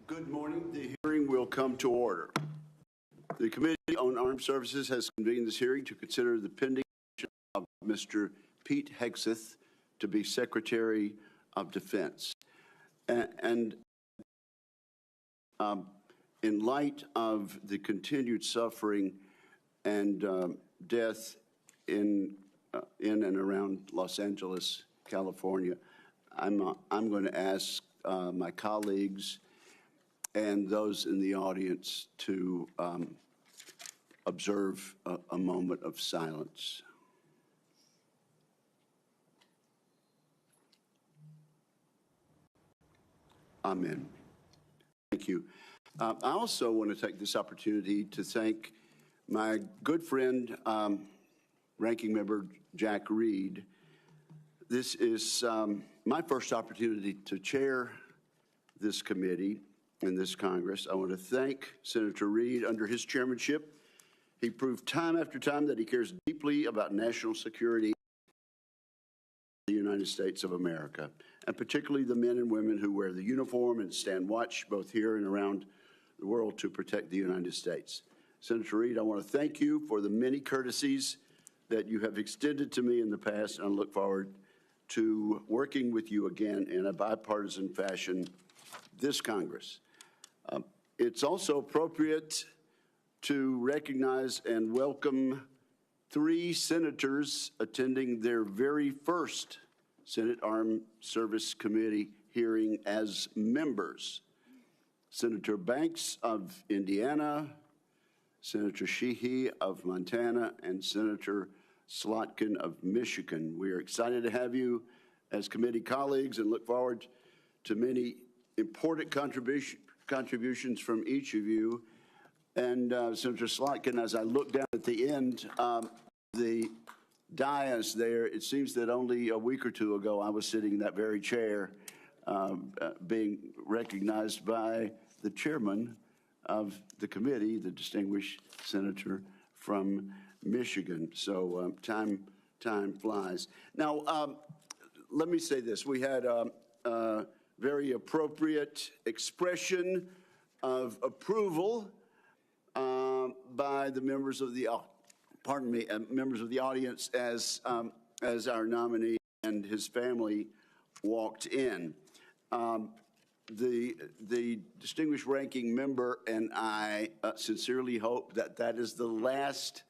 Good morning. The hearing will come to order. The Committee on Armed Services has convened this hearing to consider the pending of Mr. Pete Hegseth to be Secretary of Defense. And in light of the continued suffering and death in and around Los Angeles, California, I'm going to ask my colleagues and those in the audience to observe a moment of silence. Amen. Thank you. I also want to take this opportunity to thank my good friend, Ranking Member Jack Reed. This is my first opportunity to chair this committee in this Congress. I want to thank Senator Reed. Under his chairmanship, he proved time after time that he cares deeply about national security in the United States of America, and particularly the men and women who wear the uniform and stand watch both here and around the world to protect the United States. Senator Reed, I want to thank you for the many courtesies that you have extended to me in the past, and I look forward to working with you again in a bipartisan fashion this Congress. It's also appropriate to recognize and welcome 3 senators attending their very first Senate Armed Service Committee hearing as members. Senator Banks of Indiana, Senator Sheehy of Montana, and Senator Slotkin of Michigan. We are excited to have you as committee colleagues and look forward to many important contributions from each of you. And Senator Slotkin, as I look down at the end, the dais there, it seems that only a week or two ago I was sitting in that very chair being recognized by the chairman of the committee, the distinguished senator from Michigan. So time flies. Now, let me say this. We had a very appropriate expression of approval by the members of the members of the audience as our nominee and his family walked in. The distinguished ranking member and I sincerely hope that that is the last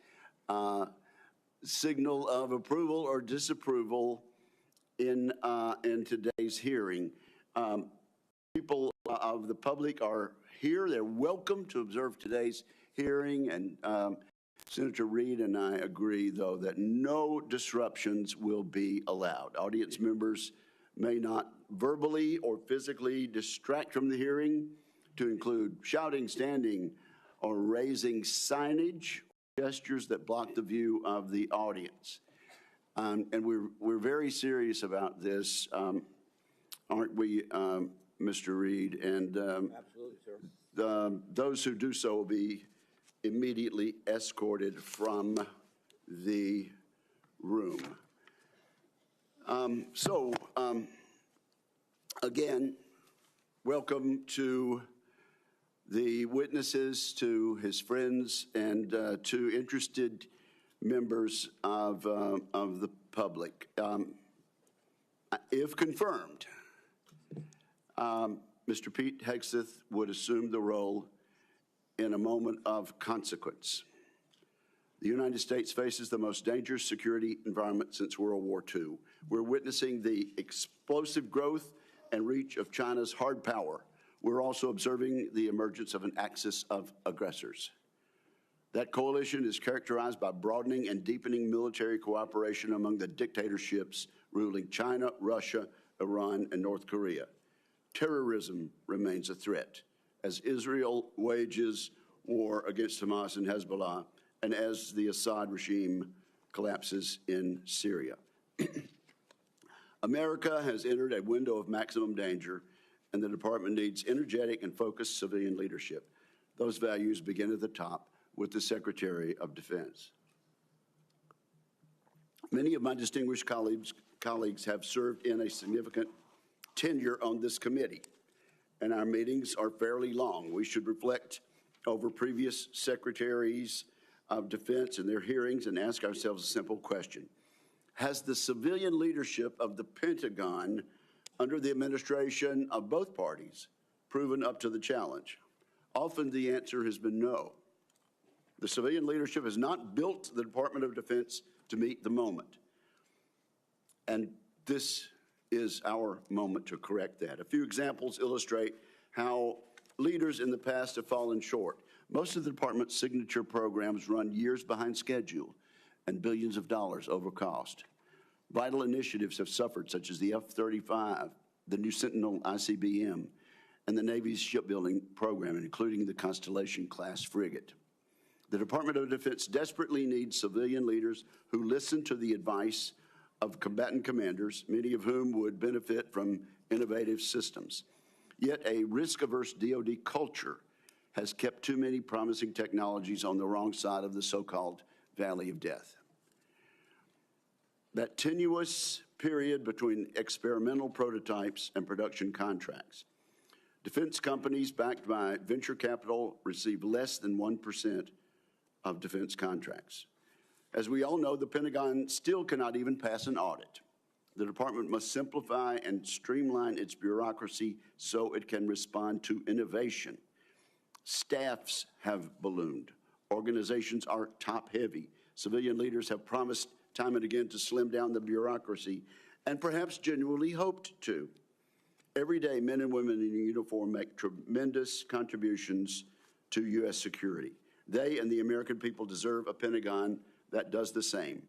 signal of approval or disapproval in today's hearing. People of the public are here. They're welcome to observe today's hearing, and Senator Reed and I agree, though, that no disruptions will be allowed. Audience members may not verbally or physically distract from the hearing, to include shouting, standing, or raising signage, gestures that block the view of the audience. And we're very serious about this, aren't we, Mr. Reed? And absolutely, sir. Those who do so will be immediately escorted from the room. Again, welcome to the witnesses, to his friends, and to interested members of the public. If confirmed, Mr. Pete Hegseth would assume the role in a moment of consequence. The United States faces the most dangerous security environment since World War II. We're witnessing the explosive growth and reach of China's hard power. We're also observing the emergence of an axis of aggressors. That coalition is characterized by broadening and deepening military cooperation among the dictatorships ruling China, Russia, Iran, and North Korea. Terrorism remains a threat as Israel wages war against Hamas and Hezbollah, and as the Assad regime collapses in Syria. America has entered a window of maximum danger, and the department needs energetic and focused civilian leadership. Those values begin at the top with the Secretary of Defense. Many of my distinguished colleagues have served in a significant tenure on this committee, and our meetings are fairly long. We should reflect over previous secretaries of defense and their hearings and ask ourselves a simple question. Has the civilian leadership of the Pentagon under the administration of both parties proven up to the challenge? Often the answer has been no. The civilian leadership has not built the Department of Defense to meet the moment. And this is our moment to correct that. A few examples illustrate how leaders in the past have fallen short. Most of the department's signature programs run years behind schedule and billions of dollars over cost. Vital initiatives have suffered, such as the F-35, the new Sentinel ICBM, and the Navy's shipbuilding program, including the Constellation-class frigate. The Department of Defense desperately needs civilian leaders who listen to the advice of combatant commanders, many of whom would benefit from innovative systems. Yet a risk-averse DoD culture has kept too many promising technologies on the wrong side of the so-called valley of death. That tenuous period between experimental prototypes and production contracts. Defense companies backed by venture capital receive less than 1% of defense contracts. As we all know, the Pentagon still cannot even pass an audit. The department must simplify and streamline its bureaucracy so it can respond to innovation. Staffs have ballooned. Organizations are top-heavy. Civilian leaders have promised time and again to slim down the bureaucracy, and perhaps genuinely hoped to. Every day, men and women in uniform make tremendous contributions to U.S. security. They and the American people deserve a Pentagon that does the same.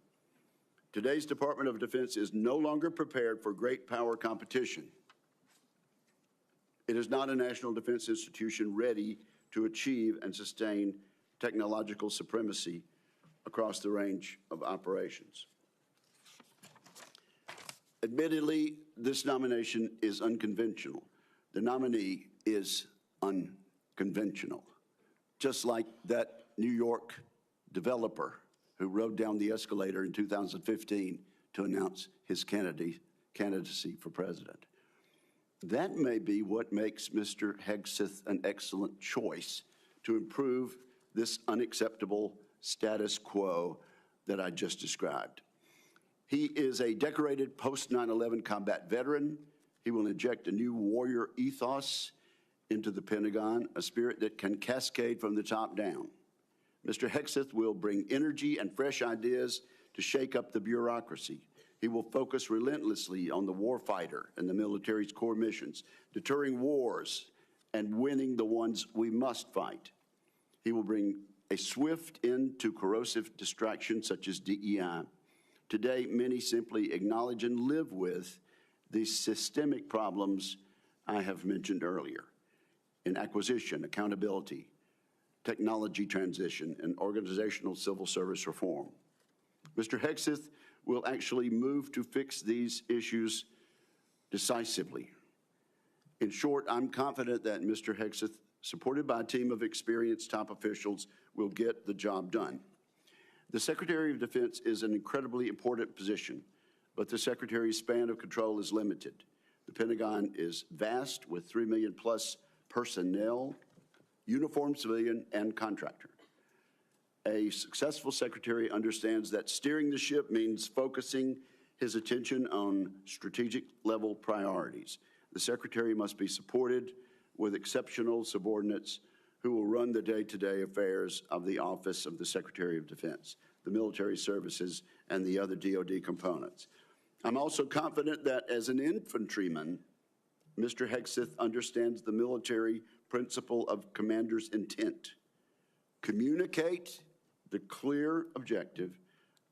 Today's Department of Defense is no longer prepared for great power competition. It is not a national defense institution ready to achieve and sustain technological supremacy across the range of operations. Admittedly, this nomination is unconventional. The nominee is unconventional, just like that New York developer who rode down the escalator in 2015 to announce his candidacy for president. That may be what makes Mr. Hegseth an excellent choice to improve this unacceptable status quo that I just described. He is a decorated post-9/11 combat veteran. He will inject a new warrior ethos into the Pentagon, a spirit that can cascade from the top down. Mr. Hegseth will bring energy and fresh ideas to shake up the bureaucracy. He will focus relentlessly on the warfighter and the military's core missions, deterring wars and winning the ones we must fight. He will bring a swift end to corrosive distractions such as DEI. Today, many simply acknowledge and live with the systemic problems I have mentioned earlier in acquisition, accountability, technology transition, and organizational civil service reform. Mr. Hegseth will actually move to fix these issues decisively. In short, I'm confident that Mr. Hegseth, supported by a team of experienced top officials, will get the job done. The Secretary of Defense is an incredibly important position, but the Secretary's span of control is limited. The Pentagon is vast, with 3 million plus personnel, uniformed civilian and contractor. A successful secretary understands that steering the ship means focusing his attention on strategic level priorities. The secretary must be supported with exceptional subordinates who will run the day-to-day affairs of the Office of the Secretary of Defense, the military services, and the other DoD components. I'm also confident that as an infantryman, Mr. Hegseth understands the military principle of commander's intent. Communicate the clear objective,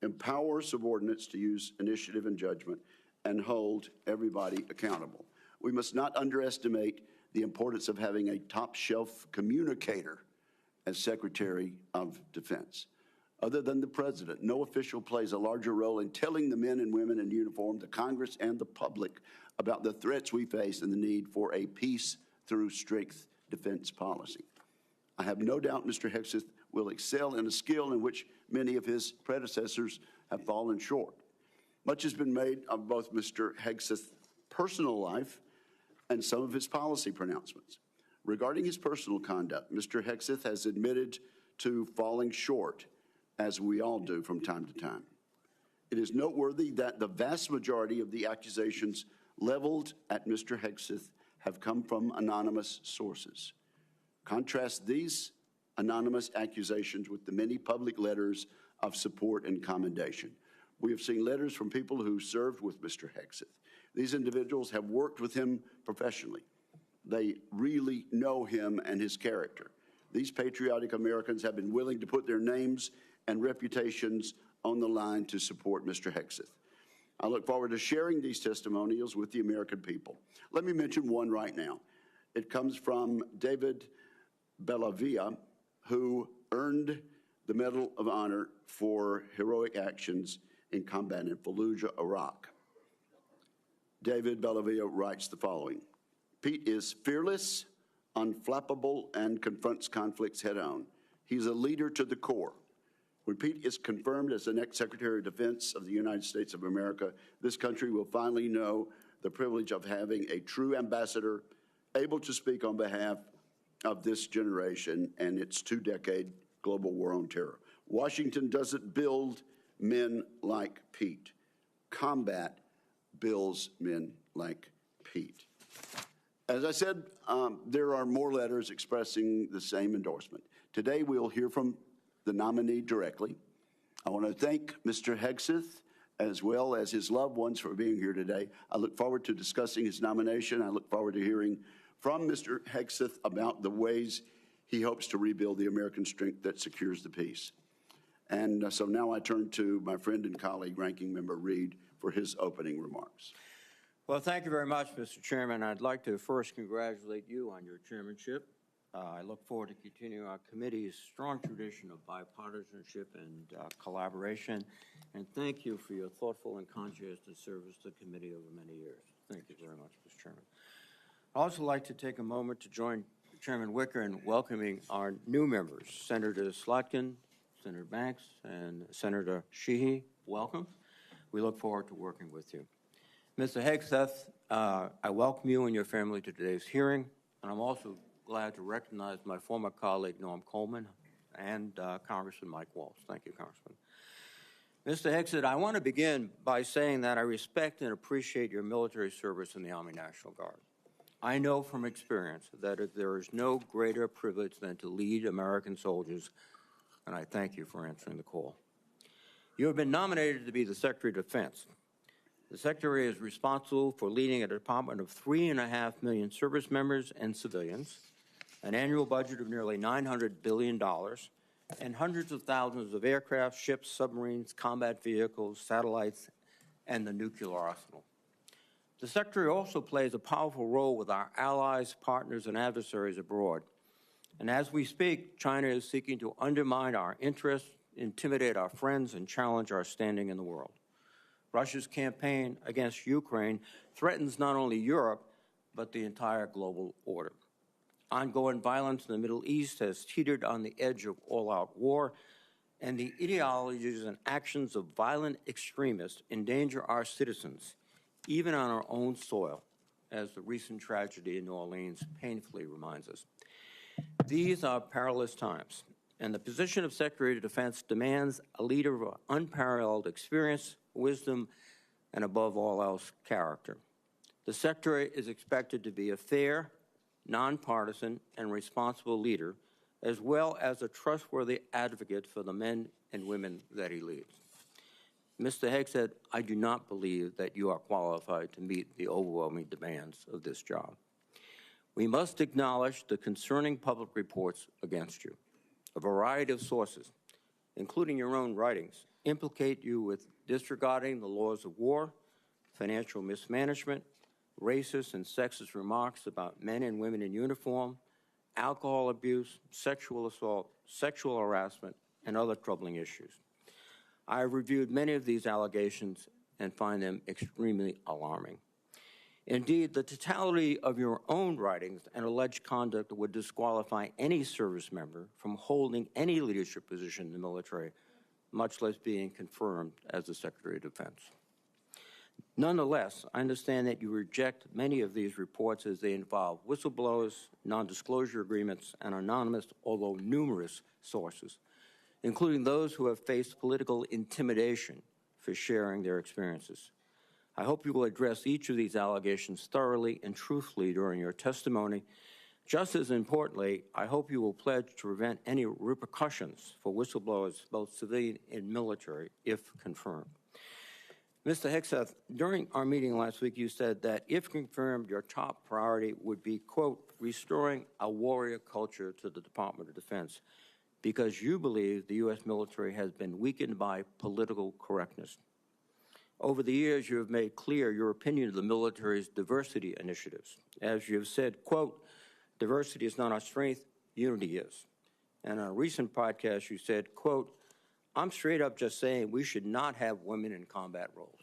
empower subordinates to use initiative and judgment, and hold everybody accountable. We must not underestimate the importance of having a top-shelf communicator as Secretary of Defense. Other than the President, no official plays a larger role in telling the men and women in uniform, the Congress, and the public about the threats we face and the need for a peace through strength defense policy. I have no doubt Mr. Hegseth will excel in a skill in which many of his predecessors have fallen short. Much has been made of both Mr. Hegseth's personal life and some of his policy pronouncements. Regarding his personal conduct, Mr. Hegseth has admitted to falling short, as we all do from time to time. It is noteworthy that the vast majority of the accusations leveled at Mr. Hegseth have come from anonymous sources. Contrast these anonymous accusations with the many public letters of support and commendation. We have seen letters from people who served with Mr. Hegseth. These individuals have worked with him professionally. They really know him and his character. These patriotic Americans have been willing to put their names and reputations on the line to support Mr. Hegseth. I look forward to sharing these testimonials with the American people. Let me mention one right now. It comes from David Bellavia, who earned the Medal of Honor for heroic actions in combat in Fallujah, Iraq. David Bellavia writes the following: Pete is fearless, unflappable, and confronts conflicts head-on. He's a leader to the core. When Pete is confirmed as the next Secretary of Defense of the United States of America, this country will finally know the privilege of having a true ambassador able to speak on behalf of this generation and its two-decade global war on terror. Washington doesn't build men like Pete. Combat builds men like Pete. As I said, there are more letters expressing the same endorsement. Today, we'll hear from the nominee directly. I want to thank Mr. Hegseth as well as his loved ones for being here today. I look forward to discussing his nomination. I look forward to hearing from Mr. Hegseth about the ways he hopes to rebuild the American strength that secures the peace. And so now I turn to my friend and colleague, Ranking Member Reed, for his opening remarks. Well, thank you very much, Mr. Chairman. I'd like to first congratulate you on your chairmanship. I look forward to continuing our committee's strong tradition of bipartisanship and collaboration, and thank you for your thoughtful and conscientious service to the committee over many years. Thank you very much, Mr. Chairman. I'd also like to take a moment to join Chairman Wicker in welcoming our new members, Senator Slotkin, Senator Banks, and Senator Sheehy. Welcome. We look forward to working with you. Mr. Hegseth, I welcome you and your family to today's hearing, and I'm also glad to recognize my former colleague, Norm Coleman, and Congressman Mike Waltz. Thank you, Congressman. Mr. Hegseth, I want to begin by saying that I respect and appreciate your military service in the Army National Guard. I know from experience that there is no greater privilege than to lead American soldiers, and I thank you for answering the call. You have been nominated to be the Secretary of Defense. The Secretary is responsible for leading a department of 3.5 million service members and civilians, an annual budget of nearly $900 billion, and hundreds of thousands of aircraft, ships, submarines, combat vehicles, satellites, and the nuclear arsenal. The Secretary also plays a powerful role with our allies, partners, and adversaries abroad. And as we speak, China is seeking to undermine our interests, intimidate our friends, and challenge our standing in the world. Russia's campaign against Ukraine threatens not only Europe, but the entire global order. Ongoing violence in the Middle East has teetered on the edge of all-out war, and the ideologies and actions of violent extremists endanger our citizens, even on our own soil, as the recent tragedy in New Orleans painfully reminds us. These are perilous times, and the position of Secretary of Defense demands a leader of unparalleled experience, wisdom, and above all else, character. The Secretary is expected to be a fair, nonpartisan, and responsible leader, as well as a trustworthy advocate for the men and women that he leads. Mr. Hegseth, I do not believe that you are qualified to meet the overwhelming demands of this job. We must acknowledge the concerning public reports against you. A variety of sources, including your own writings, implicate you with disregarding the laws of war, financial mismanagement, racist and sexist remarks about men and women in uniform, alcohol abuse, sexual assault, sexual harassment, and other troubling issues. I have reviewed many of these allegations and find them extremely alarming. Indeed, the totality of your own writings and alleged conduct would disqualify any service member from holding any leadership position in the military, much less being confirmed as the Secretary of Defense. Nonetheless, I understand that you reject many of these reports as they involve whistleblowers, non-disclosure agreements, and anonymous, although numerous, sources, including those who have faced political intimidation for sharing their experiences. I hope you will address each of these allegations thoroughly and truthfully during your testimony. Just as importantly, I hope you will pledge to prevent any repercussions for whistleblowers, both civilian and military, if confirmed. Mr. Hegseth, during our meeting last week, you said that if confirmed, your top priority would be, quote, restoring a warrior culture to the Department of Defense, because you believe the U.S. military has been weakened by political correctness. Over the years, you have made clear your opinion of the military's diversity initiatives. As you have said, quote, diversity is not our strength, unity is. And on a recent podcast, you said, quote, I'm straight up just saying we should not have women in combat roles.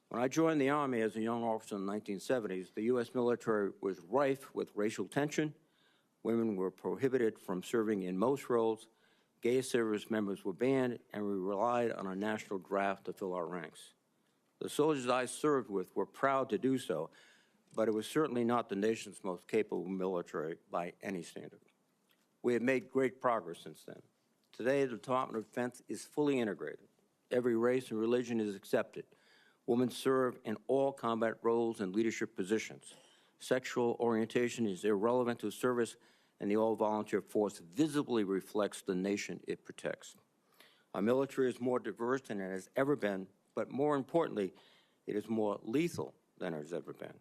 When I joined the Army as a young officer in the 1970s, the U.S. military was rife with racial tension. Women were prohibited from serving in most roles. Gay service members were banned, and we relied on a national draft to fill our ranks. The soldiers I served with were proud to do so, but it was certainly not the nation's most capable military by any standard. We have made great progress since then. Today, the Department of Defense is fully integrated. Every race and religion is accepted. Women serve in all combat roles and leadership positions. Sexual orientation is irrelevant to service, and the all-volunteer force visibly reflects the nation it protects. Our military is more diverse than it has ever been, but more importantly, it is more lethal than it has ever been.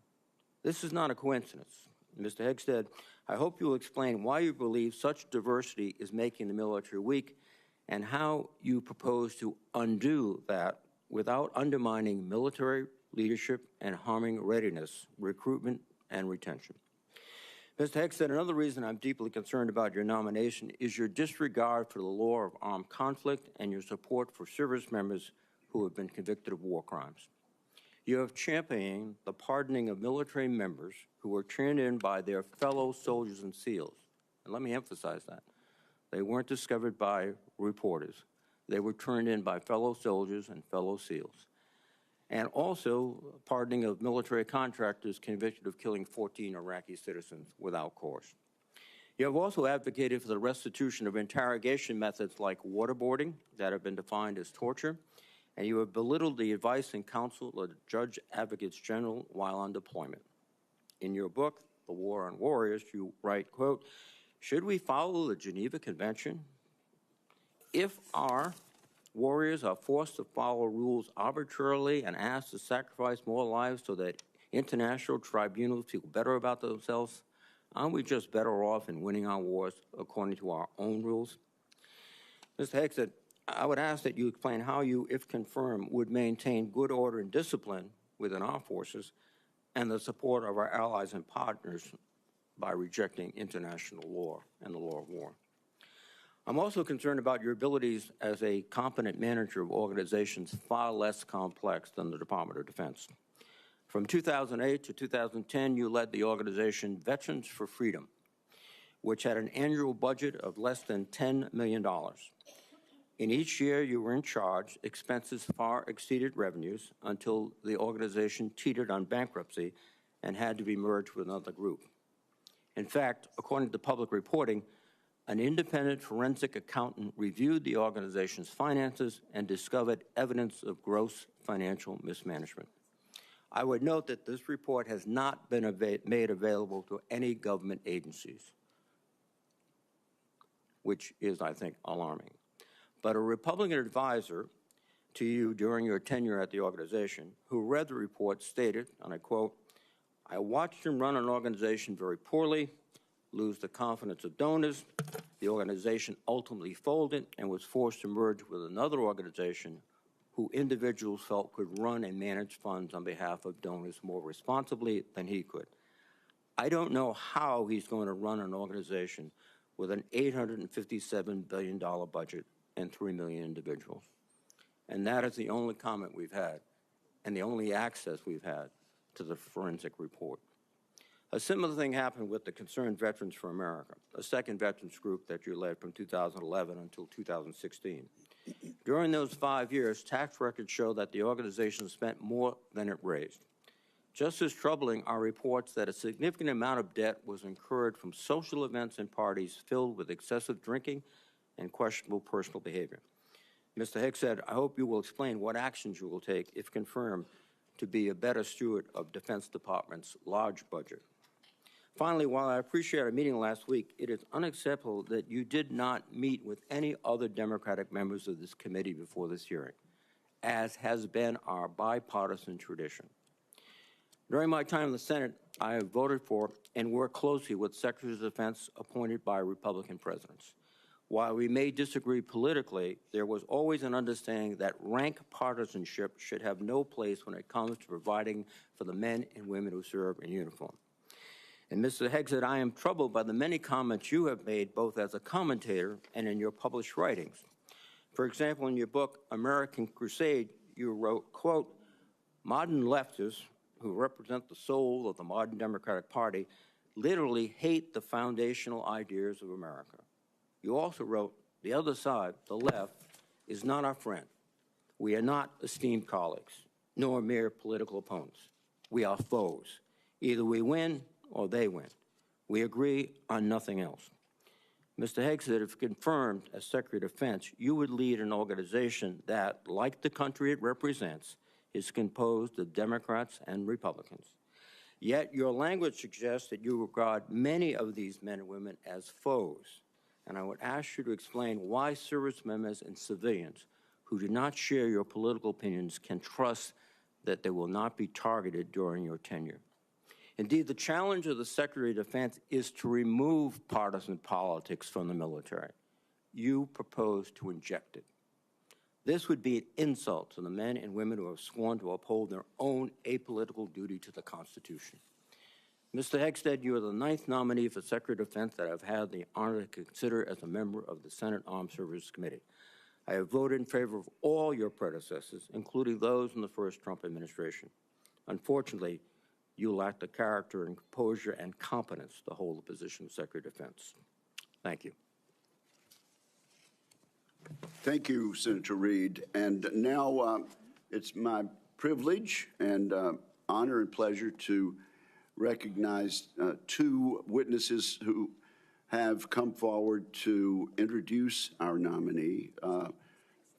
This is not a coincidence. Mr. Hegseth, I hope you will explain why you believe such diversity is making the military weak and how you propose to undo that without undermining military leadership and harming readiness, recruitment, and retention. Mr. Hegseth, another reason I'm deeply concerned about your nomination is your disregard for the law of armed conflict and your support for service members who have been convicted of war crimes. You have championed the pardoning of military members who were turned in by their fellow soldiers and SEALs. And let me emphasize that. They weren't discovered by reporters. They were turned in by fellow soldiers and fellow SEALs. And also pardoning of military contractors convicted of killing 14 Iraqi citizens without cause. You have also advocated for the restitution of interrogation methods like waterboarding that have been defined as torture, and you have belittled the advice and counsel of the Judge Advocates General while on deployment. In your book, The War on Warriors, you write, quote, should we follow the Geneva Convention? If our warriors are forced to follow rules arbitrarily and asked to sacrifice more lives so that international tribunals feel better about themselves, aren't we just better off in winning our wars according to our own rules? Mr. Hegseth, I would ask that you explain how you, if confirmed, would maintain good order and discipline within our forces and the support of our allies and partners by rejecting international law and the law of war. I'm also concerned about your abilities as a competent manager of organizations far less complex than the Department of Defense. From 2008 to 2010, you led the organization Veterans for Freedom, which had an annual budget of less than $10 million. In each year you were in charge, expenses far exceeded revenues until the organization teetered on bankruptcy and had to be merged with another group. In fact, according to public reporting, an independent forensic accountant reviewed the organization's finances and discovered evidence of gross financial mismanagement. I would note that this report has not been made available to any government agencies, which is, I think, alarming. But a Republican advisor to you during your tenure at the organization who read the report stated, and I quote, I watched him run an organization very poorly, lose the confidence of donors. The organization ultimately folded and was forced to merge with another organization who individuals felt could run and manage funds on behalf of donors more responsibly than he could. I don't know how he's going to run an organization with an $857 billion budget and 3 million individuals. And that is the only comment we've had and the only access we've had to the forensic report. A similar thing happened with the Concerned Veterans for America, a second veterans group that you led from 2011 until 2016. During those 5 years, tax records show that the organization spent more than it raised. Just as troubling are reports that a significant amount of debt was incurred from social events and parties filled with excessive drinking and questionable personal behavior. Mr. Hegseth, I hope you will explain what actions you will take, if confirmed, to be a better steward of Defense Department's large budget. Finally, while I appreciate our meeting last week, it is unacceptable that you did not meet with any other Democratic members of this committee before this hearing, as has been our bipartisan tradition. During my time in the Senate, I have voted for and worked closely with Secretaries of Defense appointed by Republican presidents. While we may disagree politically, there was always an understanding that rank partisanship should have no place when it comes to providing for the men and women who serve in uniform. And Mr. Hegseth, I am troubled by the many comments you have made both as a commentator and in your published writings. For example, in your book, American Crusade, you wrote, quote, modern leftists who represent the soul of the modern Democratic Party literally hate the foundational ideas of America. You also wrote, the other side, the left, is not our friend. We are not esteemed colleagues, nor mere political opponents. We are foes. Either we win or they win. We agree on nothing else. Mr. Hegseth, if confirmed as Secretary of Defense, you would lead an organization that, like the country it represents, is composed of Democrats and Republicans. Yet your language suggests that you regard many of these men and women as foes. And I would ask you to explain why service members and civilians who do not share your political opinions can trust that they will not be targeted during your tenure. Indeed, the challenge of the Secretary of Defense is to remove partisan politics from the military. You propose to inject it. This would be an insult to the men and women who have sworn to uphold their own apolitical duty to the Constitution. Mr. Hegseth, you are the 9th nominee for Secretary of Defense that I've had the honor to consider as a member of the Senate Armed Services Committee. I have voted in favor of all your predecessors, including those in the first Trump administration. Unfortunately, you lack the character and composure and competence to hold the position of Secretary of Defense. Thank you. Thank you, Senator Reid. And now it's my privilege and honor and pleasure to recognize 2 witnesses who have come forward to introduce our nominee.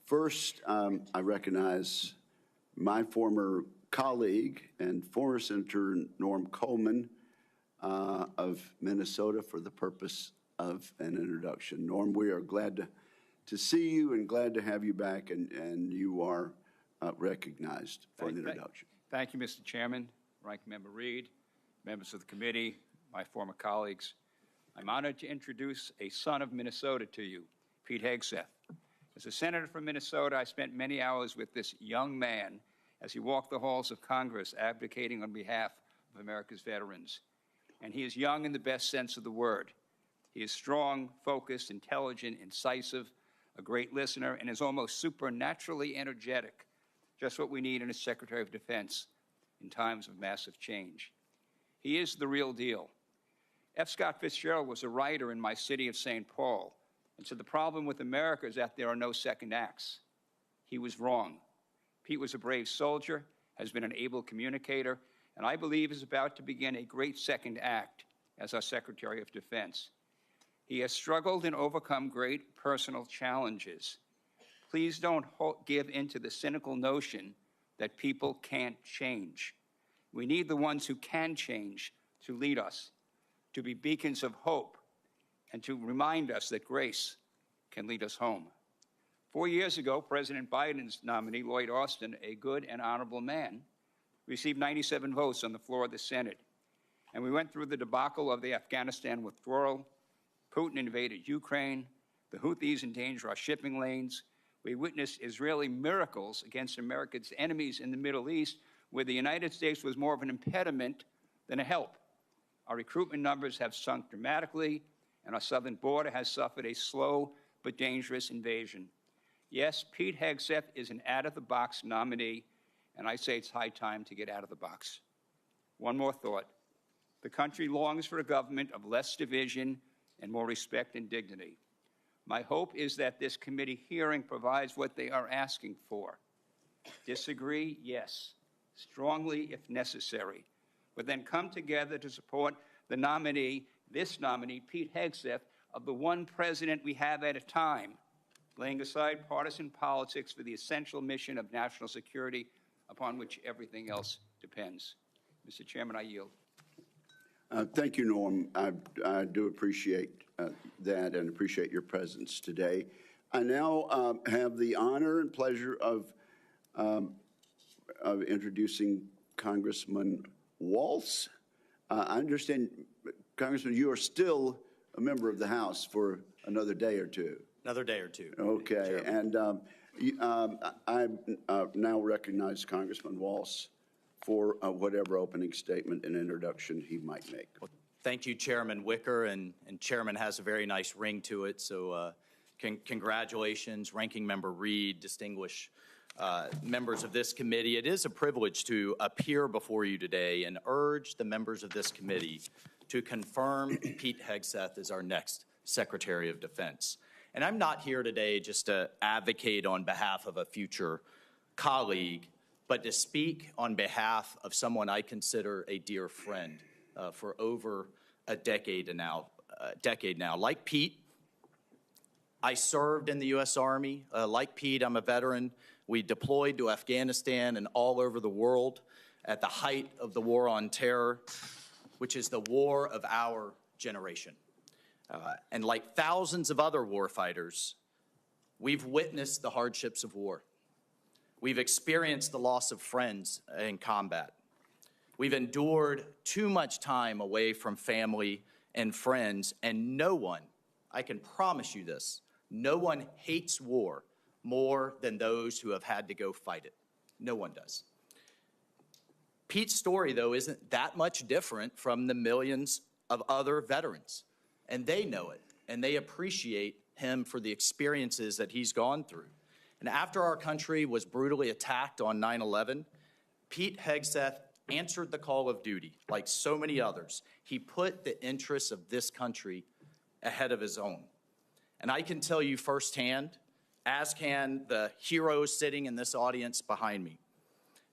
First, I recognize my former colleague and former Senator Norm Coleman of Minnesota for the purpose of an introduction. Norm, we are glad to see you and glad to have you back, and you are recognized for an introduction. Thank you, Mr. Chairman, Ranking Member Reid, members of the committee, my former colleagues. I'm honored to introduce a son of Minnesota to you, Pete Hegseth. As a senator from Minnesota, I spent many hours with this young man as he walked the halls of Congress advocating on behalf of America's veterans. And he is young in the best sense of the word. He is strong, focused, intelligent, incisive, a great listener, and is almost supernaturally energetic, just what we need in a Secretary of Defense in times of massive change. He is the real deal. F. Scott Fitzgerald was a writer in my city of St. Paul, and said the problem with America is that there are no second acts. He was wrong. Pete was a brave soldier, has been an able communicator, and I believe is about to begin a great second act as our Secretary of Defense. He has struggled and overcome great personal challenges. Please don't give into the cynical notion that people can't change. We need the ones who can change to lead us, to be beacons of hope, and to remind us that grace can lead us home. 4 years ago, President Biden's nominee, Lloyd Austin, a good and honorable man, received 97 votes on the floor of the Senate. And we went through the debacle of the Afghanistan withdrawal. Putin invaded Ukraine. The Houthis endanger our shipping lanes. We witnessed Israeli miracles against America's enemies in the Middle East, where the United States was more of an impediment than a help. Our recruitment numbers have sunk dramatically, and our southern border has suffered a slow but dangerous invasion. Yes, Pete Hegseth is an out-of-the-box nominee, and I say it's high time to get out of the box. One more thought. The country longs for a government of less division and more respect and dignity. My hope is that this committee hearing provides what they are asking for. Disagree? Yes. Strongly if necessary. But then come together to support the nominee, this nominee, Pete Hegseth, of the one president we have at a time, laying aside partisan politics for the essential mission of national security upon which everything else depends. Mr. Chairman, I yield. Thank you, Norm. I do appreciate that and appreciate your presence today. I now have the honor and pleasure of introducing Congressman Walz. I understand, Congressman, you are still a member of the House for another day or two. Another day or two. Okay, and I now recognize Congressman Walz for whatever opening statement and introduction he might make. Well, thank you, Chairman Wicker, and Chairman has a very nice ring to it, so congratulations, Ranking Member Reed, distinguished members of this committee. It is a privilege to appear before you today and urge the members of this committee to confirm Pete Hegseth as our next Secretary of Defense. And I'm not here today just to advocate on behalf of a future colleague, but to speak on behalf of someone I consider a dear friend for over a decade now. Like Pete, I served in the U.S. Army. Like Pete, I'm a veteran. We deployed to Afghanistan and all over the world at the height of the war on terror, which is the war of our generation. And like thousands of other warfighters, we've witnessed the hardships of war. We've experienced the loss of friends in combat. We've endured too much time away from family and friends, and no one, I can promise you this, no one hates war more than those who have had to go fight it. No one does. Pete's story, though, isn't that much different from the millions of other veterans, and they know it, and they appreciate him for the experiences that he's gone through. And after our country was brutally attacked on 9/11, Pete Hegseth answered the call of duty. Like so many others, he put the interests of this country ahead of his own. And I can tell you firsthand, as can the heroes sitting in this audience behind me,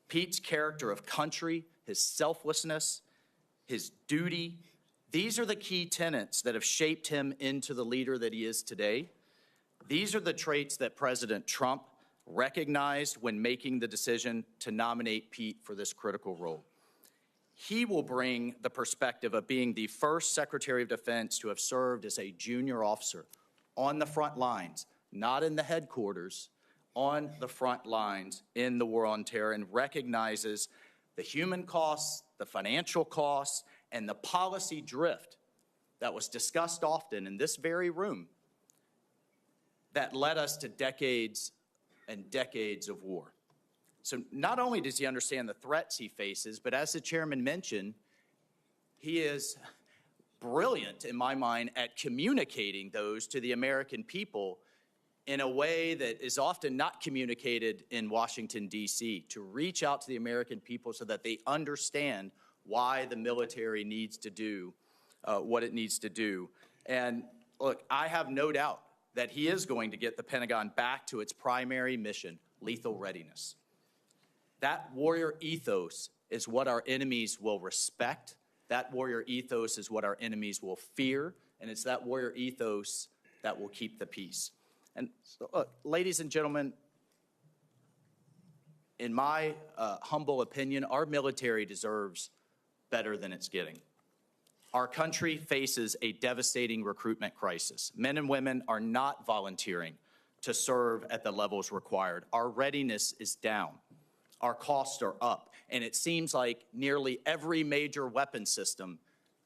Pete's character of country, his selflessness, his duty, these are the key tenets that have shaped him into the leader that he is today. These are the traits that President Trump recognized when making the decision to nominate Pete for this critical role. He will bring the perspective of being the first Secretary of Defense to have served as a junior officer on the front lines, not in the headquarters, on the front lines in the war on terror, and recognizes the human costs, the financial costs, and the policy drift that was discussed often in this very room that led us to decades and decades of war. So not only does he understand the threats he faces, but as the chairman mentioned, he is brilliant, in my mind, at communicating those to the American people in a way that is often not communicated in Washington, D.C., to reach out to the American people so that they understand why the military needs to do what it needs to do. And look, I have no doubt that he is going to get the Pentagon back to its primary mission, lethal readiness. That warrior ethos is what our enemies will respect. That warrior ethos is what our enemies will fear. And it's that warrior ethos that will keep the peace. And so, look, ladies and gentlemen, in my humble opinion, our military deserves better than it's getting. Our country faces a devastating recruitment crisis. Men and women are not volunteering to serve at the levels required. Our readiness is down. Our costs are up. And it seems like nearly every major weapon system,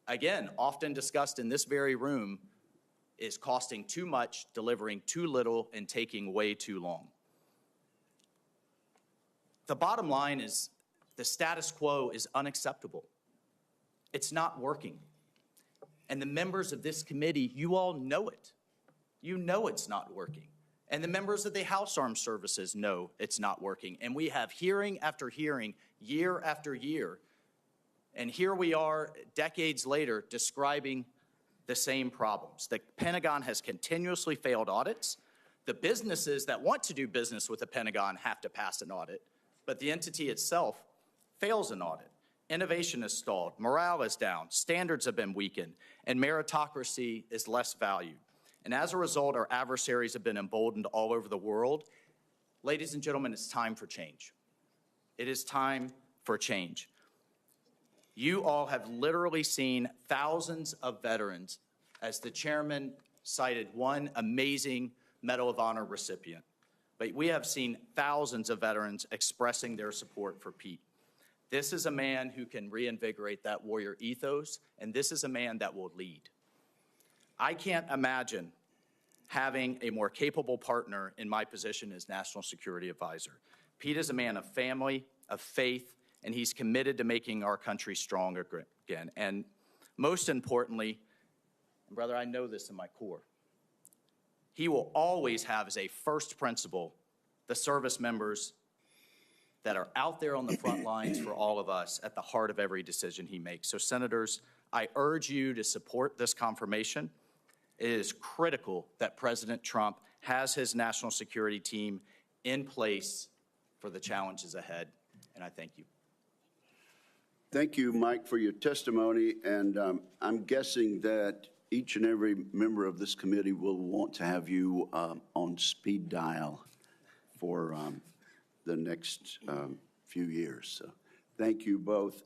again, often discussed in this very room, is costing too much, delivering too little, and taking way too long. The bottom line is the status quo is unacceptable. It's not working. And the members of this committee, you all know it. You know it's not working. And the members of the House Armed Services know it's not working. And we have hearing after hearing, year after year, And here we are, decades later, describing the same problems. The Pentagon has continuously failed audits. The businesses that want to do business with the Pentagon have to pass an audit, but the entity itself fails an audit. Innovation is stalled, morale is down, standards have been weakened, and meritocracy is less valued. And as a result, our adversaries have been emboldened all over the world. Ladies and gentlemen, it's time for change. It is time for change. You all have literally seen thousands of veterans, as the chairman cited one amazing Medal of Honor recipient. But we have seen thousands of veterans expressing their support for Pete. This is a man who can reinvigorate that warrior ethos, and this is a man that will lead. I can't imagine having a more capable partner in my position as National Security Advisor. Pete is a man of family, of faith, and he's committed to making our country strong again. And most importantly, and brother, I know this in my core, he will always have as a first principle the service members that are out there on the front lines for all of us at the heart of every decision he makes. So, Senators, I urge you to support this confirmation. It is critical that President Trump has his national security team in place for the challenges ahead, and I thank you. Thank you, Mike, for your testimony, and I'm guessing that each and every member of this committee will want to have you on speed dial for the next few years. So thank you both.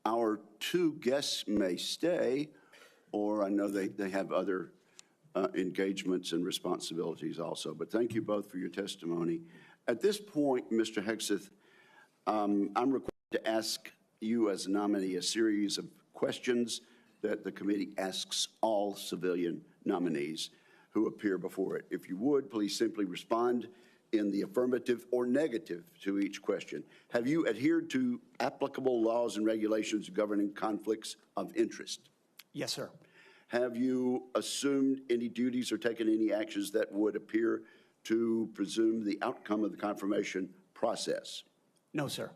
Our two guests may stay, or I know they have other engagements and responsibilities also, but thank you both for your testimony. At this point, Mr. Hegseth, I'm required to ask you as a nominee a series of questions that the committee asks all civilian nominees who appear before it. If you would, please simply respond in the affirmative or negative to each question. Have you adhered to applicable laws and regulations governing conflicts of interest? Yes, sir. Have you assumed any duties or taken any actions that would appear to presume the outcome of the confirmation process? No, sir.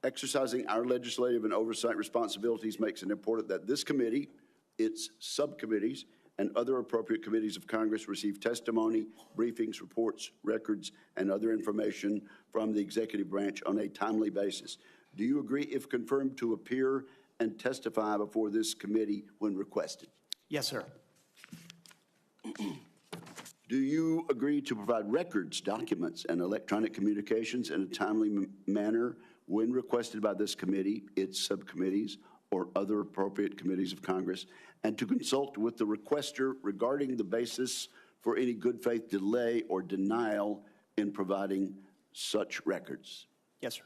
Exercising our legislative and oversight responsibilities makes it important that this committee, its subcommittees, and other appropriate committees of Congress receive testimony, briefings, reports, records, and other information from the executive branch on a timely basis. Do you agree, if confirmed, to appear and testify before this committee when requested? Yes, sir. Do you agree to provide records, documents, and electronic communications in a timely manner when requested by this committee, its subcommittees, or other appropriate committees of Congress, and to consult with the requester regarding the basis for any good faith delay or denial in providing such records? Yes, sir.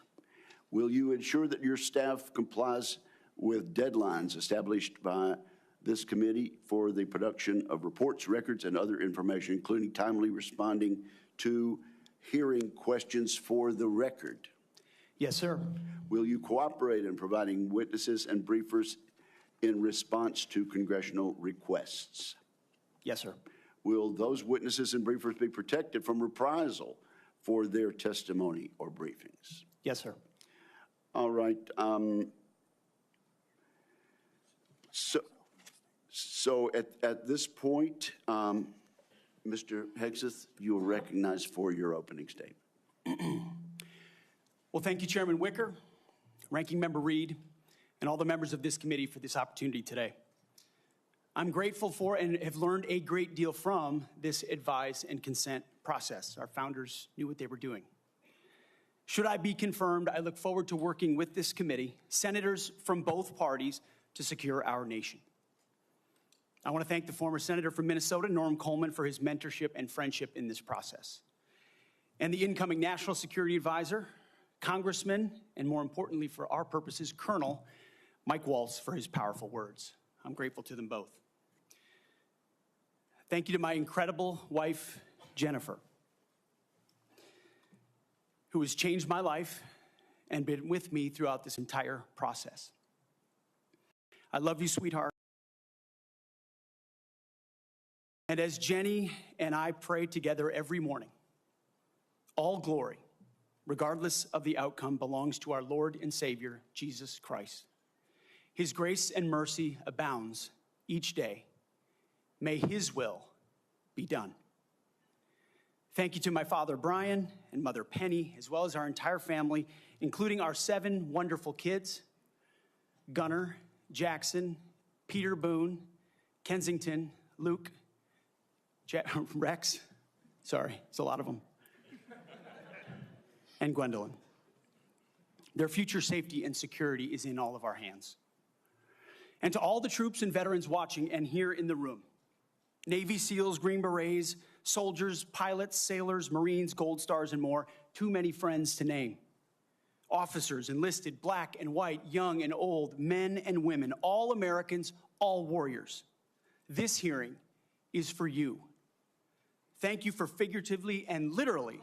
Will you ensure that your staff complies with deadlines established by this committee for the production of reports, records, and other information, including timely responding to hearing questions for the record? Yes, sir. Will you cooperate in providing witnesses and briefers in response to congressional requests? Yes, sir. Will those witnesses and briefers be protected from reprisal for their testimony or briefings? Yes, sir. All right. So at this point, Mr. Hegseth, you are recognized for your opening statement. Well, thank you, Chairman Wicker, Ranking Member Reed, and all the members of this committee for this opportunity today. I'm grateful for and have learned a great deal from this advise and consent process. Our founders knew what they were doing. Should I be confirmed, I look forward to working with this committee, senators from both parties, to secure our nation. I want to thank the former senator from Minnesota, Norm Coleman, for his mentorship and friendship in this process, and the incoming National Security Advisor, Congressman, and more importantly for our purposes, Colonel Mike Waltz, for his powerful words. I'm grateful to them both. Thank you to my incredible wife, Jennifer, who has changed my life and been with me throughout this entire process. I love you, sweetheart. And as Jenny and I pray together every morning, all glory, regardless of the outcome, belongs to our Lord and Savior, Jesus Christ. His grace and mercy abounds each day. May his will be done. Thank you to my father, Brian, and mother, Penny, as well as our entire family, including our 7 wonderful kids, Gunnar, Jackson, Peter Boone, Kensington, Luke, Rex, sorry, it's a lot of them, and Gwendolyn. Their future safety and security is in all of our hands. And to all the troops and veterans watching and here in the room, Navy SEALs, Green Berets, soldiers, pilots, sailors, Marines, Gold Stars, and more, too many friends to name. Officers, enlisted, black and white, young and old, men and women, all Americans, all warriors. This hearing is for you. Thank you for figuratively and literally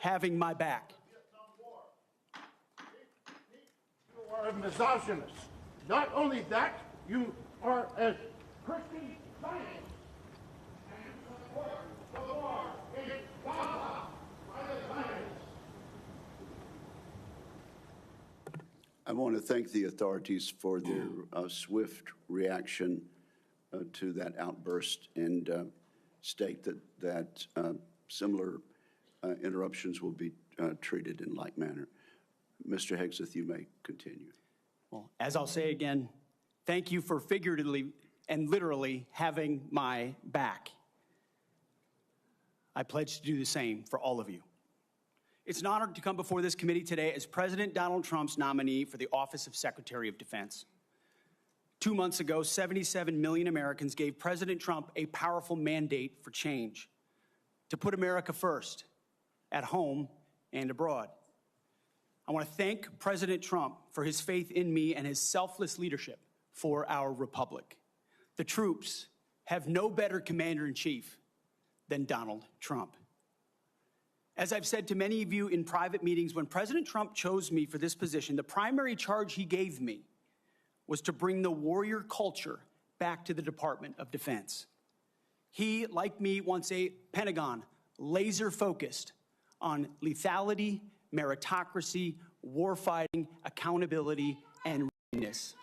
having my back. You are a misogynist. Not only that, you are a Christian Zionist. And you support the war in Gaza by the Zionists. I want to thank the authorities for their swift reaction to that outburst and state that similar interruptions will be treated in like manner. Mr. Hegseth, you may continue. Well, as I'll say again, thank you for figuratively and literally having my back. I pledge to do the same for all of you. It's an honor to come before this committee today as President Donald Trump's nominee for the office of Secretary of Defense. 2 months ago, 77 million Americans gave President Trump a powerful mandate for change, to put America first, at home and abroad. I want to thank President Trump for his faith in me and his selfless leadership for our republic. The troops have no better commander-in-chief than Donald Trump. As I've said to many of you in private meetings, when President Trump chose me for this position, the primary charge he gave me was to bring the warrior culture back to the Department of Defense. He, like me, wants a Pentagon laser-focused on lethality, meritocracy, warfighting, accountability, and readiness.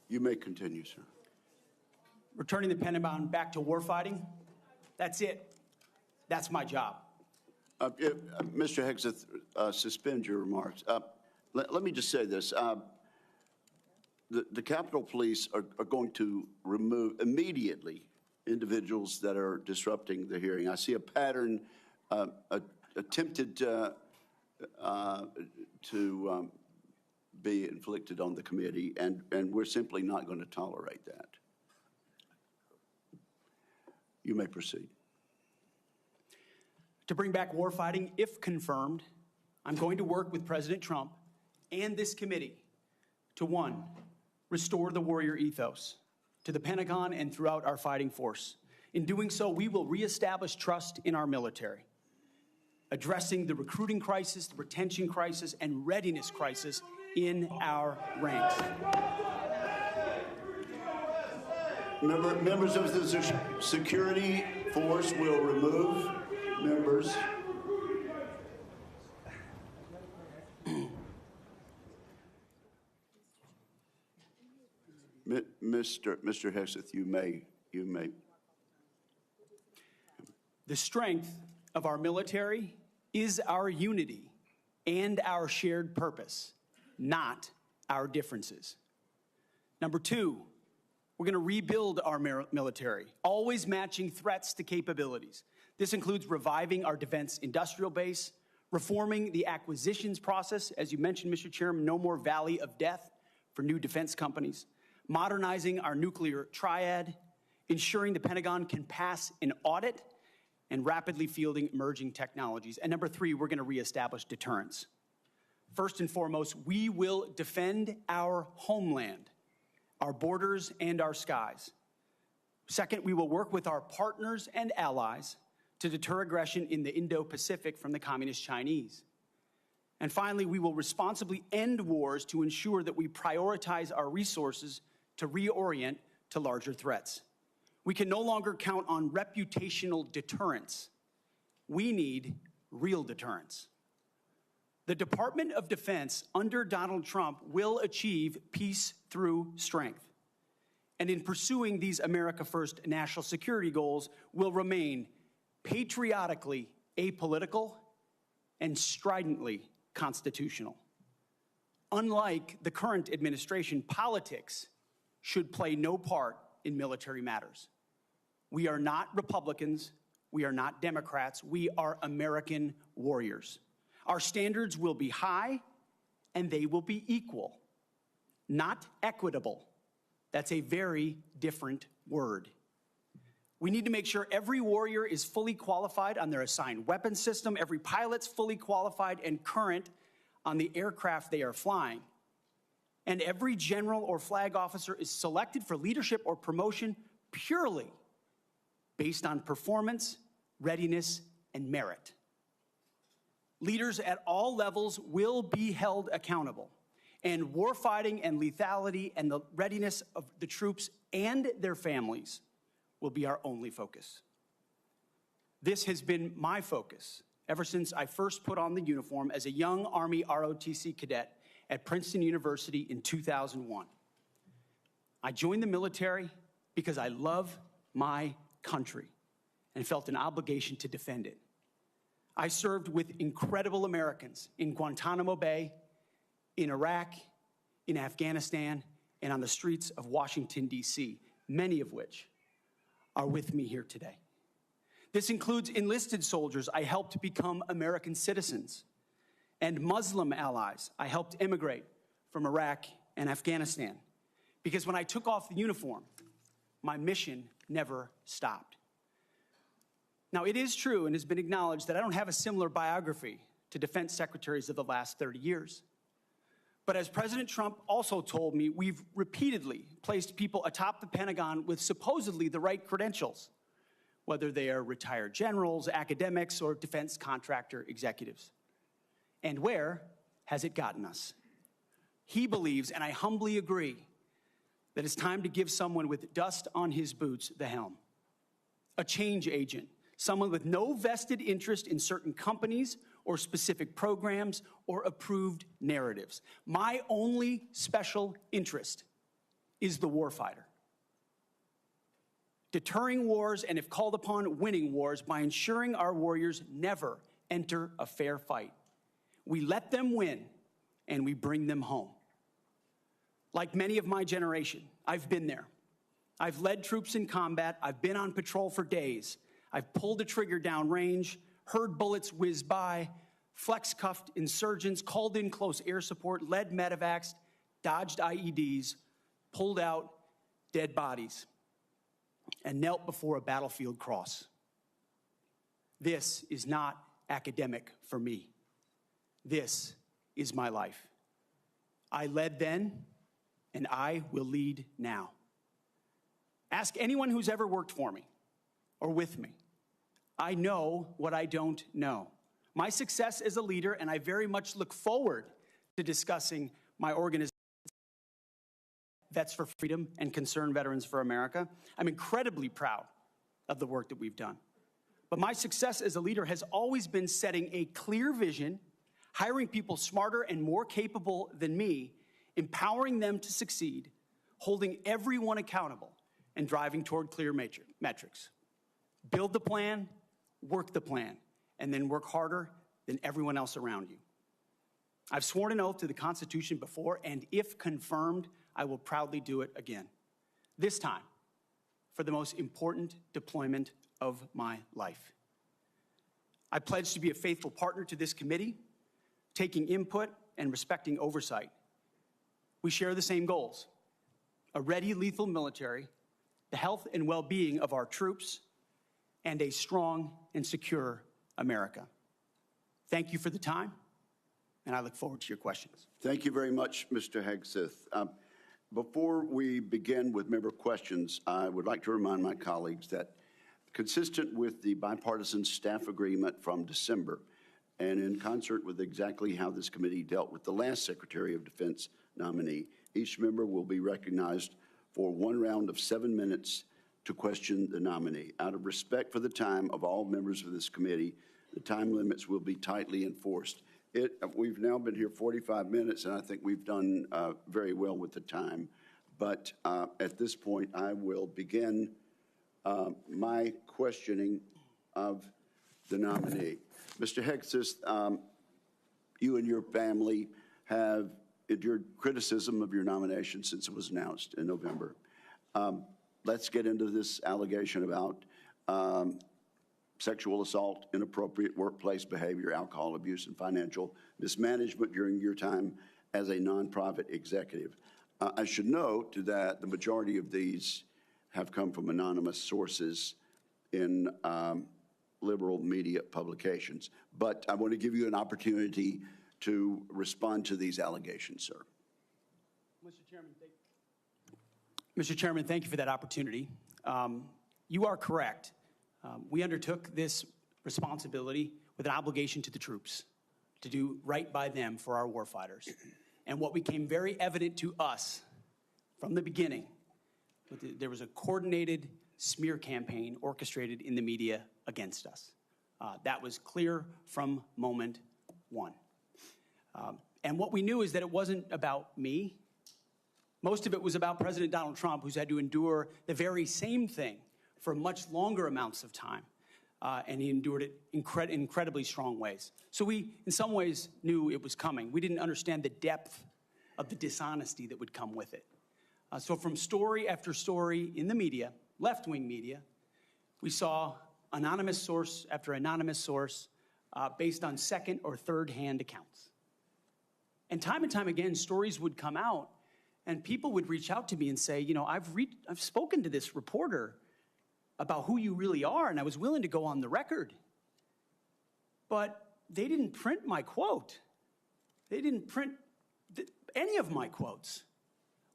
You may continue, sir. Returning the Pentagon back to warfighting, that's it. That's my job. Mr. Hegseth, suspend your remarks. Let me just say this. The Capitol Police are going to remove immediately individuals that are disrupting the hearing. I see a pattern attempted to be inflicted on the committee, and we're simply not going to tolerate that. You may proceed. To bring back warfighting, if confirmed, I'm going to work with President Trump and this committee to, 1, restore the warrior ethos to the Pentagon and throughout our fighting force. In doing so, we will reestablish trust in our military, addressing the recruiting crisis, the retention crisis, and readiness crisis in our ranks. Members of the security force will remove members. Mr. Hegseth, you may. The strength of our military is our unity and our shared purpose, not our differences. Number 2, we're going to rebuild our military, always matching threats to capabilities. This includes reviving our defense industrial base, reforming the acquisitions process, as you mentioned, Mr. Chairman, no more valley of death for new defense companies, modernizing our nuclear triad, ensuring the Pentagon can pass an audit, and rapidly fielding emerging technologies. And number 3, we're going to reestablish deterrence. First and foremost, we will defend our homeland, our borders, and our skies. Second, we will work with our partners and allies to deter aggression in the Indo-Pacific from the Communist Chinese. And finally, we will responsibly end wars to ensure that we prioritize our resources to reorient to larger threats. We can no longer count on reputational deterrence. We need real deterrence. The Department of Defense under Donald Trump will achieve peace through strength. And in pursuing these America First national security goals, will remain patriotically apolitical and stridently constitutional. Unlike the current administration, politics should play no part in military matters. We are not Republicans. We are not Democrats. We are American warriors. Our standards will be high and they will be equal, not equitable. That's a very different word. We need to make sure every warrior is fully qualified on their assigned weapons system, every pilot's fully qualified and current on the aircraft they are flying, and every general or flag officer is selected for leadership or promotion purely based on performance, readiness, and merit. Leaders at all levels will be held accountable, and warfighting and lethality and the readiness of the troops and their families will be our only focus. This has been my focus ever since I first put on the uniform as a young Army ROTC cadet at Princeton University in 2001. I joined the military because I love my country and felt an obligation to defend it. I served with incredible Americans in Guantanamo Bay, in Iraq, in Afghanistan, and on the streets of Washington, D.C., many of which are with me here today. This includes enlisted soldiers I helped become American citizens, and Muslim allies I helped immigrate from Iraq and Afghanistan. Because when I took off the uniform, my mission never stopped. Now, it is true and has been acknowledged that I don't have a similar biography to defense secretaries of the last 30 years. But as President Trump also told me, we've repeatedly placed people atop the Pentagon with supposedly the right credentials, whether they are retired generals, academics, or defense contractor executives. And where has it gotten us? He believes, and I humbly agree, that it's time to give someone with dust on his boots the helm. A change agent, someone with no vested interest in certain companies or specific programs or approved narratives. My only special interest is the warfighter. Deterring wars, and if called upon, winning wars by ensuring our warriors never enter a fair fight. We let them win, and we bring them home. Like many of my generation, I've been there. I've led troops in combat. I've been on patrol for days. I've pulled a trigger downrange, heard bullets whiz by, flex-cuffed insurgents, called in close air support, led medevacs, dodged IEDs, pulled out dead bodies, and knelt before a battlefield cross. This is not academic for me. This is my life. I led then, and I will lead now. Ask anyone who's ever worked for me or with me. I know what I don't know. My success as a leader, and I very much look forward to discussing my organization, Vets for Freedom and Concerned Veterans for America. I'm incredibly proud of the work that we've done. But my success as a leader has always been setting a clear vision, hiring people smarter and more capable than me, empowering them to succeed, holding everyone accountable, and driving toward clear metrics. Build the plan, work the plan, and then work harder than everyone else around you. I've sworn an oath to the Constitution before, and if confirmed, I will proudly do it again. This time, for the most important deployment of my life. I pledge to be a faithful partner to this committee, taking input and respecting oversight. We share the same goals: a ready, lethal military, the health and well-being of our troops, and a strong and secure America. Thank you for the time, and I look forward to your questions. Thank you very much, Mr. Hegseth. Before we begin with member questions, I would like to remind my colleagues that consistent with the bipartisan staff agreement from December, and in concert with exactly how this committee dealt with the last Secretary of Defense nominee, each member will be recognized for one round of 7 minutes to question the nominee. Out of respect for the time of all members of this committee, the time limits will be tightly enforced. We've now been here 45 minutes, and I think we've done very well with the time. But at this point, I will begin my questioning of the nominee. Mr. Hegseth, you and your family have endured criticism of your nomination since it was announced in November. Let's get into this allegation about sexual assault, inappropriate workplace behavior, alcohol abuse, and financial mismanagement during your time as a nonprofit executive. I should note that the majority of these have come from anonymous sources in liberal media publications. But I want to give you an opportunity to respond to these allegations, sir. Mr. Chairman, thank you for that opportunity. You are correct. We undertook this responsibility with an obligation to the troops to do right by them for our warfighters. And what became very evident to us from the beginning, there was a coordinated smear campaign orchestrated in the media against us. That was clear from moment one. And what we knew is that it wasn't about me. Most of it was about President Donald Trump, who's had to endure the very same thing for much longer amounts of time. And he endured it in incredibly strong ways. So we, in some ways, knew it was coming. We didn't understand the depth of the dishonesty that would come with it. So from story after story in the media, left-wing media, we saw anonymous source after anonymous source based on second or third-hand accounts. And time again, stories would come out, and people would reach out to me and say, you know, I've spoken to this reporter about who you really are, and I was willing to go on the record. But they didn't print my quote. They didn't print any of my quotes.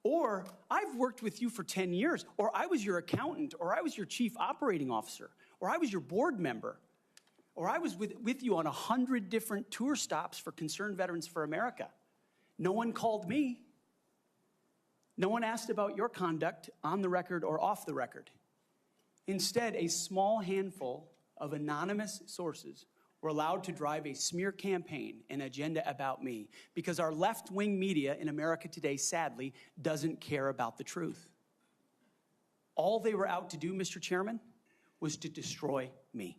Or, I've worked with you for 10 years, or I was your accountant, or I was your chief operating officer, or I was your board member, or I was with you on 100 different tour stops for Concerned Veterans for America. No one called me. No one asked about your conduct on the record or off the record. Instead, a small handful of anonymous sources were allowed to drive a smear campaign, an agenda about me, because our left-wing media in America today, sadly, doesn't care about the truth. All they were out to do, Mr. Chairman, was to destroy me.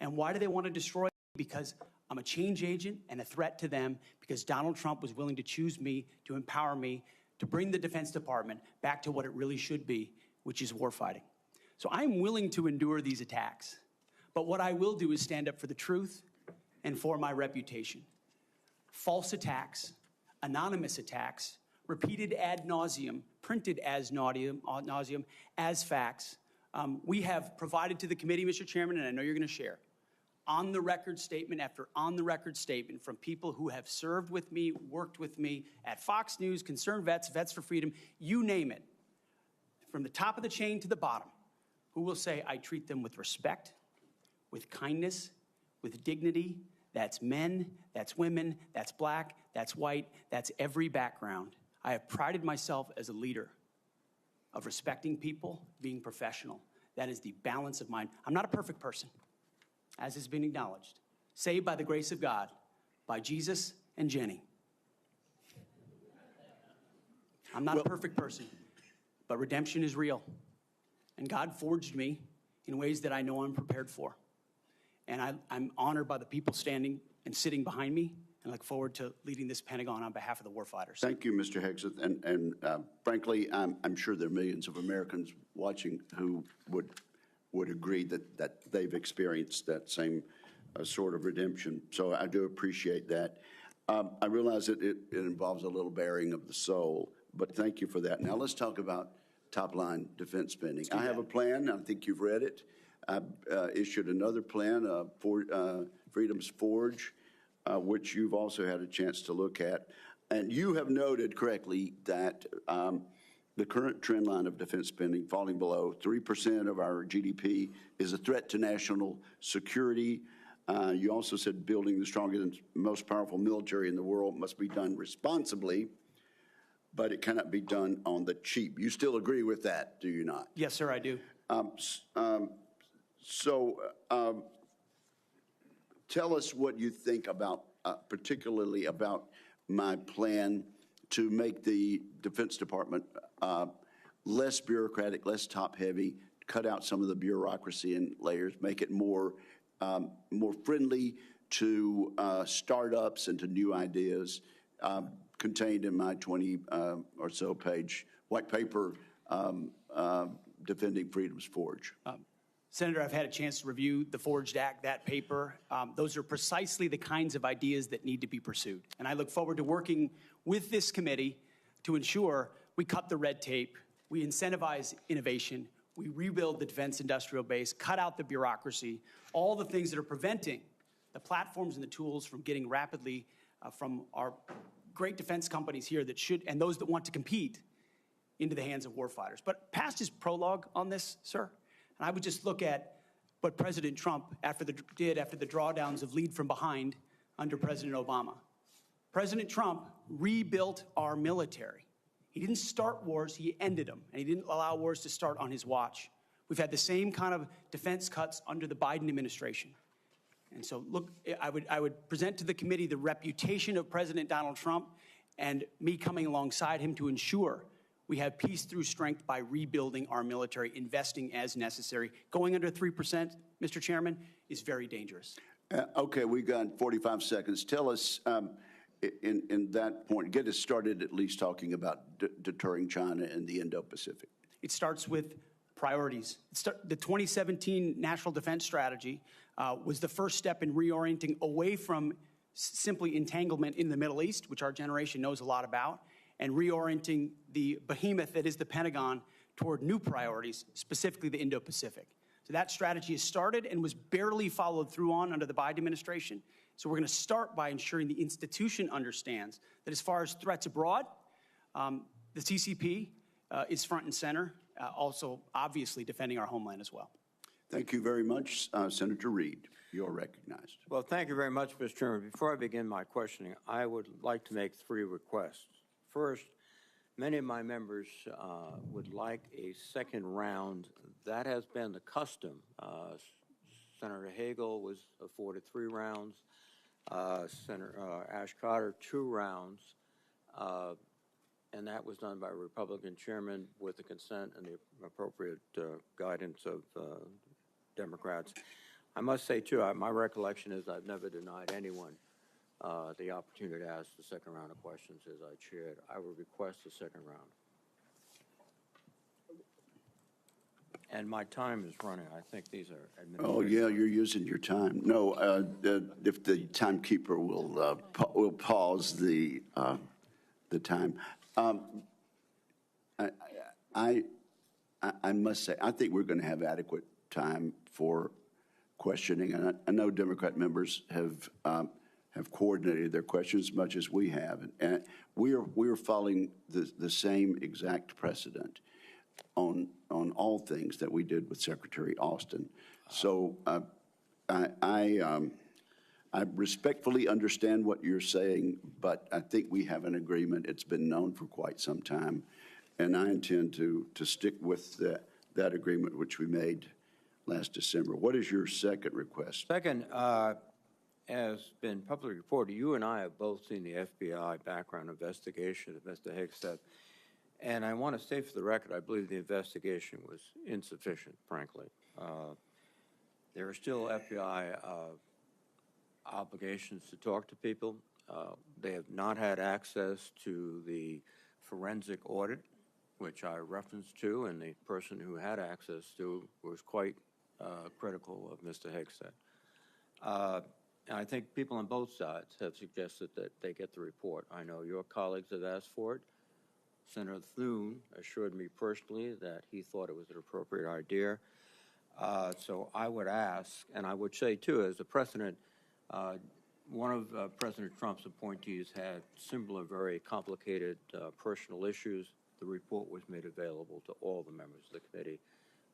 And why do they want to destroy me? Because I'm a change agent and a threat to them, because Donald Trump was willing to choose me, to empower me, to bring the Defense Department back to what it really should be, which is warfighting. So I'm willing to endure these attacks. But what I will do is stand up for the truth and for my reputation. False attacks, anonymous attacks, repeated ad nauseum, printed as nauseum, as facts. We have provided to the committee, Mr. Chairman, and I know you're going to share, on-the-record statement after on-the-record statement from people who have served with me, worked with me at Fox News, Concerned Vets, Vets for Freedom, you name it, from the top of the chain to the bottom, who will say, I treat them with respect, with kindness, with dignity. That's men, that's women, that's black, that's white, that's every background. I have prided myself as a leader of respecting people, being professional. That is the balance of mine. I'm not a perfect person, as has been acknowledged. Saved by the grace of God, by Jesus and Jenny. I'm not a perfect person, but redemption is real. And God forged me in ways that I know I'm prepared for. And I'm honored by the people standing and sitting behind me, and look forward to leading this Pentagon on behalf of the warfighters. Thank you, Mr. Hegseth. And frankly, I'm sure there are millions of Americans watching who would agree that they've experienced that same sort of redemption. So I do appreciate that. I realize that it involves a little bearing of the soul, but thank you for that. Now let's talk about top-line defense spending. I have a plan. I think you've read it. I issued another plan, for Freedom's Forge, which you've also had a chance to look at. And you have noted correctly that the current trend line of defense spending falling below 3% of our GDP is a threat to national security. You also said building the strongest and most powerful military in the world must be done responsibly, but it cannot be done on the cheap. You still agree with that, do you not? Yes, sir, I do. Tell us what you think about, particularly about my plan to make the Defense Department less bureaucratic, less top-heavy, cut out some of the bureaucracy and layers, make it more friendly to startups and to new ideas, contained in my 20 or so page white paper, Defending Freedom's Forge. Senator, I've had a chance to review the Forged Act, that paper. Those are precisely the kinds of ideas that need to be pursued. And I look forward to working with this committee to ensure we cut the red tape, we incentivize innovation, we rebuild the defense industrial base, cut out the bureaucracy, all the things that are preventing the platforms and the tools from getting rapidly from our great defense companies here that should, and those that want to compete, into the hands of warfighters. But past his prologue on this, sir, and I would just look at what President Trump did after the drawdowns of lead from behind under President Obama. President Trump rebuilt our military. He didn't start wars, he ended them, and he didn't allow wars to start on his watch. We've had the same kind of defense cuts under the Biden administration. And so, look, I would present to the committee the reputation of President Donald Trump and me coming alongside him to ensure we have peace through strength by rebuilding our military, investing as necessary. Going under 3%, Mr. Chairman, is very dangerous. Okay, we've got 45 seconds. Tell us, in that point, get us started at least talking about deterring China and the Indo-Pacific. It starts with priorities. The 2017 National Defense Strategy was the first step in reorienting away from simply entanglement in the Middle East, which our generation knows a lot about, and reorienting the behemoth that is the Pentagon toward new priorities, specifically the Indo-Pacific. So that strategy has started and was barely followed through on under the Biden administration. So we're going to start by ensuring the institution understands that as far as threats abroad, the CCP is front and center, also obviously defending our homeland as well. Thank you very much, Senator Reid. You're recognized. Well, thank you very much, Mr. Chairman. Before I begin my questioning, I would like to make 3 requests. First, many of my members would like a second round. That has been the custom. Senator Hagel was afforded 3 rounds. Senator Ash Carter, 2 rounds. And that was done by a Republican chairman with the consent and the appropriate guidance of Democrats. I must say, too, my recollection is I've never denied anyone the opportunity to ask the second round of questions as I chaired. I would request the second round. And my time is running. I think these are administrative. Oh, yeah, you're using your time. No, if the timekeeper will pause the time. I must say, I think we're going to have adequate time for questioning, and I know Democrat members have coordinated their questions as much as we have, and we are following the same exact precedent on all things that we did with Secretary Austin. So I respectfully understand what you're saying, but I think we have an agreement. It's been known for quite some time, and I intend to stick with that agreement which we made last December. What is your second request? Second, as been publicly reported, you and I have both seen the FBI background investigation of Mr. Hegseth, and I want to state for the record, I believe the investigation was insufficient, frankly. There are still FBI obligations to talk to people. They have not had access to the forensic audit, which I referenced to, and the person who had access to was quite critical of Mr. Hegseth. And I think people on both sides have suggested that they get the report. I know your colleagues have asked for it. Senator Thune assured me personally that he thought it was an appropriate idea. So I would ask, and I would say too, as a precedent, one of President Trump's appointees had similar, very complicated personal issues. The report was made available to all the members of the committee.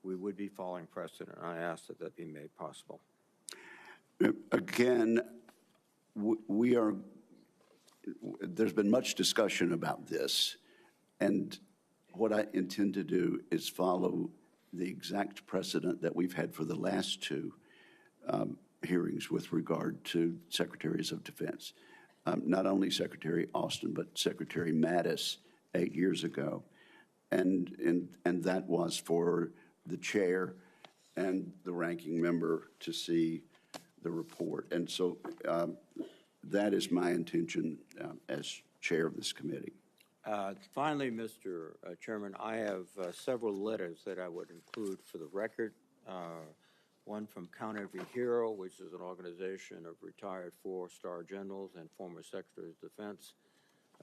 We would be following precedent, and I ask that that be made possible. Again, there's been much discussion about this, and what I intend to do is follow the exact precedent that we've had for the last two hearings with regard to secretaries of defense. Not only Secretary Austin, but Secretary Mattis 8 years ago. And that was for the chair and the ranking member to see the report. And so that is my intention as chair of this committee. Finally, Mr. Chairman, I have several letters that I would include for the record. One from Count Every Hero, which is an organization of retired 4-star generals and former secretaries of defense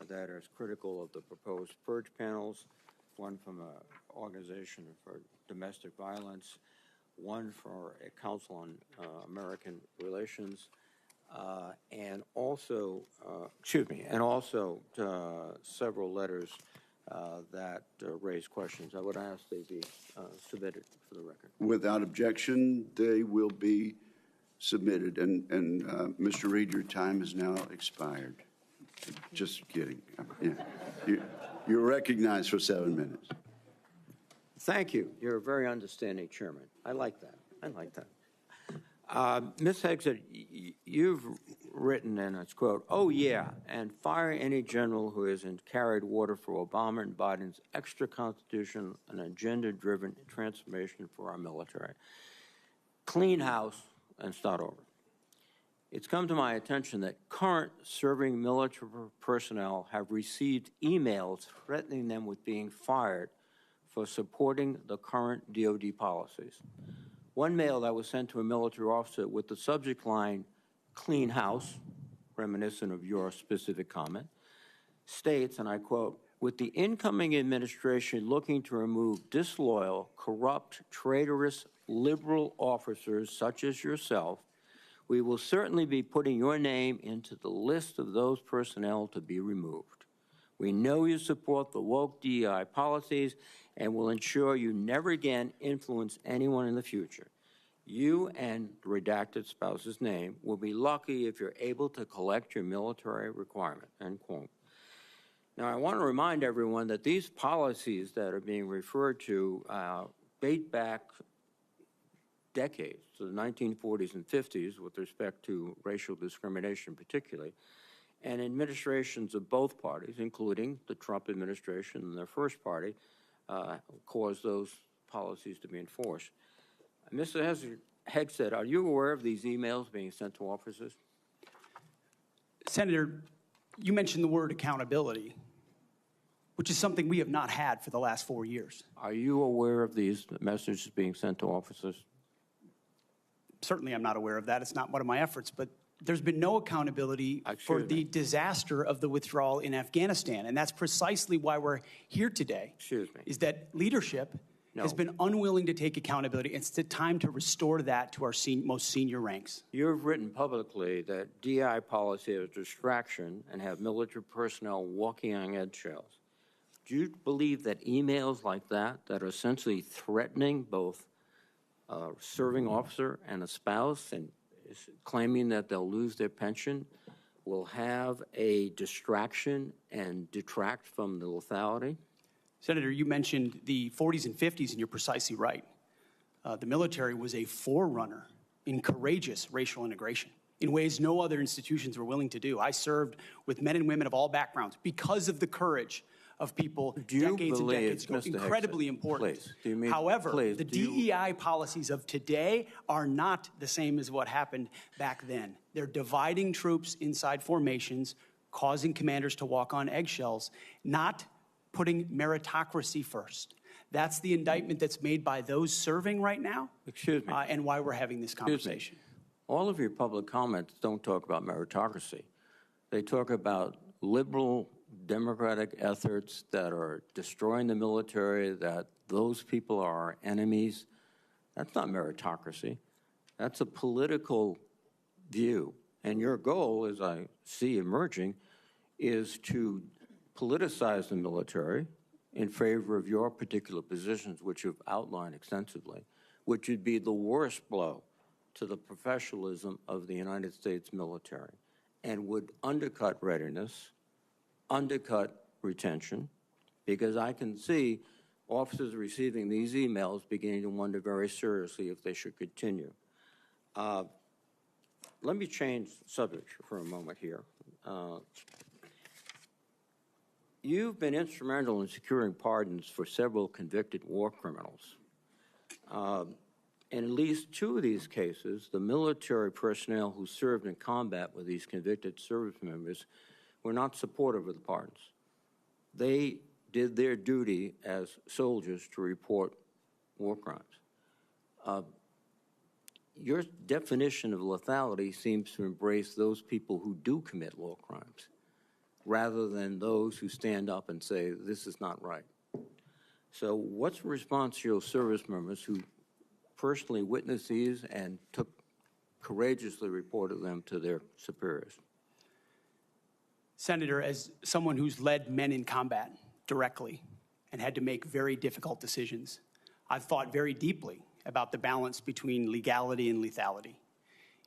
that is critical of the proposed purge panels. One from an organization for domestic violence. One for a Council on American Relations. And also several letters that raise questions. I would ask they be submitted for the record. Without objection, they will be submitted. And Mr. Reed, your time has now expired. Just kidding. Yeah. You're recognized for 7 minutes. Thank you. You're a very understanding chairman. I like that. Ms. Hegseth, you've written, and it's quote, "Oh yeah, and fire any general who hasn't carried water for Obama and Biden's extra constitution and agenda-driven transformation for our military. Clean house and start over." It's come to my attention that current serving military personnel have received emails threatening them with being fired for supporting the current DOD policies. One mail that was sent to a military officer with the subject line, "Clean house," reminiscent of your specific comment, states, and I quote, "With the incoming administration looking to remove disloyal, corrupt, traitorous, liberal officers such as yourself, we will certainly be putting your name into the list of those personnel to be removed. We know you support the woke DEI policies and will ensure you never again influence anyone in the future. You and the redacted spouse's name will be lucky if you're able to collect your military requirement," end quote. Now, I want to remind everyone that these policies that are being referred to date back decades, to the 1940s and 50s with respect to racial discrimination particularly, and administrations of both parties, including the Trump administration and their first party, caused those policies to be enforced. Mr. Hegseth, are you aware of these emails being sent to officers? Senator, you mentioned the word accountability, which is something we have not had for the last 4 years. Are you aware of these messages being sent to officers? Certainly I'm not aware of that. It's not one of my efforts, but there's been no accountability for the disaster of the withdrawal in Afghanistan. And that's precisely why we're here today. Excuse me. Is that leadership has been unwilling to take accountability. It's the time to restore that to our most senior ranks. You've written publicly that DI policy is a distraction and have military personnel walking on eggshells. Do you believe that emails like that are essentially threatening both a serving officer and a spouse and claiming that they'll lose their pension will have a distraction and detract from the lethality? Senator, you mentioned the 40s and 50s, and you're precisely right. The military was a forerunner in courageous racial integration in ways no other institutions were willing to do. I served with men and women of all backgrounds because of the courage of people decades and decades ago. Incredibly important. However, the DEI policies of today are not the same as what happened back then. They're dividing troops inside formations, causing commanders to walk on eggshells, not putting meritocracy first. That's the indictment that's made by those serving right now. Excuse me. And why we're having this conversation. All of your public comments don't talk about meritocracy. They talk about liberal democratic efforts that are destroying the military, that those people are our enemies. That's not meritocracy. That's a political view And your goal, as I see emerging, is to politicize the military in favor of your particular positions, which you've outlined extensively, which would be the worst blow to the professionalism of the United States military and would undercut readiness, undercut retention, because I can see officers receiving these emails beginning to wonder very seriously if they should continue. Let me change subject for a moment here. You've been instrumental in securing pardons for several convicted war criminals. In at least 2 of these cases, the military personnel who served in combat with these convicted service members were not supportive of the pardons. They did their duty as soldiers to report war crimes. Your definition of lethality seems to embrace those people who do commit war crimes, rather than those who stand up and say, this is not right. So what's the response to your service members who personally witnessed these and courageously reported them to their superiors? Senator, as someone who's led men in combat directly and had to make very difficult decisions, I've thought very deeply about the balance between legality and lethality,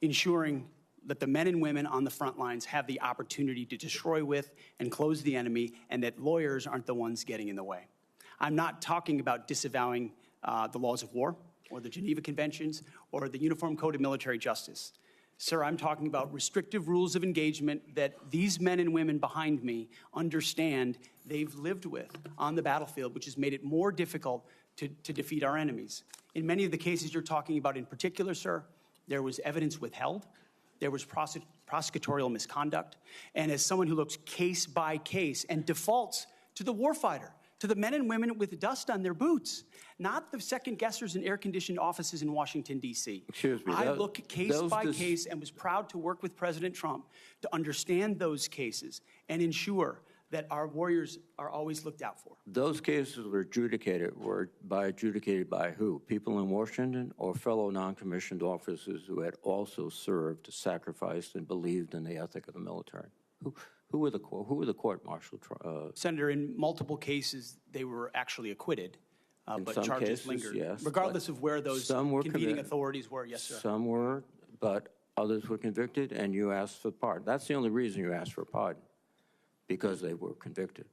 ensuring that the men and women on the front lines have the opportunity to destroy with and close the enemy, and that lawyers aren't the ones getting in the way. I'm not talking about disavowing the laws of war or the Geneva Conventions or the Uniform Code of Military Justice. Sir, I'm talking about restrictive rules of engagement that these men and women behind me understand they've lived with on the battlefield, which has made it more difficult to defeat our enemies. In many of the cases you're talking about in particular, sir, there was evidence withheld, there was prosecutorial misconduct, and as someone who looks case by case and defaults to the warfighter, to the men and women with dust on their boots, not the second guessers in air-conditioned offices in Washington, D.C. Excuse me. I look case by case and was proud to work with President Trump to understand those cases and ensure that our warriors are always looked out for. Those cases were adjudicated by who? People in Washington or fellow non-commissioned officers who had also served, sacrificed, and believed in the ethic of the military? Who were the court-martial? Senator, in multiple cases, they were actually acquitted, but charges cases, lingered. yes, regardless of where those convening authorities were, yes, sir. Some were, but others were convicted, and you asked for pardon. That's the only reason you asked for pardon, because they were convicted.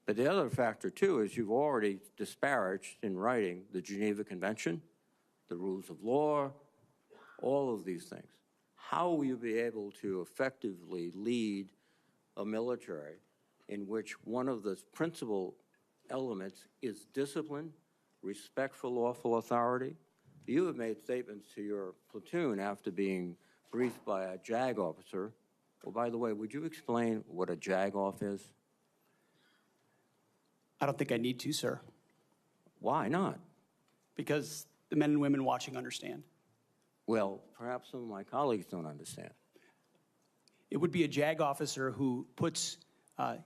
But the other factor, too, is you've already disparaged in writing the Geneva Convention, the rules of law, all of these things. How will you be able to effectively lead a military in which one of the principal elements is discipline, respect for lawful authority? You have made statements to your platoon after being briefed by a JAG officer. Well, by the way, would you explain what a JAG-off is? I don't think I need to, sir. Why not? Because the men and women watching understand. Well, perhaps some of my colleagues don't understand. It would be a JAG officer who puts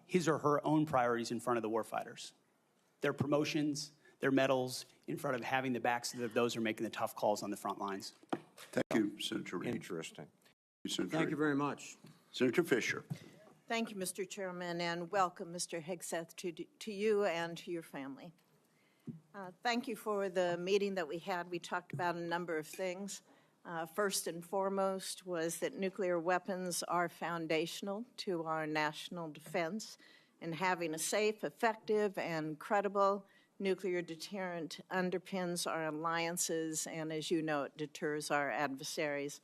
his or her own priorities in front of the warfighters. Their promotions, their medals, in front of having the backs of those who are making the tough calls on the front lines. Thank you, Senator Reid. Interesting. Senator Thank Reid. you very much. Senator Fischer. Thank you, Mr. Chairman, and welcome, Mr. Hegseth, to you and to your family. Thank you for the meeting that we had. We talked about a number of things. First and foremost was that nuclear weapons are foundational to our national defense, and having a safe, effective, and credible nuclear deterrent underpins our alliances, and as you know, it deters our adversaries.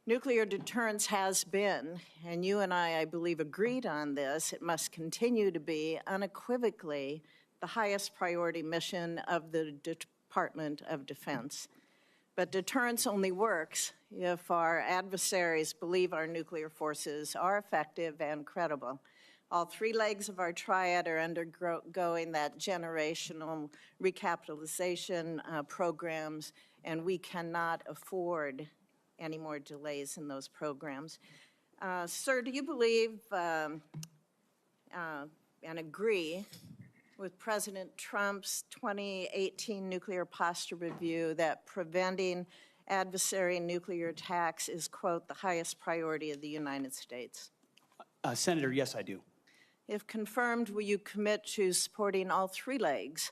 Nuclear deterrence has been, and you and I believe, agreed on this, it must continue to be unequivocally the highest priority mission of the Department of Defense. But deterrence only works if our adversaries believe our nuclear forces are effective and credible. All 3 legs of our triad are undergoing that generational recapitalization programs, and we cannot afford any more delays in those programs. Sir, do you believe and agree with President Trump's 2018 nuclear posture review that preventing adversary nuclear attacks is, quote, the highest priority of the United States? Senator, yes, I do. If confirmed, will you commit to supporting all three legs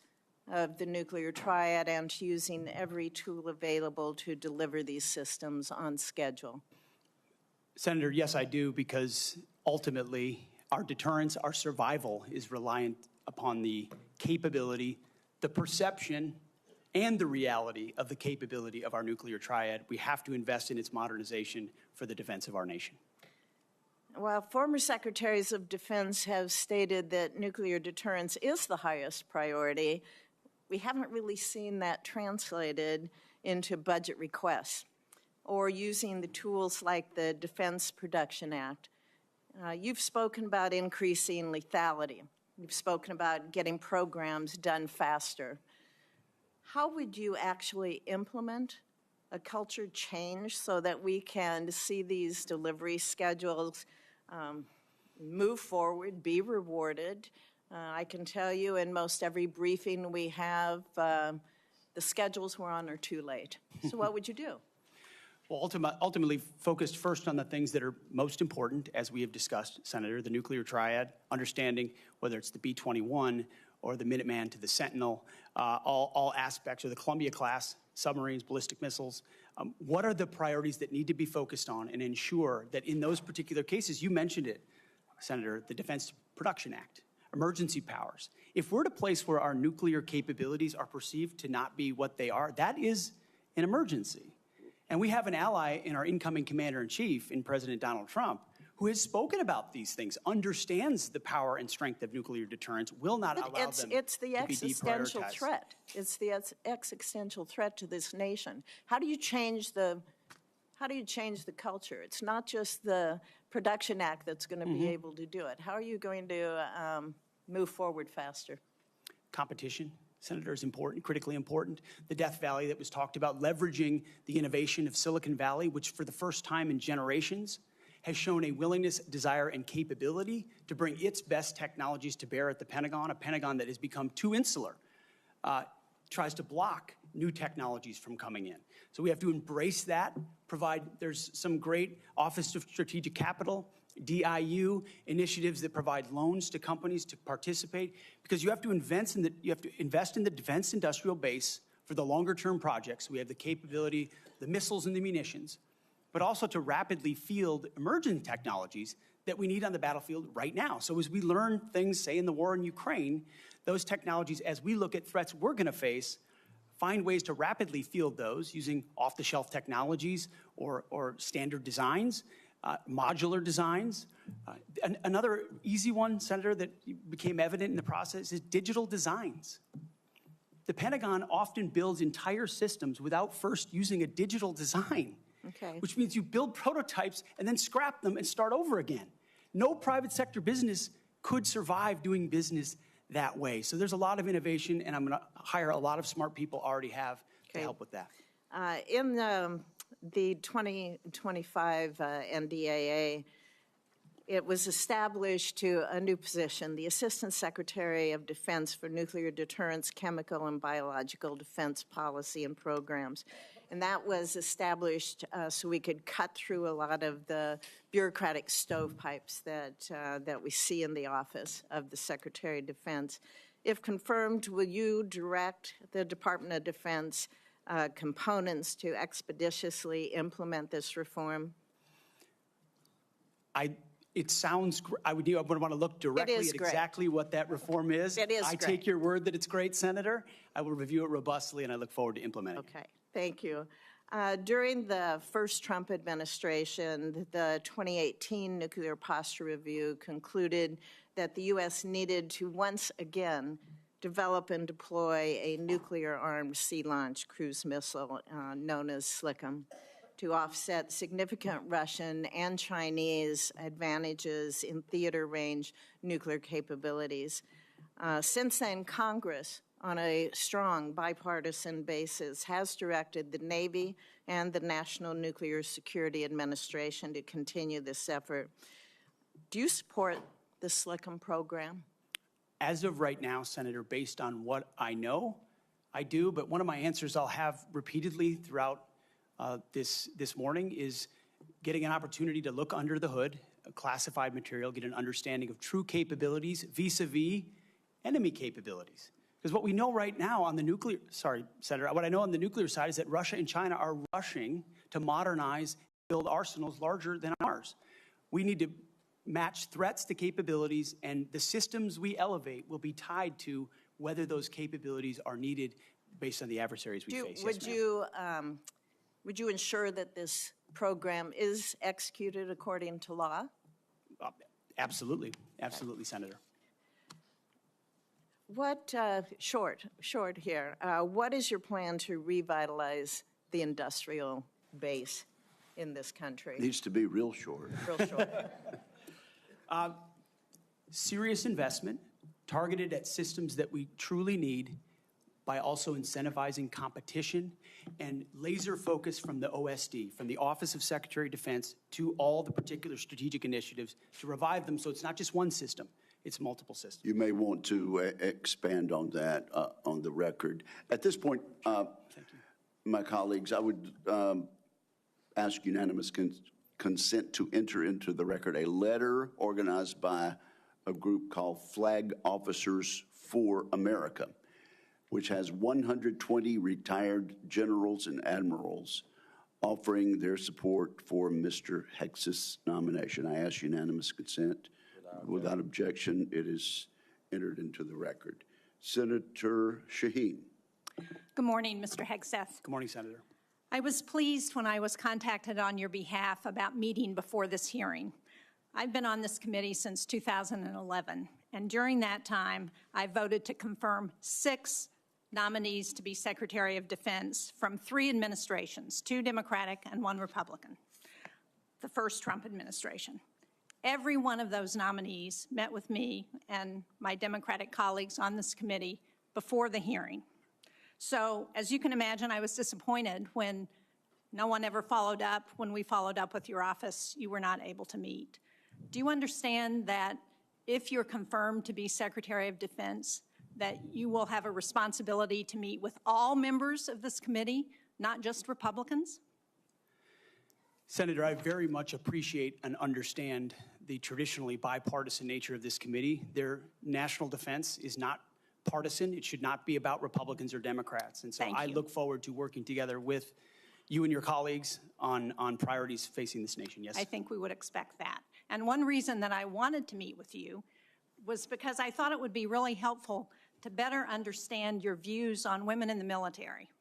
of the nuclear triad and to using every tool available to deliver these systems on schedule? Senator, yes, I do, because ultimately our deterrence, our survival is reliant upon the capability, the perception, and the reality of the capability of our nuclear triad. We have to invest in its modernization for the defense of our nation. While former secretaries of defense have stated that nuclear deterrence is the highest priority, we haven't really seen that translated into budget requests or using the tools like the Defense Production Act. You've spoken about increasing lethality. You've spoken about getting programs done faster. How would you actually implement a culture change so that we can see these delivery schedules move forward, be rewarded? I can tell you in most every briefing we have, the schedules we're on are too late. So what would you do? Well, ultimately focused first on the things that are most important, as we have discussed, Senator, the nuclear triad, understanding whether it's the B-21 or the Minuteman to the Sentinel, all aspects, or the Columbia-class submarines, ballistic missiles. What are the priorities that need to be focused on and ensure that in those particular cases, you mentioned it, Senator, the Defense Production Act, emergency powers. If we're at a place where our nuclear capabilities are perceived to not be what they are, that is an emergency. And we have an ally in our incoming commander-in-chief, in President Donald Trump, who has spoken about these things, understands the power and strength of nuclear deterrence, will not allow them to be It's the existential threat. It's the existential threat to this nation. How do you change the culture? It's not just the Production Act that's going to be able to do it. How are you going to move forward faster? Competition, Senator, is important, critically important. The Death Valley that was talked about, leveraging the innovation of Silicon Valley, which for the first time in generations has shown a willingness, desire, and capability to bring its best technologies to bear at the Pentagon, a Pentagon that has become too insular, tries to block new technologies from coming in. So we have to embrace that, there's some great Office of Strategic Capital, DIU initiatives that provide loans to companies to participate, because you have to invest in the defense industrial base for the longer-term projects. We have the capability, the missiles and the munitions, but also to rapidly field emerging technologies that we need on the battlefield right now. So as we learn things, say in the war in Ukraine, those technologies, as we look at threats we're going to face, find ways to rapidly field those using off-the-shelf technologies or standard designs, modular designs. Another easy one, Senator, that became evident in the process is digital designs. The Pentagon often builds entire systems without first using a digital design, which means you build prototypes and then scrap them and start over again. No private sector business could survive doing business that way. So there's a lot of innovation, and I'm going to hire a lot of smart people already have to help with that. In the 2025 NDAA, it was established to a new position, the Assistant Secretary of Defense for Nuclear Deterrence, Chemical and Biological Defense Policy and Programs. And that was established so we could cut through a lot of the bureaucratic stovepipes that we see in the office of the Secretary of Defense. If confirmed, will you direct the Department of Defense components to expeditiously implement this reform? It sounds great. I would want to look directly at exactly what that reform is. It is I take your word that it's great, Senator. I will review it robustly, and I look forward to implementing it. Okay, thank you. During the first Trump administration, the 2018 Nuclear Posture Review concluded that the U.S. needed to once again develop and deploy a nuclear-armed sea-launched cruise missile known as Slotkin to offset significant Russian and Chinese advantages in theater-range nuclear capabilities. Since then, Congress, on a strong bipartisan basis, has directed the Navy and the National Nuclear Security Administration to continue this effort. Do you support the Slotkin program? As of right now, Senator, based on what I know, I do, but one of my answers I'll have repeatedly throughout this morning is getting an opportunity to look under the hood, classified material, get an understanding of true capabilities vis-a-vis enemy capabilities. Because what we know right now on the nuclear, Senator, what I know on the nuclear side is that Russia and China are rushing to modernize, build arsenals larger than ours. We need to match threats to capabilities, and the systems we elevate will be tied to whether those capabilities are needed based on the adversaries we face. Would you ensure that this program is executed according to law? Absolutely. Absolutely, Senator. What, short here, what is your plan to revitalize the industrial base in this country? Needs to be real short. Real short. Serious investment targeted at systems that we truly need by also incentivizing competition and laser focus from the OSD, from the Office of Secretary of Defense, to all the particular strategic initiatives to revive them so it's not just one system, it's multiple systems. You may want to expand on that on the record. At this point, my colleagues, I would ask unanimous consent to enter into the record a letter organized by a group called Flag Officers for America, which has 120 retired generals and admirals offering their support for Mr. Hegseth's nomination. I ask unanimous consent. Without objection, it is entered into the record. Senator Shaheen. Good morning, Mr. Hegseth. Good morning, Senator. I was pleased when I was contacted on your behalf about meeting before this hearing. I've been on this committee since 2011, and during that time, I voted to confirm 6 nominees to be Secretary of Defense from 3 administrations, 2 Democratic and 1 Republican, the first Trump administration. Every one of those nominees met with me and my Democratic colleagues on this committee before the hearing. So, as you can imagine, I was disappointed when no one ever followed up. When we followed up with your office, you were not able to meet. Do you understand that if you're confirmed to be Secretary of Defense, that you will have a responsibility to meet with all members of this committee, not just Republicans? Senator, I very much appreciate and understand the traditionally bipartisan nature of this committee. Their national defense is not partisan. It should not be about Republicans or Democrats. And so I look forward to working together with you and your colleagues on priorities facing this nation. Yes. I think we would expect that. And one reason that I wanted to meet with you was because I thought it would be really helpful to better understand your views on women in the military.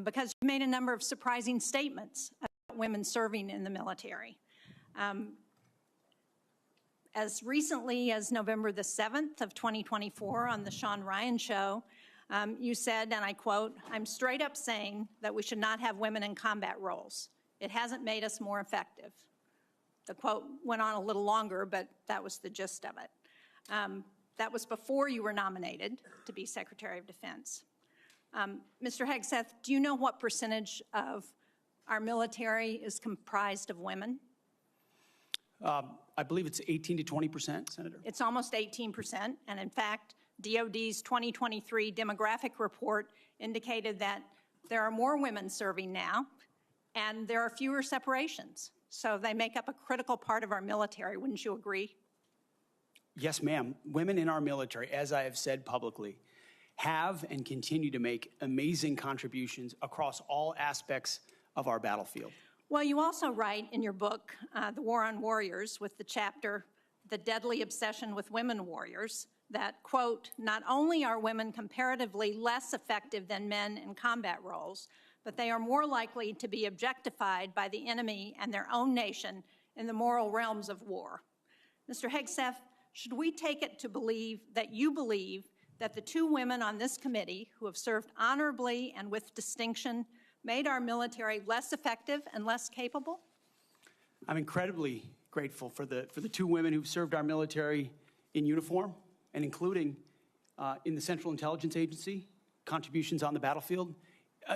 Because you made a number of surprising statements about women serving in the military. As recently as November the 7th of 2024 on the Sean Ryan Show, you said, and I quote, "I'm straight up saying that we should not have women in combat roles. It hasn't made us more effective." The quote went on a little longer, but that was the gist of it. That was before you were nominated to be Secretary of Defense. Mr. Hegseth, do you know what percentage of our military is comprised of women? I believe it's 18 to 20%, Senator. It's almost 18%, and in fact, DOD's 2023 demographic report indicated that there are more women serving now, and there are fewer separations. So they make up a critical part of our military, wouldn't you agree? Yes, ma'am. Women in our military, as I have said publicly, have and continue to make amazing contributions across all aspects of our battlefield. Well, you also write in your book, The War on Warriors, with the chapter, The Deadly Obsession with Women Warriors, that, quote, "Not only are women comparatively less effective than men in combat roles, but they are more likely to be objectified by the enemy and their own nation in the moral realms of war." Mr. Hegseth, should we take it to believe that you believe that the 2 women on this committee who have served honorably and with distinction made our military less effective and less capable? I'm incredibly grateful for the 2 women who've served our military in uniform and including in the Central Intelligence Agency, contributions on the battlefield,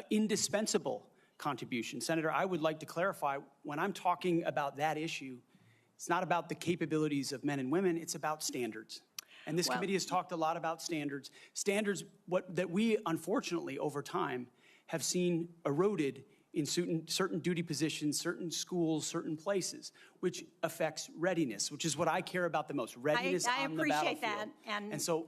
indispensable contributions. Senator, I would like to clarify, when I'm talking about that issue, it's not about the capabilities of men and women, it's about standards. And this committee has talked a lot about standards. Standards that we, unfortunately, over time, have seen eroded in certain duty positions, certain schools, certain places, which affects readiness, which is what I care about the most, readiness on the battlefield. I appreciate that. And so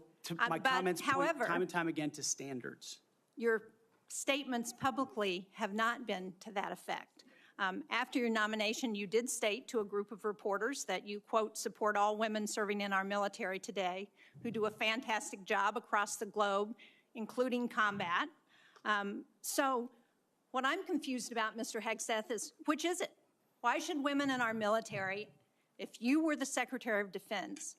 my comments point time and time again to standards. Your statements publicly have not been to that effect. After your nomination, you did state to a group of reporters that you, quote, support all women serving in our military today who do a fantastic job across the globe, including combat. So what I'm confused about, Mr. Hegseth, is which is it? Why should women in our military, if you were the Secretary of Defense,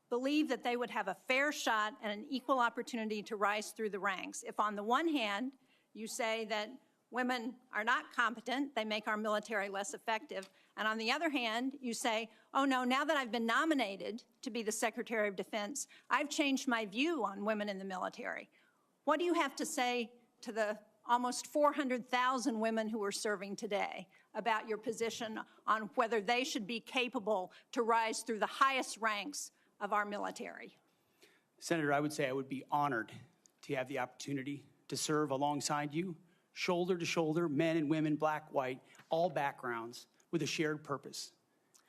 believe that they would have a fair shot and an equal opportunity to rise through the ranks? If on the one hand, you say that women are not competent, they make our military less effective, and on the other hand, you say, oh no, now that I've been nominated to be the Secretary of Defense, I've changed my view on women in the military. What do you have to say to the almost 400,000 women who are serving today about your position on whether they should be capable to rise through the highest ranks of our military? Senator, I would say I would be honored to have the opportunity to serve alongside you, shoulder to shoulder, men and women, black, white, all backgrounds, with a shared purpose.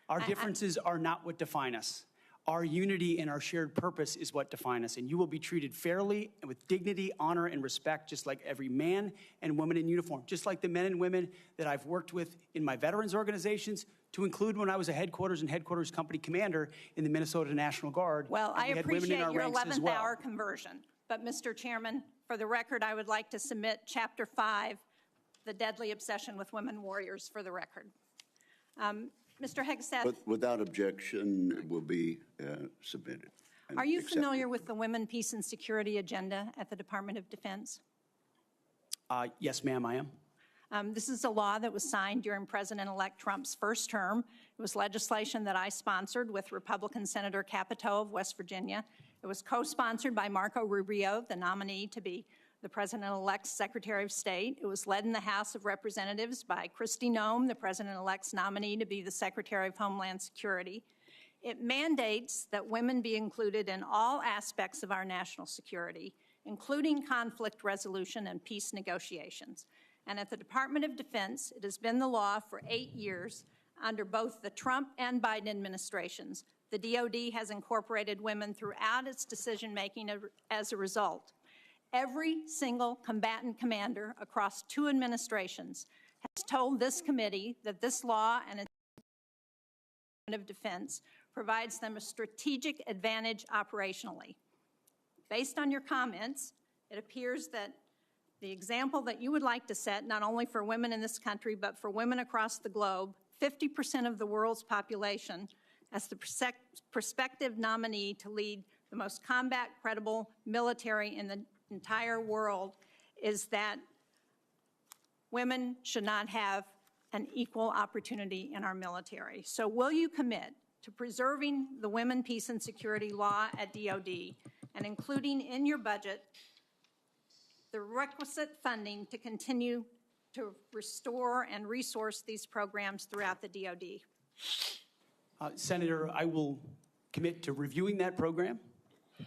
Our differences are not what define us. Our unity and our shared purpose is what define us, and you will be treated fairly and with dignity, honor, and respect, just like every man and woman in uniform, just like the men and women that I've worked with in my veterans organizations, to include when I was a headquarters and headquarters company commander in the Minnesota National Guard. Well, I appreciate your 11th hour well. conversion, but Mr. Chairman, for the record, I would like to submit Chapter 5, The Deadly Obsession with Women Warriors, for the record. Mr. Hegseth. But without objection, it will be submitted. Are you familiar with the Women, Peace, and Security agenda at the Department of Defense? Yes, ma'am, I am. This is a law that was signed during President-elect Trump's first term. It was legislation that I sponsored with Republican Senator Capito of West Virginia. It was co-sponsored by Marco Rubio, the nominee to be the President-elect's Secretary of State. It was led in the House of Representatives by Kristi Noem, the President-elect's nominee to be the Secretary of Homeland Security. It mandates that women be included in all aspects of our national security, including conflict resolution and peace negotiations. And at the Department of Defense, it has been the law for 8 years under both the Trump and Biden administrations. The DoD has incorporated women throughout its decision-making as a result. Every single combatant commander across 2 administrations has told this committee that this law and its Department of Defense provides them a strategic advantage operationally. Based on your comments, it appears that the example that you would like to set, not only for women in this country, but for women across the globe, 50% of the world's population, as the prospective nominee to lead the most combat-credible military in the entire world, is that women should not have an equal opportunity in our military. So will you commit to preserving the Women, Peace, and Security law at DoD and including in your budget the requisite funding to continue to restore and resource these programs throughout the DoD? Senator, I will commit to reviewing that program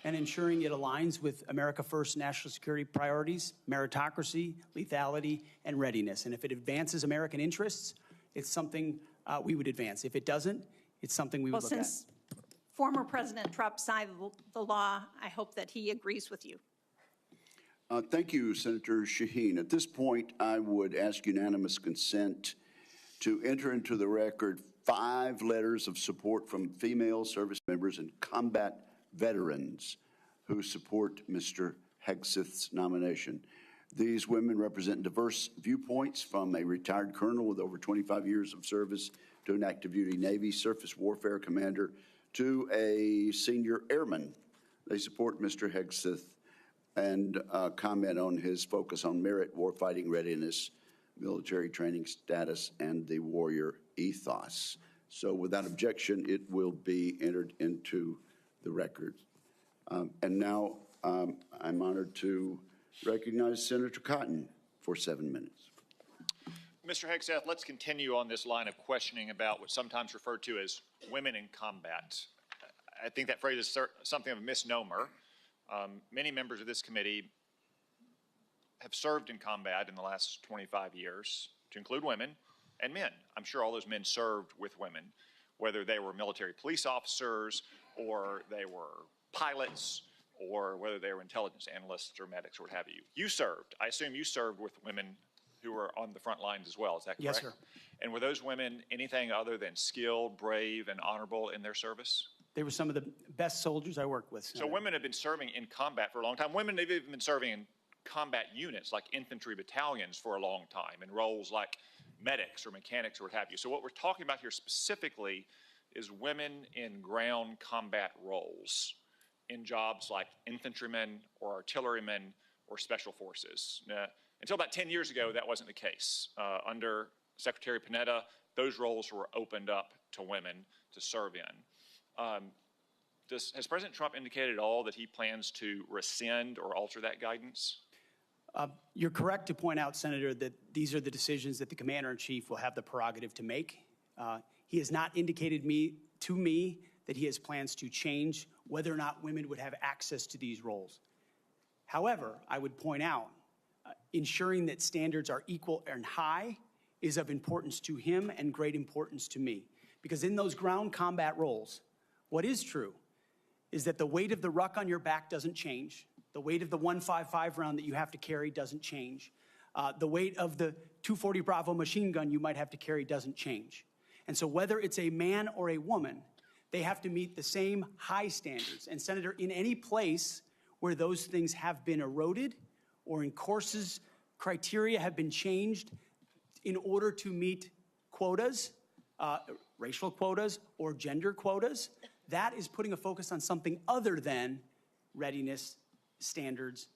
and ensuring it aligns with America First national security priorities, meritocracy, lethality, and readiness. And if it advances American interests, it's something we would advance. If it doesn't, it's something we would look at. Since former President Trump signed the law, I hope that he agrees with you. Thank you, Senator Shaheen. At this point, I would ask unanimous consent to enter into the record 5 letters of support from female service members and combat veterans who support Mr. Hegseth's nomination. These women represent diverse viewpoints, from a retired colonel with over 25 years of service to an active duty Navy surface warfare commander to a senior airman. They support Mr. Hegseth and comment on his focus on merit, warfighting readiness, military training status, and the warrior ethos. So without objection, it will be entered into the record. And now I'm honored to recognize Senator Cotton for 7 minutes. Mr. Hegseth, let's continue on this line of questioning about what's sometimes referred to as women in combat. I think that phrase is something of a misnomer. Many members of this committee have served in combat in the last 25 years, to include women and men. I'm sure all those men served with women, whether they were military police officers or they were pilots or whether they were intelligence analysts or medics or what have you. You served. I assume you served with women who were on the front lines as well. Is that correct? Yes, sir. And were those women anything other than skilled, brave, and honorable in their service? They were some of the best soldiers I worked with, Senator. So women have been serving in combat for a long time. Women have even been serving in combat units like infantry battalions for a long time in roles like medics or mechanics or what have you. So what we're talking about here specifically is women in ground combat roles in jobs like infantrymen or artillerymen or special forces. Now, until about 10 years ago, that wasn't the case. Under Secretary Panetta, those roles were opened up to women to serve in. Has President Trump indicated at all that he plans to rescind or alter that guidance? You're correct to point out, Senator, that these are the decisions that the Commander-in-Chief will have the prerogative to make. He has not indicated to me that he has plans to change whether or not women would have access to these roles. However, I would point out, ensuring that standards are equal and high is of importance to him and great importance to me. Because in those ground combat roles, what is true is that the weight of the ruck on your back doesn't change. The weight of the .155 round that you have to carry doesn't change. The weight of the .240 Bravo machine gun you might have to carry doesn't change. And so whether it's a man or a woman, they have to meet the same high standards. And Senator, in any place where those things have been eroded or in courses, criteria have been changed in order to meet quotas, racial quotas or gender quotas, that is putting a focus on something other than readiness, standards,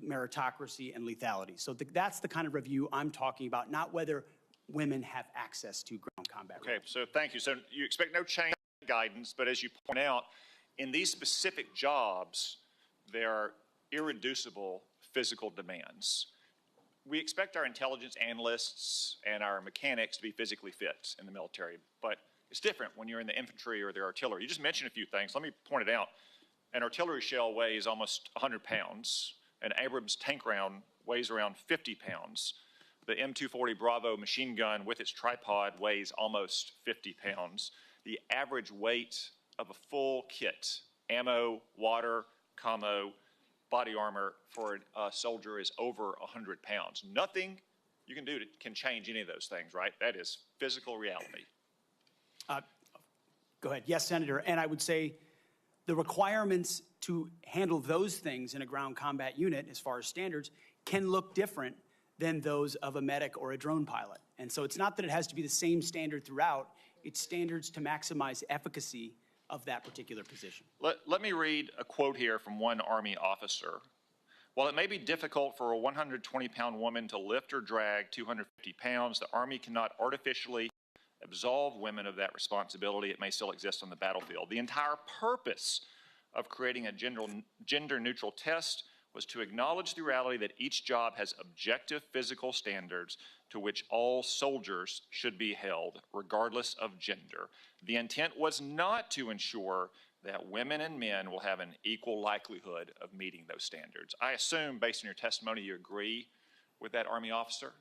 meritocracy, and lethality. So that's the kind of review I'm talking about, not whether women have access to ground combat. Okay, so thank you. So you expect no change in guidance, but as you point out, in these specific jobs, there are irreducible physical demands. We expect our intelligence analysts and our mechanics to be physically fit in the military, but it's different when you're in the infantry or the artillery. You just mentioned a few things. Let me point it out. An artillery shell weighs almost 100 pounds. An Abrams tank round weighs around 50 pounds. The M240 Bravo machine gun with its tripod weighs almost 50 pounds. The average weight of a full kit, ammo, water, commo, body armor for a soldier is over 100 pounds. Nothing you can do can change any of those things, right? That is physical reality. Go ahead. Yes, Senator. And I would say the requirements to handle those things in a ground combat unit, as far as standards, can look different than those of a medic or a drone pilot. And so it's not that it has to be the same standard throughout. It's standards to maximize efficacy of that particular position. Let me read a quote here from one Army officer. While it may be difficult for a 120-pound woman to lift or drag 250 pounds, the Army cannot artificially absolve women of that responsibility. It may still exist on the battlefield. The entire purpose of creating a gender-neutral test was to acknowledge the reality that each job has objective physical standards to which all soldiers should be held, regardless of gender. The intent was not to ensure that women and men will have an equal likelihood of meeting those standards. I assume, based on your testimony, you agree with that Army officer?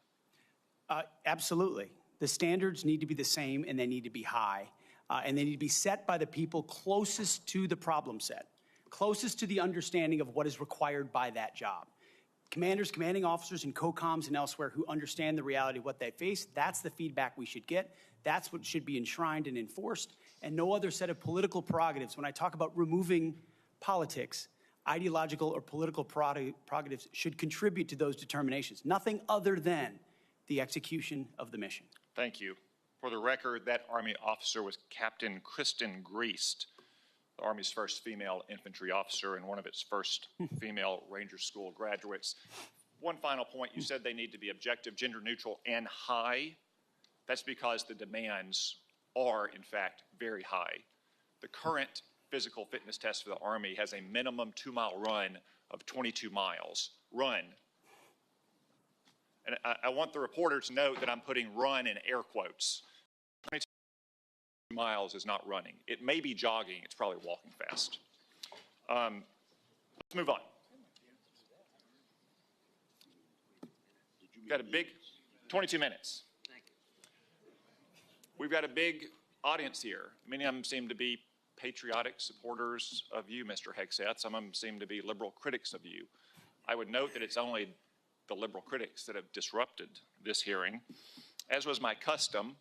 Absolutely. The standards need to be the same, and they need to be high, and they need to be set by the people closest to the problem set, closest to the understanding of what is required by that job. Commanders, commanding officers, and COCOMs and elsewhere who understand the reality of what they face, that's the feedback we should get. That's what should be enshrined and enforced, and no other set of political prerogatives. When I talk about removing politics, ideological or political prerogatives should contribute to those determinations. Nothing other than the execution of the mission. Thank you. For the record, that Army officer was Captain Kristen Griest, the Army's first female infantry officer and one of its first female Ranger School graduates. One final point, you said they need to be objective, gender neutral, and high. That's because the demands are, in fact, very high. The current physical fitness test for the Army has a minimum 2-mile run of 22 miles. Run. And I want the reporter to note that I'm putting run in air quotes. 22 miles is not running. It may be jogging. It's probably walking fast. Let's move on. We've got a big, 22 minutes. We've got a big audience here. Many of them seem to be patriotic supporters of you, Mr. Hegseth. Some of them seem to be liberal critics of you. I would note that it's only the liberal critics that have disrupted this hearing. As was my custom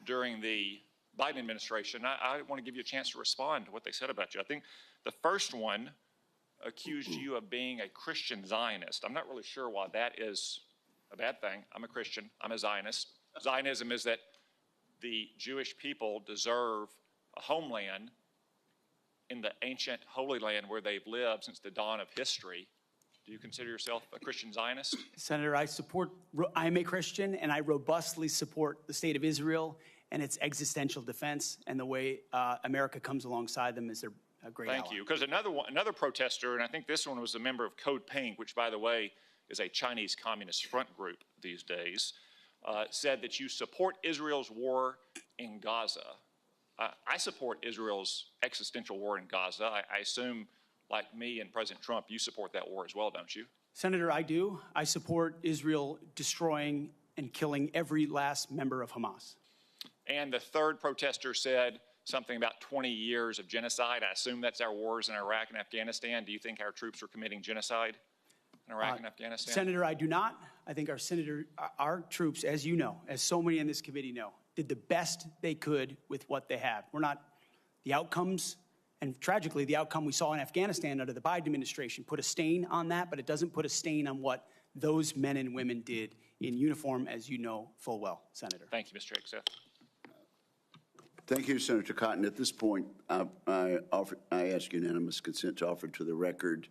during the Biden administration, I want to give you a chance to respond to what they said about you. I think the first one accused you of being a Christian Zionist. I'm not really sure why that is a bad thing. I'm a Christian. I'm a Zionist. Zionism is that the Jewish people deserve a homeland in the ancient Holy Land where they've lived since the dawn of history. Do you consider yourself a Christian Zionist? Senator, I'm a Christian, and I robustly support the state of Israel and its existential defense, and the way America comes alongside them is their great ally. Thank you. Because another protester, and I think this one was a member of Code Pink, which, by the way, is a Chinese Communist front group these days, said that you support Israel's war in Gaza. I support Israel's existential war in Gaza. I assume, like me and President Trump, you support that war as well, don't you? Senator, I do. I support Israel destroying and killing every last member of Hamas. And the third protester said something about 20 years of genocide. I assume that's our wars in Iraq and Afghanistan. Do you think our troops are committing genocide in Iraq and Afghanistan? Senator, I do not. I think our troops, as you know, as so many in this committee know, did the best they could with what they have. The outcomes, and tragically, the outcome we saw in Afghanistan under the Biden administration put a stain on that, but it doesn't put a stain on what those men and women did in uniform, as you know full well, Senator. Thank you, Mr. Hegseth. Thank you, Senator Cotton. At this point, I ask unanimous consent to offer to the record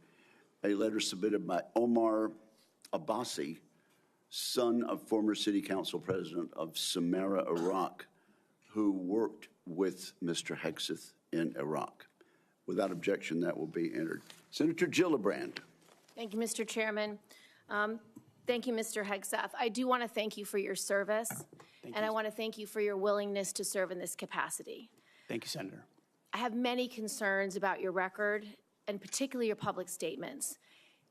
a letter submitted by Omar Abbasi, son of former City Council President of Samarra, Iraq, who worked with Mr. Hegseth in Iraq. Without objection, that will be entered. Senator Gillibrand. Thank you, Mr. Chairman. Thank you, Mr. Hegseth. I do want to thank you for your service, and I want to thank you for your willingness to serve in this capacity. Thank you, Senator. I have many concerns about your record, and particularly your public statements,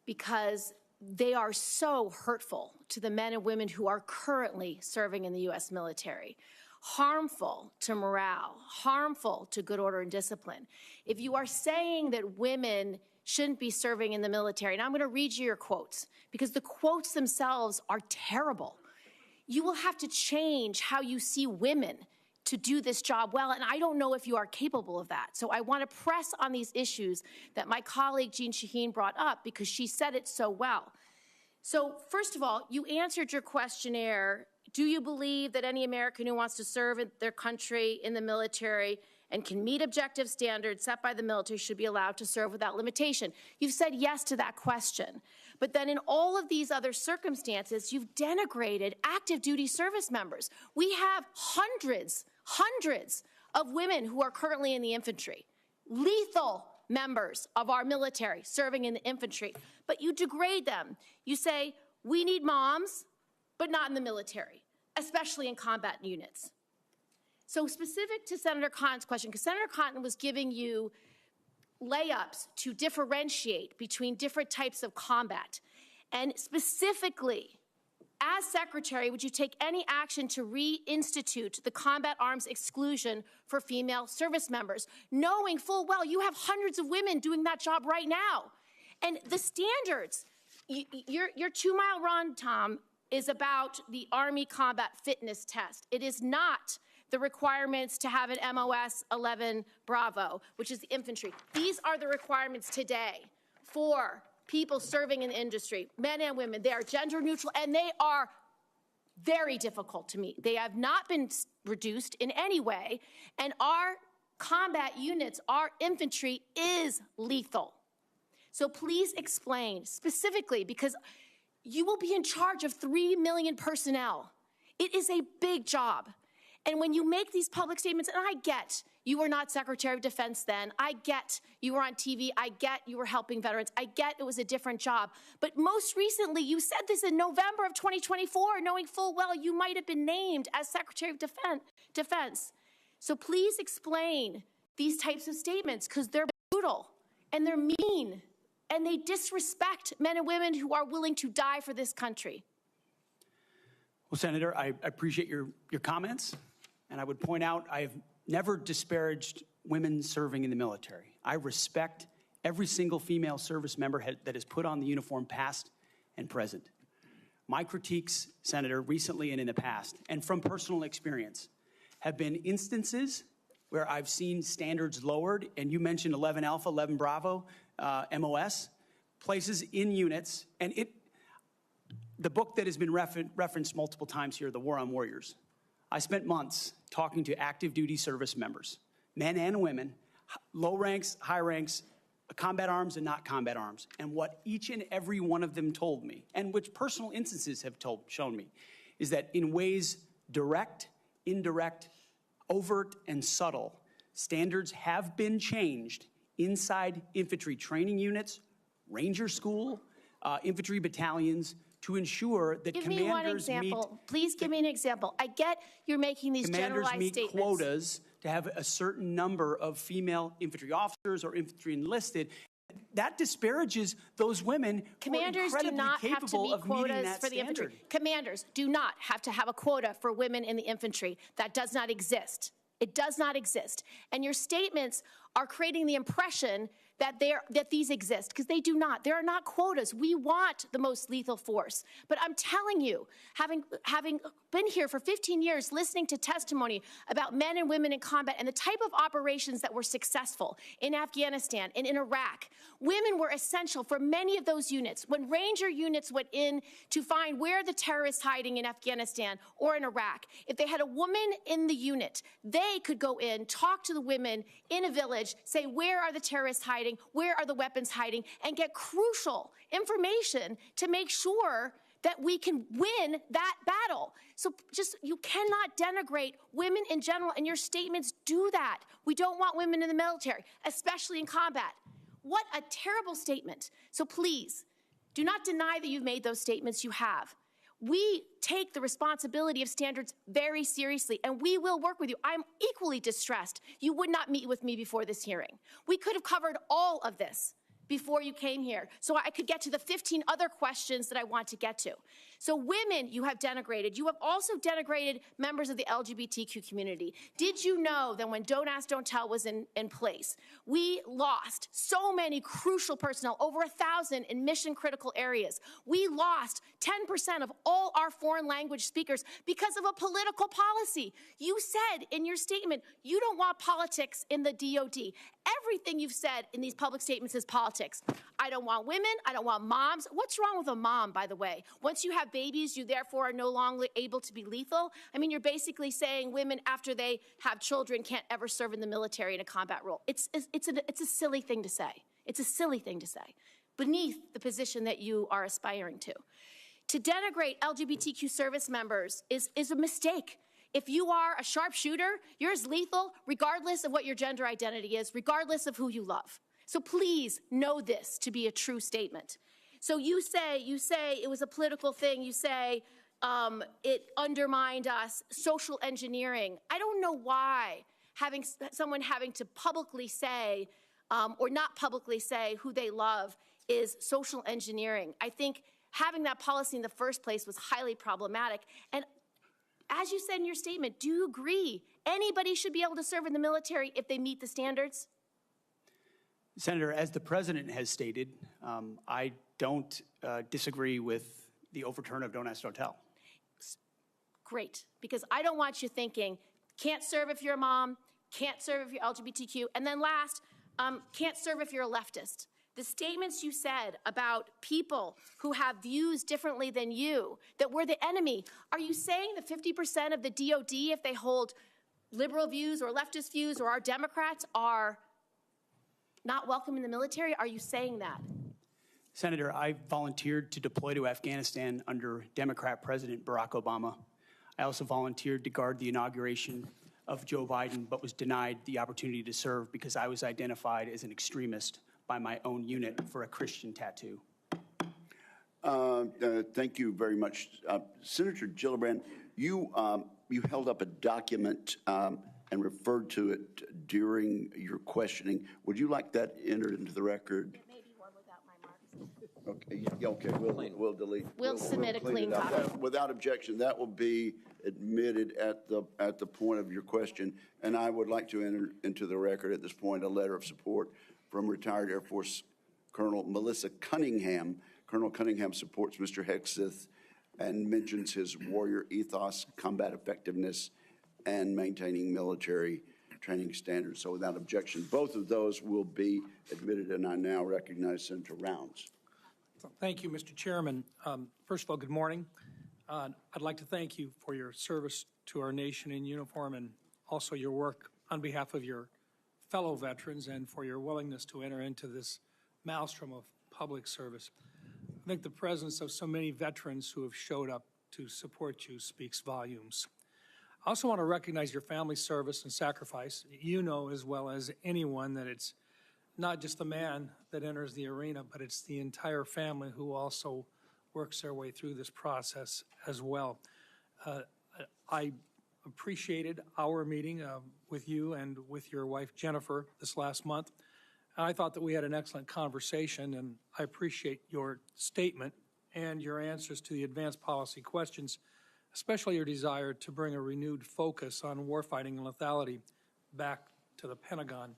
because they are so hurtful to the men and women who are currently serving in the U.S. military, harmful to morale, harmful to good order and discipline. If you are saying that women shouldn't be serving in the military, and I'm going to read you your quotes, because the quotes themselves are terrible. You will have to change how you see women to do this job well, and I don't know if you are capable of that. So I want to press on these issues that my colleague Jean Shaheen brought up, because she said it so well. So first of all, you answered your questionnaire. Do you believe that any American who wants to serve in their country in the military and can meet objective standards set by the military should be allowed to serve without limitation? You've said yes to that question. But then in all of these other circumstances, you've denigrated active duty service members. We have hundreds of women who are currently in the infantry, lethal members of our military serving in the infantry, but you degrade them. You say, we need moms, but not in the military, especially in combat units. So specific to Senator Cotton's question, because Senator Cotton was giving you layups to differentiate between different types of combat. And specifically, as Secretary, would you take any action to reinstitute the combat arms exclusion for female service members, knowing full well you have hundreds of women doing that job right now? And the standards, your 2-mile run, Tom, is about the Army Combat Fitness Test. It is not the requirements to have an MOS 11 Bravo, which is the infantry. These are the requirements today for people serving in the industry, men and women. They are gender neutral, and they are very difficult to meet. They have not been reduced in any way, and our combat units, our infantry is lethal. So please explain specifically, because you will be in charge of 3 million personnel. It is a big job. And when you make these public statements, and I get you were not Secretary of Defense then, I get you were on TV, I get you were helping veterans, I get it was a different job. But most recently, you said this in November of 2024, knowing full well you might have been named as Secretary of Defense. So please explain these types of statements, because they're brutal and they're mean and they disrespect men and women who are willing to die for this country. Well, Senator, I appreciate your comments, and I would point out I have never disparaged women serving in the military. I respect every single female service member that has put on the uniform, past and present. My critiques, Senator, recently and in the past, and from personal experience, have been instances where I've seen standards lowered, and you mentioned 11 Alpha, 11 Bravo, MOS, places in units, and the book that has been referenced multiple times here, The War on Warriors. I spent months talking to active duty service members, men and women, low ranks, high ranks, combat arms and not combat arms. And what each and every one of them told me, and which personal instances have shown me, is that in ways direct, indirect, overt, and subtle, standards have been changed inside infantry training units, ranger school, infantry battalions, to ensure that Give me one example. Please give me an example. I get you're making these generalized statements. Commanders meet quotas to have a certain number of female infantry officers or infantry enlisted. That disparages those women who are incredibly capable of meeting that for the infantry. Commanders do not have to have a quota for women in the infantry. That does not exist. It does not exist. And your statements are creating the impression that these exist, because they do not. There are not quotas. We want the most lethal force. But I'm telling you, having been here for 15 years, listening to testimony about men and women in combat and the type of operations that were successful in Afghanistan and in Iraq, women were essential for many of those units. When Ranger units went in to find where the terrorists hiding in Afghanistan or in Iraq, if they had a woman in the unit, they could go in, talk to the women in a village, say, where are the terrorists hiding? Where are the weapons hiding? And get crucial information to make sure that we can win that battle. So you cannot denigrate women in general, and your statements do that. We don't want women in the military, especially in combat. What a terrible statement. So please, do not deny that you've made those statements. You have. We take the responsibility of standards very seriously, and we will work with you. I'm equally distressed you would not meet with me before this hearing. We could have covered all of this before you came here, so I could get to the 15 other questions that I want to get to. So women you have denigrated. You have also denigrated members of the LGBTQ community. Did you know that when Don't Ask, Don't Tell was in place, we lost so many crucial personnel, over 1,000 in mission-critical areas. We lost 10% of all our foreign language speakers because of a political policy. You said in your statement, you don't want politics in the DOD. Everything you've said in these public statements is politics. I don't want women. I don't want moms. What's wrong with a mom, by the way? Once you have babies, you therefore are no longer able to be lethal? I mean, you're basically saying women, after they have children, can't ever serve in the military in a combat role. It's a silly thing to say. It's a silly thing to say, beneath the position that you are aspiring to. To denigrate LGBTQ service members is a mistake. If you are a sharpshooter, you're as lethal regardless of what your gender identity is, regardless of who you love. So please know this to be a true statement. So you say it was a political thing. You say it undermined us, social engineering. I don't know why someone having to publicly say or not publicly say who they love is social engineering. I think having that policy in the first place was highly problematic. And as you said in your statement, do you agree anybody should be able to serve in the military if they meet the standards? Senator, as the president has stated, I don't disagree with the overturn of Don't Ask, Don't Tell. Great, because I don't want you thinking, can't serve if you're a mom, can't serve if you're LGBTQ, and then last, can't serve if you're a leftist. The statements you said about people who have views differently than you, that we're the enemy, are you saying that 50% of the DOD, if they hold liberal views or leftist views or are Democrats, are not welcome in the military? Are you saying that? Senator, I volunteered to deploy to Afghanistan under Democrat President Barack Obama. I also volunteered to guard the inauguration of Joe Biden, but was denied the opportunity to serve because I was identified as an extremist by my own unit for a Christian tattoo. Thank you very much. Senator Gillibrand, you held up a document and referred to it during your questioning. Would you like that entered into the record? Maybe one without my marks. Okay, yeah, okay, we'll delete. We'll submit a clean clean it up. copy. Without objection, that will be admitted at the point of your question. And I would like to enter into the record at this point a letter of support from retired Air Force Colonel Melissa Cunningham. Colonel Cunningham supports Mr. Hegseth and mentions his warrior ethos, combat effectiveness, and maintaining military training standards. So without objection, both of those will be admitted, and I now recognize Senator Rounds. Thank you, Mr. Chairman. First of all, good morning. I'd like to thank you for your service to our nation in uniform and also your work on behalf of your fellow veterans and for your willingness to enter into this maelstrom of public service. I think the presence of so many veterans who have showed up to support you speaks volumes. I also want to recognize your family's service and sacrifice. You know as well as anyone that it's not just the man that enters the arena, but it's the entire family who also works their way through this process as well. I appreciated our meeting with you and with your wife, Jennifer, this last month. And I thought that we had an excellent conversation, and I appreciate your statement and your answers to the advanced policy questions, especially your desire to bring a renewed focus on warfighting and lethality back to the Pentagon.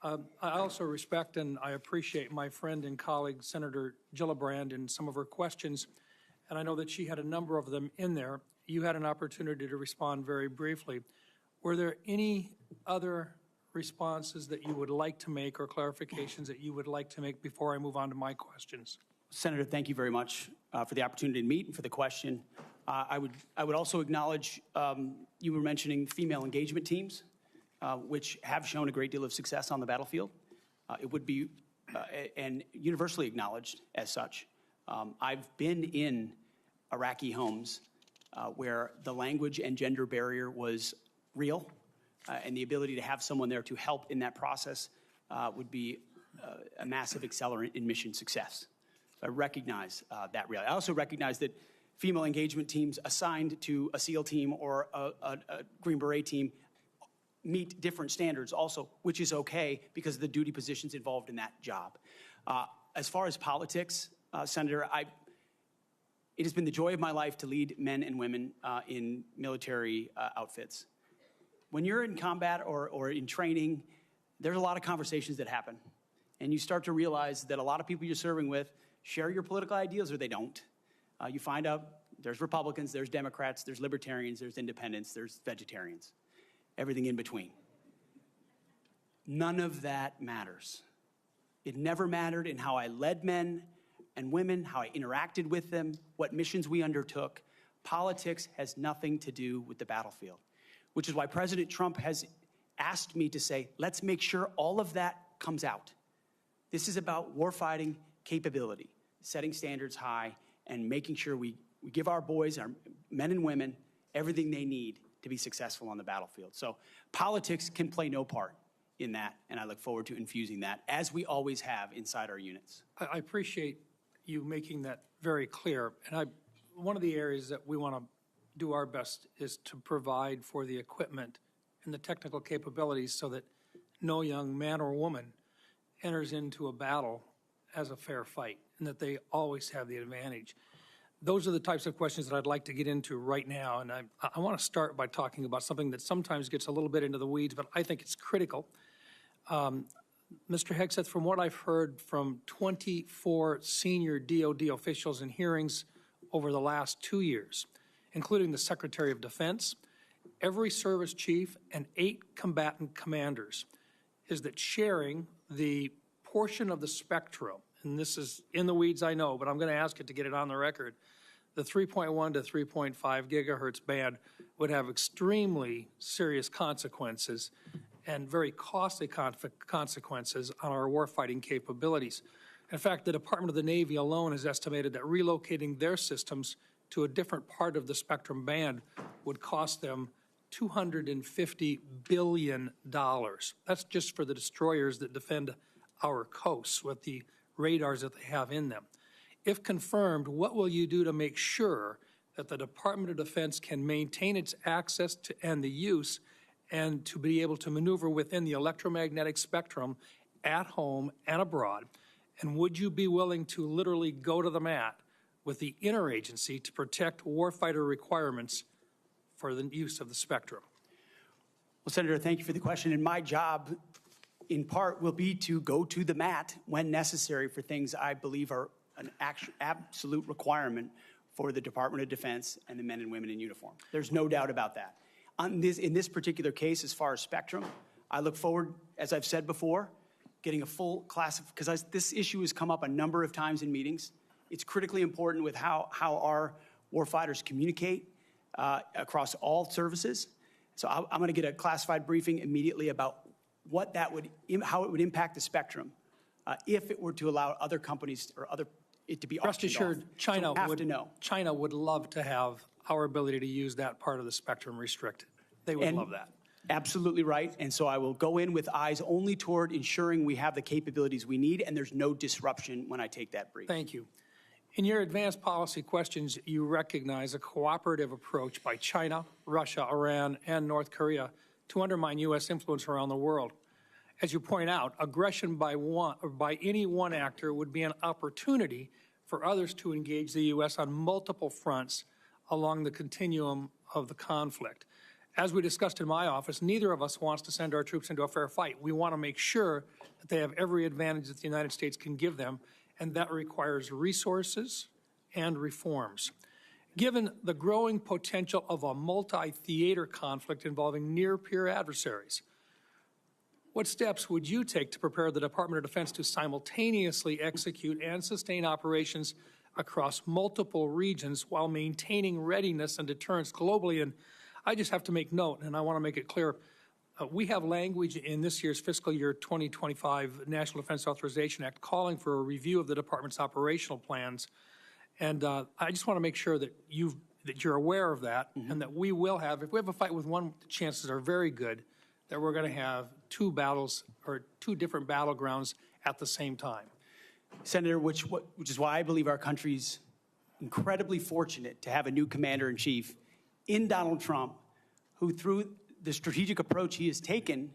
I also respect and I appreciate my friend and colleague, Senator Gillibrand, and some of her questions, and I know that she had a number of them in there. You had an opportunity to respond very briefly. Were there any other responses that you would like to make or clarifications that you would like to make before I move on to my questions? Senator, thank you very much for the opportunity to meet and for the question. I would also acknowledge you were mentioning female engagement teams, which have shown a great deal of success on the battlefield. It would be and universally acknowledged as such. I've been in Iraqi homes where the language and gender barrier was real, and the ability to have someone there to help in that process would be a massive accelerant in mission success. So I recognize that reality. I also recognize that female engagement teams assigned to a SEAL team or a Green Beret team meet different standards also, which is okay because of the duty positions involved in that job. As far as politics, Senator, it has been the joy of my life to lead men and women in military outfits. When you're in combat or in training, there's a lot of conversations that happen. And you start to realize that a lot of people you're serving with share your political ideas or they don't. You find out there's Republicans, there's Democrats, there's Libertarians, there's Independents, there's Vegetarians, everything in between. None of that matters. It never mattered in how I led men and women, how I interacted with them, what missions we undertook. Politics has nothing to do with the battlefield, which is why President Trump has asked me to say, let's make sure all of that comes out. This is about warfighting capability, setting standards high, and making sure we give our boys, our men and women, everything they need to be successful on the battlefield. So politics can play no part in that, and I look forward to infusing that, as we always have inside our units. I appreciate you making that very clear. And one of the areas that we want to do our best is to provide for the equipment and the technical capabilities so that no young man or woman enters into a battle as a fair fight, and that they always have the advantage. Those are the types of questions that I'd like to get into right now, and I want to start by talking about something that sometimes gets a little bit into the weeds, but I think it's critical. Mr. Hegseth, from what I've heard from 24 senior DOD officials in hearings over the last 2 years, including the Secretary of Defense, every service chief, and 8 combatant commanders, is that sharing the portion of the spectrum, and this is in the weeds, I know, but I'm going to ask it to get it on the record, the 3.1 to 3.5 gigahertz band would have extremely serious consequences and very costly consequences on our warfighting capabilities. In fact, the Department of the Navy alone has estimated that relocating their systems to a different part of the spectrum band would cost them $250 billion. That's just for the destroyers that defend our coasts with the radars that they have in them. If confirmed, what will you do to make sure that the Department of Defense can maintain its access to and the use and to be able to maneuver within the electromagnetic spectrum at home and abroad, And would you be willing to literally go to the mat with the interagency to protect warfighter requirements for the use of the spectrum? Well, Senator, thank you for the question. And my job, in part, will be to go to the mat when necessary for things I believe are an absolute requirement for the Department of Defense and the men and women in uniform. There's no doubt about that. In this particular case, as far as spectrum, I look forward, as I've said before, getting a full class of, because this issue has come up a number of times in meetings. It's critically important with how our warfighters communicate across all services. So I'm going to get a classified briefing immediately about what that would, how it would impact the spectrum if it were to allow other companies or it to be Rest assured, China China would love to have our ability to use that part of the spectrum restricted. They would love that. Absolutely right. And so I will go in with eyes only toward ensuring we have the capabilities we need and there's no disruption when I take that brief. Thank you. In your advanced policy questions, you recognize a cooperative approach by China, Russia, Iran, and North Korea to undermine U.S. influence around the world. As you point out, aggression by any one actor would be an opportunity for others to engage the U.S. on multiple fronts along the continuum of the conflict. As we discussed in my office, neither of us wants to send our troops into a fair fight. We want to make sure that they have every advantage that the United States can give them, and that requires resources and reforms. Given the growing potential of a multi-theater conflict involving near-peer adversaries, what steps would you take to prepare the Department of Defense to simultaneously execute and sustain operations across multiple regions while maintaining readiness and deterrence globally? And I just have to make note, and I want to make it clear, we have language in this year's fiscal year 2025 National Defense Authorization Act calling for a review of the department's operational plans. And I just want to make sure that you're aware of that, and that we will have, if we have a fight with one, the chances are very good that we're going to have two battles or two different battlegrounds at the same time. Senator, which is why I believe our country's incredibly fortunate to have a new commander-in-chief in Donald Trump, who through the strategic approach he has taken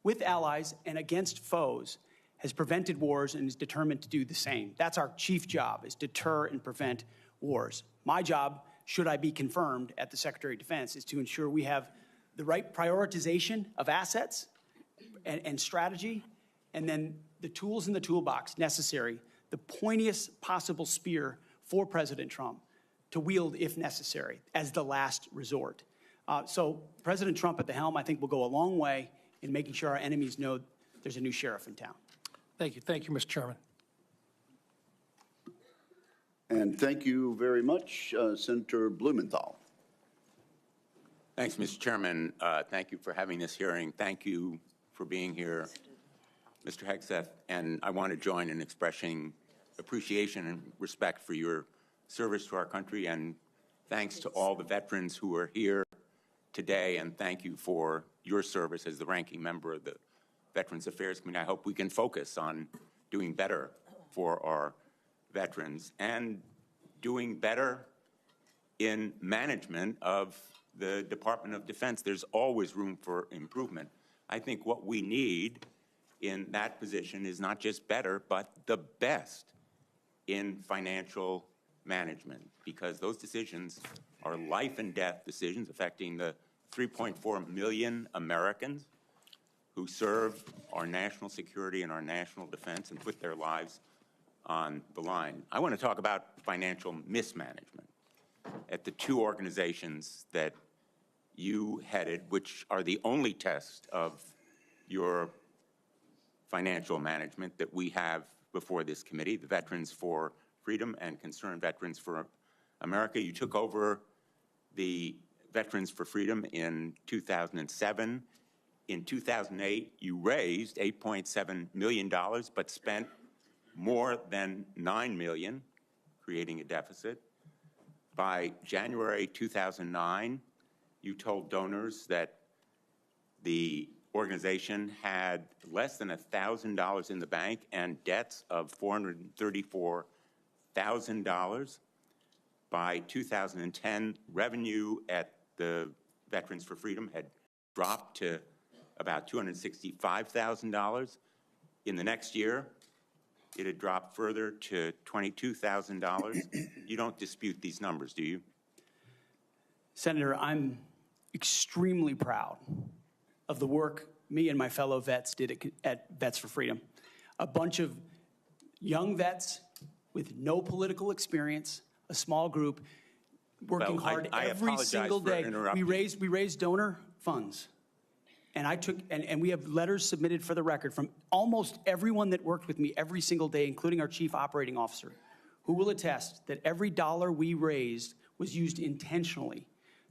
with allies and against foes has prevented wars and is determined to do the same. That's our chief job, is deter and prevent wars. My job, should I be confirmed at the Secretary of Defense, is to ensure we have the right prioritization of assets and strategy, and then the tools in the toolbox necessary, the pointiest possible spear for President Trump to wield if necessary as the last resort. So President Trump at the helm, I think, will go a long way in making sure our enemies know there's a new sheriff in town. Thank you. Thank you, Mr. Chairman. And thank you very much, Senator Blumenthal. Thanks, Mr. Chairman. Thank you for having this hearing. Thank you for being here, Mr. Hegseth. And I want to join in expressing appreciation and respect for your service to our country, and thanks to all the veterans who are here today, and thank you for your service as the ranking member of the Veterans Affairs Committee. I hope we can focus on doing better for our veterans and doing better in management of the Department of Defense. There's always room for improvement. I think what we need in that position is not just better, but the best in financial management, because those decisions are life and death decisions affecting the 3.4 million Americans who serve our national security and our national defense and put their lives on the line. I want to talk about financial mismanagement at the two organizations that you headed, which are the only test of your financial management that we have before this committee, the Veterans for Freedom and Concerned Veterans for America. You took over the Veterans for Freedom in 2007. In 2008, you raised $8.7 million, but spent more than $9 million, creating a deficit. By January 2009, you told donors that the organization had less than $1,000 in the bank and debts of $434,000. By 2010, revenue at the Veterans for Freedom had dropped to about $265,000. In the next year, it had dropped further to $22,000. You don't dispute these numbers, do you? Senator, I'm extremely proud of the work me and my fellow vets did at Vets for Freedom. A bunch of young vets with no political experience, a small group, working hard every single day. We raised donor funds. And we have letters submitted for the record from almost everyone that worked with me every single day, including our chief operating officer, who will attest that every dollar we raised was used intentionally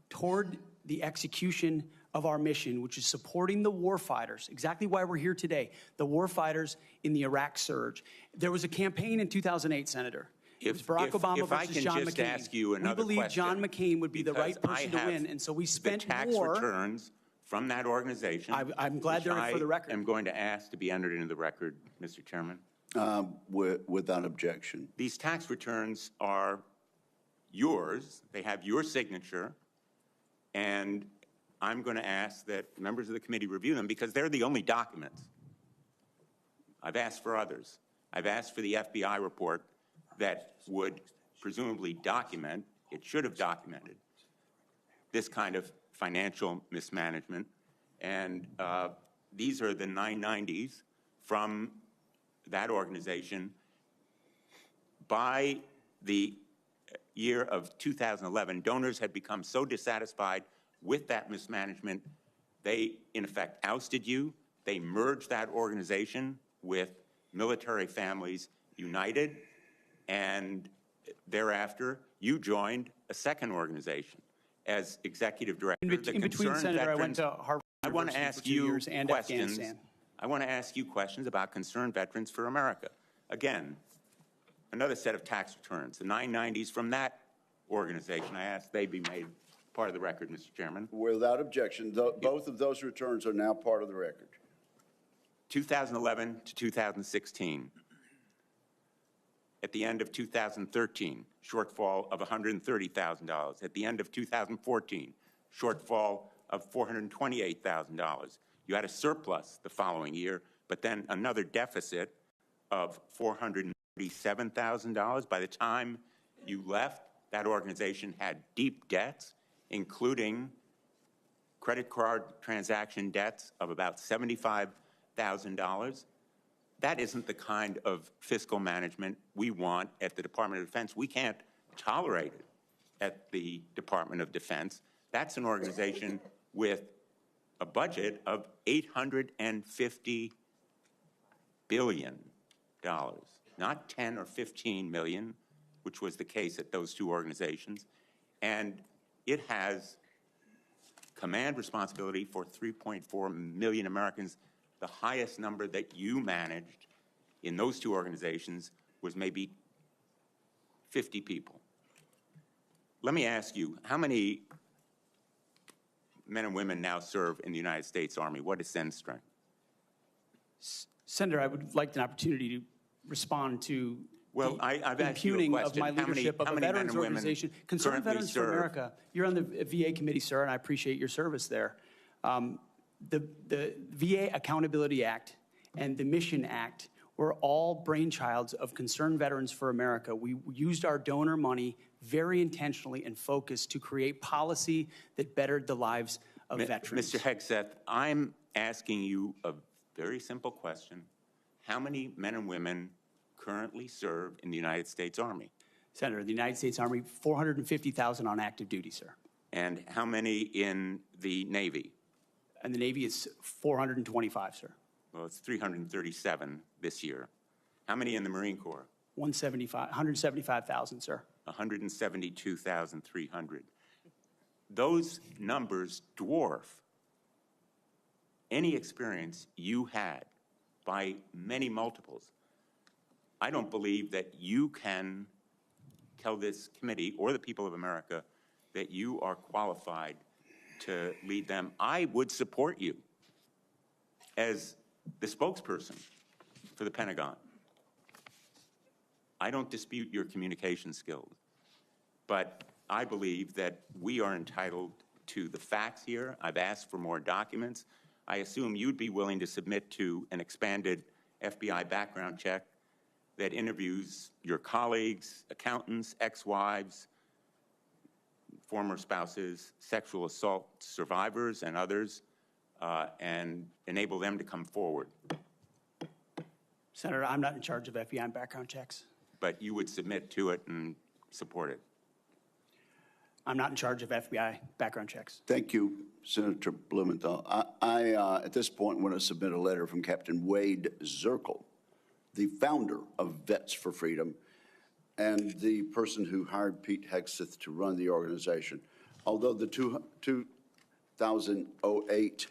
toward the execution of our mission, which is supporting the warfighters, exactly why we're here today, the warfighters in the Iraq surge. There was a campaign in 2008, Senator. It was Barack Obama versus John McCain. Ask you another we believe John McCain would be the right person to win, and so we spent more. Tax returns from that organization. I'm glad they're for the record. I'm going to ask to be entered into the record, Mr. Chairman. Without objection. These tax returns are yours. They have your signature. And I'm going to ask that members of the committee review them because they're the only documents. I've asked for others. I've asked for the FBI report that would presumably document, it should have documented, this kind of financial mismanagement. And these are the 990s from that organization. By the year of 2011, donors had become so dissatisfied with that mismanagement, they, in effect, ousted you. They merged that organization with Military Families United, and thereafter, you joined a second organization as executive director. In between, Senator, I went to Harvard University for 2 years and Afghanistan. I want to ask you questions about Concerned Veterans for America. Again, another set of tax returns, the 990s from that organization. I ask they be made part of the record, Mr. Chairman. Without objection, both of those returns are now part of the record. 2011 to 2016. At the end of 2013, shortfall of $130,000. At the end of 2014, shortfall of $428,000. You had a surplus the following year, but then another deficit of $437,000. By the time you left, that organization had deep debts, including credit card transaction debts of about $75,000. That isn't the kind of fiscal management we want at the Department of Defense. We can't tolerate it at the Department of Defense. That's an organization with a budget of $850 billion, not 10 or 15 million, which was the case at those two organizations. And it has command responsibility for 3.4 million Americans. The highest number that you managed in those two organizations was maybe 50 people. Let me ask you, how many men and women now serve in the United States Army? What is Sen's strength? Senator, I would like an opportunity to respond to I've asked you a impugning question. of my leadership of a veterans organization. Concerned Veterans for America, you're on the VA committee, sir, and I appreciate your service there. The VA Accountability Act and the Mission Act were all brainchilds of Concerned Veterans for America. We used our donor money very intentionally and focused to create policy that bettered the lives of veterans. Mr. Hegseth, I'm asking you a very simple question. How many men and women currently serve in the United States Army? Senator, the United States Army, 450,000 on active duty, sir. And how many in the Navy? And the Navy is 425, sir. Well, it's 337 this year. How many in the Marine Corps? 175,000, sir. 172,300. Those numbers dwarf any experience you had by many multiples. I don't believe that you can tell this committee or the people of America that you are qualified to lead them. I would support you as the spokesperson for the Pentagon. I don't dispute your communication skills, but I believe that we are entitled to the facts here. I've asked for more documents. I assume you'd be willing to submit to an expanded FBI background check that interviews your colleagues, accountants, ex-wives, former spouses, sexual assault survivors, and others, and enable them to come forward. Senator, I'm not in charge of FBI background checks. But you would submit to it and support it. I'm not in charge of FBI background checks. Thank you, Senator Blumenthal. I at this point, want to submit a letter from Captain Wade Zirkle, the founder of Vets for Freedom and the person who hired Pete Hegseth to run the organization. Although the 2008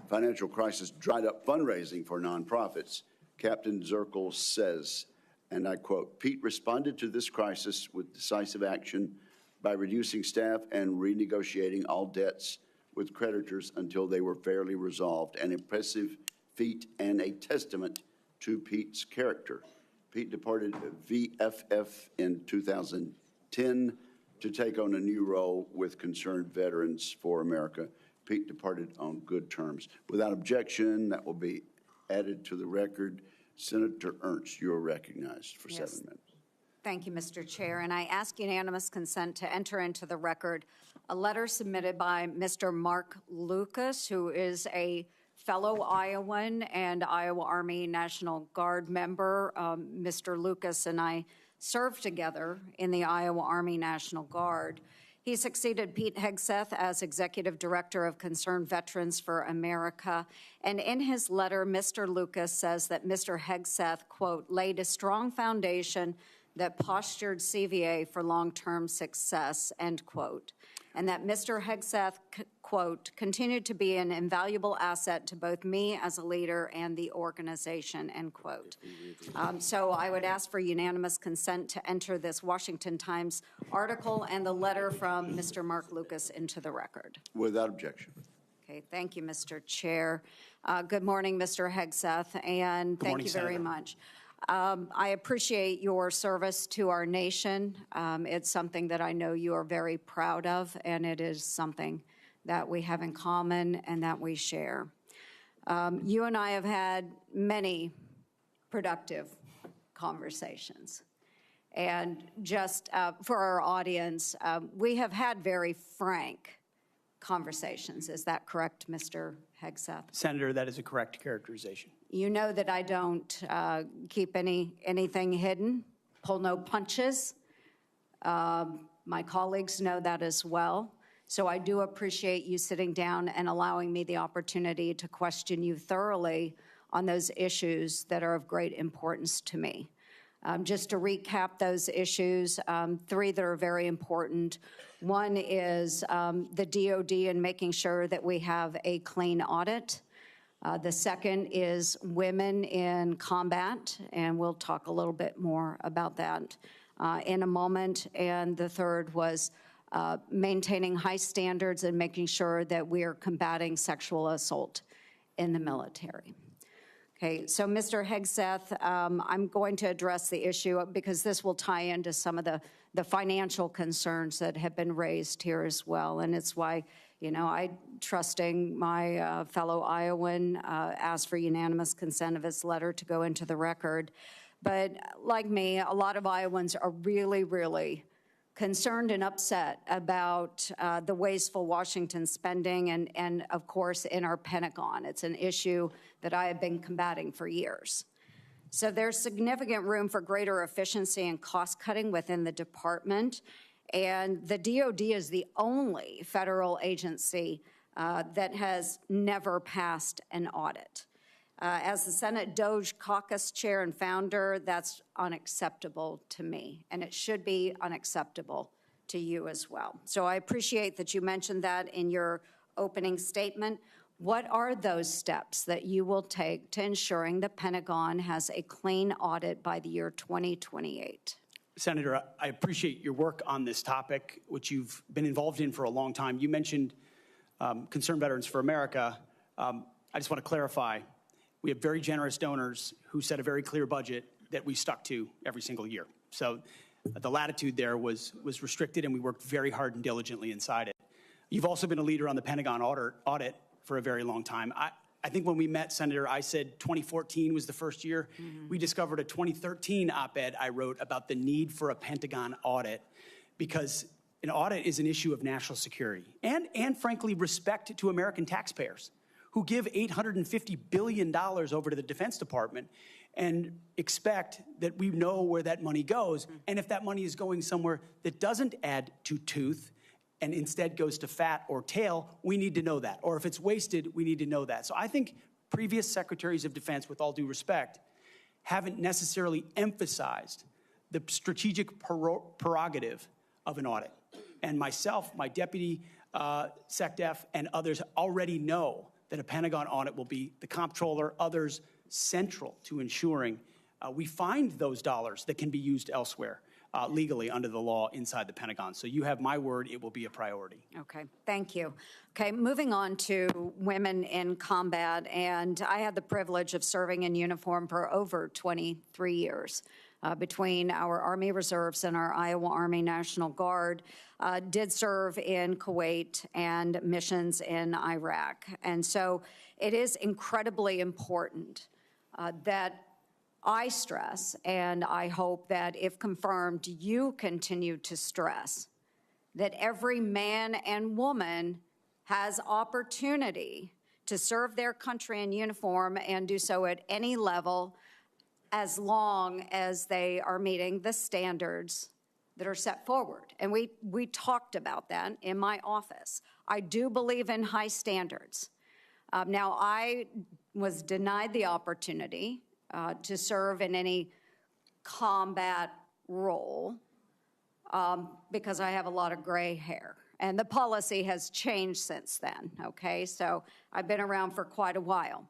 financial crisis dried up fundraising for nonprofits, Captain Zirkle says, and I quote, "Pete responded to this crisis with decisive action by reducing staff and renegotiating all debts with creditors until they were fairly resolved, an impressive feat and a testament to Pete's character." Pete departed VFF in 2010 to take on a new role with Concerned Veterans for America. Pete departed on good terms. Without objection, that will be added to the record. Senator Ernst, you are recognized for 7 minutes. Thank you, Mr. Chair. And I ask unanimous consent to enter into the record a letter submitted by Mr. Mark Lucas, who is a fellow Iowan and Iowa Army National Guard member. Mr. Lucas and I served together in the Iowa Army National Guard. He succeeded Pete Hegseth as Executive Director of Concerned Veterans for America. And in his letter, Mr. Lucas says that Mr. Hegseth, quote, laid a strong foundation that postured CVA for long-term success, end quote. And that Mr. Hegseth, quote, continued to be an invaluable asset to both me as a leader and the organization, end quote. So I would ask for unanimous consent to enter this Washington Times article and the letter from Mr. Mark Lucas into the record. Without objection. Okay, thank you, Mr. Chair. Good morning, Mr. Hegseth, and thank you very much. I appreciate your service to our nation. It's something that I know you are very proud of, and it is something that we have in common and that we share. You and I have had many productive conversations. And just for our audience, we have had very frank conversations. Is that correct, Mr. Hegseth? Senator, that is a correct characterization. You know that I don't keep anything hidden, pull no punches. My colleagues know that as well. So I do appreciate you sitting down and allowing me the opportunity to question you thoroughly on those issues that are of great importance to me. Just to recap those issues, 3 that are very important. One is the DOD and making sure that we have a clean audit. The second is women in combat, and we'll talk a little bit more about that in a moment. And the third was maintaining high standards and making sure that we are combating sexual assault in the military. Okay, so Mr. Hegseth, I'm going to address the issue because this will tie into some of the financial concerns that have been raised here as well, and it's why, you know, I, trusting my fellow Iowan, asked for unanimous consent of his letter to go into the record. But like me, a lot of Iowans are really, really concerned and upset about the wasteful Washington spending and, of course, in our Pentagon. It's an issue that I have been combating for years. So there's significant room for greater efficiency and cost cutting within the department. And the DOD is the only federal agency that has never passed an audit. As the Senate DOJ caucus chair and founder, that's unacceptable to me, and it should be unacceptable to you as well. So I appreciate that you mentioned that in your opening statement. What are those steps that you will take to ensuring the Pentagon has a clean audit by the year 2028? Senator, I appreciate your work on this topic, which you've been involved in for a long time. You mentioned Concerned Veterans for America. I just want to clarify. We have very generous donors who set a very clear budget that we stuck to every single year. So the latitude there was restricted, and we worked very hard and diligently inside it. You've also been a leader on the Pentagon audit for a very long time. I think when we met, Senator, I said 2014 was the first year. We discovered a 2013 op-ed I wrote about the need for a Pentagon audit, because an audit is an issue of national security and frankly, respect to American taxpayers who give $850 billion over to the Defense Department and expect that we know where that money goes. And if that money is going somewhere that doesn't add to tooth and instead goes to fat or tail, we need to know that. Or if it's wasted, we need to know that. So I think previous secretaries of defense, with all due respect, haven't necessarily emphasized the strategic prerogative of an audit. And myself, my deputy SecDef, and others already know that a Pentagon audit will be the comptroller, others central to ensuring we find those dollars that can be used elsewhere legally under the law inside the Pentagon. So you have my word, it will be a priority. Okay, thank you. Okay, moving on to women in combat, and I had the privilege of serving in uniform for over 23 years. Between our Army Reserves and our Iowa Army National Guard, did serve in Kuwait and missions in Iraq. And so it is incredibly important that I stress, and I hope that if confirmed, you continue to stress, that every man and woman has opportunity to serve their country in uniform and do so at any level, as long as they are meeting the standards that are set forward. And we talked about that in my office. I do believe in high standards. Now, I was denied the opportunity to serve in any combat role because I have a lot of gray hair. And the policy has changed since then, okay? So I've been around for quite a while.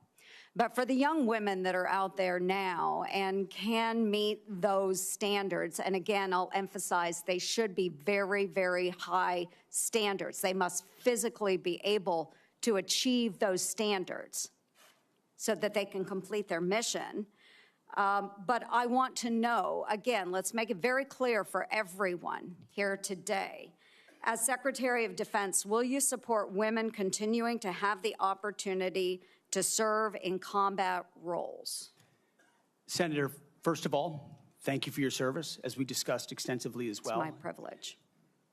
But for the young women that are out there now and can meet those standards, and again, I'll emphasize they should be very, very high standards. They must physically be able to achieve those standards so that they can complete their mission. But I want to know, again, let's make it very clear for everyone here today. As Secretary of Defense, will you support women continuing to have the opportunity to serve in combat roles? Senator, first of all, thank you for your service, as we discussed extensively as well. It's my privilege.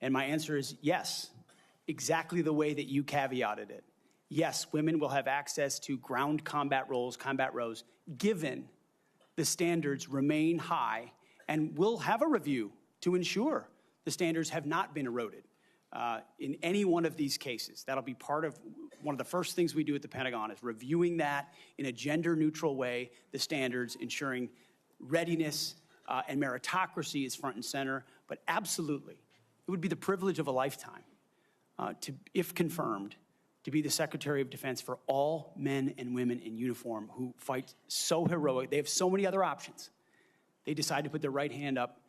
And my answer is yes, exactly the way that you caveated it. Yes, women will have access to ground combat roles, given the standards remain high, and we'll have a review to ensure the standards have not been eroded in any one of these cases. That'll be part of one of the first things we do at the Pentagon, is reviewing that in a gender-neutral way, the standards, ensuring readiness and meritocracy is front and center. But absolutely, it would be the privilege of a lifetime to, if confirmed, to be the Secretary of Defense for all men and women in uniform who fight so heroic. They have so many other options. They decide to put their right hand up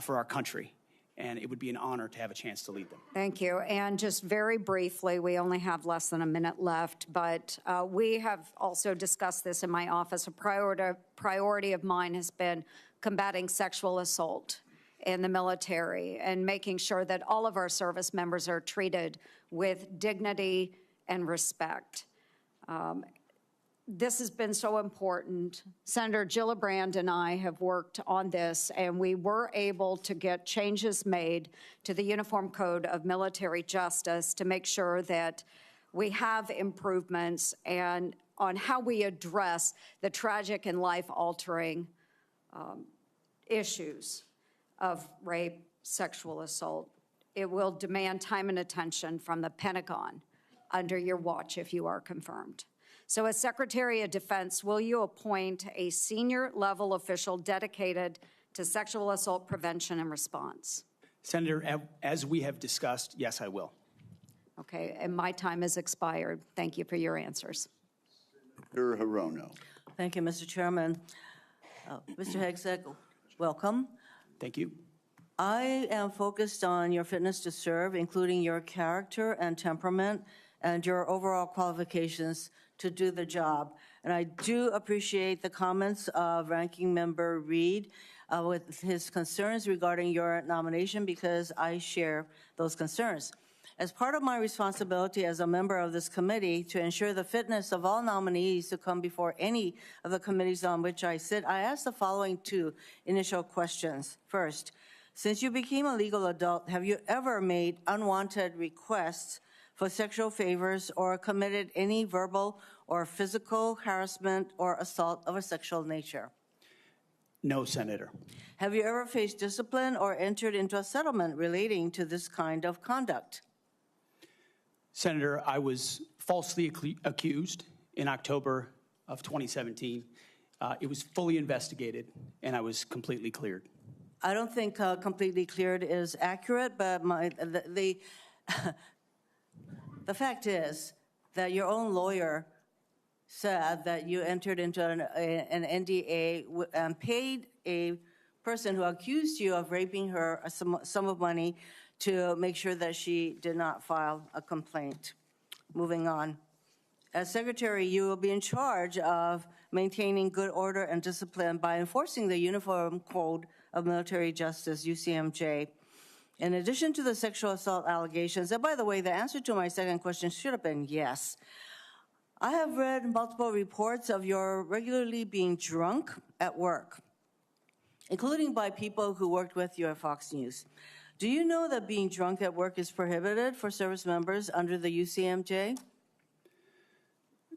for our country, and it would be an honor to have a chance to lead them. Thank you. And just very briefly, we only have less than a minute left, but we have also discussed this in my office. A priority of mine has been combating sexual assault in the military and making sure that all of our service members are treated with dignity and respect. This has been so important. Senator Gillibrand and I have worked on this, and we were able to get changes made to the Uniform Code of Military Justice to make sure that we have improvements and on how we address the tragic and life-altering issues of rape, sexual assault. It will demand time and attention from the Pentagon under your watch if you are confirmed. So as Secretary of Defense, will you appoint a senior level official dedicated to sexual assault prevention and response? Senator, as we have discussed, yes, I will. Okay, and my time has expired. Thank you for your answers. Senator Hirono. Thank you, Mr. Chairman. Mr. Hegseth, welcome. Thank you. I am focused on your fitness to serve, including your character and temperament and your overall qualifications to do the job. And I do appreciate the comments of Ranking Member Reed with his concerns regarding your nomination, because I share those concerns. As part of my responsibility as a member of this committee to ensure the fitness of all nominees to come before any of the committees on which I sit, I ask the following two initial questions. First, since you became a legal adult, have you ever made unwanted requests for sexual favors or committed any verbal or physical harassment or assault of a sexual nature? No, Senator. Have you ever faced discipline or entered into a settlement relating to this kind of conduct? Senator, I was falsely accused in October of 2017. It was fully investigated, and I was completely cleared. I don't think completely cleared is accurate, but the fact is that your own lawyer said that you entered into an NDA and paid a person who accused you of raping her a sum of money to make sure that she did not file a complaint. Moving on. As Secretary, you will be in charge of maintaining good order and discipline by enforcing the Uniform Code of Military Justice, UCMJ. In addition to the sexual assault allegations, and by the way, the answer to my second question should have been yes. I have read multiple reports of your regularly being drunk at work, including by people who worked with you at Fox News. Do you know that being drunk at work is prohibited for service members under the UCMJ?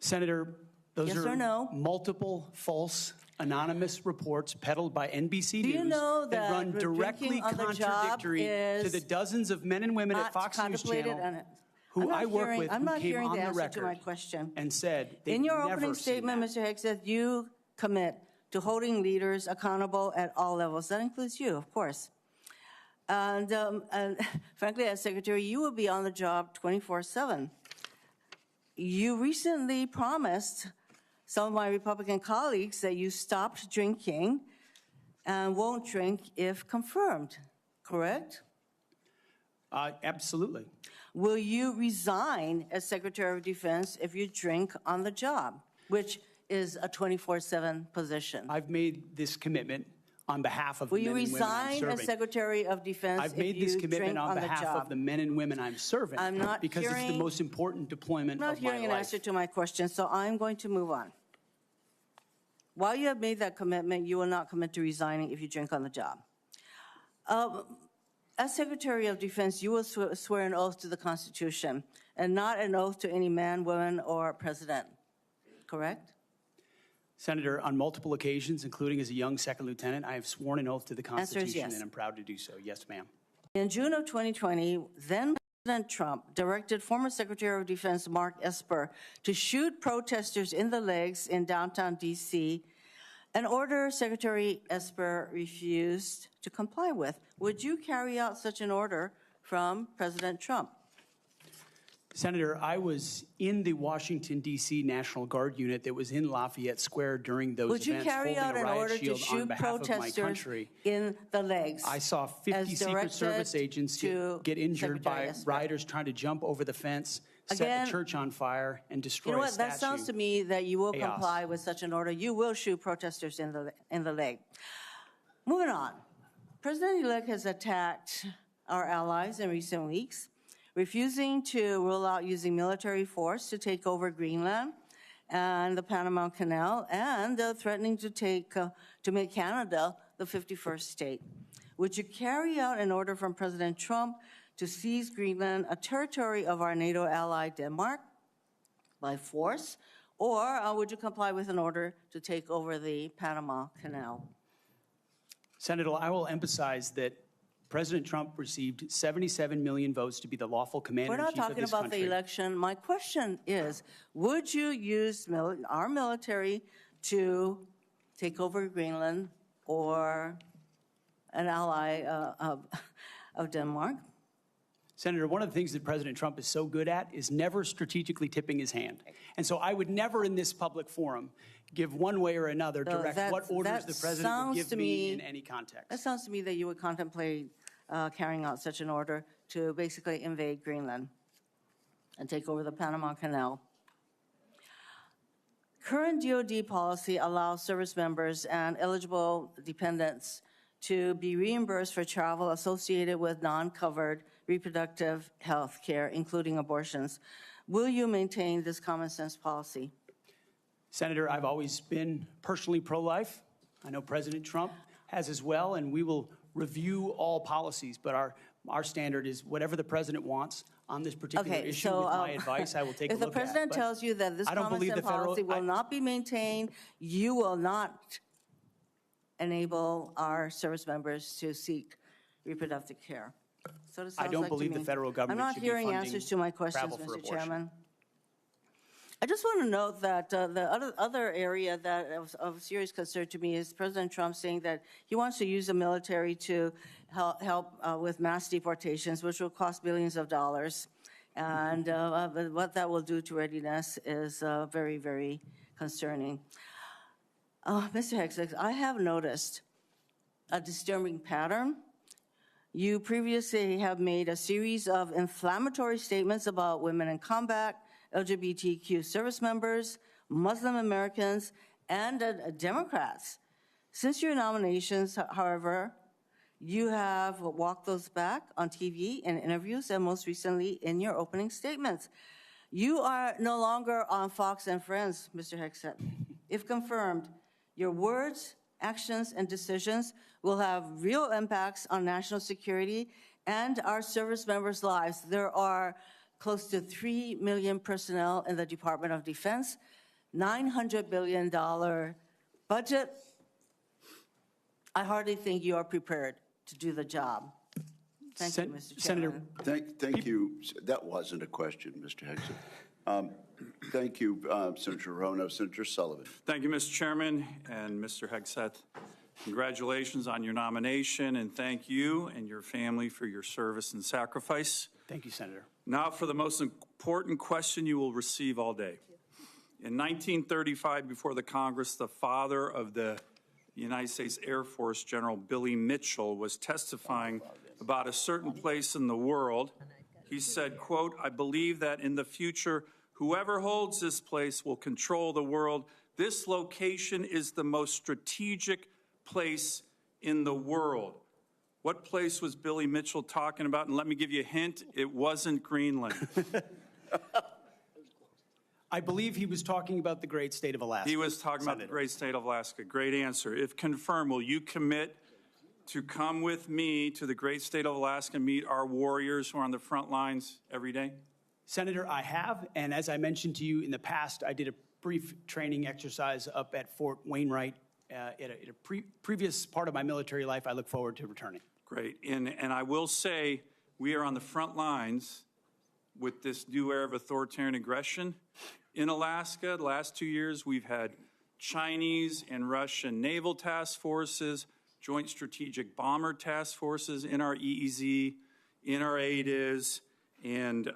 Senator, those yes are or no? multiple false anonymous reports peddled by NBC Do you News know that run directly contradictory to the dozens of men and women at Fox News Channel who I work with who came on the record and said they in your never opening statement, Mr. Hegseth, you commit to holding leaders accountable at all levels. That includes you, of course. And frankly, as Secretary, you will be on the job 24/7. You recently promised some of my Republican colleagues that you stopped drinking and won't drink if confirmed, correct? Absolutely. Will you resign as Secretary of Defense if you drink on the job, which is a 24/7 position? I've made this commitment on behalf of the men and women I'm serving. Will you resign as Secretary of Defense I've made this commitment on behalf of the men and women I'm serving because it's the most important deployment of my life. I'm not hearing an answer to my question, so I'm going to move on. While you have made that commitment, you will not commit to resigning if you drink on the job. As Secretary of Defense, you will swear an oath to the Constitution and not an oath to any man, woman, or president, correct? Senator, on multiple occasions, including as a young second lieutenant, I have sworn an oath to the Constitution, yes. and I'm proud to do so. Yes, ma'am. In June of 2020, then President Trump directed former Secretary of Defense Mark Esper to shoot protesters in the legs in downtown D.C., an order Secretary Esper refused to comply with. Would you carry out such an order from President Trump? Senator, I was in the Washington, D.C. National Guard unit that was in Lafayette Square during those events. Would you carry out an order to shoot protesters in the legs? I saw 50 Secret Service agents get injured by rioters trying to jump over the fence, set the church on fire, and destroy a statue. That sounds to me that you will comply with such an order. You will shoot protesters in the leg. Moving on. President-elect has attacked our allies in recent weeks, refusing to rule out using military force to take over Greenland and the Panama Canal, and threatening to make Canada the 51st state. Would you carry out an order from President Trump to seize Greenland, a territory of our NATO ally Denmark, by force, or would you comply with an order to take over the Panama Canal? Senator, I will emphasize that President Trump received 77 million votes to be the lawful commander-in-chief of this country. We're not talking about the election. My question is, would you use our military to take over Greenland or an ally of Denmark? Senator, one of the things that President Trump is so good at is never strategically tipping his hand. And so I would never in this public forum give one way or another direct what orders the president would give me in any context. That sounds to me that you would contemplate carrying out such an order to basically invade Greenland and take over the Panama Canal. Current DoD policy allows service members and eligible dependents to be reimbursed for travel associated with non-covered reproductive health care, including abortions. Will you maintain this common sense policy? Senator, I've always been personally pro-life. I know President Trump has as well, and we will review all policies, but our standard is whatever the president wants on this particular issue. With my advice, I will take a look at. If the president tells you that this common sense policy will not be maintained, you will not enable our service members to seek reproductive care. So I don't believe the federal government I'm not should be hearing funding answers to my questions, travel for Mr. abortion. Chairman. I just want to note that the other area that of serious concern to me is President Trump saying that he wants to use the military to help with mass deportations, which will cost billions of dollars. And what that will do to readiness is very, very concerning. Mr. Hegseth, I have noticed a disturbing pattern. You previously have made a series of inflammatory statements about women in combat, LGBTQ service members, Muslim Americans, and Democrats. Since your nominations, however, you have walked those back on TV and interviews, and most recently in your opening statements. You are no longer on Fox and Friends, Mr. Hegseth. If confirmed, your words, actions, and decisions will have real impacts on national security and our service members' lives. There are close to 3 million personnel in the Department of Defense, $900 billion budget. I hardly think you are prepared to do the job. Thank you, Mr. Chairman. Thank you. That wasn't a question, Mr. Hegseth. Thank you, Senator Hirono. Senator Sullivan. Thank you, Mr. Chairman and Mr. Hegseth. Congratulations on your nomination, and thank you and your family for your service and sacrifice. Thank you, Senator. Now for the most important question you will receive all day. In 1935, before the Congress, the father of the United States Air Force, General Billy Mitchell, was testifying about a certain place in the world. He said, quote, "I believe that in the future, whoever holds this place will control the world. This location is the most strategic place in the world." What place was Billy Mitchell talking about? And let me give you a hint, it wasn't Greenland. I believe he was talking about the great state of Alaska. He was talking about the great state of Alaska. Great answer. If confirmed, will you commit to come with me to the great state of Alaska and meet our warriors who are on the front lines every day? Senator, I have, and as I mentioned to you in the past, I did a brief training exercise up at Fort Wainwright at a previous part of my military life. I look forward to returning. Great. And I will say we are on the front lines with this new era of authoritarian aggression. In Alaska, the last 2 years, we've had Chinese and Russian naval task forces, joint strategic bomber task forces in our EEZ, in our ADIZ. And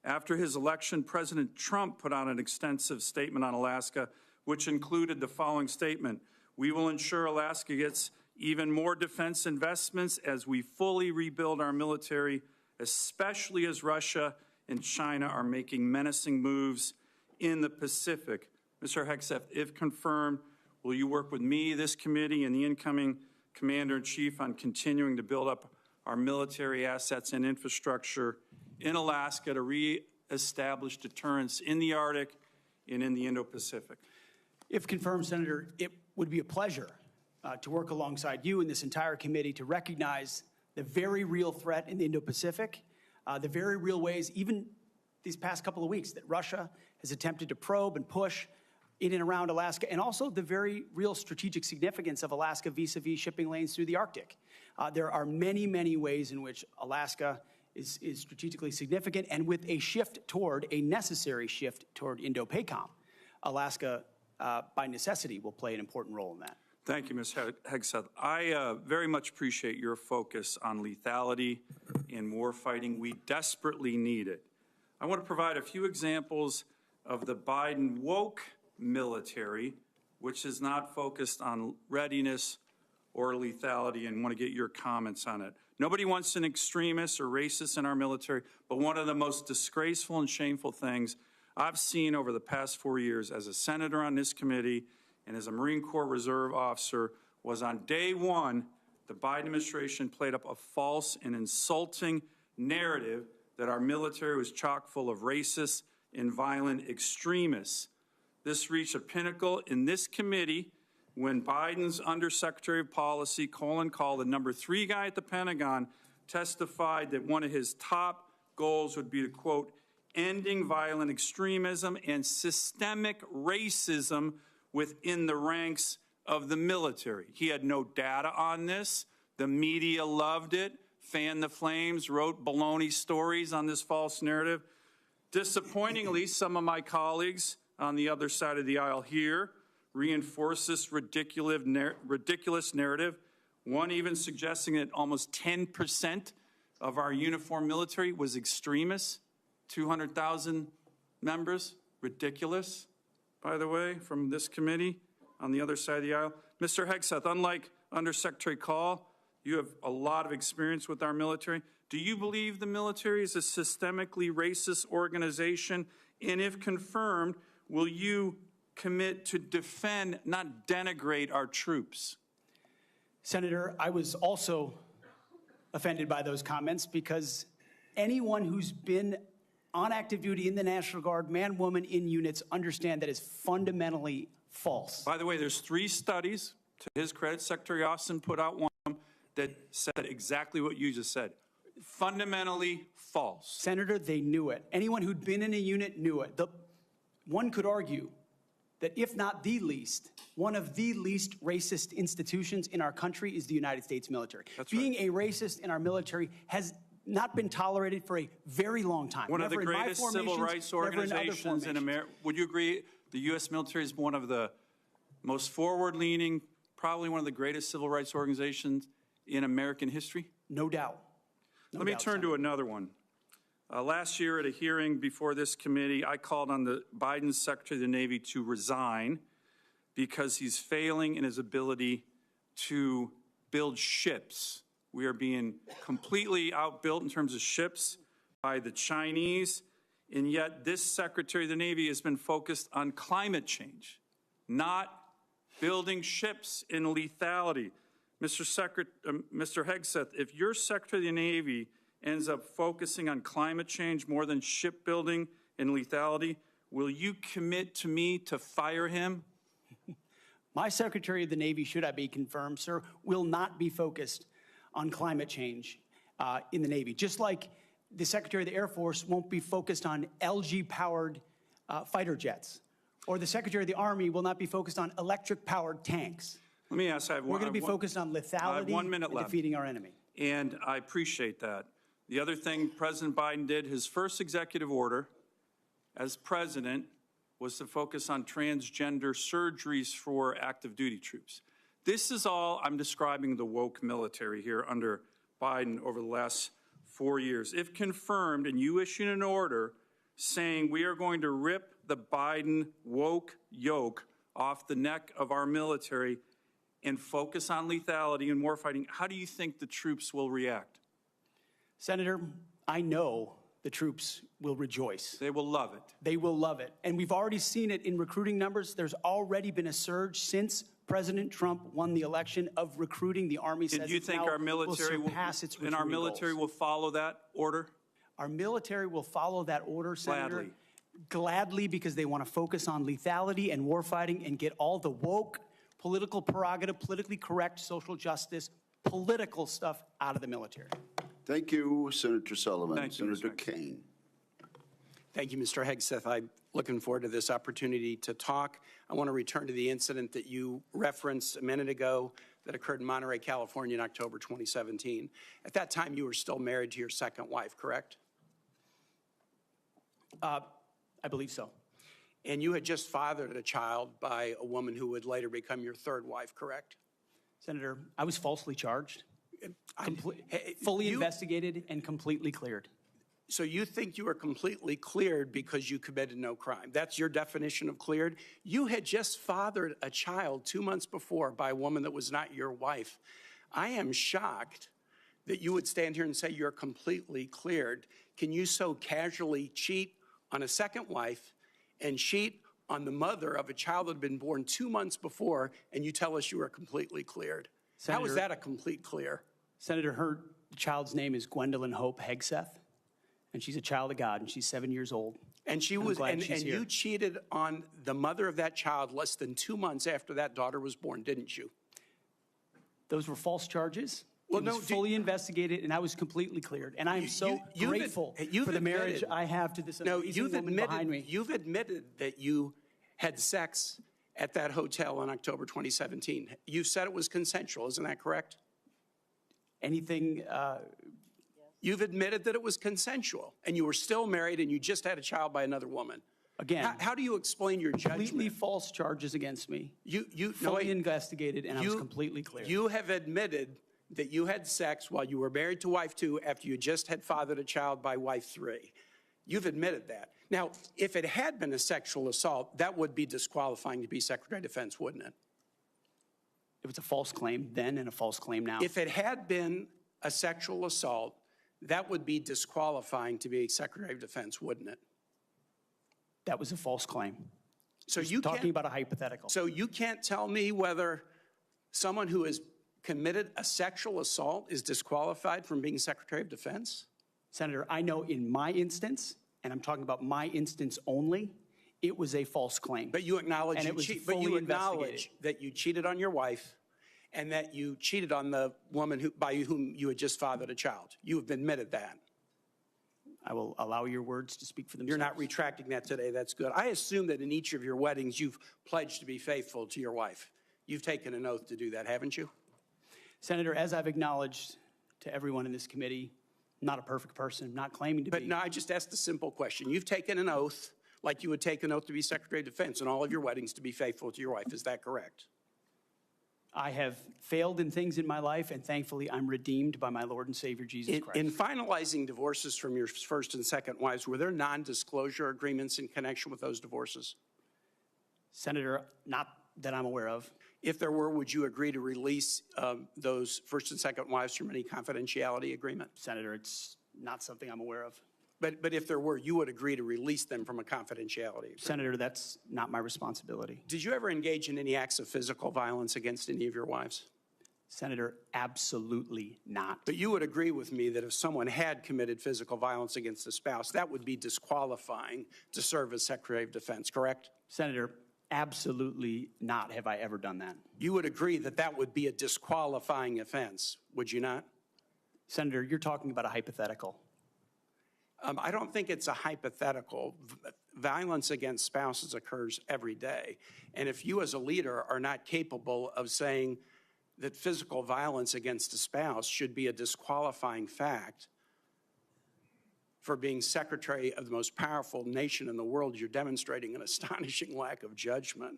after his election, President Trump put out an extensive statement on Alaska, which included the following statement: "We will ensure Alaska gets even more defense investments as we fully rebuild our military, especially as Russia and China are making menacing moves in the Pacific." Mr. Hegseth, if confirmed, will you work with me, this committee, and the incoming Commander-in-Chief on continuing to build up our military assets and infrastructure in Alaska to reestablish deterrence in the Arctic and in the Indo-Pacific? If confirmed, Senator, it would be a pleasure to work alongside you and this entire committee to recognize the very real threat in the Indo-Pacific, the very real ways, even these past couple of weeks, that Russia has attempted to probe and push in and around Alaska, and also the very real strategic significance of Alaska vis-a-vis shipping lanes through the Arctic. There are many, many ways in which Alaska is strategically significant, and with a necessary shift toward Indo-PACOM, Alaska, by necessity, will play an important role in that. Thank you, Ms. Hegseth. I very much appreciate your focus on lethality and warfighting. We desperately need it. I want to provide a few examples of the Biden woke military, which is not focused on readiness or lethality, and want to get your comments on it. Nobody wants an extremist or racist in our military, but one of the most disgraceful and shameful things I've seen over the past 4 years as a senator on this committee and as a Marine Corps Reserve officer was on day one, the Biden administration played up a false and insulting narrative that our military was chock full of racist and violent extremists. This reached a pinnacle in this committee when Biden's Undersecretary of Policy, Colin Kahl, the #3 guy at the Pentagon, testified that one of his top goals would be to, quote, ending violent extremism and systemic racism within the ranks of the military. He had no data on this. The media loved it, fanned the flames, wrote baloney stories on this false narrative. Disappointingly, some of my colleagues on the other side of the aisle here reinforce this ridiculous narrative, one even suggesting that almost 10% of our uniformed military was extremists, 200,000 members. Ridiculous, by the way, from this committee on the other side of the aisle. Mr. Hegseth, unlike Undersecretary Kahl, you have a lot of experience with our military. Do you believe the military is a systemically racist organization? And if confirmed, will you commit to defend, not denigrate, our troops? Senator, I was also offended by those comments because anyone who's been on active duty in the National Guard, man, woman, in units, understand that is fundamentally false. By the way, there's 3 studies, to his credit, Secretary Austin put out one of them that said exactly what you just said. Fundamentally false. Senator, they knew it. Anyone who'd been in a unit knew it. One could argue that if not the least, one of the least racist institutions in our country is the United States military. Being a racist in our military has not been tolerated for a very long time. One of the greatest civil rights organizations in America. Would you agree the U.S. military is one of the most forward-leaning, probably one of the greatest civil rights organizations in American history? No doubt. Let me turn to another one. Last year at a hearing before this committee, I called on the Biden Secretary of the Navy to resign because he's failing in his ability to build ships. We are being completely outbuilt in terms of ships by the Chinese, and yet this Secretary of the Navy has been focused on climate change, not building ships in lethality. Mr. Hegseth, if your Secretary of the Navy ends up focusing on climate change more than shipbuilding and lethality, will you commit to me to fire him? My Secretary of the Navy, should I be confirmed, sir, will not be focused on climate change in the Navy. Just like the Secretary of the Air Force won't be focused on LG-powered fighter jets, or the Secretary of the Army will not be focused on electric-powered tanks. Let me ask, we're going to be focused on lethality and defeating our enemy. And I appreciate that. The other thing President Biden did, his first executive order as president, was to focus on transgender surgeries for active duty troops. This is all I'm describing the woke military here under Biden over the last 4 years. If confirmed and you issue an order saying we are going to rip the Biden woke yoke off the neck of our military and focus on lethality and warfighting, how do you think the troops will react? Senator, I know the troops will rejoice. They will love it. They will love it. And we've already seen it in recruiting numbers. There's already been a surge since President Trump won the election of recruiting. The Army says do you think our military will surpass its recruiting goals. Will follow that order? Our military will follow that order, Senator. Gladly, because they want to focus on lethality and warfighting and get all the woke, political prerogative, politically correct, social justice, political stuff out of the military. Thank you, Senator Sullivan. Thank you, Senator Kaine. Thank you, Mr. Hegseth. I'm looking forward to this opportunity to talk. I want to return to the incident that you referenced a minute ago that occurred in Monterey, California in October 2017. At that time, you were still married to your second wife, correct? I believe so. And you had just fathered a child by a woman who would later become your third wife, correct? Senator, I was falsely charged, fully investigated, and completely cleared. So you think you were completely cleared because you committed no crime. That's your definition of cleared? You had just fathered a child 2 months before by a woman that was not your wife. I am shocked that you would stand here and say you're completely cleared. Can you so casually cheat on a second wife and cheat on the mother of a child that had been born 2 months before, and you tell us you are completely cleared? Senator, How is that a complete clear? Senator, her child's name is Gwendolyn Hope Hegseth, and she's a child of God, and she's 7 years old. And she was, and you cheated on the mother of that child less than 2 months after that daughter was born, didn't you? Those were false charges. Well, it was fully investigated, and I was completely cleared. And I am so grateful for the marriage I have to this amazing woman behind me. You've admitted that you had sex at that hotel in October 2017. You said it was consensual, isn't that correct? Anything? You've admitted that it was consensual, and you were still married, and you just had a child by another woman. Again, how do you explain your judgment? Completely false charges against me. Fully investigated, and I was completely clear. You have admitted that you had sex while you were married to wife 2 after you just had fathered a child by wife 3. You've admitted that. Now, if it had been a sexual assault, that would be disqualifying to be Secretary of Defense, wouldn't it? It was a false claim then and a false claim now. If it had been a sexual assault, that would be disqualifying to be Secretary of Defense, wouldn't it? That was a false claim. So you talking about a hypothetical. So you can't tell me whether someone who has committed a sexual assault is disqualified from being Secretary of Defense? Senator, I know in my instance, and I'm talking about my instance only, it was a false claim. But you acknowledge, that you cheated on your wife and that you cheated on the woman by whom you had just fathered a child. You have admitted that. I will allow your words to speak for themselves. You're not retracting that today. That's good. I assume that in each of your weddings, you've pledged to be faithful to your wife. You've taken an oath to do that, haven't you? Senator, as I've acknowledged to everyone in this committee, not a perfect person, not claiming to be. But no, I just asked a simple question. You've taken an oath like you would take an oath to be Secretary of Defense in all of your weddings to be faithful to your wife. Is that correct? I have failed in things in my life, and thankfully I'm redeemed by my Lord and Savior, Jesus Christ. In finalizing divorces from your first and second wives, were there non-disclosure agreements in connection with those divorces? Senator, not that I'm aware of. If there were, would you agree to release those first and second wives from any confidentiality agreement? Senator, it's not something I'm aware of. But if there were, you would agree to release them from a confidentiality agreement? Senator, that's not my responsibility. Did you ever engage in any acts of physical violence against any of your wives? Senator, absolutely not. But you would agree with me that if someone had committed physical violence against a spouse, that would be disqualifying to serve as Secretary of Defense, correct? Senator, absolutely not have I ever done that. You would agree that that would be a disqualifying offense, would you not? Senator, you're talking about a hypothetical. I don't think it's a hypothetical. Violence against spouses occurs every day. And if you as a leader are not capable of saying that physical violence against a spouse should be a disqualifying fact for being secretary of the most powerful nation in the world, you're demonstrating an astonishing lack of judgment.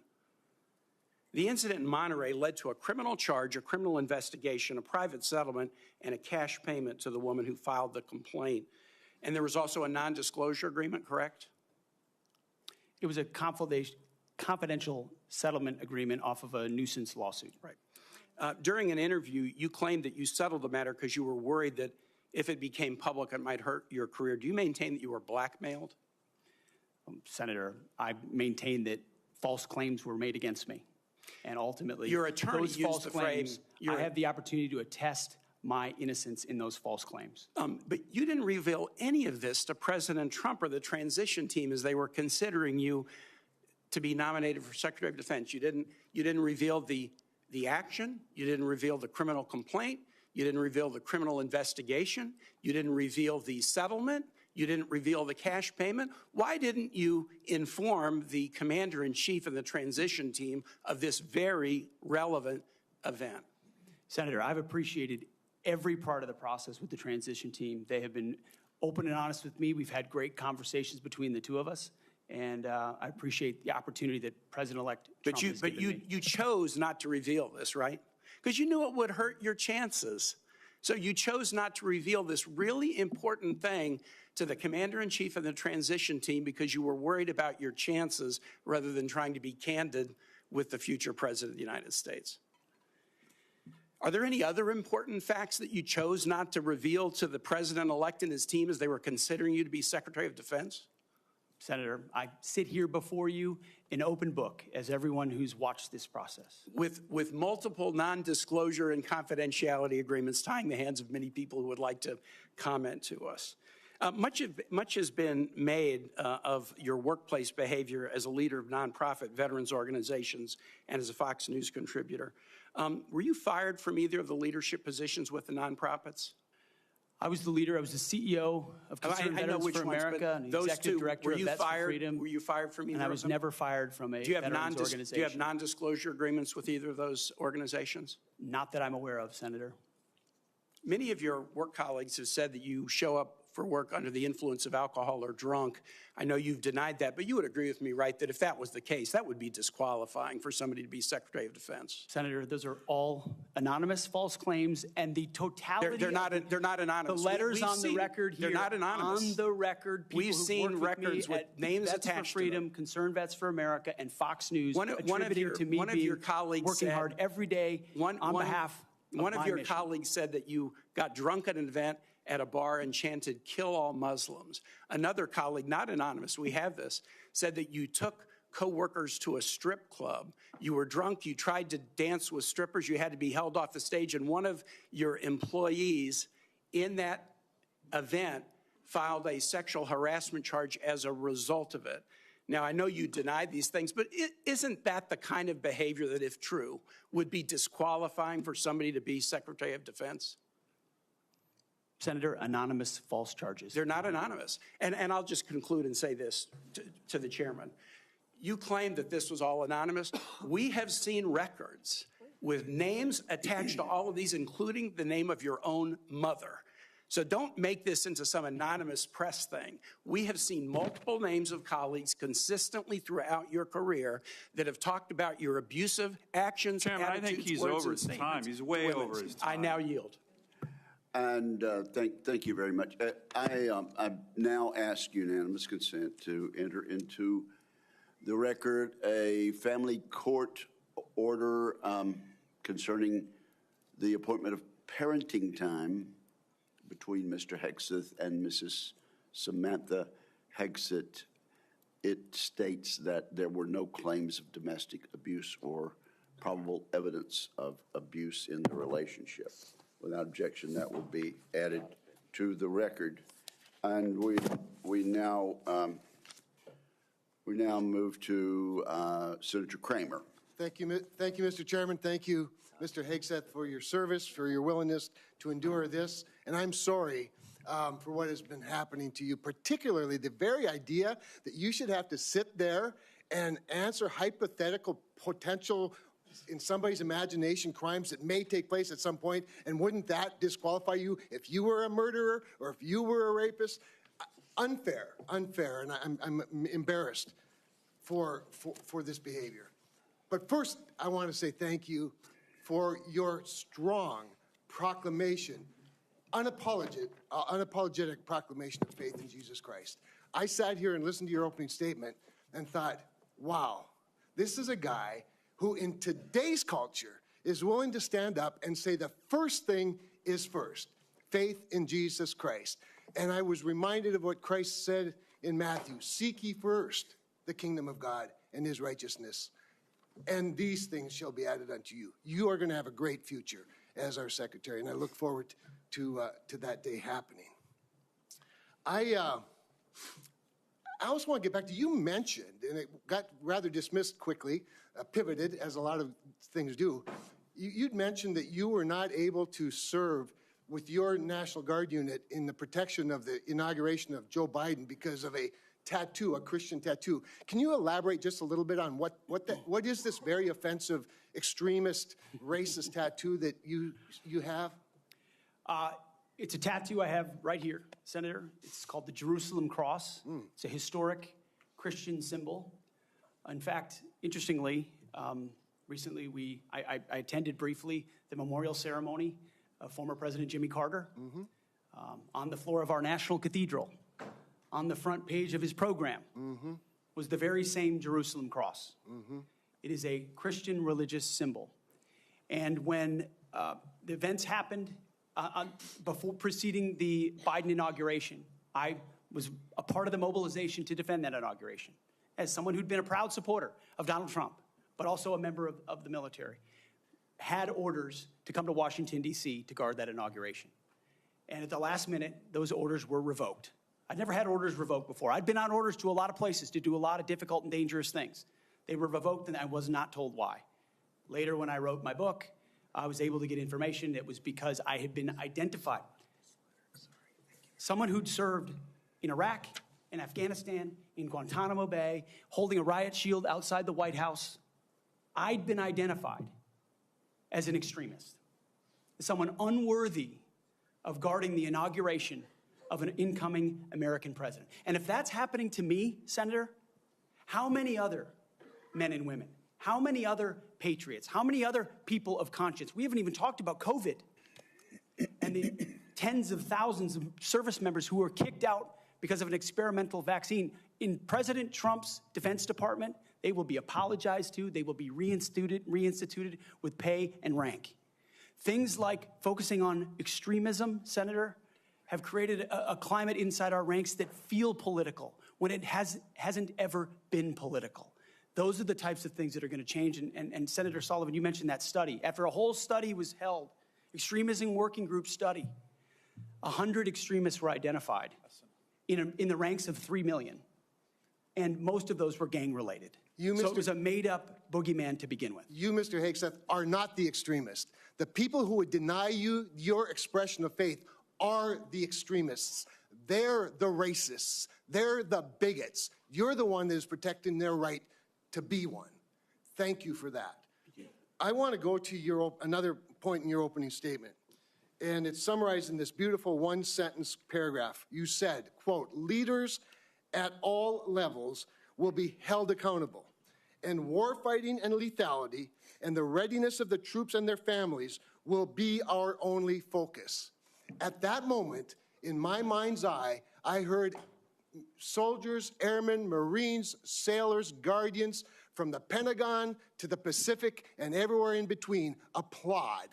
The incident in Monterey led to a criminal charge, a criminal investigation, a private settlement, and a cash payment to the woman who filed the complaint. And there was also a non-disclosure agreement, correct? It was a confidential settlement agreement off of a nuisance lawsuit. Right. During an interview, you claimed that you settled the matter because you were worried that if it became public, it might hurt your career. Do you maintain that you were blackmailed? Senator, I maintain that false claims were made against me. And ultimately, your attorney those used false the claims, phrase, I have the opportunity to attest my innocence in those false claims. But you didn't reveal any of this to President Trump or the transition team as they were considering you to be nominated for Secretary of Defense. You didn't reveal the action. You didn't reveal the criminal complaint. You didn't reveal the criminal investigation. You didn't reveal the settlement. You didn't reveal the cash payment. Why didn't you inform the commander-in-chief and the transition team of this very relevant event? Senator, I've appreciated every part of the process with the transition team. They have been open and honest with me. We've had great conversations between the two of us, and I appreciate the opportunity that President-elect Trump has given me. You chose not to reveal this, right? Because you knew it would hurt your chances. So you chose not to reveal this really important thing to the commander-in-chief and the transition team because you were worried about your chances rather than trying to be candid with the future president of the United States. Are there any other important facts that you chose not to reveal to the president-elect and his team as they were considering you to be Secretary of Defense? Senator, I sit here before you an open book, as everyone who's watched this process. With multiple non-disclosure and confidentiality agreements tying the hands of many people who would like to comment to us. Much has been made of your workplace behavior as a leader of nonprofit veterans organizations and as a Fox News contributor. Were you fired from either of the leadership positions with the nonprofits? I was the leader. I was the CEO of Concerned Veterans for America and the executive director of Vets for Freedom. Were you fired from either of them? And I was never fired from a veterans organization. Do you have non-disclosure agreements with either of those organizations? Not that I'm aware of, Senator. Many of your work colleagues have said that you show up for work under the influence of alcohol or drunk. I know you've denied that, but you would agree with me, right, that if that was the case, that would be disqualifying for somebody to be Secretary of Defense. Senator, those are all anonymous false claims, and the totality they're not anonymous. The letters on the record here. They're not anonymous. On the record, people we've seen records with names Vets attached for Freedom, to them. Concerned Vets for America, and Fox News attributing to me being colleagues working hard every day on behalf of One of your mission. colleagues said that you got drunk at an event at a bar and chanted, "Kill all Muslims." Another colleague, not anonymous, we have this, said that you took co-workers to a strip club. You were drunk, you tried to dance with strippers, you had to be held off the stage, and one of your employees in that event filed a sexual harassment charge as a result of it. Now, I know you denied these things, but isn't that the kind of behavior that, if true, would be disqualifying for somebody to be Secretary of Defense? Senator, anonymous false charges. They're not anonymous. And I'll just conclude and say this to the chairman. You claim that this was all anonymous. We have seen records with names attached to all of these, including the name of your own mother. So don't make this into some anonymous press thing. We have seen multiple names of colleagues consistently throughout your career that have talked about your abusive actions, Chairman, attitudes, I think he's words, over and his time. statements He's way to women. over his time. I now yield. And thank you very much. I now ask unanimous consent to enter into the record a family court order concerning the appointment of parenting time between Mr. Hegseth and Mrs. Samantha Hegseth. It states that there were no claims of domestic abuse or probable evidence of abuse in the relationship. Without objection, that will be added to the record. And we now move to Senator Cramer. Thank you, Mr. Chairman. Thank you, Mr. Hegseth, for your service, for your willingness to endure this. And I'm sorry for what has been happening to you, particularly the very idea that you should have to sit there and answer hypothetical potential, in somebody's imagination, crimes that may take place at some point. And wouldn't that disqualify you if you were a murderer or if you were a rapist? Unfair. And I'm embarrassed for this behavior. But first, I want to say thank you for your strong proclamation, unapologetic proclamation of faith in Jesus Christ. I sat here and listened to your opening statement and thought, wow, this is a guy who in today's culture is willing to stand up and say the first thing is first, faith in Jesus Christ. And I was reminded of what Christ said in Matthew, seek ye first the kingdom of God and his righteousness, and these things shall be added unto you. You are going to have a great future as our secretary, and I look forward to that day happening. I also want to get back to, you mentioned, and it got rather dismissed quickly, pivoted, as a lot of things do. You'd mentioned that you were not able to serve with your National Guard unit in the protection of the inauguration of Joe Biden because of a tattoo, a Christian tattoo. Can you elaborate just a little bit on what is this very offensive, extremist, racist tattoo that you have? It's a tattoo I have right here, Senator. It's called the Jerusalem Cross. It's a historic Christian symbol. In fact, interestingly, recently I attended briefly the memorial ceremony of former President Jimmy Carter on the floor of our National Cathedral. On the front page of his program was the very same Jerusalem Cross. It is a Christian religious symbol. And when the events happened before preceding the Biden inauguration, I was a part of the mobilization to defend that inauguration, as someone who'd been a proud supporter of Donald Trump, but also a member of the military, had orders to come to Washington, D.C. to guard that inauguration. And at the last minute, those orders were revoked. I'd never had orders revoked before. I'd been on orders to a lot of places to do a lot of difficult and dangerous things. They were revoked, and I was not told why. Later, when I wrote my book, I was able to get information. It was because I had been identified. Someone who'd served in Iraq, in Afghanistan, in Guantanamo Bay, holding a riot shield outside the White House. I'd been identified as an extremist, as someone unworthy of guarding the inauguration of an incoming American president. And if that's happening to me, Senator, how many other men and women, how many other patriots, how many other people of conscience? We haven't even talked about COVID and the tens of thousands of service members who were kicked out because of an experimental vaccine. In President Trump's Defense Department, they will be apologized to. They will be reinstituted with pay and rank. Things like focusing on extremism, Senator, have created a climate inside our ranks that feel political when it hasn't ever been political. Those are the types of things that are going to change. And Senator Sullivan, you mentioned that study. After a whole study was held, extremism working group study, 100 extremists were identified in the ranks of 3 million. And most of those were gang-related. So it was a made-up boogeyman to begin with. You, Mr. Hegseth, are not the extremist. The people who would deny you your expression of faith are the extremists. They're the racists. They're the bigots. You're the one that is protecting their right to be one. Thank you for that. I want to go to another point in your opening statement, and it's summarized in this beautiful one-sentence paragraph. You said, quote, leaders at all levels will be held accountable, and warfighting and lethality and the readiness of the troops and their families will be our only focus. At that moment, in my mind's eye, I heard soldiers, airmen, Marines, sailors, guardians from the Pentagon to the Pacific and everywhere in between applaud.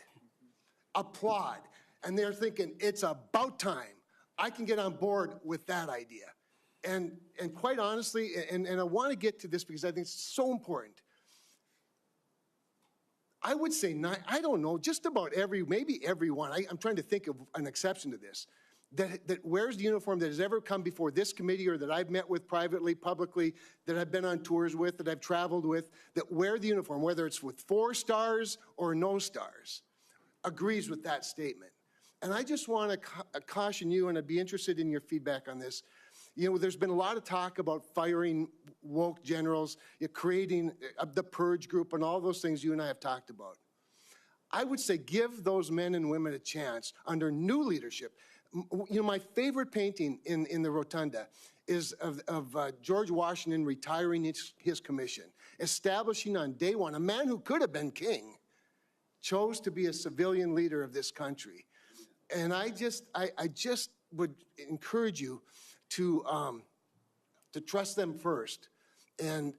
Applaud. And they're thinking, it's about time. I can get on board with that idea. And quite honestly, and I want to get to this because I think it's so important. I would say, I don't know, just about maybe everyone, I'm trying to think of an exception to this, that wears the uniform that has ever come before this committee or that I've met with privately, publicly, that I've been on tours with, that I've traveled with, that wear the uniform, whether it's with 4 stars or no stars, agrees with that statement. And I just want to caution you, and I'd be interested in your feedback on this. You know, there's been a lot of talk about firing woke generals, creating the purge group, and all those things you and I have talked about. I would say give those men and women a chance under new leadership. You know, my favorite painting in the rotunda is of George Washington retiring his commission, establishing on day one, a man who could have been king, chose to be a civilian leader of this country. And I just would encourage you to trust them first, and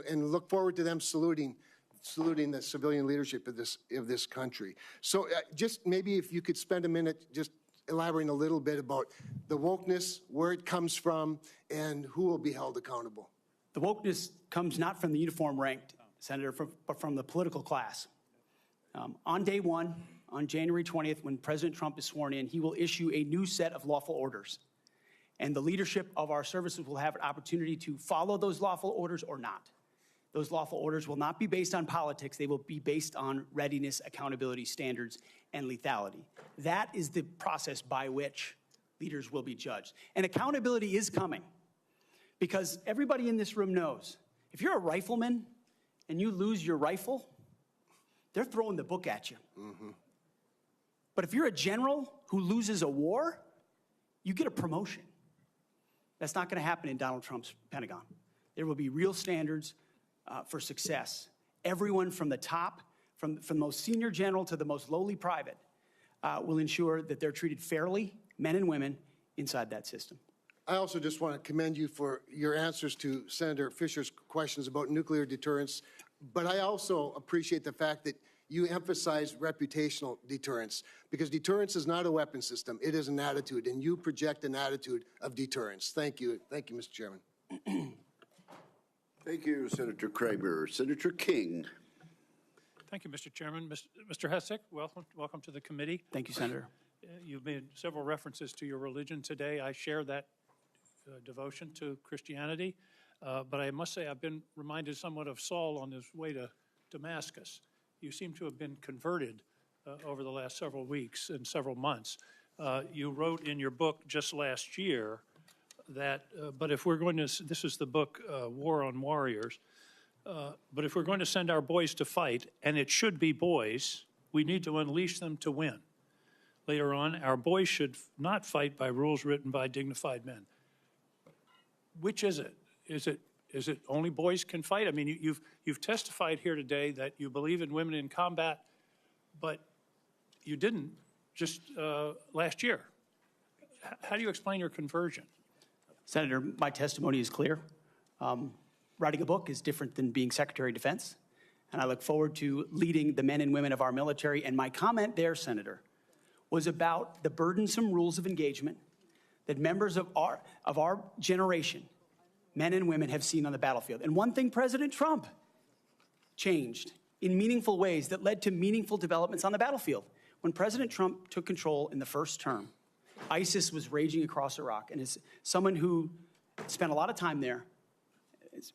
look forward to them saluting the civilian leadership of this country. So just maybe if you could spend a minute just elaborating a little bit about the wokeness, where it comes from, and who will be held accountable. The wokeness comes not from the uniform ranked, Senator, but from the political class. On day one, on January 20th, when President Trump is sworn in, he will issue a new set of lawful orders. And the leadership of our services will have an opportunity to follow those lawful orders or not. Those lawful orders will not be based on politics. They will be based on readiness, accountability, standards, and lethality. That is the process by which leaders will be judged. And accountability is coming, because everybody in this room knows if you're a rifleman and you lose your rifle, they're throwing the book at you. Mm-hmm. But if you're a general who loses a war, you get a promotion. That's not going to happen in Donald Trump's Pentagon. There will be real standards for success. Everyone from the top, from the most senior general to the most lowly private, will ensure that they're treated fairly, men and women, inside that system. I also just want to commend you for your answers to Senator Fischer's questions about nuclear deterrence. But I also appreciate the fact that you emphasize reputational deterrence, because deterrence is not a weapon system. It is an attitude, and you project an attitude of deterrence. Thank you. Thank you, Mr. Chairman. Thank you, Senator Cramer. Senator King. Thank you, Mr. Chairman. Mr. Hegseth, welcome to the committee. Thank you, Senator. You've made several references to your religion today. I share that devotion to Christianity, but I must say I've been reminded somewhat of Saul on his way to Damascus. You seem to have been converted over the last several weeks and several months. You wrote in your book just last year that, but if we're going to, this is the book, War on Warriors, but if we're going to send our boys to fight, and it should be boys, we need to unleash them to win. Later on, our boys should not fight by rules written by dignified men. Which is it? Is it only boys can fight? I mean, you've testified here today that you believe in women in combat, but you didn't just last year. How do you explain your conversion? Senator, my testimony is clear. Writing a book is different than being Secretary of Defense, and I look forward to leading the men and women of our military. And my comment there, Senator, was about the burdensome rules of engagement that members of our generation, men and women, have seen on the battlefield. And one thing President Trump changed in meaningful ways that led to meaningful developments on the battlefield. When President Trump took control in the first term, ISIS was raging across Iraq. And as someone who spent a lot of time there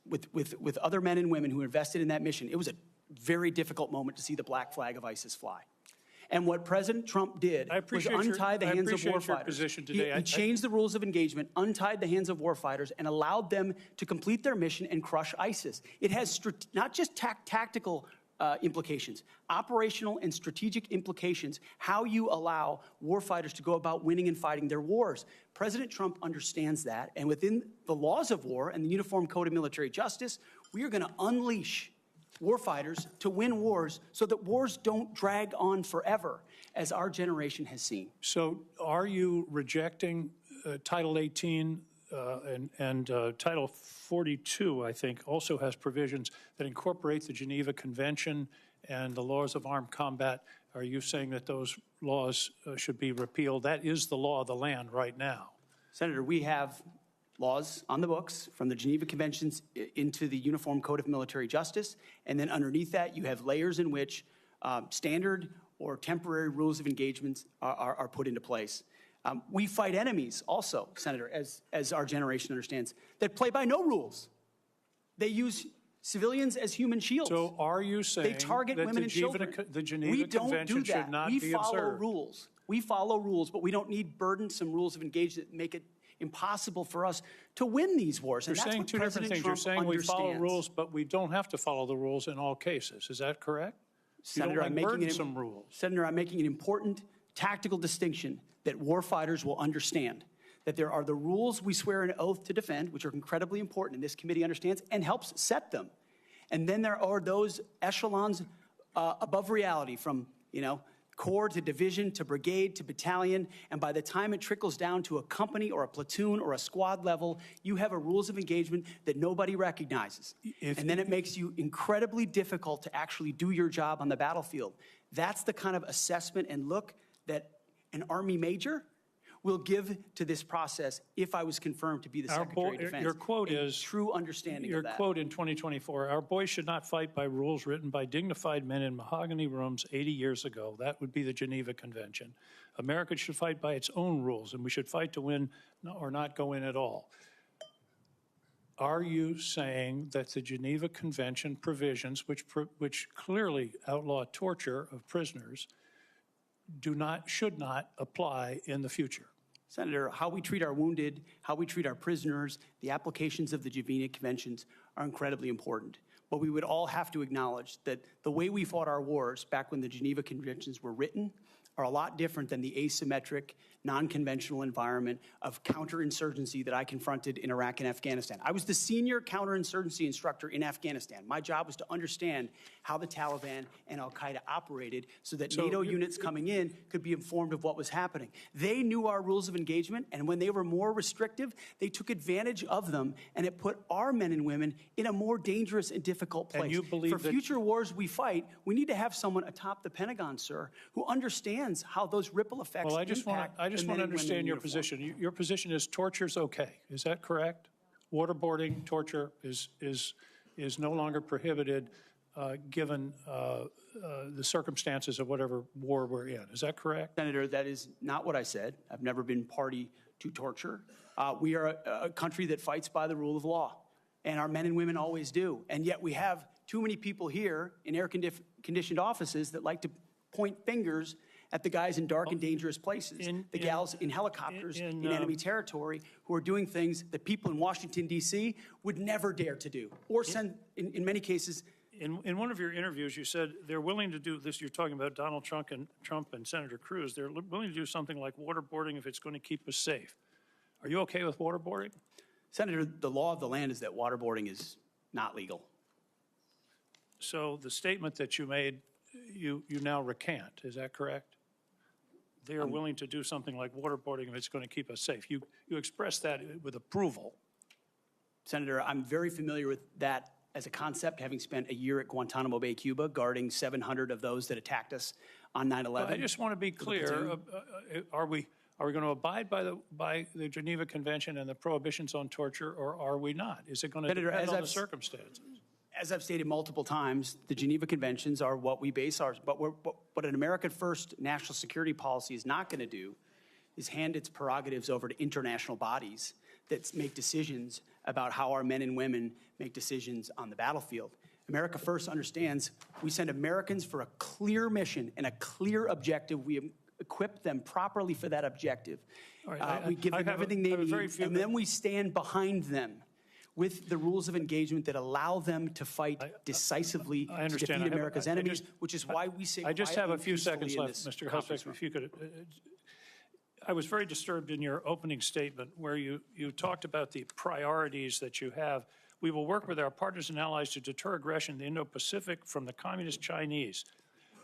with other men and women who invested in that mission, it was a very difficult moment to see the black flag of ISIS fly. And what President Trump did was untie the hands of warfighters. He changed the rules of engagement, untied the hands of warfighters, and allowed them to complete their mission and crush ISIS. It has not just tactical implications, operational and strategic implications, how you allow warfighters to go about winning and fighting their wars. President Trump understands that, and within the laws of war and the Uniform Code of Military Justice, we are going to unleash warfighters to win wars so that wars don't drag on forever, as our generation has seen. So are you rejecting Title 18 and Title 42, I think, also has provisions that incorporate the Geneva Convention and the laws of armed combat? Are you saying that those laws should be repealed? That is the law of the land right now. Senator, we have laws on the books from the Geneva Conventions into the Uniform Code of Military Justice, and then underneath that you have layers in which standard or temporary rules of engagement are put into place. We fight enemies also, Senator, as our generation understands, that play by no rules. They use civilians as human shields. So are you saying they target women and children? The Geneva Convention should not be observed? We follow rules. We follow rules, but we don't need burdensome rules of engagement that make it impossible for us to win these wars. You're saying two different things. You're saying we follow rules, but we don't have to follow the rules in all cases. Is that correct? Senator, I'm making an important tactical distinction that warfighters will understand, that there are the rules we swear an oath to defend, which are incredibly important, and this committee understands and helps set them. And then there are those echelons above reality, from, corps to division to brigade to battalion, and by the time it trickles down to a company or a platoon or a squad level, you have a rules of engagement that nobody recognizes. And then it makes you incredibly difficult to actually do your job on the battlefield. That's the kind of assessment and look that an Army major will give to this process if I was confirmed to be the Secretary of Defense. Your quote is true understanding of that. Your quote in 2024, our boys should not fight by rules written by dignified men in mahogany rooms 80 years ago. That would be the Geneva Convention. America should fight by its own rules, and we should fight to win or not go in at all. Are you saying that the Geneva Convention provisions, which clearly outlaw torture of prisoners, should not apply in the future? Senator, how we treat our wounded, how we treat our prisoners, the applications of the Geneva Conventions are incredibly important. But we would all have to acknowledge that the way we fought our wars back when the Geneva Conventions were written are a lot different than the asymmetric, non-conventional environment of counterinsurgency that I confronted in Iraq and Afghanistan. I was the senior counterinsurgency instructor in Afghanistan. My job was to understand how the Taliban and al-Qaeda operated so that NATO units coming in could be informed of what was happening. They knew our rules of engagement, and when they were more restrictive, they took advantage of them, and it put our men and women in a more dangerous and difficult place. And you believe For future wars we fight, we need to have someone atop the Pentagon, sir, who understands how those ripple effects Well, I just want to understand your position. Your position is torture's okay. Is that correct? Waterboarding, torture is no longer prohibited given the circumstances of whatever war we're in. Is that correct? Senator, that is not what I said. I've never been party to torture. We are a country that fights by the rule of law, and our men and women always do. And yet we have too many people here in air-conditioned offices that like to point fingers at the guys in dark and dangerous places, the gals in helicopters in enemy territory who are doing things that people in Washington, D.C. would never dare to do, or send, in many cases. In one of your interviews, you said they're willing to do this. You're talking about Donald Trump and Senator Cruz. They're willing to do something like waterboarding if it's going to keep us safe. Are you okay with waterboarding? Senator, the law of the land is that waterboarding is not legal. So the statement that you made, you now recant. Is that correct? They are willing to do something like waterboarding if it's going to keep us safe. You expressed that with approval. Senator, I'm very familiar with that as a concept, having spent a year at Guantanamo Bay, Cuba, guarding 700 of those that attacked us on 9/11. Well, I just want to be clear. Are we going to abide by the Geneva Convention and the prohibitions on torture, or are we not? Is it going to depend on the circumstances? As I've stated multiple times, the Geneva Conventions are what we base ours. But what an American first national security policy is not going to do is hand its prerogatives over to international bodies that make decisions about how our men and women make decisions on the battlefield. America First understands we send Americans for a clear mission and a clear objective. We equip them properly for that objective. We give them everything they need, and then we stand behind them with the rules of engagement that allow them to fight decisively to defeat America's enemies, which is why we say I just have a few seconds left, Mr. Hegseth, if you could. I was very disturbed in your opening statement where you talked about the priorities that you have. We will work with our partners and allies to deter aggression in the Indo-Pacific from the Communist Chinese.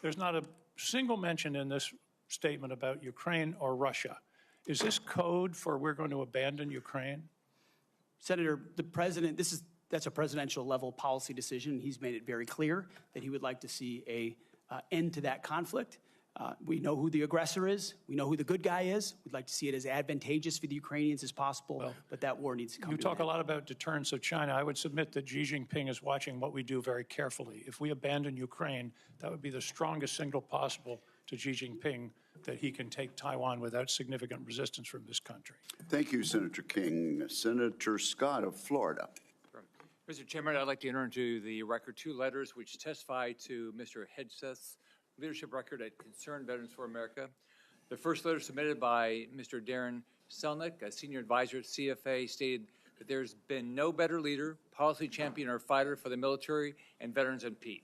There's not a single mention in this statement about Ukraine or Russia. Is this code for we're going to abandon Ukraine? Senator, the president, that's a presidential level policy decision. He's made it very clear that he would like to see a end to that conflict. We know who the aggressor is. We know who the good guy is. We'd like to see it as advantageous for the Ukrainians as possible, but that war needs to come to an end. You talk a lot about deterrence of China. I would submit that Xi Jinping is watching what we do very carefully. If we abandon Ukraine, that would be the strongest signal possible to Xi Jinping that he can take Taiwan without significant resistance from this country. Thank you, Senator King. Senator Scott of Florida. Mr. Chairman, I'd like to enter into the record two letters which testify to Mr. Hegseth's leadership record at Concerned Veterans for America. The first letter submitted by Mr. Darren Selnick, a senior advisor at CFA, stated that there's been no better leader, policy champion, or fighter for the military and veterans than Pete.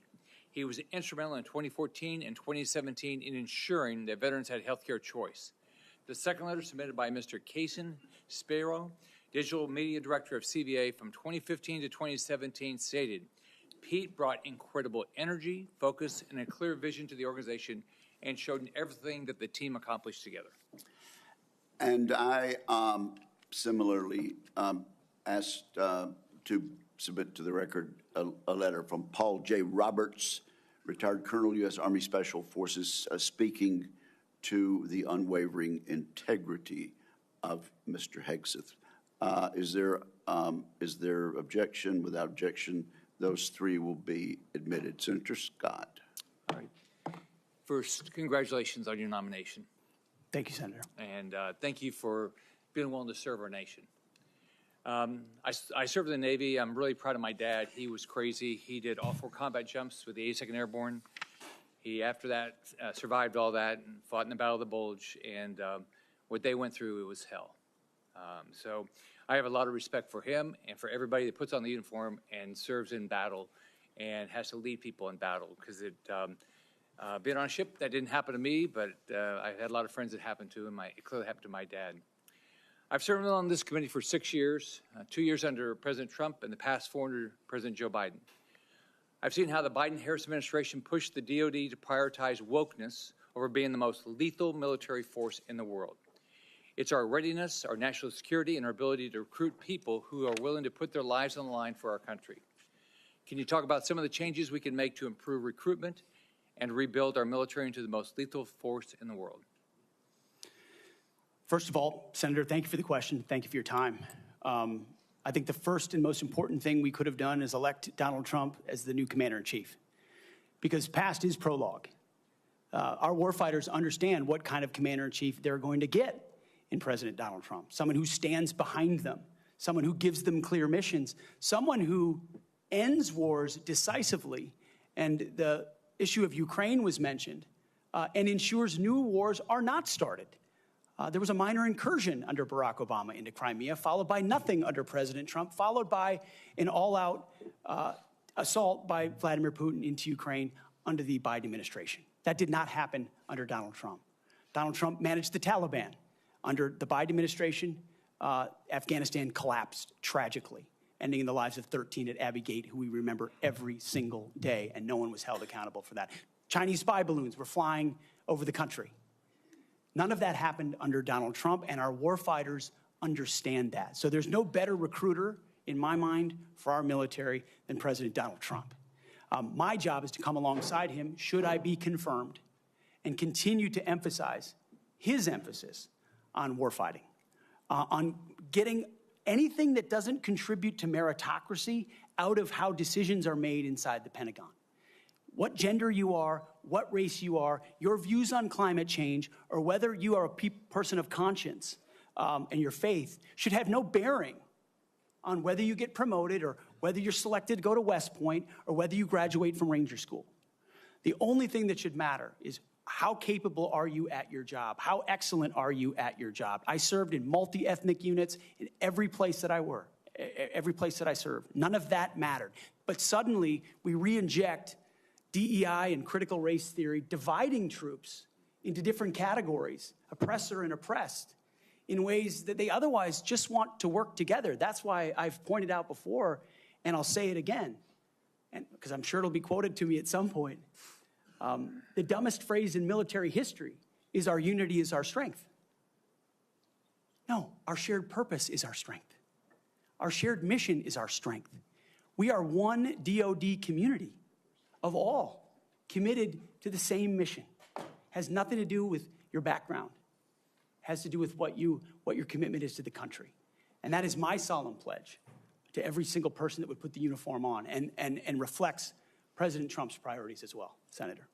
He was instrumental in 2014 and 2017 in ensuring that veterans had health care choice. The second letter submitted by Mr. Kaine Spiro, Digital Media Director of CVA from 2015 to 2017, stated, Pete brought incredible energy, focus, and a clear vision to the organization and showed everything that the team accomplished together. And I similarly asked to submit to the record a letter from Paul J. Roberts, retired Colonel, U.S. Army Special Forces, speaking to the unwavering integrity of Mr. Hegseth. Is there objection? Without objection, those three will be admitted. Senator Scott. All right. First, congratulations on your nomination. Thank you, Senator. And thank you for being willing to serve our nation. I served in the Navy. I'm really proud of my dad. He was crazy. He did all 4 combat jumps with the 82nd Airborne. He, after that, survived all that and fought in the Battle of the Bulge. And what they went through, it was hell. So I have a lot of respect for him and for everybody that puts on the uniform and serves in battle and has to lead people in battle, because Being on a ship, that didn't happen to me, but I had a lot of friends that happened to, and it clearly happened to my dad. I've served on this committee for 6 years, 2 years under President Trump and the past 4 under President Joe Biden. I've seen how the Biden-Harris administration pushed the DoD to prioritize wokeness over being the most lethal military force in the world. It's our readiness, our national security, and our ability to recruit people who are willing to put their lives on the line for our country. Can you talk about some of the changes we can make to improve recruitment and rebuild our military into the most lethal force in the world? First of all, Senator, thank you for the question. Thank you for your time. I think the first and most important thing we could have done is elect Donald Trump as the new commander-in-chief, because past is prologue. Our warfighters understand what kind of commander-in-chief they're going to get in President Donald Trump, someone who stands behind them, someone who gives them clear missions, someone who ends wars decisively, and the issue of Ukraine was mentioned, and ensures new wars are not started. There was a minor incursion under Barack Obama into Crimea, followed by nothing under President Trump, followed by an all-out assault by Vladimir Putin into Ukraine under the Biden administration. That did not happen under Donald Trump. Donald Trump managed the Taliban. Under the Biden administration, Afghanistan collapsed tragically, ending in the lives of 13 at Abbey Gate, who we remember every single day, and no one was held accountable for that. Chinese spy balloons were flying over the country. None of that happened under Donald Trump, and our warfighters understand that. So there's no better recruiter, in my mind, for our military than President Donald Trump. My job is to come alongside him, should I be confirmed, and continue to emphasize his emphasis on warfighting, on getting anything that doesn't contribute to meritocracy out of how decisions are made inside the Pentagon. What gender you are, what race you are, your views on climate change, or whether you are a person of conscience and your faith should have no bearing on whether you get promoted or whether you're selected to go to West Point or whether you graduate from Ranger School. The only thing that should matter is how capable are you at your job? How excellent are you at your job? I served in multi-ethnic units in every place that I worked, every place that I served. None of that mattered. But suddenly we re-inject DEI and critical race theory, dividing troops into different categories, oppressor and oppressed, in ways that they otherwise just want to work together. That's why I've pointed out before, and I'll say it again, and because I'm sure it'll be quoted to me at some point. The dumbest phrase in military history is our unity is our strength. No, our shared purpose is our strength. Our shared mission is our strength. We are one DoD community of all committed to the same mission. Has nothing to do with your background. Has to do with what your commitment is to the country. And that is my solemn pledge to every single person that would put the uniform on and reflects President Trump's priorities as well. Senator.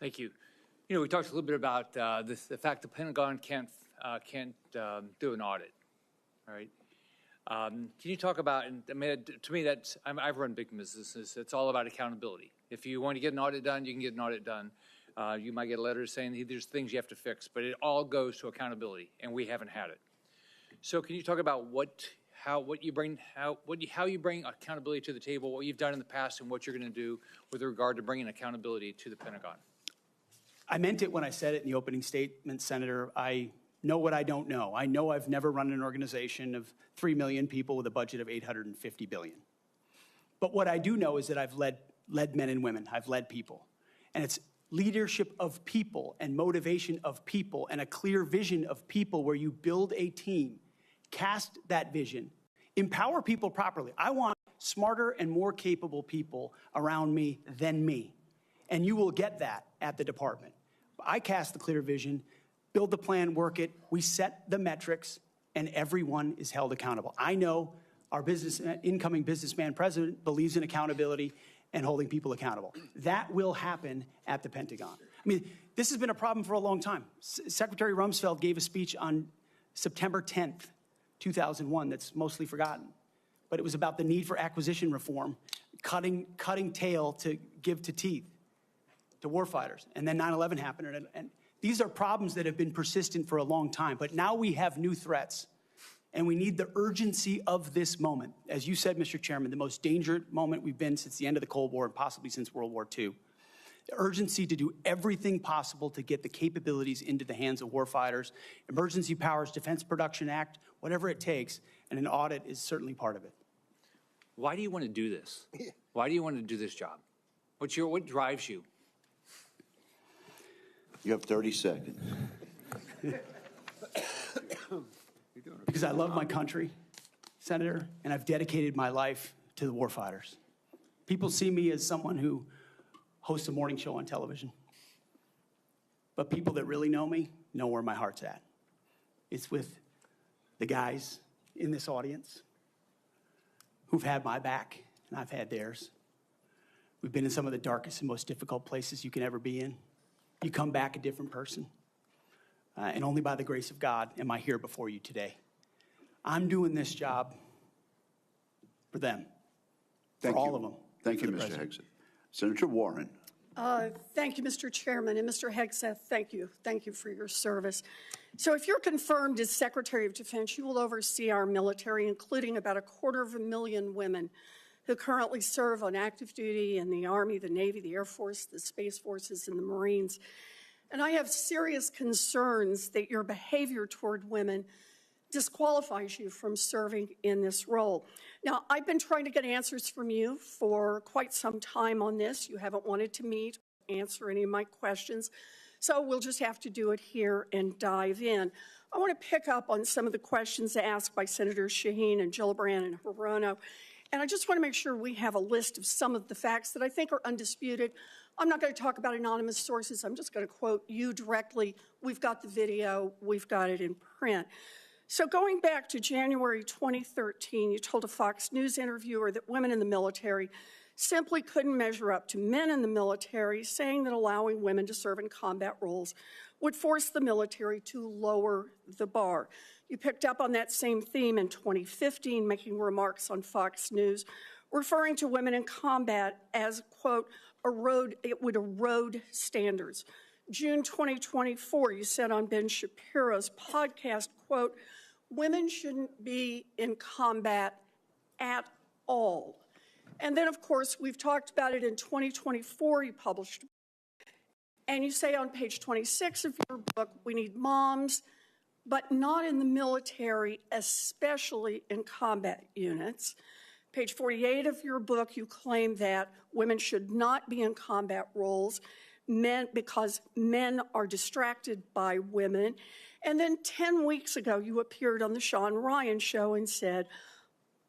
Thank you. You know, we talked a little bit about the fact the Pentagon can't do an audit, all right? Can you talk about, and I mean, to me, I've run big businesses. It's all about accountability. If you want to get an audit done, you can get an audit done. You might get a letter saying there's things you have to fix, but it all goes to accountability, and we haven't had it. So can you talk about how you bring accountability to the table, what you've done in the past, and what you're going to do with regard to bringing accountability to the Pentagon? I meant it when I said it in the opening statement, Senator. I know what I don't know. I know I've never run an organization of 3 million people with a budget of $850 billion. But what I do know is that I've led men and women. I've led people. And it's leadership of people and motivation of people and a clear vision of people where you build a team, cast that vision, empower people properly. I want smarter and more capable people around me than me. And you will get that at the department. I cast the clear vision, build the plan, work it. We set the metrics, and everyone is held accountable. I know our incoming businessman president believes in accountability and holding people accountable. That will happen at the Pentagon. I mean, this has been a problem for a long time. Secretary Rumsfeld gave a speech on September 10th, 2001 that's mostly forgotten. But it was about the need for acquisition reform, cutting tail to give to teeth to warfighters. And then 9/11 happened. And these are problems that have been persistent for a long time. But now we have new threats. And we need the urgency of this moment. As you said, Mr. Chairman, the most dangerous moment we've been since the end of the Cold War and possibly since World War II. urgency to do everything possible to get the capabilities into the hands of warfighters, Emergency Powers Defense Production Act, whatever it takes, and an audit is certainly part of it. Why do you want to do this? Why do you want to do this job? What drives you? You have 30 seconds. Because I love my country, Senator, and I've dedicated my life to the warfighters. People see me as someone who hosts a morning show on television. But people that really know me know where my heart's at. It's with the guys in this audience who've had my back, and I've had theirs. We've been in some of the darkest and most difficult places you can ever be in. You come back a different person. And only by the grace of God am I here before you today. I'm doing this job for them, for all of them. Thank you, Mr. Hegseth. Senator Warren. Thank you, Mr. Chairman. And Mr. Hegseth, thank you. Thank you for your service. So if you're confirmed as Secretary of Defense, you will oversee our military, including about 250,000 women who currently serve on active duty in the Army, the Navy, the Air Force, the Space Forces, and the Marines. And I have serious concerns that your behavior toward women disqualifies you from serving in this role. Now, I've been trying to get answers from you for quite some time on this. You haven't wanted to meet or answer any of my questions, so we'll just have to do it here and dive in. I want to pick up on some of the questions asked by Senators Shaheen and Gillibrand and Hirono, and I just want to make sure we have a list of some of the facts that I think are undisputed. I'm not going to talk about anonymous sources. I'm just going to quote you directly. We've got the video. We've got it in print. So going back to January 2013, you told a Fox News interviewer that women in the military simply couldn't measure up to men in the military, saying that allowing women to serve in combat roles would force the military to lower the bar. You picked up on that same theme in 2015, making remarks on Fox News, referring to women in combat as, quote, it would erode standards. June 2024, you said on Ben Shapiro's podcast, quote, women shouldn't be in combat at all. And then, of course, we've talked about it in 2024, you published, and you say on page 26 of your book, we need moms, but not in the military, especially in combat units. Page 48 of your book, you claim that women should not be in combat roles because men are distracted by women. And then 10 weeks ago, you appeared on the Sean Ryan show and said,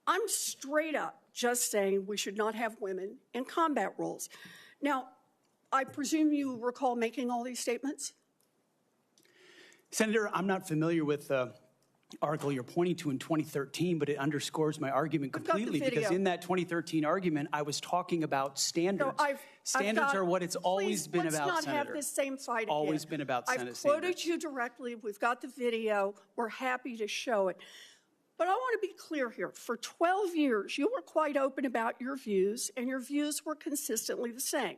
I'm straight up just saying we should not have women in combat roles. Now, I presume you recall making all these statements? Senator, I'm not familiar with the article you're pointing to in 2013, but it underscores my argument completely because in that 2013 argument, I was talking about standards. No, standards are what it's always been about, let's not Senator. have this same fight again. Always been about Senate I've quoted standards. you directly. We've got the video. We're happy to show it. But I want to be clear here. For 12 years, you were quite open about your views, and your views were consistently the same.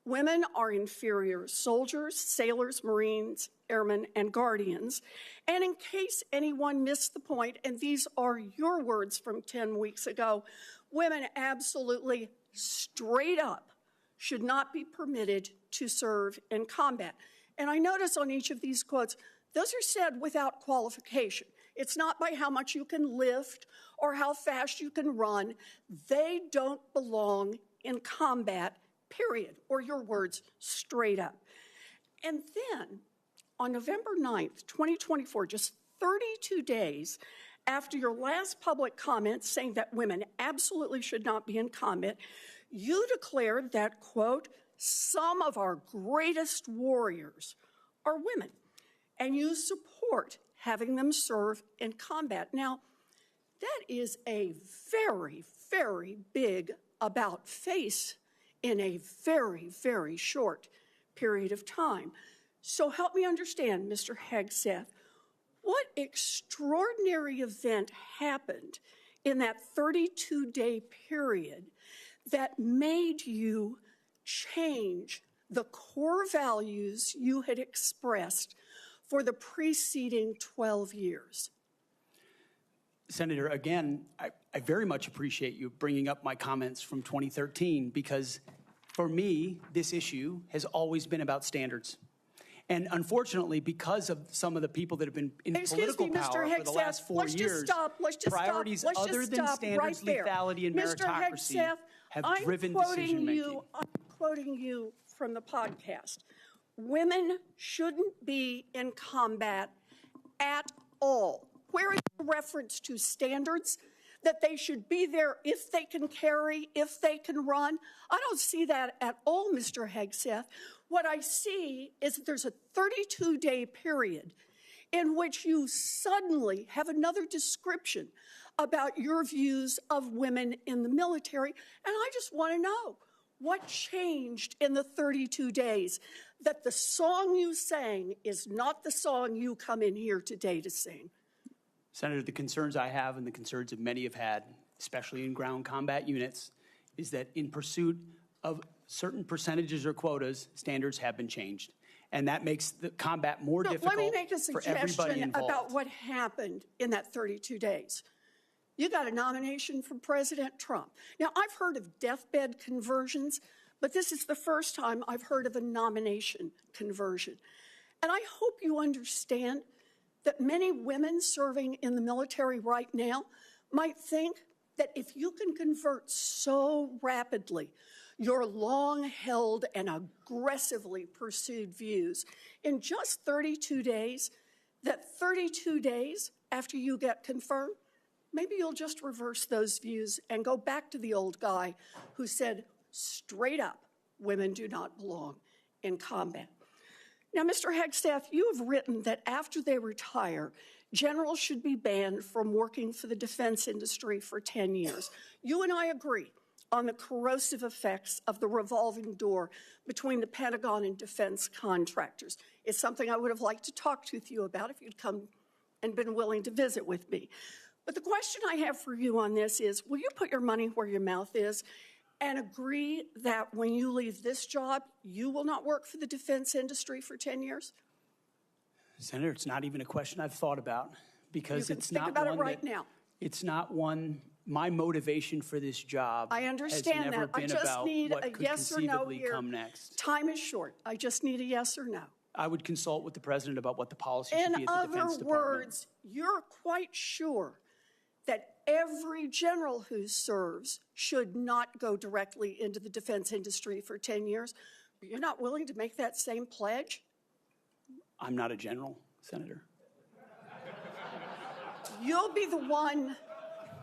Women are inferior soldiers, sailors, Marines, airmen, and guardians. And in case anyone missed the point, and these are your words from 10 weeks ago, women absolutely straight up should not be permitted to serve in combat. And I notice on each of these quotes, those are said without qualification. It's not by how much you can lift or how fast you can run. They don't belong in combat, period, or your words, straight up. And then on November 9th, 2024, just 32 days after your last public comment saying that women absolutely should not be in combat, you declared that, quote, some of our greatest warriors are women, and you support having them serve in combat. Now, that is a very, very big about face in a very, very short period of time. So help me understand, Mr. Hegseth, what extraordinary event happened in that 32-day period that made you change the core values you had expressed for the preceding 12 years? Senator, again, I very much appreciate you bringing up my comments from 2013 because For me, this issue has always been about standards. And unfortunately, because of some of the people that have been in political power for the last 4 years, priorities other than standards, lethality, and meritocracy have driven decision-making. I'm quoting you from the podcast. Women shouldn't be in combat at all. Where is the reference to standards? That they should be there if they can carry, if they can run? I don't see that at all, Mr. Hegseth. What I see is that there's a 32-day period in which you suddenly have another description about your views of women in the military. And I just want to know, what changed in the 32 days that the song you sang is not the song you come in here today to sing? Senator, the concerns I have and the concerns that many have had, especially in ground combat units, is that in pursuit of certain percentages or quotas, standards have been changed. And that makes the combat more difficult for everybody involved. Let me make a suggestion about what happened in that 32 days. You got a nomination from President Trump. Now, I've heard of deathbed conversions, but this is the first time I've heard of a nomination conversion. And I hope you understand that many women serving in the military right now might think that if you can convert so rapidly your long-held and aggressively pursued views in just 32 days, that 32 days after you get confirmed, maybe you'll just reverse those views and go back to the old guy who said straight up, women do not belong in combat. Now, Mr. Hegseth, you have written that after they retire, generals should be banned from working for the defense industry for 10 years. You and I agree on the corrosive effects of the revolving door between the Pentagon and defense contractors. It's something I would have liked to talk with you about if you'd come and been willing to visit with me. But the question I have for you on this is, will you put your money where your mouth is and agree that when you leave this job, you will not work for the defense industry for 10 years? Senator, it's not even a question I've thought about because it's not one. Think about it right now. It's not one. My motivation for this job I understand has never that. I been just about need what a could yes or no conceivably here. come next. Time is short. I just need a yes or no. I would consult with the president about what the policy should be In at the Defense other Department. words, you're quite sure that every general who serves should not go directly into the defense industry for 10 years. But you're not willing to make that same pledge? I'm not a general, Senator. You'll be the one,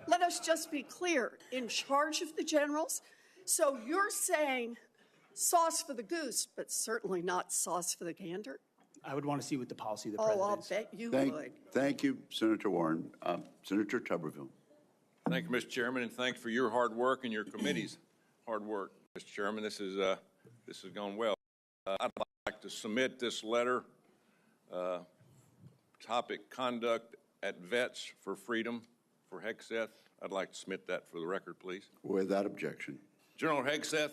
let us just be clear, in charge of the generals. So you're saying sauce for the goose, but certainly not sauce for the gander? I would want to see what the policy of the president I'll is. bet you would. Thank you, Senator Warren. Senator Tuberville. Thank you, Mr. Chairman, and thanks for your hard work and your committee's hard work, Mr. Chairman. This has gone well. I'd like to submit this letter, topic Conduct at Vets for Freedom for Hegseth. I'd like to submit that for the record, please. Without objection. Mr. Hegseth,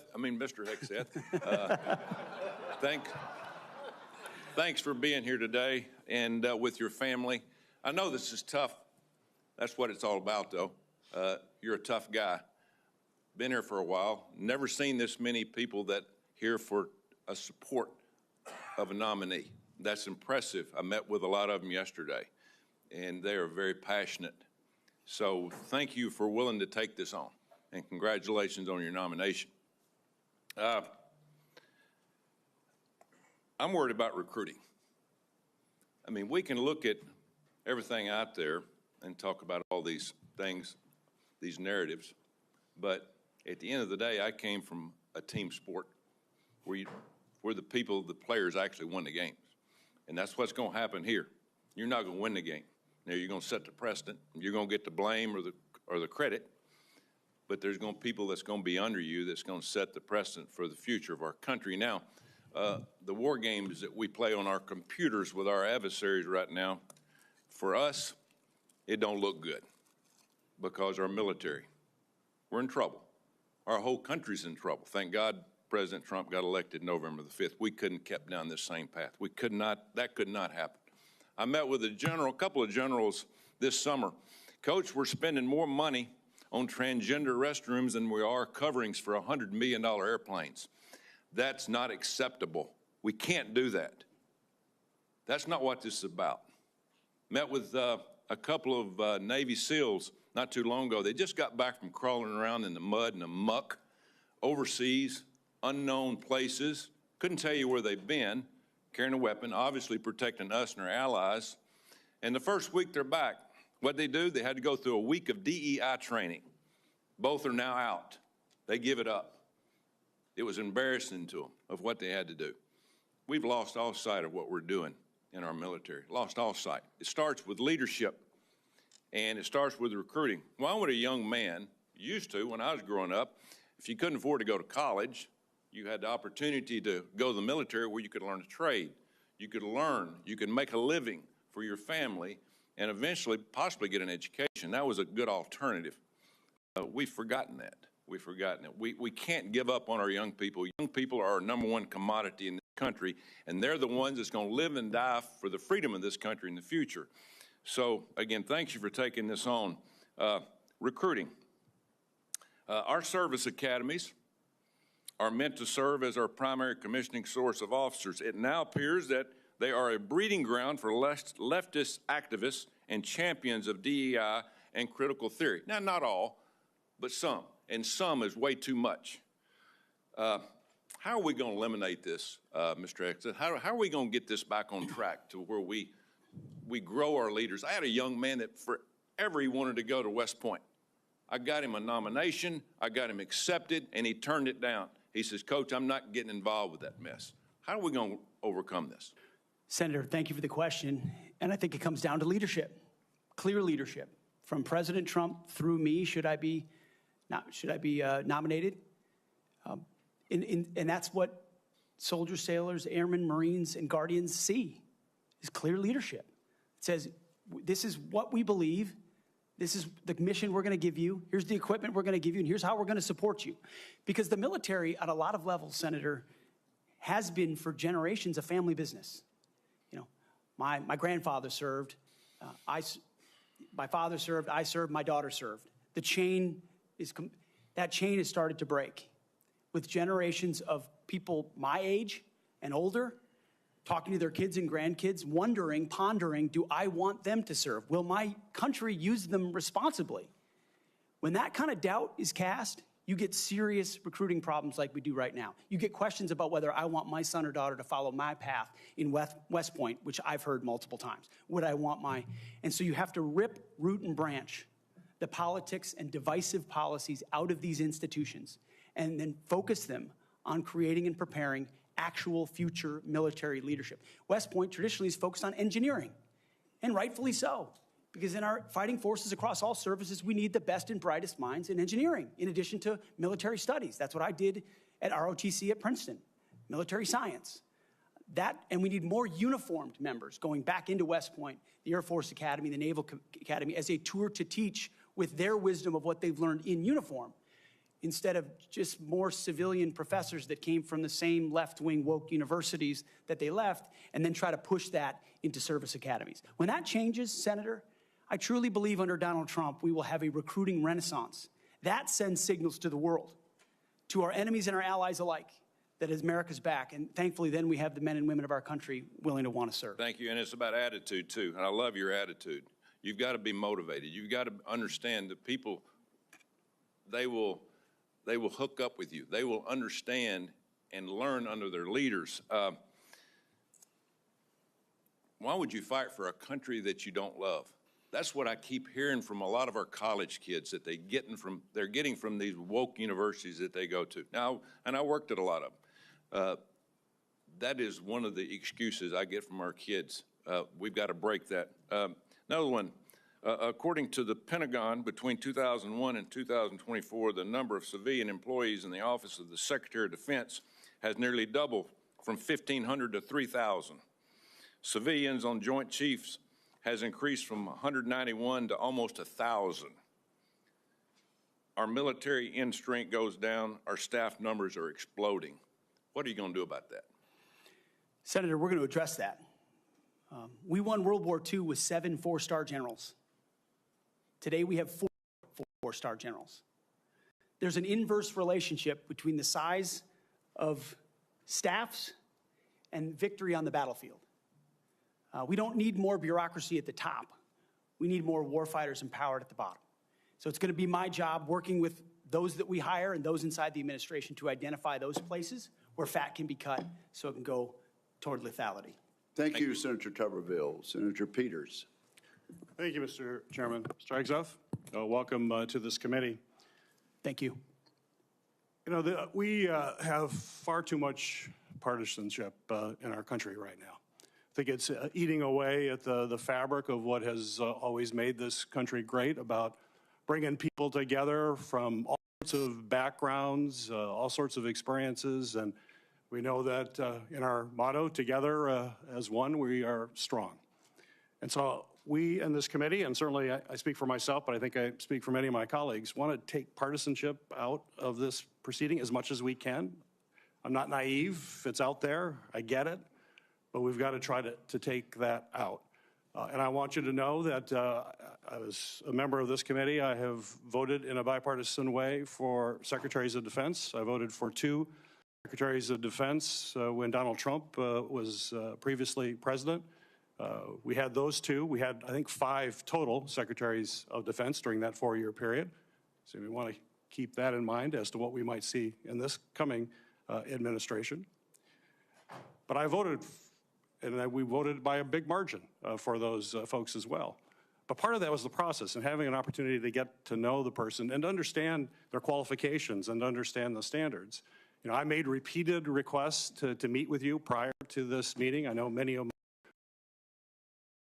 thanks for being here today and with your family. I know this is tough. That's what it's all about, though. You're a tough guy. Been here for a while. Never seen this many people that here for a support of a nominee. That's impressive. I met with a lot of them yesterday, and they are very passionate. So thank you for willing to take this on, and congratulations on your nomination. I'm worried about recruiting. I mean, we can look at everything out there and talk about all these things, these narratives, but at the end of the day, I came from a team sport where the players actually won the games. And that's what's going to happen here. You're not going to win the game. Now, you're going to set the precedent. You're going to get the blame or the credit, but there's going to be people that's going to be under you that's going to set the precedent for the future of our country. Now, the war games that we play on our computers with our adversaries right now, for us, it don't look good because our military, we're in trouble. Our whole country's in trouble. Thank God President Trump got elected November the 5th. We couldn't have kept down this same path. That could not happen. I met with a couple of generals this summer. Coach, we're spending more money on transgender restrooms than we are coverings for $100 million airplanes. That's not acceptable. We can't do that. That's not what this is about. Met with a couple of Navy SEALs not too long ago. They just got back from crawling around in the mud and the muck, overseas, unknown places. Couldn't tell you where they've been, carrying a weapon, obviously protecting us and our allies. And the first week they're back, what'd they do? They had to go through a week of DEI training. Both are now out. They give it up. It was embarrassing to them of what they had to do. We've lost all sight of what we're doing in our military, lost all sight. It starts with leadership, and it starts with recruiting. Well, when a young man used to, when I was growing up, if you couldn't afford to go to college, you had the opportunity to go to the military where you could learn a trade. You could learn, you could make a living for your family, and eventually possibly get an education. That was a good alternative. We've forgotten that. We've forgotten it. We can't give up on our young people. Young people are our number one commodity in this country, and they're the ones that's going to live and die for the freedom of this country in the future. So, again, thank you for taking this on. Recruiting. Our service academies are meant to serve as our primary commissioning source of officers. It now appears that they are a breeding ground for leftist activists and champions of DEI and critical theory. Now, not all, but some, and some is way too much. How are we going to eliminate this, Mr. Hegseth? How are we going to get this back on track to where we grow our leaders? I had a young man that forever he wanted to go to West Point. I got him a nomination, I got him accepted, and he turned it down. He says, Coach, I'm not getting involved with that mess. How are we going to overcome this? Senator, thank you for the question. And I think it comes down to leadership, clear leadership. From President Trump through me, should I be nominated? And that's what soldiers, sailors, airmen, Marines, and Guardians see, is clear leadership. It says, this is what we believe. This is the mission we're going to give you. Here's the equipment we're going to give you, and here's how we're going to support you. Because the military, at a lot of levels, Senator, has been for generations a family business. You know, my grandfather served, my father served, I served, my daughter served. That chain has started to break with generations of people my age and older talking to their kids and grandkids, wondering, pondering, do I want them to serve? Will my country use them responsibly? When that kind of doubt is cast, you get serious recruiting problems like we do right now. You get questions about whether I want my son or daughter to follow my path in West Point, which I've heard multiple times. Would I want and so you have to rip, root, and branch the politics and divisive policies out of these institutions and then focus them on creating and preparing actual future military leadership. West Point traditionally is focused on engineering, and rightfully so, because in our fighting forces across all services, we need the best and brightest minds in engineering, in addition to military studies. That's what I did at ROTC at Princeton, military science. And we need more uniformed members going back into West Point, the Air Force Academy, the Naval Academy, as a tour to teach with their wisdom of what they've learned in uniform, instead of just more civilian professors that came from the same left-wing woke universities that they left, and then try to push that into service academies. When that changes, Senator, I truly believe under Donald Trump, we will have a recruiting renaissance. That sends signals to the world, to our enemies and our allies alike, that America's back. And thankfully, then we have the men and women of our country willing to want to serve. Thank you. And it's about attitude, too. And I love your attitude. You've got to be motivated. You've got to understand that people, they will hook up with you. They will understand and learn under their leaders. Why would you fight for a country that you don't love? That's what I keep hearing from a lot of our college kids that they're getting from these woke universities that they go to. Now, and I worked at a lot of them. That is one of the excuses I get from our kids. We've got to break that. Another one. According to the Pentagon, between 2001 and 2024, the number of civilian employees in the Office of the Secretary of Defense has nearly doubled from 1,500 to 3,000. Civilians on Joint Chiefs has increased from 191 to almost 1,000. Our military end strength goes down. Our staff numbers are exploding. What are you going to do about that? Senator, we're going to address that. We won World War II with 7 four-star generals. Today we have 4 4-star generals. There's an inverse relationship between the size of staffs and victory on the battlefield. We don't need more bureaucracy at the top. We need more warfighters empowered at the bottom. So it's going to be my job working with those that we hire and those inside the administration to identify those places where fat can be cut so it can go toward lethality. Thank you, Senator Tuberville. Senator Peters. Thank you, Mr. Chairman. Mr. Hegseth, welcome to this committee. Thank you. You know, we have far too much partisanship in our country right now. I think it's eating away at the fabric of what has always made this country great, about bringing people together from all sorts of backgrounds, all sorts of experiences. And we know that in our motto, together as one, we are strong. And so we in this committee, and certainly I speak for myself, but I think I speak for many of my colleagues, want to take partisanship out of this proceeding as much as we can. I'm not naive. It's out there. I get it. But we've got to try to take that out. And I want you to know that as a member of this committee, I have voted in a bipartisan way for Secretaries of Defense. I voted for 2 Secretaries of Defense when Donald Trump was previously president. We had those 2. We had, I think, 5 total Secretaries of Defense during that 4-year period. So we want to keep that in mind as to what we might see in this coming administration. But I voted, and we voted by a big margin for those folks as well. But part of that was the process and having an opportunity to get to know the person and understand their qualifications and understand the standards. You know, I made repeated requests to meet with you prior to this meeting. I know many of them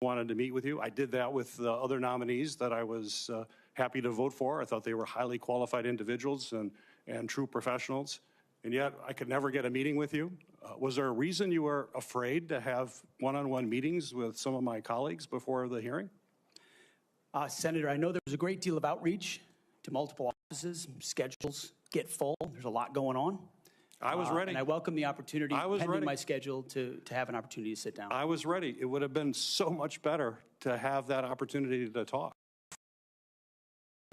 wanted to meet with you. I did that with the other nominees that I was happy to vote for. I thought they were highly qualified individuals and true professionals. And yet I could never get a meeting with you. Was there a reason you were afraid to have one-on-one meetings with some of my colleagues before the hearing? Senator, I know there was a great deal of outreach to multiple offices. Schedules get full. There's a lot going on. I was ready. And I welcome the opportunity, pending ready. my schedule, to have an opportunity to sit down. I was ready. It would have been so much better to have that opportunity to talk.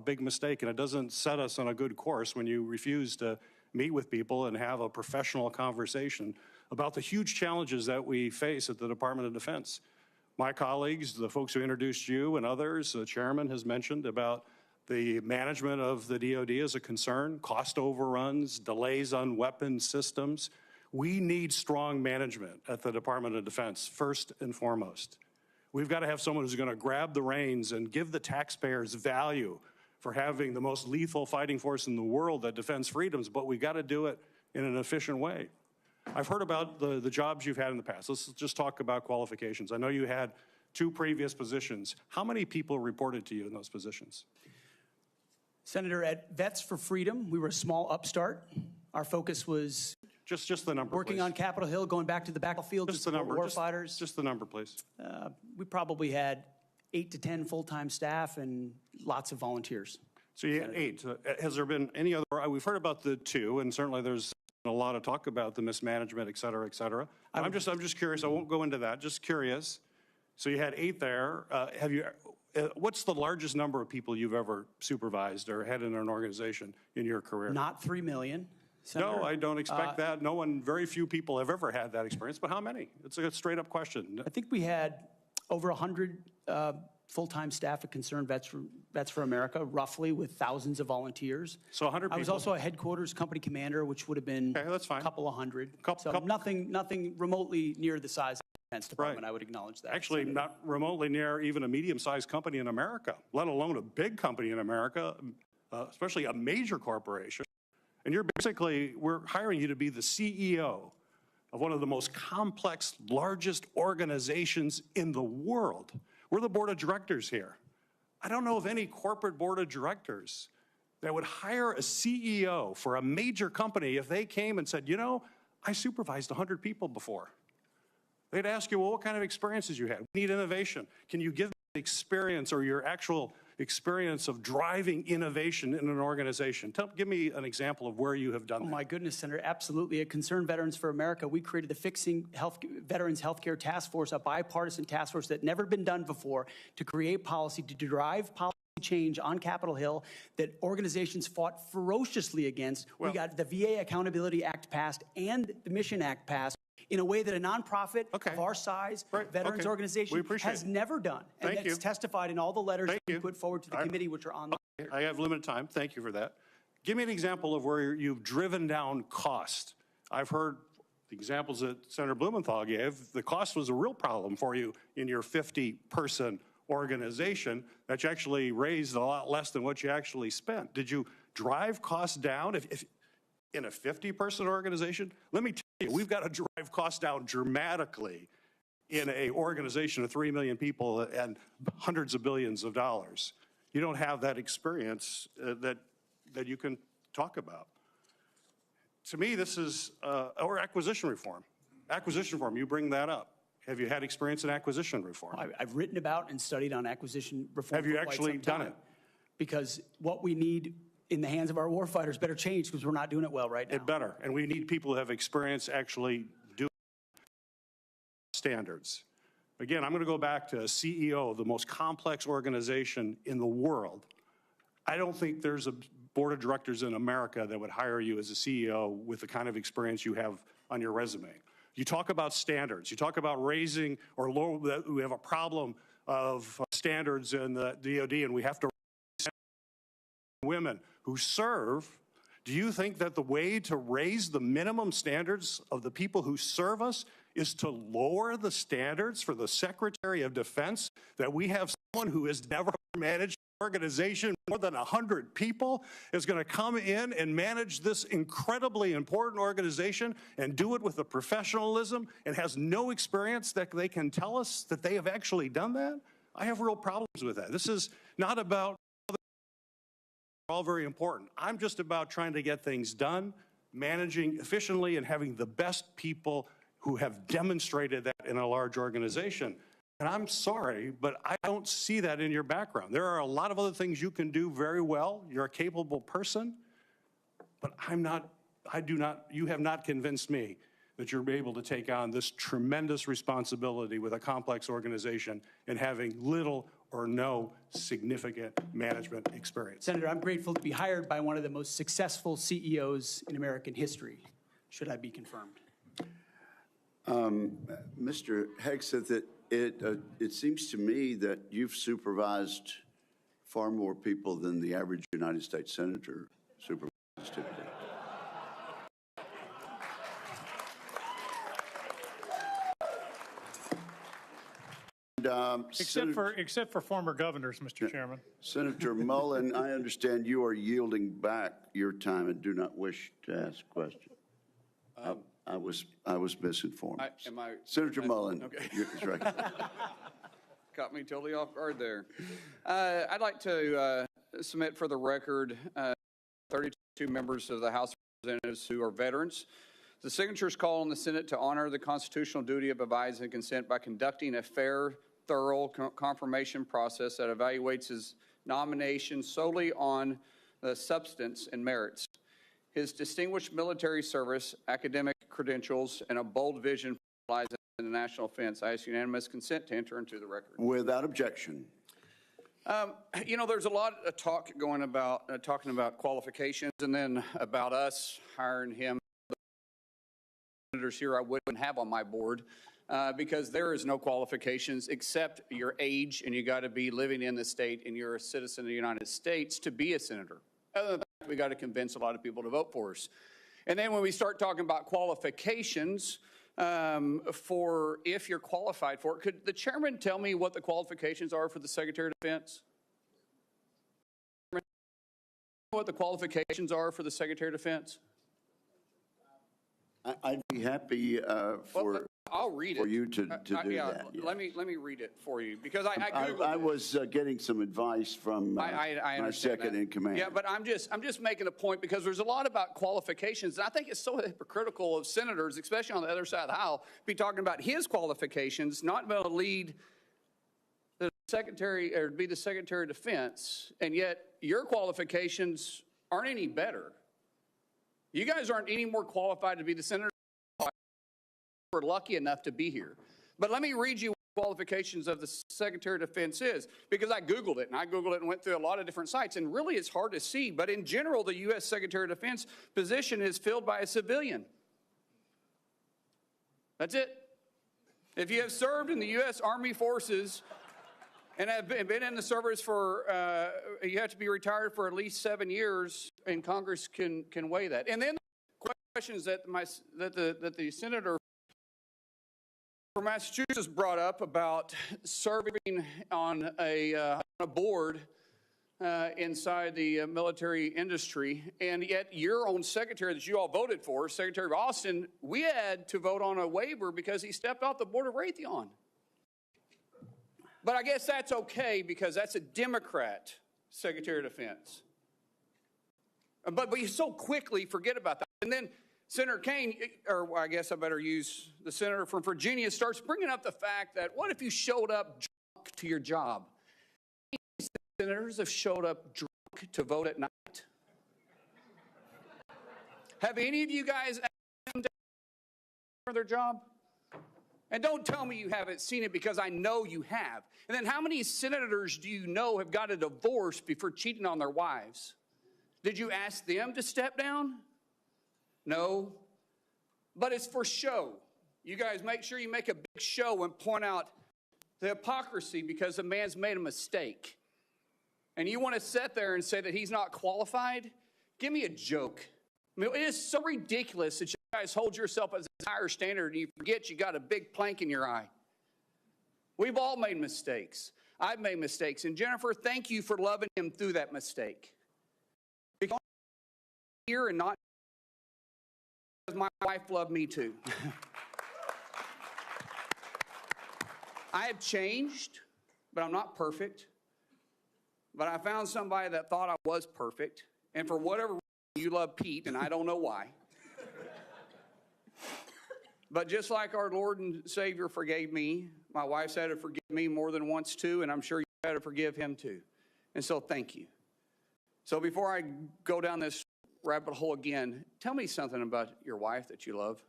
Big mistake, and it doesn't set us on a good course when you refuse to meet with people and have a professional conversation about the huge challenges that we face at the Department of Defense. My colleagues, the folks who introduced you and others, the chairman has mentioned about the management of the DoD as a concern, cost overruns, delays on weapon systems. We need strong management at the Department of Defense, first and foremost. We've got to have someone who's going to grab the reins and give the taxpayers value for having the most lethal fighting force in the world that defends freedoms, but we've got to do it in an efficient way. I've heard about the jobs you've had in the past. Let's just talk about qualifications. I know you had 2 previous positions. How many people reported to you in those positions? Senator, at Vets for Freedom, we were a small upstart. Our focus was just the number, working please. on Capitol Hill, going back to the battlefield, just the number, warfighters. Just the number, please. We probably had 8 to 10 full-time staff and lots of volunteers. So you had 8. Has there been any other? We've heard about the 2, and certainly there's a lot of talk about the mismanagement, et cetera, et cetera. I'm just curious. I won't go into that. Just curious. So you had 8 there. What's the largest number of people you've ever supervised or had in an organization in your career? Not 3 million. Senator. No, I don't expect that. Very few people have ever had that experience. But how many? It's a straight up question. I think we had over 100 full-time staff at Concerned Vets for America, roughly, with thousands of volunteers. So 100 people. I was also a headquarters company commander, which would have been that's fine. A couple of hundred. Nothing remotely near the size of the Defense Department, I would acknowledge that. Actually, Senator. not remotely near even a medium-sized company in America, let alone a big company in America, especially a major corporation. And we're hiring you to be the CEO of one of the most complex, largest organizations in the world. We're the board of directors here. I don't know of any corporate board of directors that would hire a CEO for a major company if they came and said, you know, I supervised 100 people before. They'd ask you, well, what kind of experiences you had? We need innovation. Can you give me the experience or your actual experience of driving innovation in an organization? Give me an example of where you have done that. Oh, my goodness, Senator, absolutely. At Concerned Veterans for America, we created the Fixing Veterans Healthcare Task Force, a bipartisan task force that had never been done before, to create policy, to derive policy change on Capitol Hill that organizations fought ferociously against. We got the VA Accountability Act passed and the Mission Act passed in a way that a nonprofit of our size, veterans organization, has never done. And that's testified in all the letters that we put forward to the committee, which are on the record. I have limited time. Thank you for that. Give me an example of where you've driven down cost. I've heard the examples that Senator Blumenthal gave. The cost was a real problem for you in your 50-person organization that you actually raised a lot less than what you actually spent. Did you drive costs down if in a 50-person organization? Let me tell you, we've got to drive costs down dramatically in an organization of 3 million people and hundreds of billions of dollars. You don't have that experience that you can talk about. To me, this is, or acquisition reform. Acquisition reform, you bring that up. Have you had experience in acquisition reform? I've written about and studied on acquisition reform. Have you actually done it? Because what we need in the hands of our warfighters better change because we're not doing it well right now. It better, and we need people who have experience actually doing standards. Again, I'm going to go back to CEO of the most complex organization in the world. I don't think there's a board of directors in America that would hire you as a CEO with the kind of experience you have on your resume. You talk about standards. You talk about raising or low, that we have a problem of standards in the DOD and we have to raise women who serve. Do you think that the way to raise the minimum standards of the people who serve us is to lower the standards for the Secretary of Defense, that we have someone who has never managed an organization more than 100 people is going to come in and manage this incredibly important organization and do it with a professionalism and has no experience that they can tell us that they have actually done that? I have real problems with that. This is not about all very important. I'm just about trying to get things done, managing efficiently and having the best people who have demonstrated that in a large organization. And I'm sorry, but I don't see that in your background. There are a lot of other things you can do very well. You're a capable person, but you have not convinced me that you're able to take on this tremendous responsibility with a complex organization and having little or no significant management experience. Senator, I'm grateful to be hired by one of the most successful CEOs in American history, should I be confirmed. Mr. Hegseth, it seems to me that you've supervised far more people than the average United States Senator supervises typically. Except for former governors, Mr. Chairman. Senator Mullin, I understand you are yielding back your time and do not wish to ask questions. I was misinformed. Senator Mullin, okay. that's right. Caught me totally off guard there. I'd like to submit for the record 32 members of the House of Representatives who are veterans. The signatures call on the Senate to honor the constitutional duty of advise and consent by conducting a fair, thorough confirmation process that evaluates his nomination solely on the substance and merits. His distinguished military service, academic credentials, and a bold vision for in the national defense. I ask unanimous consent to enter into the record. Without objection. You know, there's a lot of talk going about, talking about qualifications and then about us hiring him. Senators here I wouldn't have on my board because there is no qualifications except your age, and you got to be living in the state and you're a citizen of the United States to be a senator. Other than that, we got to convince a lot of people to vote for us. And then when we start talking about qualifications for if you're qualified for it, could the chairman tell me what the qualifications are for the Secretary of Defense? What the qualifications are for the Secretary of Defense? I'd be happy I'll read for it. you to do that. Yeah. Let me read it for you because I Googled I was getting some advice from my second in command. Yeah, but I'm just making a point because there's a lot about qualifications, and I think it's so hypocritical of senators, especially on the other side of the aisle, be talking about his qualifications, not being able to lead the secretary or be the Secretary of Defense, and yet your qualifications aren't any better. You guys aren't any more qualified to be the senator. We're lucky enough to be here. But let me read you qualifications of the Secretary of Defense is, because I Googled it, and I Googled it and went through a lot of different sites, and really it's hard to see. But in general, the U.S. Secretary of Defense position is filled by a civilian. That's it. If you have served in the U.S. Army Forces and have been in the service for, you have to be retired for at least 7 years, and Congress can weigh that. And then the questions that the senator from Massachusetts brought up about serving on a board inside the military industry, and yet your own secretary that you all voted for, Secretary of Austin, we had to vote on a waiver because he stepped off the board of Raytheon. But I guess that's okay because that's a Democrat Secretary of Defense. But you so quickly forget about that. And then Senator Kaine, or I guess I better use the senator from Virginia, starts bringing up the fact that what if you showed up drunk to your job? Senators have showed up drunk to vote at night. Have any of you guys asked them for their job? And don't tell me you haven't seen it, because I know you have. And then how many senators do you know have got a divorce before cheating on their wives? Did you ask them to step down? No. But it's for show. You guys make sure you make a big show and point out the hypocrisy because the man's made a mistake. And you want to sit there and say that he's not qualified? Give me a joke. I mean, it is so ridiculous that you guys hold yourself as a higher standard and you forget you got a big plank in your eye. We've all made mistakes. I've made mistakes. And Jennifer, thank you for loving him through that mistake. Because here and not because my wife loved me too. I have changed, but I'm not perfect. But I found somebody that thought I was perfect. And for whatever reason, you love Pete, and I don't know why. But just like our Lord and Savior forgave me, my wife's had to forgive me more than once too, and I'm sure you had to forgive him too. And so thank you. So before I go down this rabbit hole again, tell me something about your wife that you love.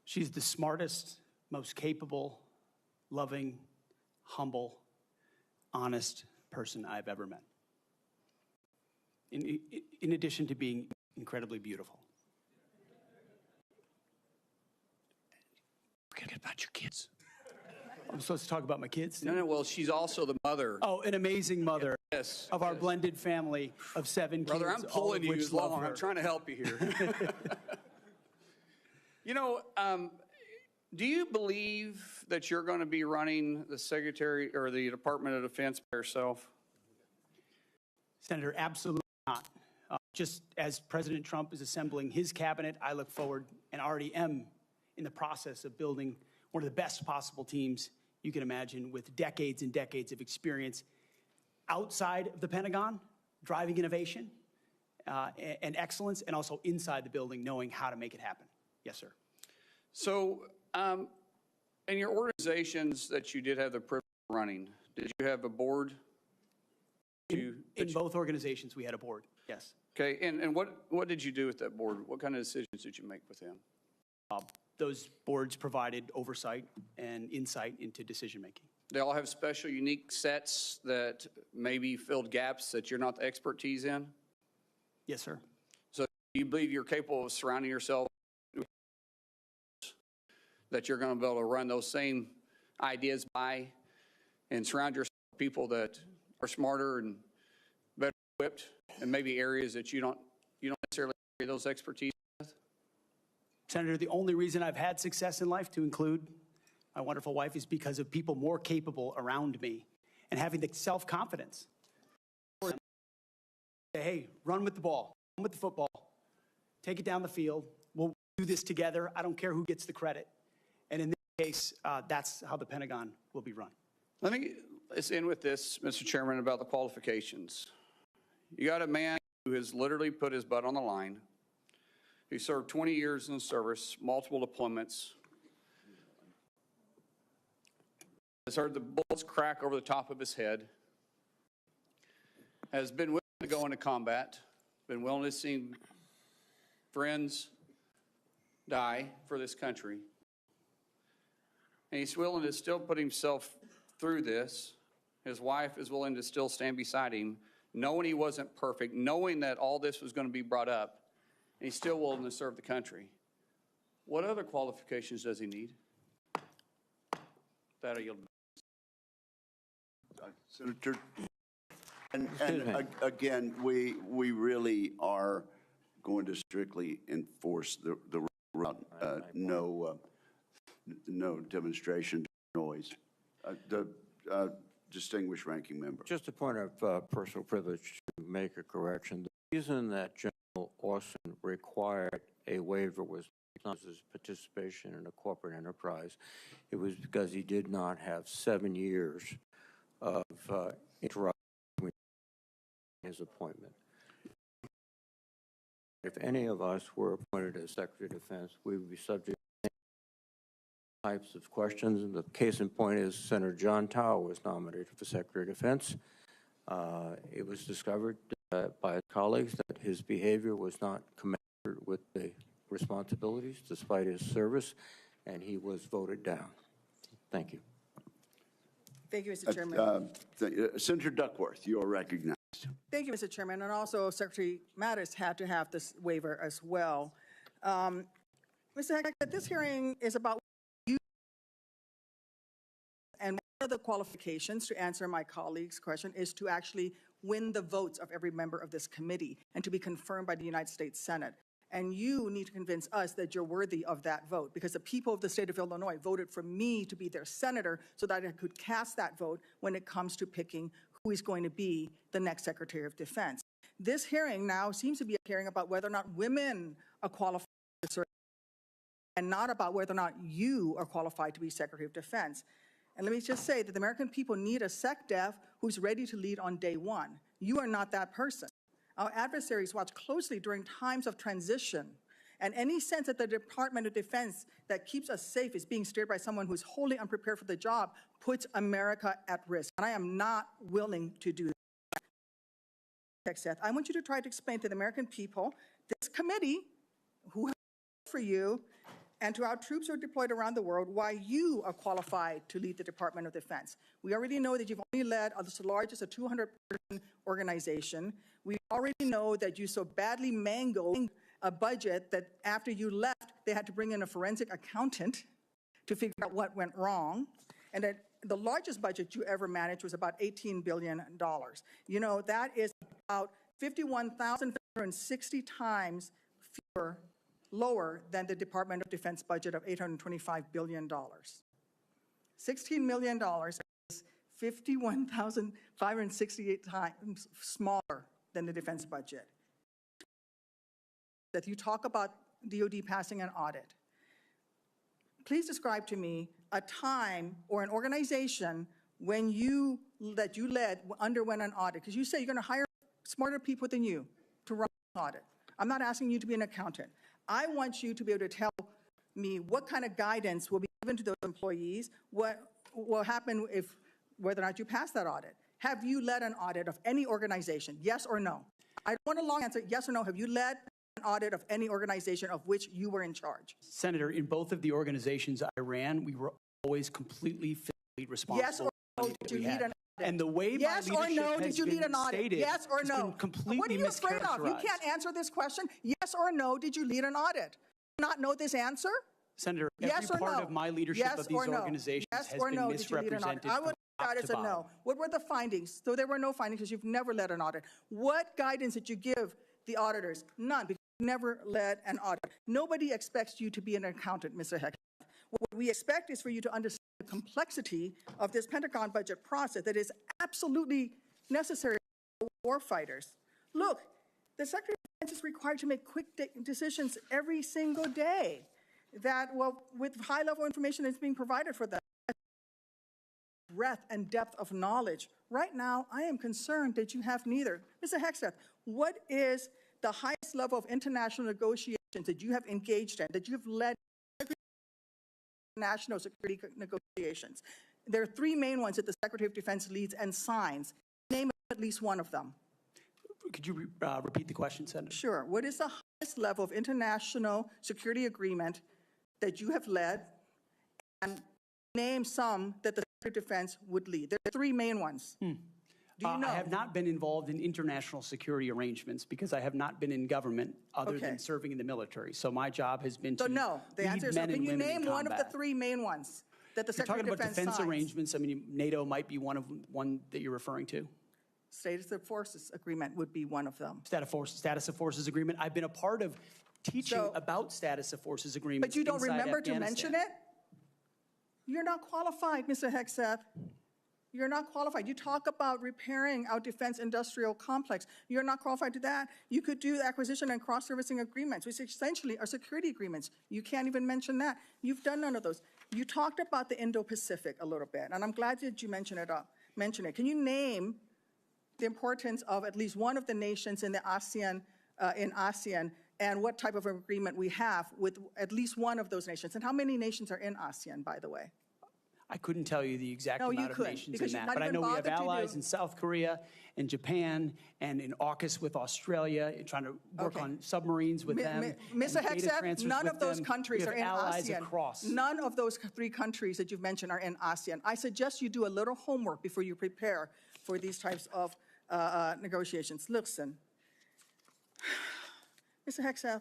She's the smartest, most capable, loving, humble, honest person I've ever met. In addition to being incredibly beautiful. Forget about your kids. I'm supposed to talk about my kids? No, well, she's also the mother. Oh, an amazing mother. Yes. Of our blended family of 7 Brother, kids. I'm pulling you as along. I'm trying to help you here. You know, do you believe that you're going to be running the Secretary or the Department of Defense by yourself? Senator, absolutely not. Just as President Trump is assembling his cabinet, I look forward and already am in the process of building one of the best possible teams you can imagine, with decades and decades of experience outside of the Pentagon, driving innovation and excellence, and also inside the building, knowing how to make it happen. Yes, sir. So, in your organizations that you did have the privilege of running, did you have a board? In both organizations, we had a board, yes. Okay, and what did you do with that board? What kind of decisions did you make with them? Those boards provided oversight and insight into decision-making. They all have special, unique sets that maybe filled gaps that you're not the expertise in? Yes, sir. So do you believe you're capable of surrounding yourself with that you're going to be able to run those same ideas by and surround yourself with people that are smarter and better equipped in maybe areas that you don't necessarily have those expertise with? Senator, the only reason I've had success in life, to include my wonderful wife, is because of people more capable around me and having the self-confidence. Say, hey, run with the ball, run with the football, take it down the field. We'll do this together. I don't care who gets the credit. And in this case, that's how the Pentagon will be run. Let's end with this, Mr. Chairman, about the qualifications. You got a man who has literally put his butt on the line. He served 20 years in the service, multiple deployments. Has heard the bullets crack over the top of his head. Has been willing to go into combat. Been willing to see friends die for this country. And he's willing to still put himself through this. His wife is willing to still stand beside him, knowing he wasn't perfect, knowing that all this was going to be brought up, and he's still willing to serve the country. What other qualifications does he need? That I yield. Senator, and again, we really are going to strictly enforce the no demonstration noise. The distinguished ranking member. Just a point of personal privilege to make a correction. The reason that General Austin required a waiver was not his participation in a corporate enterprise. It was because he did not have 7 years of interruption between his appointment. If any of us were appointed as Secretary of Defense, we would be subject to types of questions. And the case in point is Senator John Tower was nominated for Secretary of Defense. It was discovered by his colleagues that his behavior was not commensurate with the responsibilities despite his service, and he was voted down. Thank you. Thank you, Mr. Chairman. Senator Duckworth, you are recognized. Thank you, Mr. Chairman. And also, Secretary Mattis had to have this waiver as well. Mr. Hegseth, this hearing is about you and one of the qualifications to answer my colleague's question is to actually win the votes of every member of this committee and to be confirmed by the United States Senate. And you need to convince us that you're worthy of that vote, because the people of the state of Illinois voted for me to be their senator so that I could cast that vote when it comes to picking who is going to be the next Secretary of Defense. This hearing now seems to be a hearing about whether or not women are qualified to serve, and not about whether or not you are qualified to be Secretary of Defense. And let me just say that the American people need a SecDef who's ready to lead on day one. You are not that person. Our adversaries watch closely during times of transition, and any sense that the Department of Defense that keeps us safe is being steered by someone who's wholly unprepared for the job puts America at risk. And I am not willing to do that. I want you to try to explain to the American people, this committee, who has for you, and to our troops who are deployed around the world, why you are qualified to lead the Department of Defense. We already know that you've only led the largest, a 200-person organization. We already know that you so badly mangled a budget that after you left, they had to bring in a forensic accountant to figure out what went wrong, and that the largest budget you ever managed was about $18 billion. You know, that is about 51,560 times lower than the Department of Defense budget of $825 billion. $16 million is 51,568 times smaller than the defense budget. That you talk about DOD passing an audit. Please describe to me a time or an organization when that you led underwent an audit, because you say you're going to hire smarter people than you to run an audit. I'm not asking you to be an accountant. I want you to be able to tell me what kind of guidance will be given to those employees, what will happen if, whether or not you pass that audit. Have you led an audit of any organization, yes or no? I don't want a long answer, yes or no. Have you led an audit of any organization of which you were in charge? Senator, in both of the organizations I ran, we were always completely fiscally responsible. Yes or no, did you lead an audit? And the way yes my leadership or no, did you lead an audit? Stated, yes or no? Completely what are you afraid of? You can't answer this question. Yes or no, did you lead an audit? Do you not know this answer? Senator, yes every part of my leadership of these organizations has been misrepresented. I would guidance a no. What were the findings? So there were no findings because you've never led an audit. What guidance did you give the auditors? None, because you've never led an audit. Nobody expects you to be an accountant, Mr. Hegseth. What we expect is for you to understand the complexity of this Pentagon budget process that is absolutely necessary for war fighters. Look, the Secretary of Defense is required to make quick decisions every single day that, well, with high-level information that's being provided for them, breadth and depth of knowledge. Right now, I am concerned that you have neither. Mr. Hegseth, what is the highest level of international negotiations that you have engaged in, that you've led national security negotiations? There are three main ones that the Secretary of Defense leads and signs. Name at least one of them. Could you repeat the question, Senator? Sure. What is the highest level of international security agreement that you have led, and name some that the Secretary of Defense would lead. There are three main ones. Do you know? I have not been involved in international security arrangements because I have not been in government other than serving in the military. So my job has been to no, the answer is no. Can you name one of the three main ones that the Secretary of Defense You're talking about defense signs? arrangements. I mean, NATO might be one that you're referring to. Status of Forces Agreement would be one of them. Status of Forces Agreement. I've been a part of teaching about Status of Forces Agreements. But you don't inside remember to Afghanistan. mention it? You're not qualified, Mr. Hegseth. You're not qualified. You talk about repairing our defense industrial complex. You're not qualified to that. You could do acquisition and cross-servicing agreements, which essentially are security agreements. You can't even mention that. You've done none of those. You talked about the Indo-Pacific a little bit, and I'm glad that you mentioned it. Can you name the importance of at least one of the nations in the ASEAN, and what type of agreement we have with at least one of those nations? And how many nations are in ASEAN, by the way? I couldn't tell you the exact amount of nations in that, but I know we have allies in South Korea and Japan and in AUKUS with Australia, trying to work on submarines with them. Mr. Hegseth, none of those countries are in ASEAN. None of those three countries that you've mentioned are in ASEAN. I suggest you do a little homework before you prepare for these types of negotiations. Listen, Mr. Hegseth,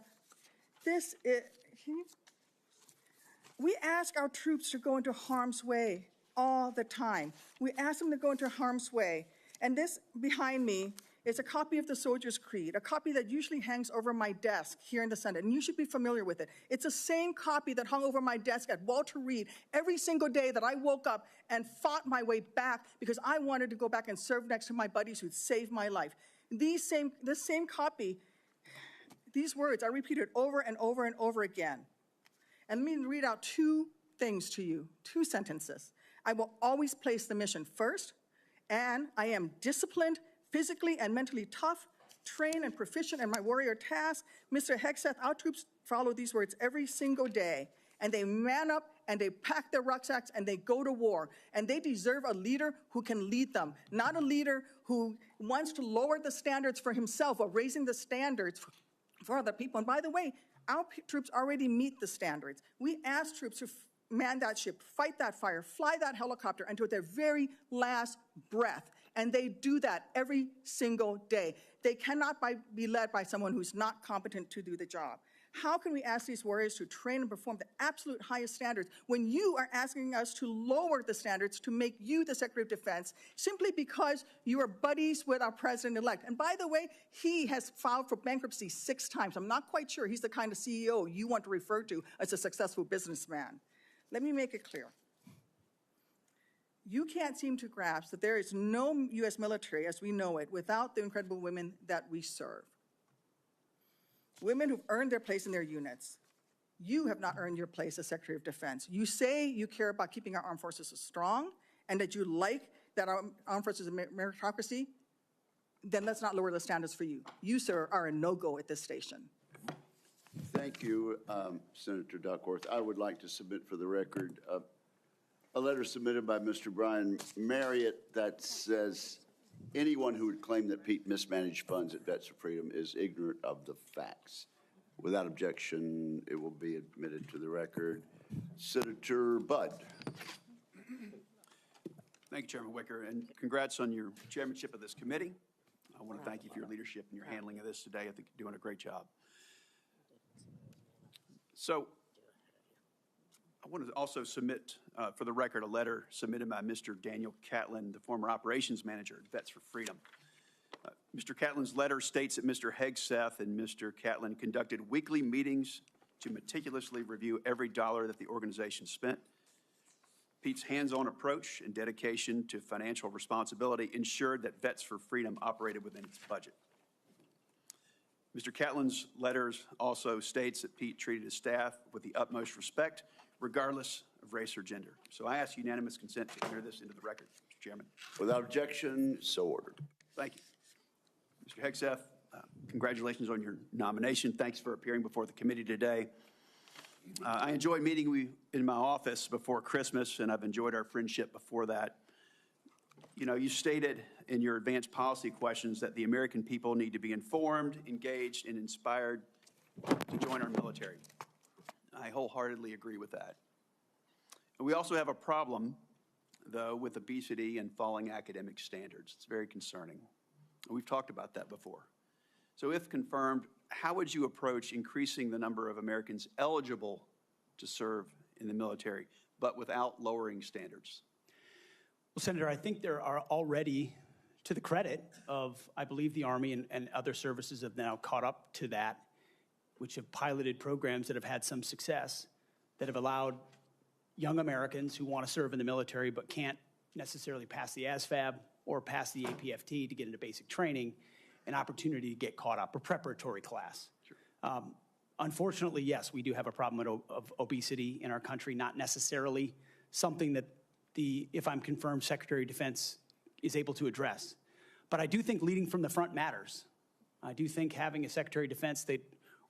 we ask our troops to go into harm's way all the time. We ask them to go into harm's way. And this behind me is a copy of the Soldier's Creed, a copy that usually hangs over my desk here in the Senate, and you should be familiar with it. It's the same copy that hung over my desk at Walter Reed every single day that I woke up and fought my way back because I wanted to go back and serve next to my buddies who'd saved my life. This same copy, these words are repeated over and over and over again. And let me read out two things to you, two sentences. I will always place the mission first, and I am disciplined, physically and mentally tough, trained and proficient in my warrior task. Mr. Hegseth, our troops follow these words every single day, and they man up and they pack their rucksacks and they go to war. And they deserve a leader who can lead them, not a leader who wants to lower the standards for himself or raising the standards for other people. And by the way, our troops already meet the standards. We ask troops to man that ship, fight that fire, fly that helicopter until their very last breath. And they do that every single day. They cannot be led by someone who's not competent to do the job. How can we ask these warriors to train and perform the absolute highest standards when you are asking us to lower the standards to make you the Secretary of Defense simply because you are buddies with our President-elect? And by the way, he has filed for bankruptcy 6 times. I'm not quite sure he's the kind of CEO you want to refer to as a successful businessman. Let me make it clear. You can't seem to grasp that there is no U.S. military as we know it without the incredible women that we serve. Women who've earned their place in their units. You have not earned your place as Secretary of Defense. You say you care about keeping our armed forces strong and that you like that our armed forces are meritocracy, then let's not lower the standards for you. You, sir, are a no-go at this station. Thank you, Senator Duckworth. I would like to submit for the record a letter submitted by Mr. Brian Marriott that says anyone who would claim that Pete mismanaged funds at Vets for Freedom is ignorant of the facts. Without objection, it will be admitted to the record. Senator Budd. Thank you, Chairman Wicker, and congrats on your chairmanship of this committee. I want to thank you for your leadership and your handling of this today. I think you're doing a great job. So I want to also submit for the record a letter submitted by Mr. Daniel Catlin, the former operations manager at Vets for Freedom. Mr. Catlin's letter states that Mr. Hegseth and Mr. Catlin conducted weekly meetings to meticulously review every dollar that the organization spent. Pete's hands-on approach and dedication to financial responsibility ensured that Vets for Freedom operated within its budget. Mr. Catlin's letters also states that Pete treated his staff with the utmost respect, regardless of race or gender. So I ask unanimous consent to enter this into the record, Mr. Chairman. Without objection, so ordered. Thank you. Mr. Hegseth, congratulations on your nomination. Thanks for appearing before the committee today. I enjoyed meeting you in my office before Christmas, and I've enjoyed our friendship before that. You know, you stated in your advanced policy questions that the American people need to be informed, engaged, and inspired to join our military. I wholeheartedly agree with that. We also have a problem, though, with obesity and falling academic standards. It's very concerning. We've talked about that before. So if confirmed, how would you approach increasing the number of Americans eligible to serve in the military, but without lowering standards? Well, Senator, I think there are already, to the credit of, I believe, the Army and other services have now caught up to that, which have piloted programs that have had some success, that have allowed young Americans who want to serve in the military but can't necessarily pass the ASVAB or pass the APFT to get into basic training, an opportunity to get caught up, a preparatory class. Sure. Unfortunately, yes, we do have a problem of obesity in our country, not necessarily something that if I'm confirmed, Secretary of Defense is able to address. But I do think leading from the front matters. I do think having a Secretary of Defense that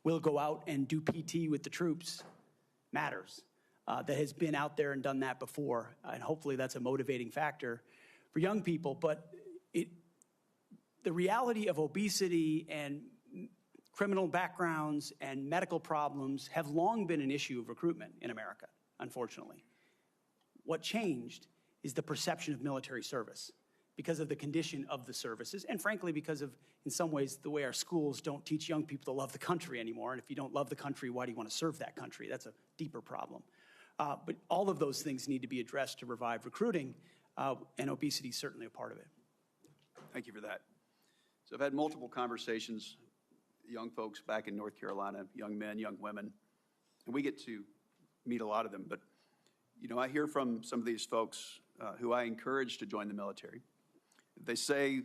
will go out and do PT with the troops matters, that has been out there and done that before. And hopefully that's a motivating factor for young people. But the reality of obesity and criminal backgrounds and medical problems have long been an issue of recruitment in America, unfortunately. What changed is the perception of military service because of the condition of the services, and frankly, because of, in some ways, the way our schools don't teach young people to love the country anymore. And if you don't love the country, why do you want to serve that country? That's a deeper problem. But all of those things need to be addressed to revive recruiting, and obesity is certainly a part of it. Thank you for that. So I've had multiple conversations with young folks back in North Carolina, young men, young women, and we get to meet a lot of them. But, you know, I hear from some of these folks who I encourage to join the military. They say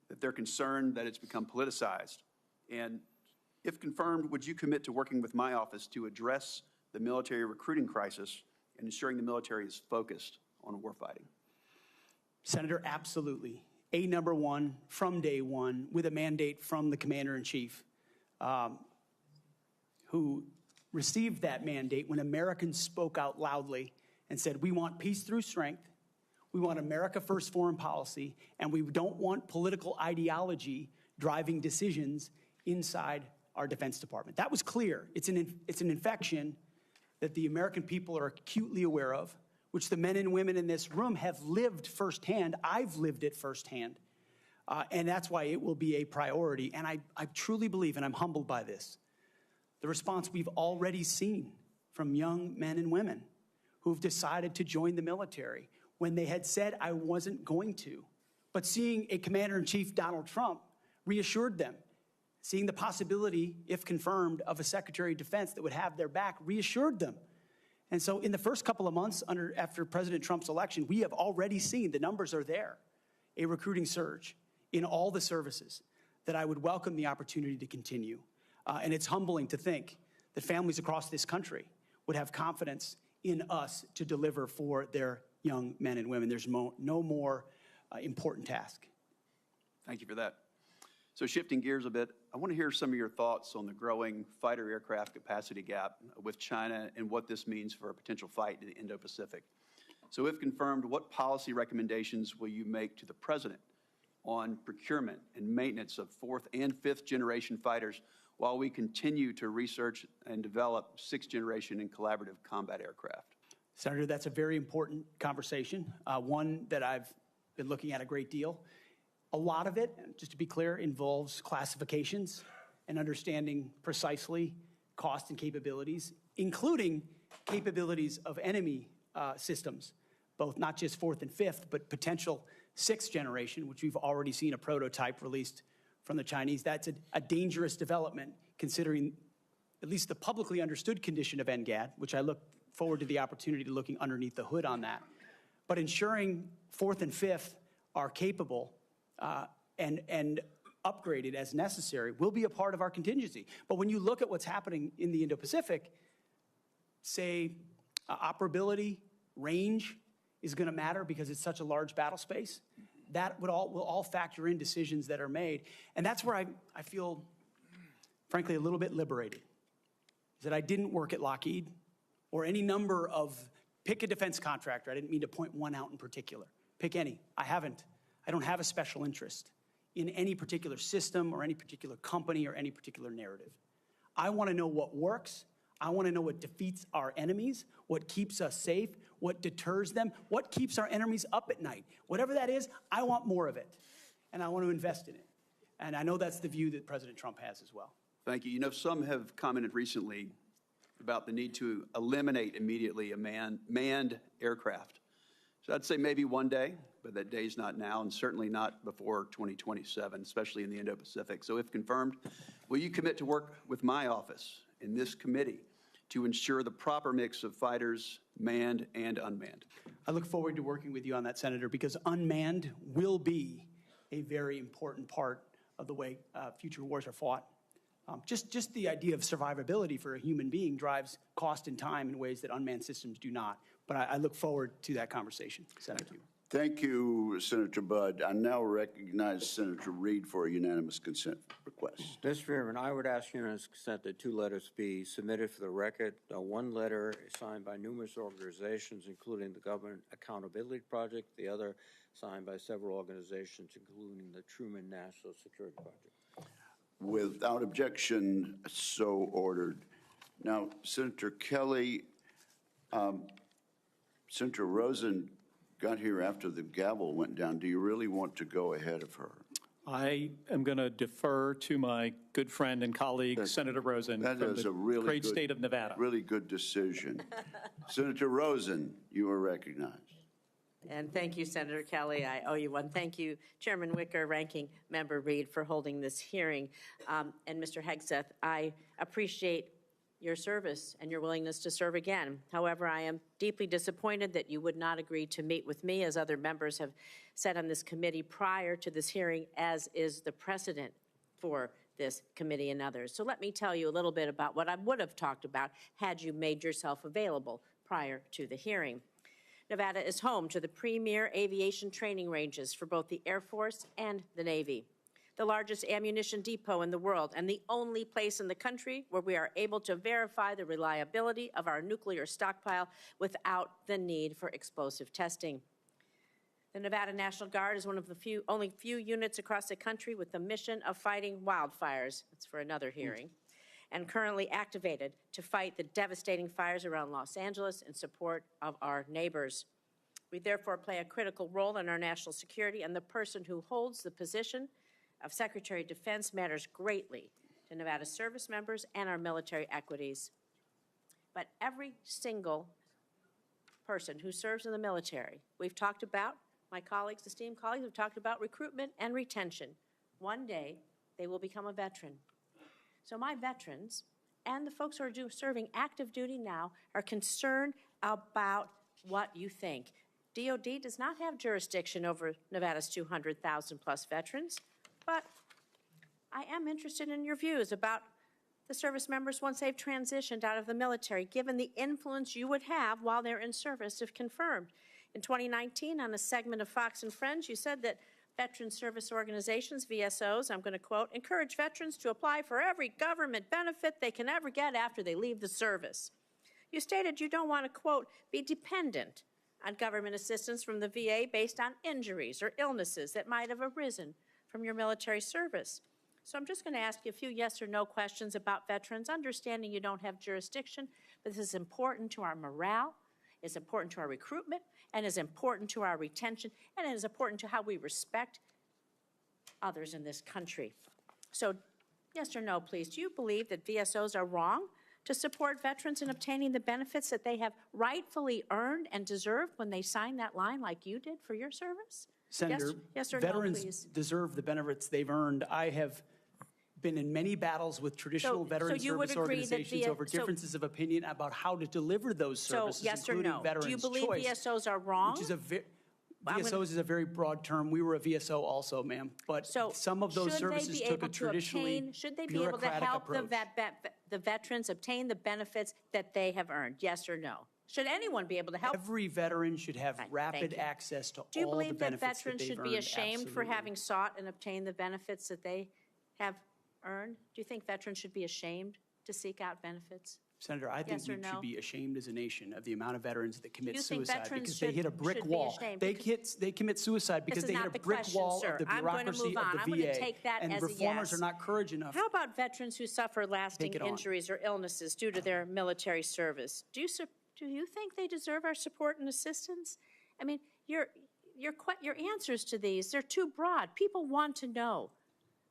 that they're concerned that it's become politicized. And if confirmed, would you commit to working with my office to address the military recruiting crisis and ensuring the military is focused on warfighting? Senator, absolutely. Number one, from day one, with a mandate from the Commander-in-Chief, who received that mandate when Americans spoke out loudly and said, we want peace through strength, we want America first foreign policy, and we don't want political ideology driving decisions inside our Defense Department. That was clear. It's an infection that the American people are acutely aware of, which the men and women in this room have lived firsthand. I've lived it firsthand. And that's why it will be a priority. And I truly believe, and I'm humbled by this, the response we've already seen from young men and women who've decided to join the military when they had said, I wasn't going to. But seeing a Commander-in-Chief, Donald Trump, reassured them. Seeing the possibility, if confirmed, of a Secretary of Defense that would have their back reassured them. And so in the first couple of months after President Trump's election, we have already seen, the numbers are there, a recruiting surge in all the services that I would welcome the opportunity to continue. And it's humbling to think that families across this country would have confidence in us to deliver for their young men and women. There's no more important task. Thank you for that. So shifting gears a bit, I want to hear some of your thoughts on the growing fighter aircraft capacity gap with China and what this means for a potential fight in the Indo-Pacific. So if confirmed, what policy recommendations will you make to the President on procurement and maintenance of 4th and 5th generation fighters while we continue to research and develop 6th generation and collaborative combat aircraft? Senator, that's a very important conversation, one that I've been looking at a great deal. A lot of it, just to be clear, involves classifications and understanding precisely cost and capabilities, including capabilities of enemy systems, both not just 4th and 5th, but potential 6th generation, which we've already seen a prototype released from the Chinese. That's a dangerous development, considering at least the publicly understood condition of NGAD, which I look forward to the opportunity to looking underneath the hood on that. But ensuring 4th and 5th are capable and upgraded as necessary will be a part of our contingency. But when you look at what's happening in the Indo-Pacific, say operability, range is going to matter because it's such a large battle space. That will all factor in decisions that are made. And that's where I feel, frankly, a little bit liberated, is that I didn't work at Lockheed or any number of, pick a defense contractor. I didn't mean to point one out in particular. Pick any. I haven't. I don't have a special interest in any particular system or any particular company or any particular narrative. I want to know what works. I want to know what defeats our enemies, what keeps us safe, what deters them, what keeps our enemies up at night. Whatever that is, I want more of it, and I want to invest in it. And I know that's the view that President Trump has as well. Thank you. You know, some have commented recently about the need to eliminate immediately a manned aircraft. So I'd say maybe one day, but that day's not now, and certainly not before 2027, especially in the Indo-Pacific. So if confirmed, will you commit to work with my office in this committee to ensure the proper mix of fighters, manned and unmanned? I look forward to working with you on that, Senator, because unmanned will be a very important part of the way future wars are fought. Just the idea of survivability for a human being drives cost and time in ways that unmanned systems do not. But I look forward to that conversation. Thank you. Thank you, Senator Budd. I now recognize Senator Reid for a unanimous consent request. Mr. Chairman, I would ask unanimous consent that 2 letters be submitted for the record. One letter is signed by numerous organizations, including the Government Accountability Project, the other signed by several organizations, including the Truman National Security Project. Without objection, so ordered. Now, Senator Kelly, Senator Rosen got here after the gavel went down. Do you really want to go ahead of her? I am going to defer to my good friend and colleague, Senator Rosen, that from is the a really great good, state of Nevada. Really good decision. Senator Rosen, you are recognized. And thank you, Senator Kelly. I owe you one. Thank you, Chairman Wicker, Ranking Member Reid, for holding this hearing. And Mr. Hegseth, I appreciate your service and your willingness to serve again. However, I am deeply disappointed that you would not agree to meet with me, as other members have said on this committee prior to this hearing, as is the precedent for this committee and others. So let me tell you a little bit about what I would have talked about had you made yourself available prior to the hearing. Nevada is home to the premier aviation training ranges for both the Air Force and the Navy, the largest ammunition depot in the world, and the only place in the country where we are able to verify the reliability of our nuclear stockpile without the need for explosive testing. The Nevada National Guard is one of the only few units across the country with the mission of fighting wildfires. That's for another hearing. And currently activated to fight the devastating fires around Los Angeles in support of our neighbors. We therefore play a critical role in our national security, and the person who holds the position of Secretary of Defense matters greatly to Nevada service members and our military equities. But every single person who serves in the military, we've talked about, my colleagues, esteemed colleagues, have talked about recruitment and retention. One day, they will become a veteran. So my veterans and the folks who are serving active duty now are concerned about what you think. DOD does not have jurisdiction over Nevada's 200,000 plus veterans, but I am interested in your views about the service members once they've transitioned out of the military, given the influence you would have while they're in service if confirmed. In 2019, on a segment of Fox and Friends, you said that veteran service organizations, VSOs, I'm going to quote, encourage veterans to apply for every government benefit they can ever get after they leave the service. You stated you don't want to, quote, be dependent on government assistance from the VA based on injuries or illnesses that might have arisen from your military service. So I'm just going to ask you a few yes or no questions about veterans, understanding you don't have jurisdiction, but this is important to our morale, it's important to our recruitment, and is important to our retention, and it is important to how we respect others in this country. So yes or no, please, do you believe that VSOs are wrong to support veterans in obtaining the benefits that they have rightfully earned and deserved when they signed that line like you did for your service? Senator, yes or veterans no, please? deserve the benefits they've earned. I have been in many battles with traditional veteran service organizations over differences of opinion about how to deliver those services, yes including or no. Veterans Do you believe Choice, VSOs are wrong? Which is VSOs is a very broad term. We were a VSO also, ma'am. But some of those services took a traditionally should they be able to help the veterans obtain the benefits that they have earned? Yes or no? Should anyone be able to help? Every veteran should have rapid access to all the benefits that they've earned. Do you believe that veterans should be ashamed for Absolutely. having sought and obtained the benefits that they have earned? Do you think veterans should be ashamed to seek out benefits? Senator, I think Yes or we no? should be ashamed as a nation of the amount of veterans that commit You think suicide veterans because they hit a brick should be wall. ashamed? They commit suicide because they hit a brick wall of the I'm going to bureaucracy move on. of the I'm going to VA. take that And as a reformers yes. are not courage enough. How about veterans who suffer lasting Take it on. injuries or illnesses due to their military service? Do you think they deserve our support and assistance? I mean, your answers to these, they're too broad. People want to know,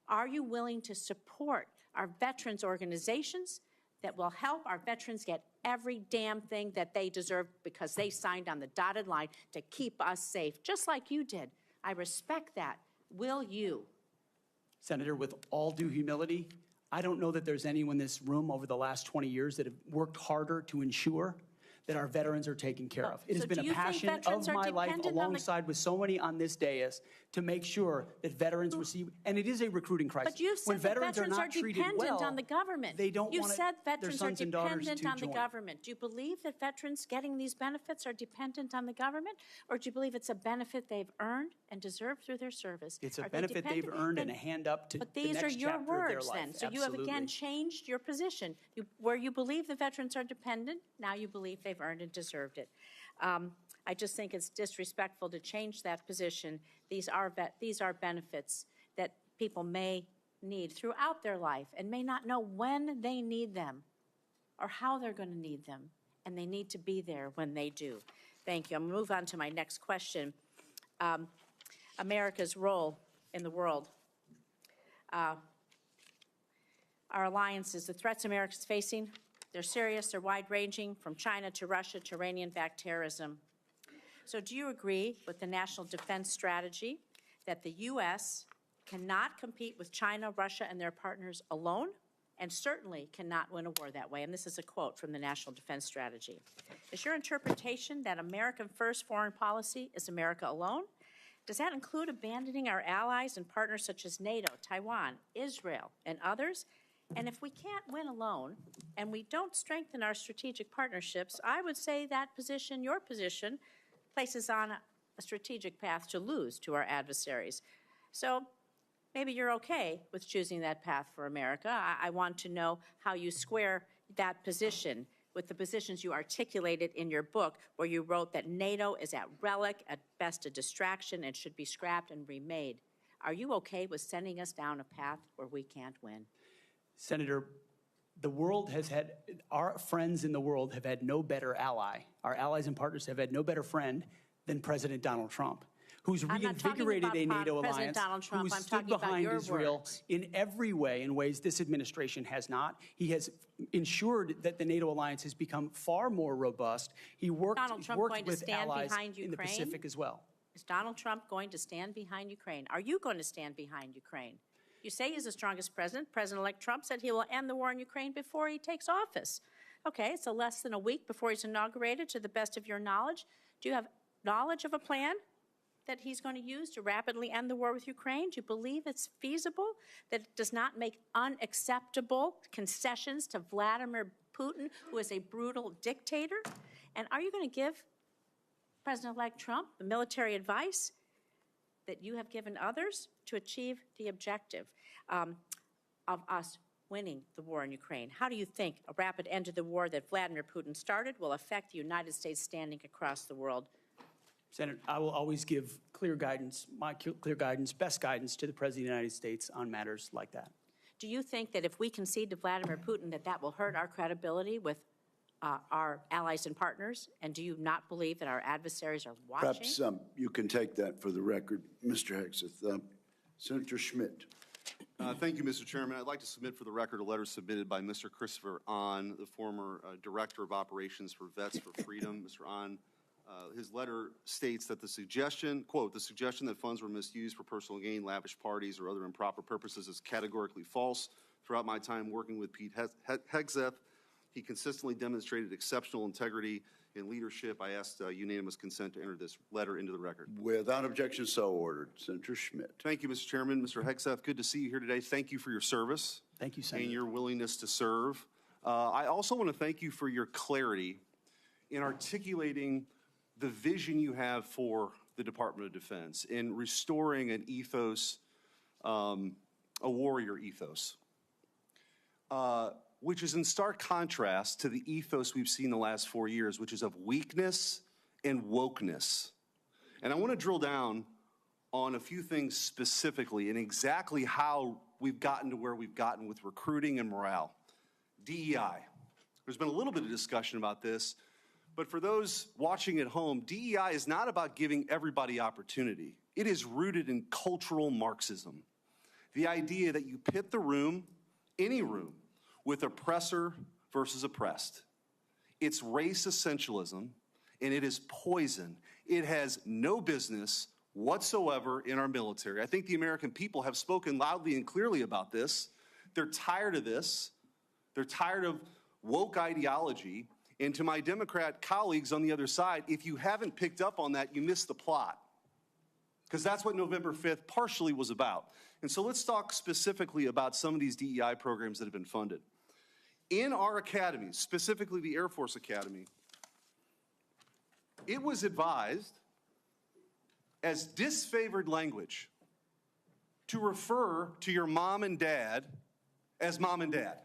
are you willing to support our veterans organizations that will help our veterans get every damn thing that they deserve because they signed on the dotted line to keep us safe, just like you did? I respect that. Will you? Senator, with all due humility, I don't know that there's anyone in this room over the last 20 years that have worked harder to ensure that our veterans are taken care of. It has been a passion of my life alongside with so many on this dais to make sure that veterans receive, and it is a recruiting crisis. But you've said that veterans are dependent on the government. They don't You've want said veterans are sons and daughters dependent to on the join. government. Do you believe that veterans getting these benefits are dependent on the government? Or do you believe it's a benefit they've earned and deserved through their service? It's a Are they benefit they've dependent? earned and a hand up to But the these next are your chapter of their words life. then. So you have again Absolutely. changed your position. Where you believe the veterans are dependent, now you believe they've earned and deserved it. I just think it's disrespectful to change that position. These are benefits that people may need throughout their life and may not know when they need them or how they're going to need them, and they need to be there when they do. Thank you. I'm going to move on to my next question. America's role in the world. Our alliances, the threats America's facing, they're serious, they're wide-ranging, from China to Russia to Iranian-backed terrorism. So do you agree with the National Defense Strategy that the U.S. cannot compete with China, Russia, and their partners alone, and certainly cannot win a war that way? And this is a quote from the National Defense Strategy. Is your interpretation that American first foreign policy is America alone? Does that include abandoning our allies and partners such as NATO, Taiwan, Israel, and others? And if we can't win alone and we don't strengthen our strategic partnerships, I would say that position, your position, places on a strategic path to lose to our adversaries. So maybe you're okay with choosing that path for America. I want to know how you square that position with the positions you articulated in your book, where you wrote that NATO is at relic, at best a distraction, and should be scrapped and remade. Are you okay with sending us down a path where we can't win? Senator, the world has had, our friends in the world have had no better ally. Our allies and partners have had no better friend than President Donald Trump, who's reinvigorated a NATO alliance, who's stood behind Israel in every way, in ways this administration has not. He has ensured that the NATO alliance has become far more robust. He worked with allies in the Pacific as well. Is Donald Trump going to stand behind Ukraine? Are you going to stand behind Ukraine? You say he's the strongest president. President-elect Trump said he will end the war in Ukraine before he takes office. Okay, it's less than a week before he's inaugurated, to the best of your knowledge. Do you have knowledge of a plan that he's going to use to rapidly end the war with Ukraine? Do you believe it's feasible, that it does not make unacceptable concessions to Vladimir Putin, who is a brutal dictator? And are you going to give President-elect Trump the military advice that you have given others to achieve the objective of us winning the war in Ukraine? How do you think a rapid end to the war that Vladimir Putin started will affect the United States standing across the world? Senator, I will always give clear guidance, best guidance to the President of the United States on matters like that. Do you think that if we concede to Vladimir Putin that will hurt our credibility with our allies and partners? And do you not believe that our adversaries are watching? Perhaps you can take that for the record, Mr. Hegseth. Senator Schmidt. Thank you, Mr. Chairman. I'd like to submit for the record a letter submitted by Mr. Christopher Ahn, the former Director of Operations for Vets for Freedom. Mr. Ahn, his letter states that the suggestion, quote, the suggestion that funds were misused for personal gain, lavish parties, or other improper purposes is categorically false. Throughout my time working with Pete Hegseth, he consistently demonstrated exceptional integrity and leadership. I asked unanimous consent to enter this letter into the record. Without objection, so ordered. Senator Schmidt. Thank you, Mr. Chairman. Mr. Hegseth, good to see you here today. Thank you for your service. Thank you, Senator. And your willingness to serve. I also want to thank you for your clarity in articulating the vision you have for the Department of Defense in restoring an ethos, a warrior ethos. which is in stark contrast to the ethos we've seen the last 4 years, which is of weakness and wokeness. And I want to drill down on a few things specifically and exactly how we've gotten to where we've gotten with recruiting and morale. DEI. There's been a little bit of discussion about this, but for those watching at home, DEI is not about giving everybody opportunity. It is rooted in cultural Marxism. The idea that you pit the room, any room, with oppressor versus oppressed. It's race essentialism, and it is poison. It has no business whatsoever in our military. I think the American people have spoken loudly and clearly about this. They're tired of this. They're tired of woke ideology. And to my Democrat colleagues on the other side, if you haven't picked up on that, you missed the plot. Because that's what November 5th partially was about. And so let's talk specifically about some of these DEI programs that have been funded. In our academies, specifically the Air Force Academy, it was advised as disfavored language to refer to your mom and dad as mom and dad.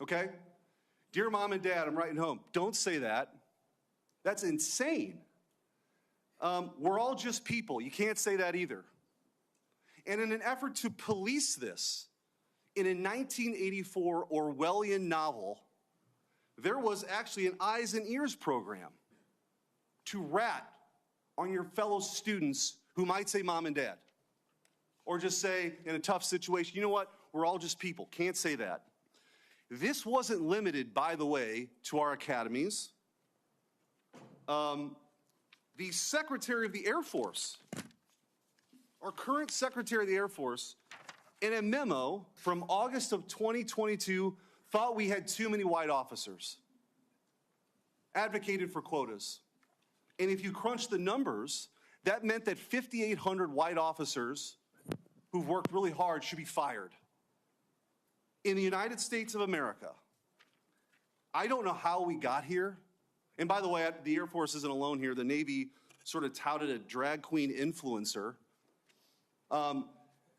Okay? Dear mom and dad, I'm writing home. Don't say that. That's insane. We're all just people. You can't say that either. And in an effort to police this, in a 1984 Orwellian novel, there was actually an eyes and ears program to rat on your fellow students who might say mom and dad. Or just say, in a tough situation, you know what, we're all just people. Can't say that. This wasn't limited, by the way, to our academies. The Secretary of the Air Force, our current Secretary of the Air Force, in a memo from August of 2022, thought we had too many white officers, advocated for quotas. And if you crunch the numbers, that meant that 5,800 white officers who've worked really hard should be fired. In the United States of America, I don't know how we got here. And by the way, the Air Force isn't alone here. The Navy sort of touted a drag queen influencer.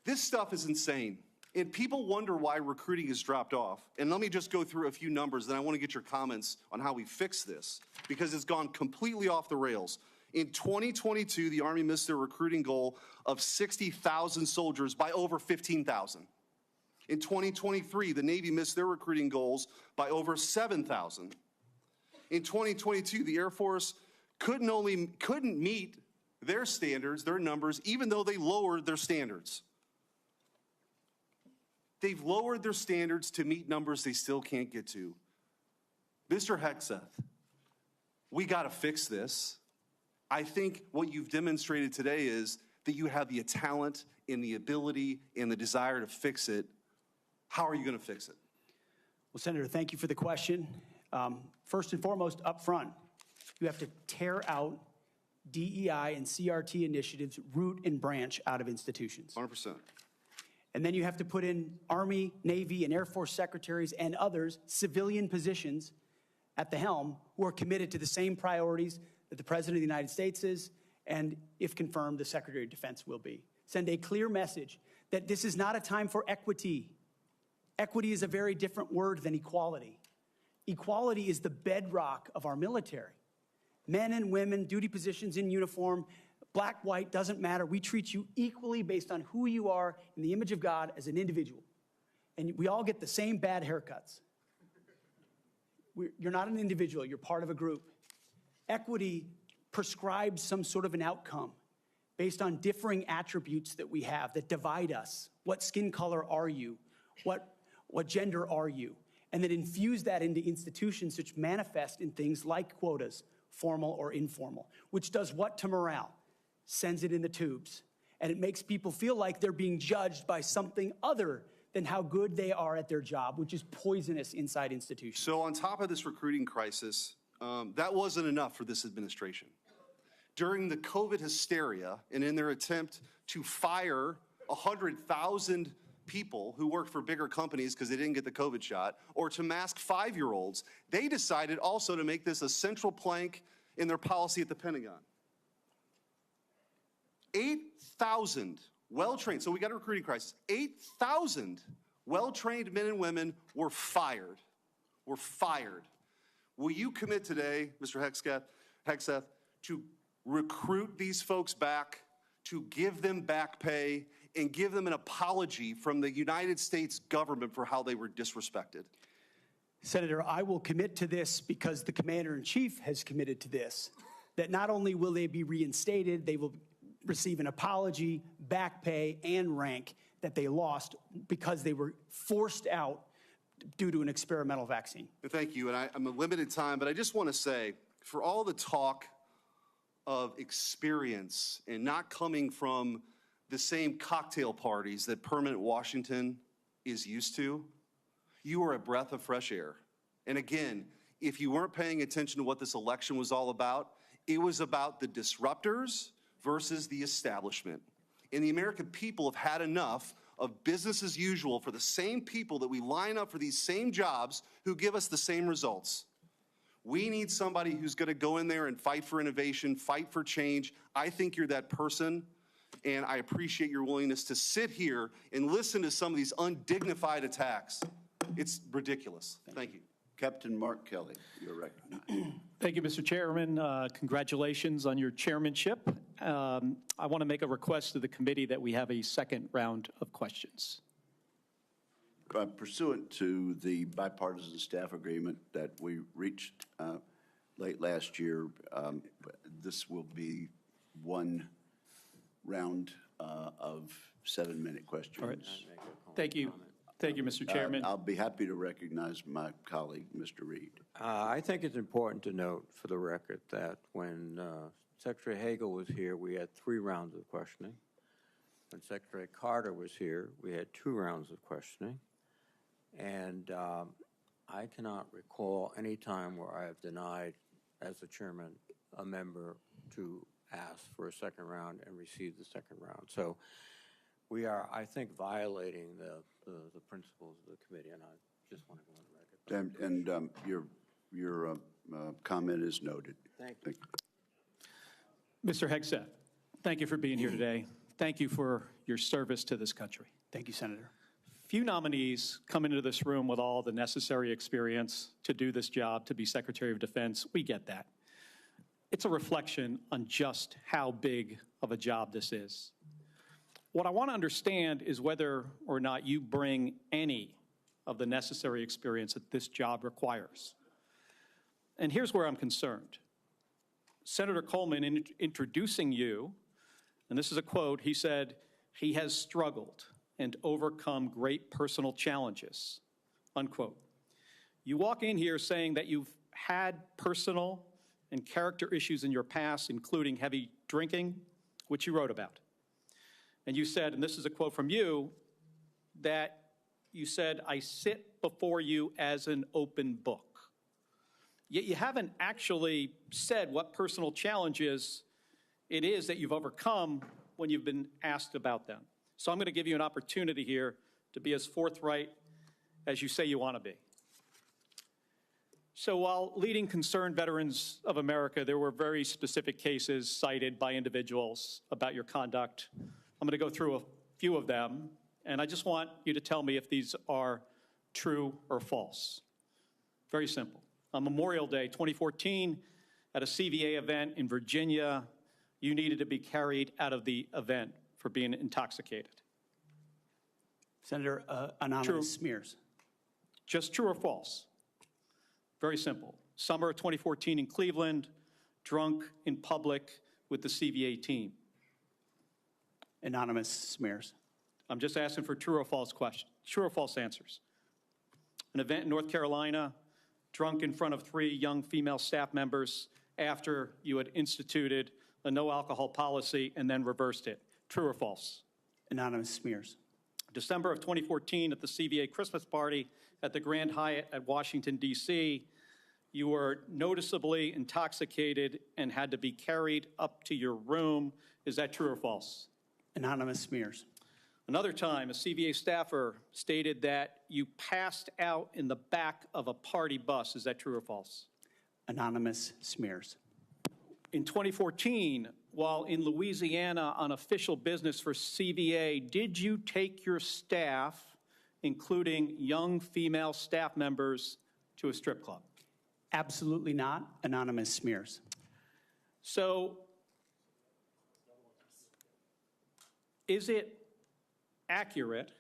This stuff is insane. And people wonder why recruiting has dropped off. And let me just go through a few numbers, then I want to get your comments on how we fix this, because it's gone completely off the rails. In 2022, the Army missed their recruiting goal of 60,000 soldiers by over 15,000. In 2023, the Navy missed their recruiting goals by over 7,000. In 2022, the Air Force couldn't meet their standards, their numbers, even though they lowered their standards. They've lowered their standards to meet numbers they still can't get to. Mr. Hegseth, we got to fix this. I think what you've demonstrated today is that you have the talent and the ability and the desire to fix it. How are you going to fix it? Well, Senator, thank you for the question. First and foremost, up front, you have to tear out DEI and CRT initiatives, root and branch out of institutions. 100%. And then you have to put in Army, Navy, and Air Force secretaries and others, civilian positions at the helm, who are committed to the same priorities that the President of the United States is, and if confirmed, the Secretary of Defense will be. Send a clear message that this is not a time for equity. Equity is a very different word than equality. Equality is the bedrock of our military. Men and women, duty positions in uniform, black, white, doesn't matter. We treat you equally based on who you are in the image of God as an individual. And we all get the same bad haircuts. You're not an individual, you're part of a group. Equity prescribes some sort of an outcome based on differing attributes that we have that divide us. What skin color are you? What gender are you? And then infuse that into institutions which manifest in things like quotas, formal or informal, which does what to morale? Sends it in the tubes. And it makes people feel like they're being judged by something other than how good they are at their job, which is poisonous inside institutions. So on top of this recruiting crisis, that wasn't enough for this administration. During the COVID hysteria and in their attempt to fire 100,000 people who worked for bigger companies because they didn't get the COVID shot, or to mask 5-year-olds, they decided also to make this a central plank in their policy at the Pentagon. 8,000 well-trained, so we got a recruiting crisis, 8,000 Well-trained men and women were fired. Were fired. Will you commit today, Mr. Hegseth, to recruit these folks back, to give them back pay, and give them an apology from the United States government for how they were disrespected? Senator, I will commit to this because the Commander-in-Chief has committed to this, that not only will they be reinstated, they will receive an apology, back pay, and rank that they lost because they were forced out due to an experimental vaccine. Thank you, and I'm a limited time, but I just want to say, for all the talk of experience and not coming from the same cocktail parties that Permanent Washington is used to, you are a breath of fresh air. And again, if you weren't paying attention to what this election was all about, it was about the disruptors versus the establishment. And the American people have had enough of business as usual for the same people that we line up for these same jobs who give us the same results. We need somebody who's going to go in there and fight for innovation, fight for change. I think you're that person, and I appreciate your willingness to sit here and listen to some of these undignified attacks. It's ridiculous. Thank you. Captain Mark Kelly, you're recognized. Thank you, Mr. Chairman. Congratulations on your chairmanship. I want to make a request to the committee that we have a second round of questions. Pursuant to the bipartisan staff agreement that we reached late last year, this will be one round of 7-minute questions. All right. Thank you. Thank you, Mr. Chairman. I'll be happy to recognize my colleague, Mr. Reed. I think it's important to note for the record that when Secretary Hagel was here, we had 3 rounds of questioning. When Secretary Carter was here, we had 2 rounds of questioning. And I cannot recall any time where I have denied, as the chairman, a member to ask for a second round and receive the second round. So we are, I think, violating the principles of the committee, and I just want to go on the record. And your comment is noted. Thank you. Mr. Hegseth, thank you for being here today. Thank you for your service to this country. Thank you, Senator. Few nominees come into this room with all the necessary experience to do this job, to be Secretary of Defense. We get that. It's a reflection on just how big of a job this is. What I want to understand is whether or not you bring any of the necessary experience that this job requires. And here's where I'm concerned. Senator Coleman, in introducing you, and this is a quote, he said, "He has struggled and overcome great personal challenges," unquote. You walk in here saying that you've had personal and character issues in your past, including heavy drinking, which you wrote about. And you said, and this is a quote from you, that you said, "I sit before you as an open book." Yet you haven't actually said what personal challenges it is that you've overcome when you've been asked about them. So I'm going to give you an opportunity here to be as forthright as you say you want to be. So while leading Concerned Veterans of America, there were very specific cases cited by individuals about your conduct. I'm going to go through a few of them, and I just want you to tell me if these are true or false. Very simple. On Memorial Day 2014, at a CVA event in Virginia, you needed to be carried out of the event for being intoxicated. Senator, anonymous smears. Just true or false? Very simple. Summer of 2014 in Cleveland, drunk in public with the CVA team. Anonymous smears. I'm just asking for true or false questions, true or false answers. An event in North Carolina, drunk in front of 3 young female staff members after you had instituted a no alcohol policy and then reversed it. True or false? Anonymous smears. December of 2014 at the CVA Christmas party at the Grand Hyatt at Washington, D.C., you were noticeably intoxicated and had to be carried up to your room. Is that true or false? Anonymous smears. Another time, a CVA staffer stated that you passed out in the back of a party bus. Is that true or false? Anonymous smears. In 2014, while in Louisiana on official business for CVA, did you take your staff including young female staff members, to a strip club? Absolutely not. Anonymous smears. So is it accurate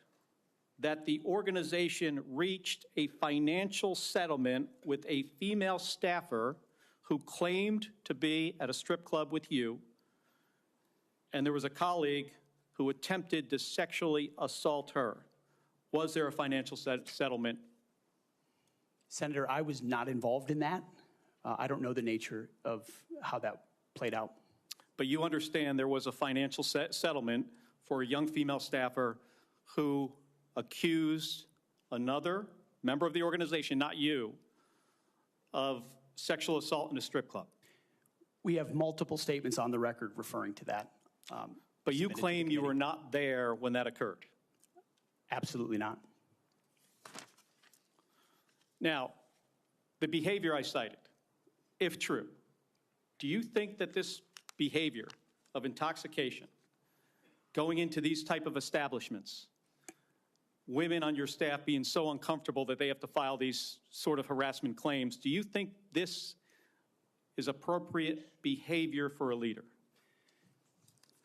that the organization reached a financial settlement with a female staffer who claimed to be at a strip club with you, and there was a colleague who attempted to sexually assault her? Was there a financial settlement? Senator, I was not involved in that. I don't know the nature of how that played out. But you understand there was a financial settlement for a young female staffer who accused another member of the organization, not you, of sexual assault in a strip club. We have multiple statements on the record referring to that. But you claim you were not there when that occurred. Absolutely not. Now, the behavior I cited, if true, do you think that this behavior of intoxication, going into these type of establishments, women on your staff being so uncomfortable that they have to file these sort of harassment claims, do you think this is appropriate behavior for a leader?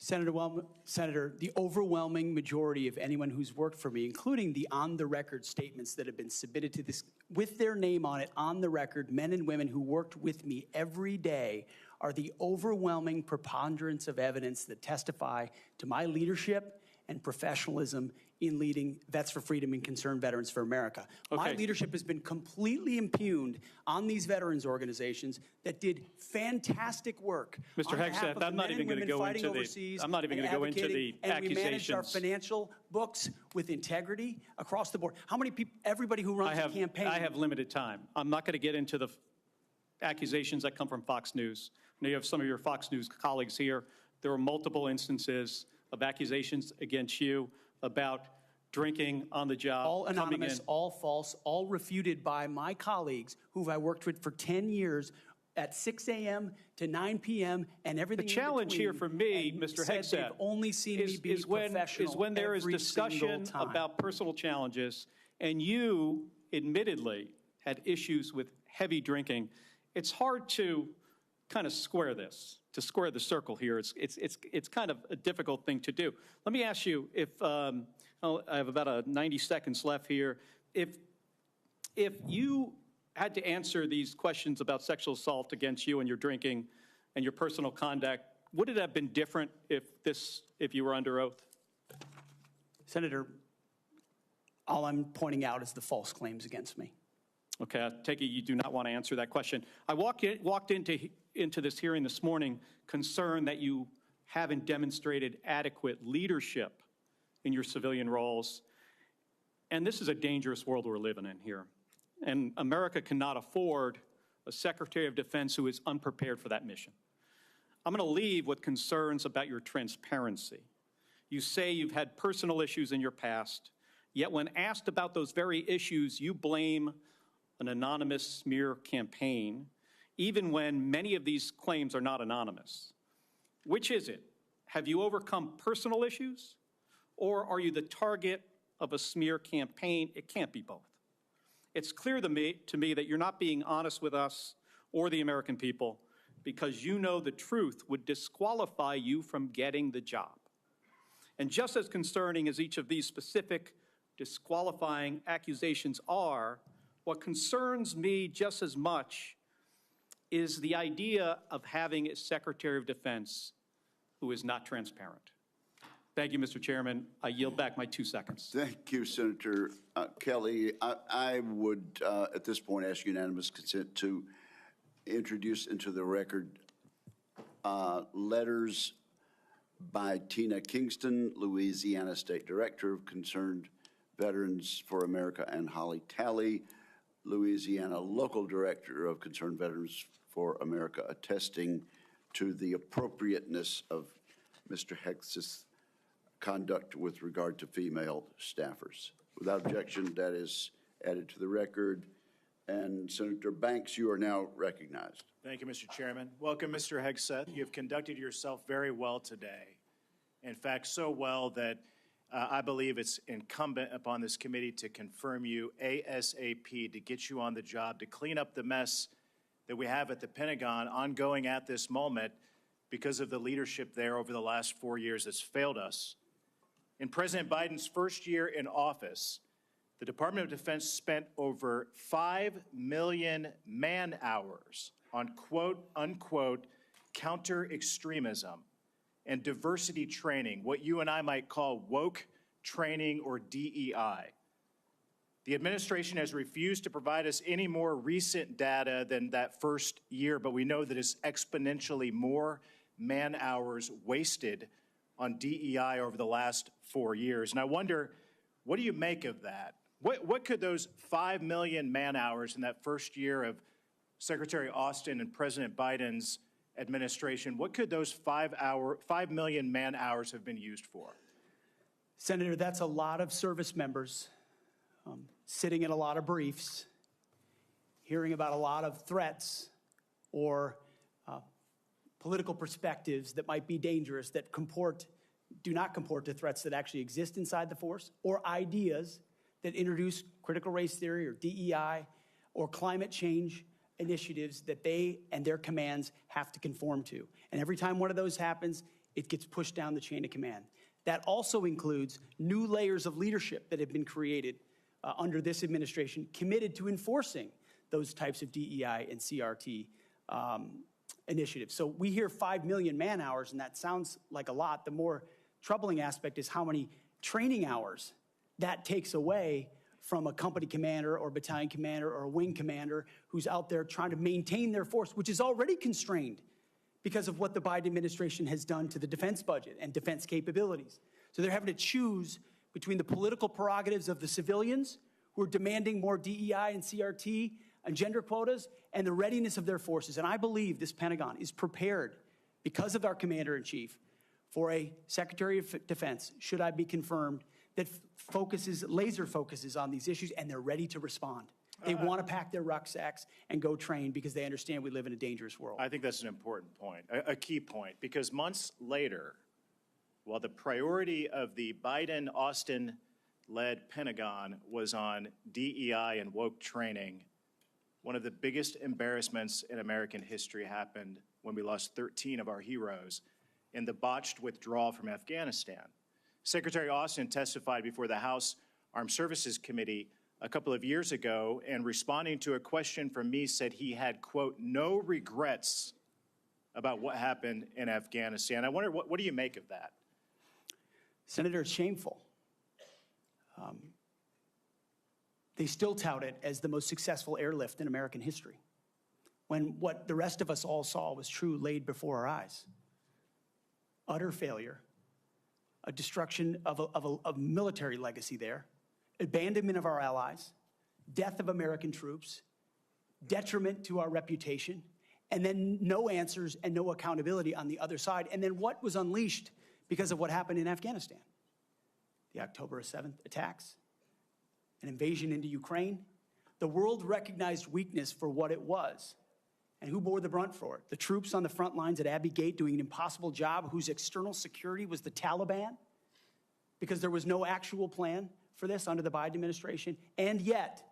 Senator, the overwhelming majority of anyone who's worked for me, including the on-the-record statements that have been submitted to this, with their name on it, on the record, men and women who worked with me every day, are the overwhelming preponderance of evidence that testify to my leadership and professionalism in leading Vets for Freedom and Concerned Veterans for America. Okay. My leadership has been completely impugned on these veterans organizations that did fantastic work. Mr. Hegseth, I'm not even going to go into the and accusations. We managed our financial books with integrity across the board. How many people, everybody who runs a campaign. I have limited time. I'm not going to get into the accusations that come from Fox News. I know you have some of your Fox News colleagues here. There were multiple instances of accusations against you about drinking on the job. All anonymous, all false, all refuted by my colleagues who I worked with for 10 years at 6 a.m. to 9 p.m. and everything. The challenge here for me, Mr. Hegseth, only seen me be professional is when there is discussion about personal challenges, and you admittedly had issues with heavy drinking. It's hard to kind of square this, to square the circle here. It's kind of a difficult thing to do. Let me ask you, if I have about 90 seconds left here, if you had to answer these questions about sexual assault against you and your drinking and your personal conduct, would it have been different if you were under oath? Senator, all I'm pointing out is the false claims against me. Okay, I take it you do not want to answer that question. I walked into this hearing this morning concerned that you haven't demonstrated adequate leadership in your civilian roles. And this is a dangerous world we're living in here. And America cannot afford a Secretary of Defense who is unprepared for that mission. I'm going to leave with concerns about your transparency. You say you've had personal issues in your past, yet when asked about those very issues, you blame an anonymous smear campaign, even when many of these claims are not anonymous. Which is it? Have you overcome personal issues, or are you the target of a smear campaign? It can't be both. It's clear to me that you're not being honest with us or the American people because you know the truth would disqualify you from getting the job. And just as concerning as each of these specific disqualifying accusations are, what concerns me just as much is the idea of having a Secretary of Defense who is not transparent. Thank you, Mr. Chairman. I yield back my 2 seconds. Thank you, Senator Kelly. I would, at this point, ask unanimous consent to introduce into the record letters by Tina Kingston, Louisiana State Director of Concerned Veterans for America, and Holly Talley, Louisiana Local Director of Concerned Veterans for America, attesting to the appropriateness of Mr. Hegseth's conduct with regard to female staffers. Without objection, that is added to the record. And Senator Banks, you are now recognized. Thank you, Mr. Chairman. Welcome, Mr. Hegseth. You have conducted yourself very well today. In fact, so well that I believe it's incumbent upon this committee to confirm you ASAP, to get you on the job, to clean up the mess that we have at the Pentagon ongoing at this moment because of the leadership there over the last 4 years that's failed us. In President Biden's first year in office, the Department of Defense spent over 5 million man-hours on quote-unquote counter-extremism and diversity training, what you and I might call woke training or DEI. The administration has refused to provide us any more recent data than that first year, but we know that it's exponentially more man-hours wasted on DEI over the last 4 years. And I wonder, what do you make of that? What could those 5 million man-hours in that first year of Secretary Austin and President Biden's administration, what could those 5 million man-hours have been used for? Senator, that's a lot of service members sitting in a lot of briefs, hearing about a lot of threats or political perspectives that might be dangerous, that do not comport to threats that actually exist inside the force, or ideas that introduce critical race theory or DEI or climate change initiatives that they and their commands have to conform to. And every time one of those happens, it gets pushed down the chain of command. That also includes new layers of leadership that have been created under this administration, committed to enforcing those types of DEI and CRT initiatives. So we hear 5 million man-hours, and that sounds like a lot. The more troubling aspect is how many training hours that takes away from a company commander or battalion commander or a wing commander who's out there trying to maintain their force, which is already constrained because of what the Biden administration has done to the defense budget and defense capabilities. So they're having to choose between the political prerogatives of the civilians who are demanding more DEI and CRT and gender quotas and the readiness of their forces. And I believe this Pentagon is prepared, because of our commander-in-chief, for a Secretary of Defense, should I be confirmed, that laser focuses on these issues, and they're ready to respond. They want to pack their rucksacks and go train because they understand we live in a dangerous world. I think that's an important point, a key point, because months later, while the priority of the Biden-Austin-led Pentagon was on DEI and woke training, one of the biggest embarrassments in American history happened when we lost 13 of our heroes in the botched withdrawal from Afghanistan. Secretary Austin testified before the House Armed Services Committee a couple of years ago, and responding to a question from me said he had, quote, no regrets about what happened in Afghanistan. I wonder, what do you make of that? Senator, it's shameful. They still tout it as the most successful airlift in American history, when what the rest of us all saw was true laid before our eyes. Utter failure, a destruction of a military legacy there, abandonment of our allies, death of American troops, detriment to our reputation, and then no answers and no accountability on the other side. And then what was unleashed because of what happened in Afghanistan? The October 7th attacks, an invasion into Ukraine. The world recognized weakness for what it was. And who bore the brunt for it? The troops on the front lines at Abbey Gate doing an impossible job, whose external security was the Taliban, because there was no actual plan for this under the Biden administration. And yet,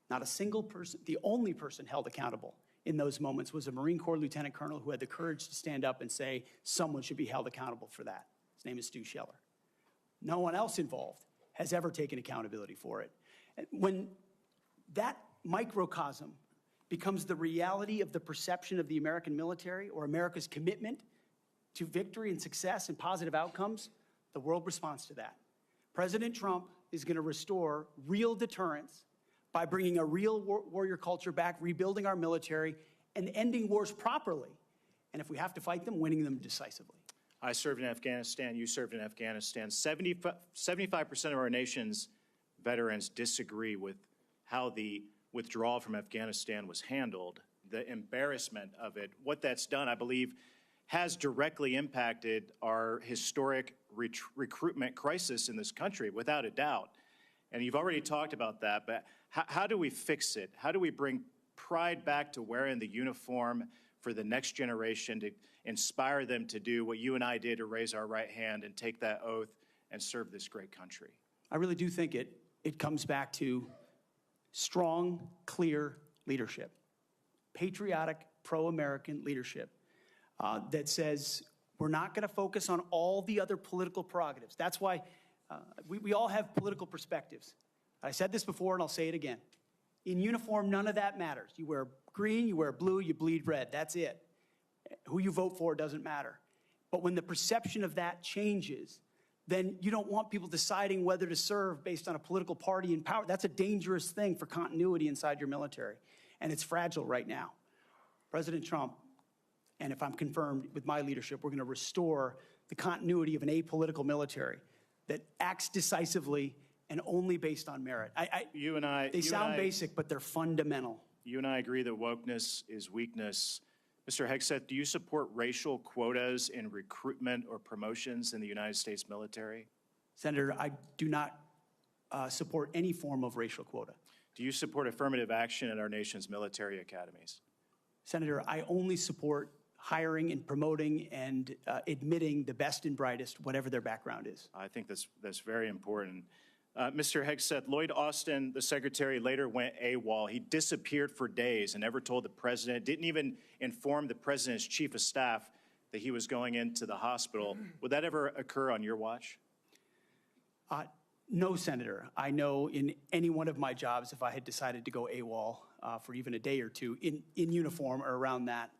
not a single person, the only person held accountable in those moments was a Marine Corps lieutenant colonel who had the courage to stand up and say someone should be held accountable for that. His name is Stu Scheller. No one else involved has ever taken accountability for it. When that microcosm becomes the reality of the perception of the American military or America's commitment to victory and success and positive outcomes, the world responds to that. President Trump is going to restore real deterrence by bringing a real warrior culture back, rebuilding our military, and ending wars properly. And if we have to fight them, winning them decisively. I served in Afghanistan. You served in Afghanistan. 75% of our nation's veterans disagree with how the withdrawal from Afghanistan was handled, the embarrassment of it. What that's done, I believe, has directly impacted our historic recruitment crisis in this country, without a doubt. And you've already talked about that, but how do we fix it? How do we bring pride back to wearing the uniform for the next generation, to inspire them to do what you and I did, to raise our right hand and take that oath and serve this great country? I really do think it comes back to strong, clear leadership, patriotic, pro-American leadership that says we're not going to focus on all the other political prerogatives. That's why we all have political perspectives. I said this before and I'll say it again. In uniform, none of that matters. You wear green, you wear blue, you bleed red. That's it. Who you vote for doesn't matter. But when the perception of that changes, then you don't want people deciding whether to serve based on a political party in power. That's a dangerous thing for continuity inside your military. And it's fragile right now. President Trump, and if I'm confirmed with my leadership, we're going to restore the continuity of an apolitical military that acts decisively and only based on merit. They sound basic, but they're fundamental. You and I agree that wokeness is weakness. Mr. Hegseth, do you support racial quotas in recruitment or promotions in the United States military? Senator, I do not support any form of racial quota. Do you support affirmative action in our nation's military academies? Senator, I only support hiring and promoting and admitting the best and brightest, whatever their background is. I think that's very important. Mr. Hegseth, Lloyd Austin, the secretary, later went AWOL. He disappeared for days and never told the president, didn't even inform the president's chief of staff that he was going into the hospital. Would that ever occur on your watch? No, Senator. I know in any one of my jobs, if I had decided to go AWOL for even a day or two in uniform or around that,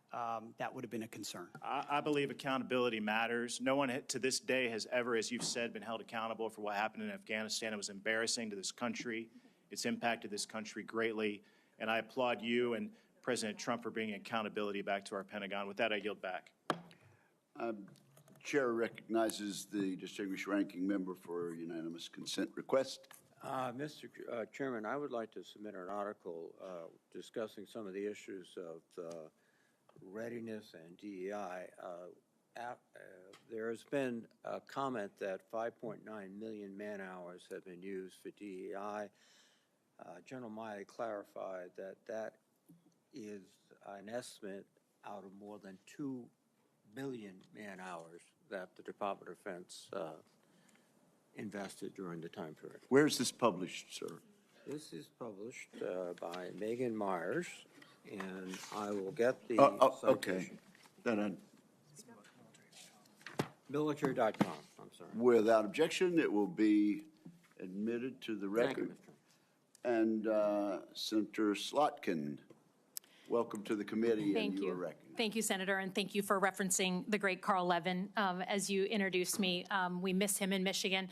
that would have been a concern. I believe accountability matters. No one to this day has ever, as you've said, been held accountable for what happened in Afghanistan. It was embarrassing to this country. It's impacted this country greatly. And I applaud you and President Trump for bringing accountability back to our Pentagon. With that, I yield back. Chair recognizes the distinguished ranking member for a unanimous consent request. Mr. Chairman, I would like to submit an article discussing some of the issues of readiness and DEI. There has been a comment that 5.9 million man-hours have been used for DEI. General Miley clarified that that is an estimate out of more than 2 billion man-hours that the Department of Defense invested during the time period. Where is this published, sir? This is published by Megan Myers, and I will get the okay. Military.com, I'm sorry. Without objection, it will be admitted to the record. And Senator Slotkin, welcome to the committee. Thank you. Thank you, Senator, and thank you for referencing the great Carl Levin as you introduced me. We miss him in Michigan.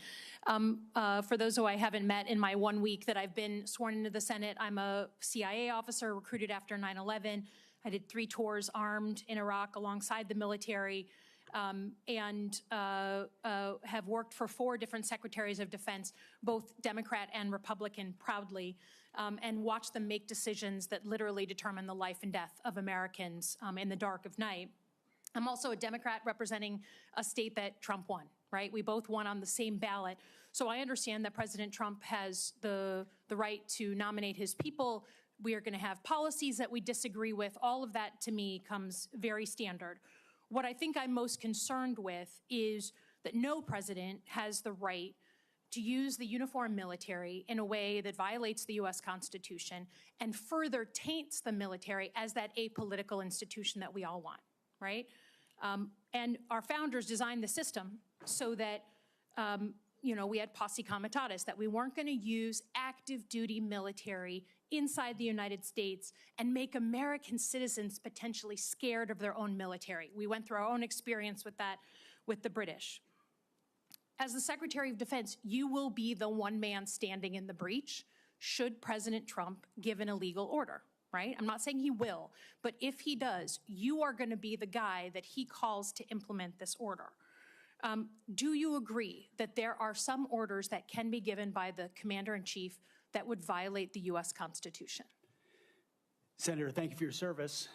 For those who I haven't met in my 1 week that I've been sworn into the Senate, I'm a CIA officer recruited after 9/11. I did 3 tours armed in Iraq alongside the military and have worked for 4 different secretaries of defense, both Democrat and Republican, proudly, and watched them make decisions that literally determine the life and death of Americans in the dark of night. I'm also a Democrat representing a state that Trump won, right? We both won on the same ballot. So I understand that President Trump has the right to nominate his people. We are going to have policies that we disagree with. All of that, to me, comes very standard. What I think I'm most concerned with is that no president has the right to use the uniformed military in a way that violates the U.S. Constitution and further taints the military as that apolitical institution that we all want, right? And our founders designed the system so that, we had posse comitatus, that we weren't going to use active duty military inside the United States and make American citizens potentially scared of their own military. We went through our own experience with that with the British. As the Secretary of Defense, you will be the one man standing in the breach should President Trump give an illegal order, right? I'm not saying he will, but if he does, you are going to be the guy that he calls to implement this order. Do you agree that there are some orders that can be given by the Commander-in-Chief that would violate the U.S. Constitution? Senator, thank you for your service.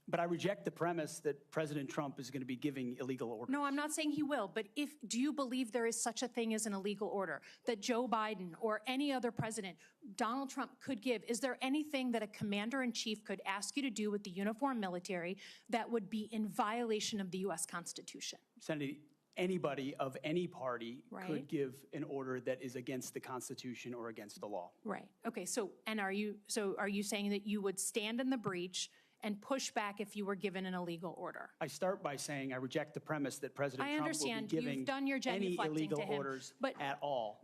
But I reject the premise that President Trump is going to be giving illegal orders. No, I'm not saying he will, but do you believe there is such a thing as an illegal order that Joe Biden or any other president, Donald Trump, could give? Is there anything that a commander-in-chief could ask you to do with the uniformed military that would be in violation of the U.S. Constitution? Senator, anybody of any party Right. could give an order that is against the Constitution or against the law. Right. Okay. So are you saying that you would stand in the breach and push back if you were given an illegal order? I start by saying I reject the premise that President I Trump will understand. be giving You've done your any genuflecting illegal to him, orders but at all.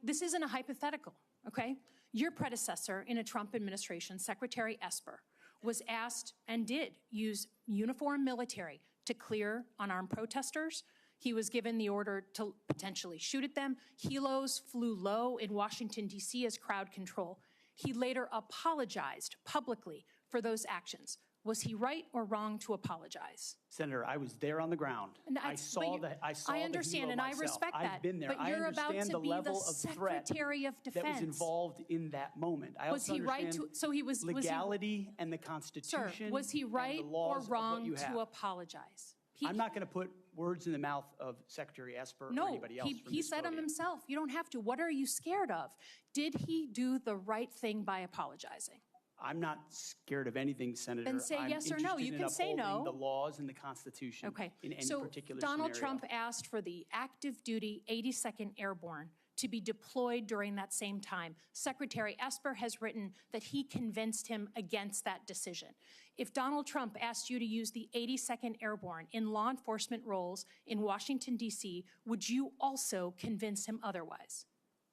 This isn't a hypothetical, okay? Your predecessor in a Trump administration, Secretary Esper, was asked and did use uniformed military to clear unarmed protesters. He was given the order to potentially shoot at them. Helos flew low in Washington, D.C. as crowd control. He later apologized publicly for those actions. Was he right or wrong to apologize? Senator, I was there on the ground. And I saw the I understand, helo and I myself. respect that. I've been there. But you're I about understand to the be level the of threat Secretary of Defense. that was involved in that moment. I Was also he right understand to? So he was legality and the Constitution. Sir, was he right and the or laws of wrong what you to have. apologize? I'm not going to put words in the mouth of Secretary Esper or No, anybody else. from he this said them podium. himself. You don't have to. What are you scared of? Did he do the right thing by apologizing? I'm not scared of anything, Senator. Then say I'm yes or no. interested You in can say upholding no. the laws and the Constitution Okay. in any So particular Donald scenario. Trump asked for the active duty 82nd Airborne to be deployed during that same time. Secretary Esper has written that he convinced him against that decision. If Donald Trump asked you to use the 82nd Airborne in law enforcement roles in Washington, D.C., would you also convince him otherwise?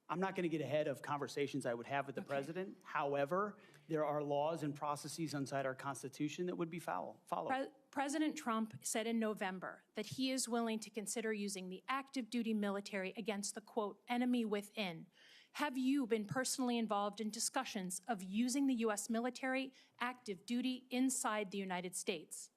I'm not going to get ahead of conversations I would have with the president. However, there are laws and processes inside our Constitution that would be followed. President Trump said in November that he is willing to consider using the active duty military against the, quote, enemy within. Have you been personally involved in discussions of using the U.S. military active duty inside the United States?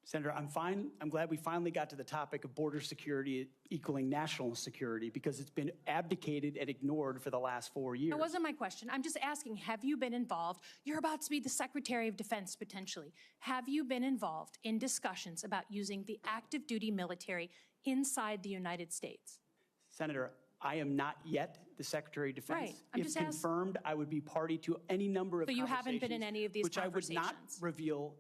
Senator, I'm glad we finally got to the topic of border security equaling national security because it's been abdicated and ignored for the last 4 years. That wasn't my question. I'm just asking, have you been involved? You're about to be the Secretary of Defense, potentially. Have you been involved in discussions about using the active duty military inside the United States? Senator, I am not yet the Secretary of Defense. Right. I'm if just confirmed, I would be party to any number of So you conversations. haven't been in any of these which conversations? I would not reveal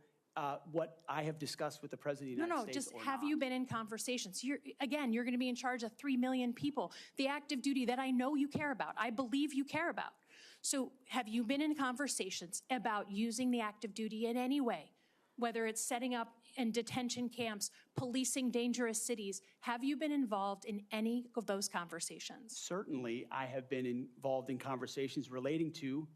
what I have discussed with the President of the United States. Just have you been in conversations? You're going to be in charge of 3 million people. The active duty that I know you care about, I believe you care about. So have you been in conversations about using the active duty in any way? Whether it's setting up in detention camps, policing dangerous cities, have you been involved in any of those conversations? Certainly, I have been involved in conversations relating to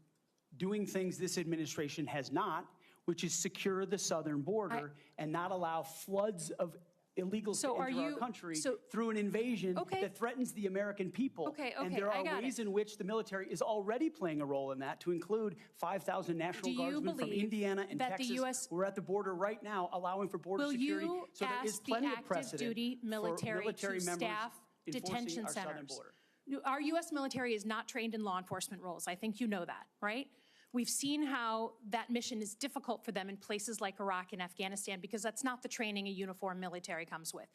doing things this administration has not, which is secure the southern border and not allow floods of illegals to enter our country through an invasion that threatens the American people. And there are ways in which the military is already playing a role in that, to include 5,000 National Guardsmen from Indiana and Texas. We're at the border right now, allowing for border security. So there is plenty of precedent duty military for military to members staff detention our southern centers? border. Our U.S. military is not trained in law enforcement roles. I think you know that, right? We've seen how that mission is difficult for them in places like Iraq and Afghanistan because that's not the training a uniformed military comes with.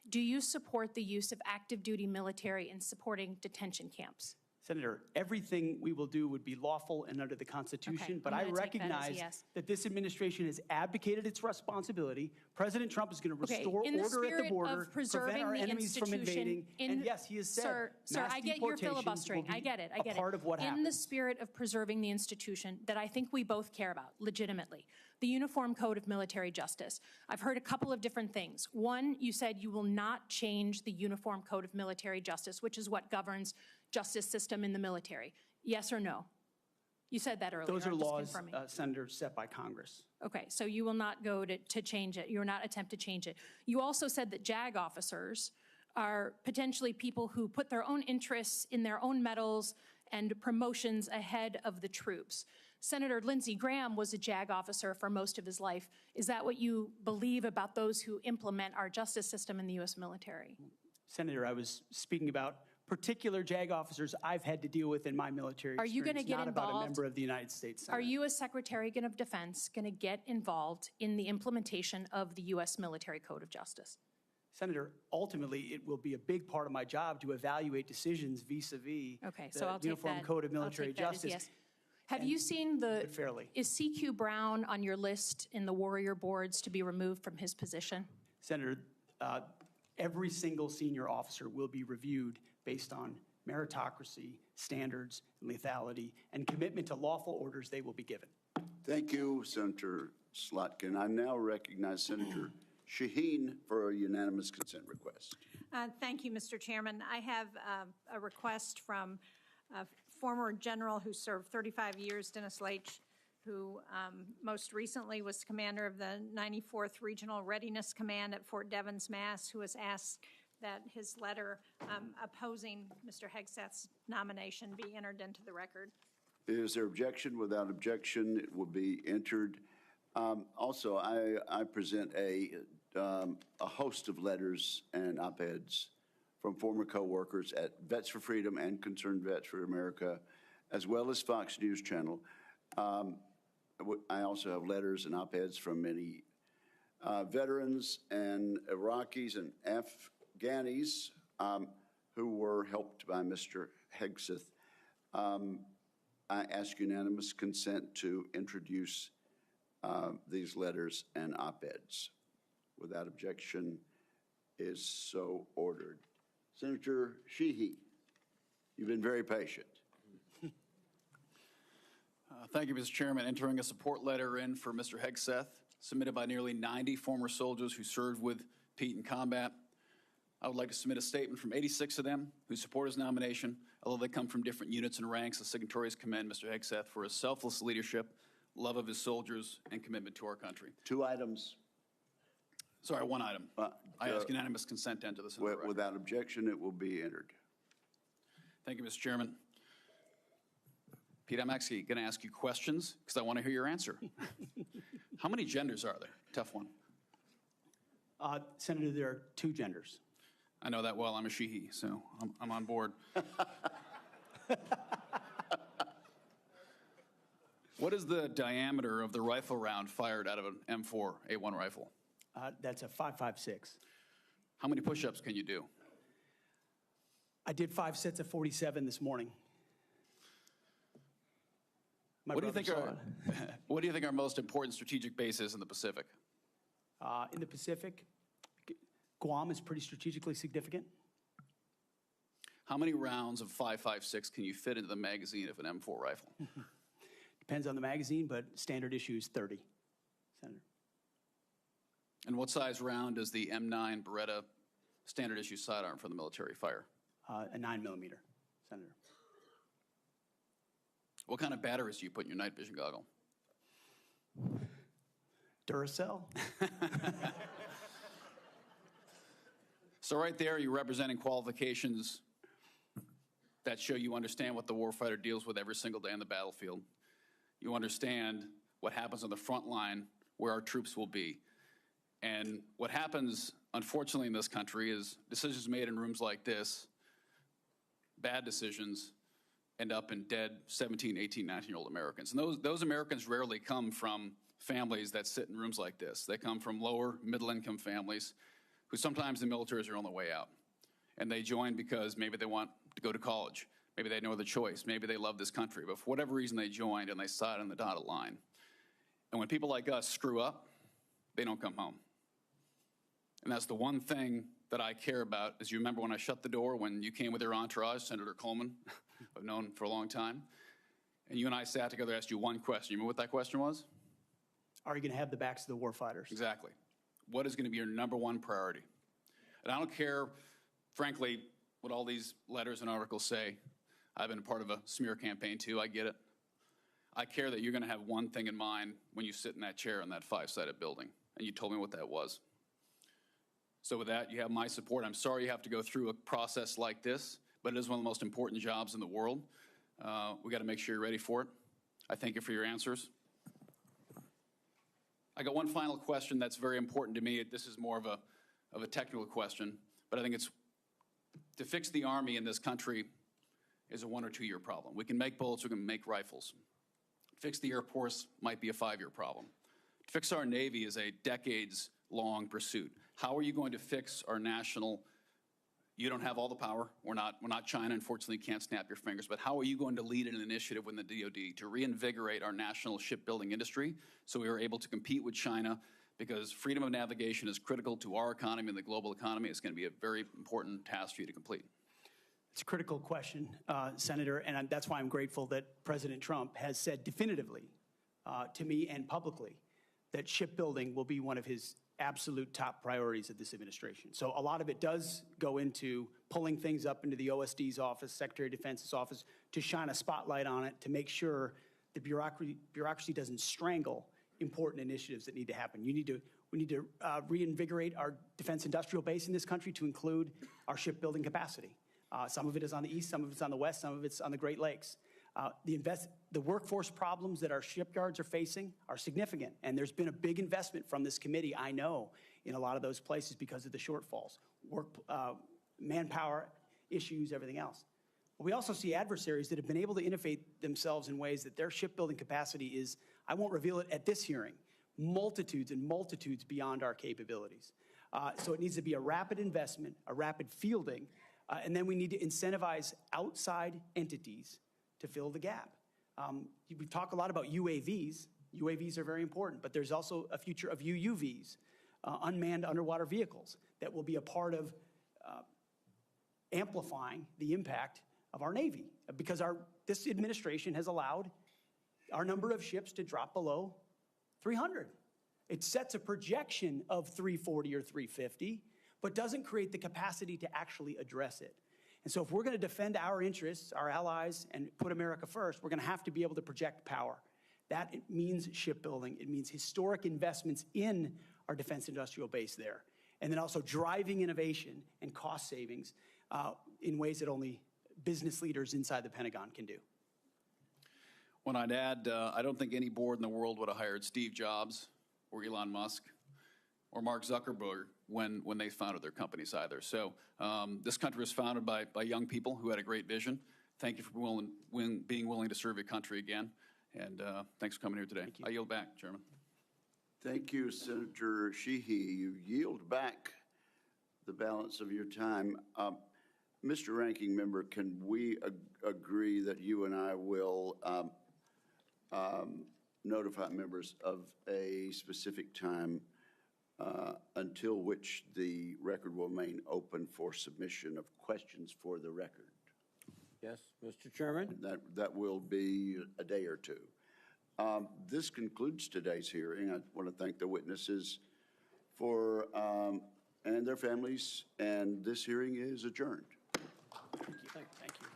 Do you support the use of active duty military in supporting detention camps? Senator, everything we will do would be lawful and under the Constitution, but I recognize that this administration has abdicated its responsibility. President Trump is going to restore order at the border, prevent our enemies from invading, and yes, he has said Sir, I get your filibustering. I get it. Part of what happens. In the spirit of preserving the institution that I think we both care about, legitimately, the Uniform Code of Military Justice. I've heard a couple of different things. One, you said you will not change the Uniform Code of Military Justice, which is what governs justice system in the military. Yes or no? You said that earlier. Those are I'm just laws, confirming. Senator, set by Congress. Okay, so you will not go to change it. You will not attempt to change it. You also said that JAG officers are potentially people who put their own interests in their own medals and promotions ahead of the troops. Senator Lindsey Graham was a JAG officer for most of his life. Is that what you believe about those who implement our justice system in the U.S. military? Senator, I was speaking about particular JAG officers I've had to deal with in my military experience, Are you going to get not involved? about a member of the United States Senate. Are you, as Secretary of Defense, going to get involved in the implementation of the U.S. Military Code of Justice? Senator, ultimately, it will be a big part of my job to evaluate decisions vis-a-vis the Uniform Code of Military Justice. Yes. Have you seen is CQ Brown on your list in the Warrior boards to be removed from his position? Senator, Every single senior officer will be reviewed based on meritocracy, standards, lethality, and commitment to lawful orders they will be given. Thank you, Senator Slotkin. I now recognize Senator Shaheen for a unanimous consent request. Thank you, Mr. Chairman. I have a request from a former general who served 35 years, Dennis Leitch, who most recently was commander of the 94th Regional Readiness Command at Fort Devens, Mass., who has asked that his letter opposing Mr. Hegseth's nomination be entered into the record. Is there objection? Without objection, it will be entered. Also, I present a host of letters and op-eds from former co-workers at Vets for Freedom and Concerned Vets for America, as well as Fox News Channel. I also have letters and op-eds from many veterans and Iraqis and Afghanis who were helped by Mr. Hegseth. I ask unanimous consent to introduce these letters and op-eds. Without objection, is so ordered. Senator Sheehy, you've been very patient. Thank you, Mr. Chairman. Entering a support letter in for Mr. Hegseth, submitted by nearly 90 former soldiers who served with Pete in combat. I would like to submit a statement from 86 of them who support his nomination, although they come from different units and ranks. The signatories commend Mr. Hegseth for his selfless leadership, love of his soldiers, and commitment to our country. 2 items. Sorry, 1 item. I ask unanimous consent to enter this. Without objection, it will be entered. Thank you, Mr. Chairman. Pete, I'm actually going to ask you questions because I want to hear your answer. How many genders are there? Tough one. Senator, there are 2 genders. I know that well. I'm a Sheehy, so I'm on board. What is the diameter of the rifle round fired out of an M4 A1 rifle? That's a 5.56. How many push-ups can you do? I did 5 sets of 47 this morning. What do you think our most important strategic base is in the Pacific? In the Pacific, Guam is pretty strategically significant. How many rounds of 5.56 can you fit into the magazine of an M4 rifle? Depends on the magazine, but standard issue is 30, Senator. And what size round does the M9 Beretta standard issue sidearm for the military fire? A 9mm, Senator. What kind of batteries do you put in your night vision goggle? Duracell. So right there, you're representing qualifications that show you understand what the warfighter deals with every single day on the battlefield. You understand what happens on the front line where our troops will be. And what happens, unfortunately, in this country is decisions made in rooms like this, bad decisions, end up in dead 17, 18, 19-year-old Americans. And those Americans rarely come from families that sit in rooms like this. They come from lower, middle-income families who sometimes the military is their only way out. And they join because maybe they want to go to college. Maybe they had no other choice. Maybe they love this country. But for whatever reason, they joined and they sat on the dotted line. And when people like us screw up, they don't come home. And that's the one thing that I care about. As you remember when I shut the door, when you came with your entourage, Senator Coleman, I've known for a long time, and you and I sat together, asked you one question. You remember what that question was? Are you going to have the backs of the warfighters? Exactly. What is going to be your number one priority? And I don't care, frankly, what all these letters and articles say. I've been a part of a smear campaign too. I get it. I care that you're going to have one thing in mind when you sit in that chair in that 5-sided building. And you told me what that was. So with that, you have my support. I'm sorry you have to go through a process like this, but it is one of the most important jobs in the world. We got to make sure you're ready for it. I thank you for your answers. I got one final question that's very important to me. This is more of a technical question, but I think it's to fix the Army in this country is a 1 or 2 year problem. We can make bullets, we can make rifles. Fix the Air Force might be a 5-year problem. To fix our Navy is a decades-long pursuit. How are you going to fix our national? You don't have all the power. We're not China. Unfortunately, you can't snap your fingers. But how are you going to lead an initiative within the DoD to reinvigorate our national shipbuilding industry so we are able to compete with China, because freedom of navigation is critical to our economy and the global economy. It's going to be a very important task for you to complete. It's a critical question, Senator, and that's why I'm grateful that President Trump has said definitively to me and publicly that shipbuilding will be one of his absolute top priorities of this administration. So a lot of it does go into pulling things up into the OSD's office, Secretary of Defense's office, to shine a spotlight on it, to make sure the bureaucracy doesn't strangle important initiatives that need to happen. We need to reinvigorate our defense industrial base in this country to include our shipbuilding capacity. Some of it is on the east, some of it's on the west, some of it's on the Great Lakes. The workforce problems that our shipyards are facing are significant, and there's been a big investment from this committee, I know, in a lot of those places because of the shortfalls, manpower issues, everything else. We also see adversaries that have been able to innovate themselves in ways that their shipbuilding capacity is, I won't reveal it at this hearing, multitudes and multitudes beyond our capabilities. So it needs to be a rapid investment, a rapid fielding, and then we need to incentivize outside entities to fill the gap. We talk a lot about UAVs. UAVs are very important, but there's also a future of UUVs, unmanned underwater vehicles, that will be a part of amplifying the impact of our Navy, because this administration has allowed our number of ships to drop below 300. It sets a projection of 340 or 350, but doesn't create the capacity to actually address it. And so if we're going to defend our interests, our allies, and put America first, we're going to have to be able to project power. That means shipbuilding. It means historic investments in our defense industrial base there. And then also driving innovation and cost savings in ways that only business leaders inside the Pentagon can do. When I'd add, I don't think any board in the world would have hired Steve Jobs or Elon Musk or Mark Zuckerberg when they founded their companies either. So this country was founded by young people who had a great vision. Thank you for being willing to serve your country again. And thanks for coming here today. I yield back, Chairman. Thank you, Senator Sheehy. You yield back the balance of your time. Mr. Ranking Member, can we agree that you and I will notify members of a specific time until which the record will remain open for submission of questions for the record? Yes, Mr. Chairman. That will be a day or two. This concludes today's hearing. I want to thank the witnesses and their families, and this hearing is adjourned. Thank you. Thank you.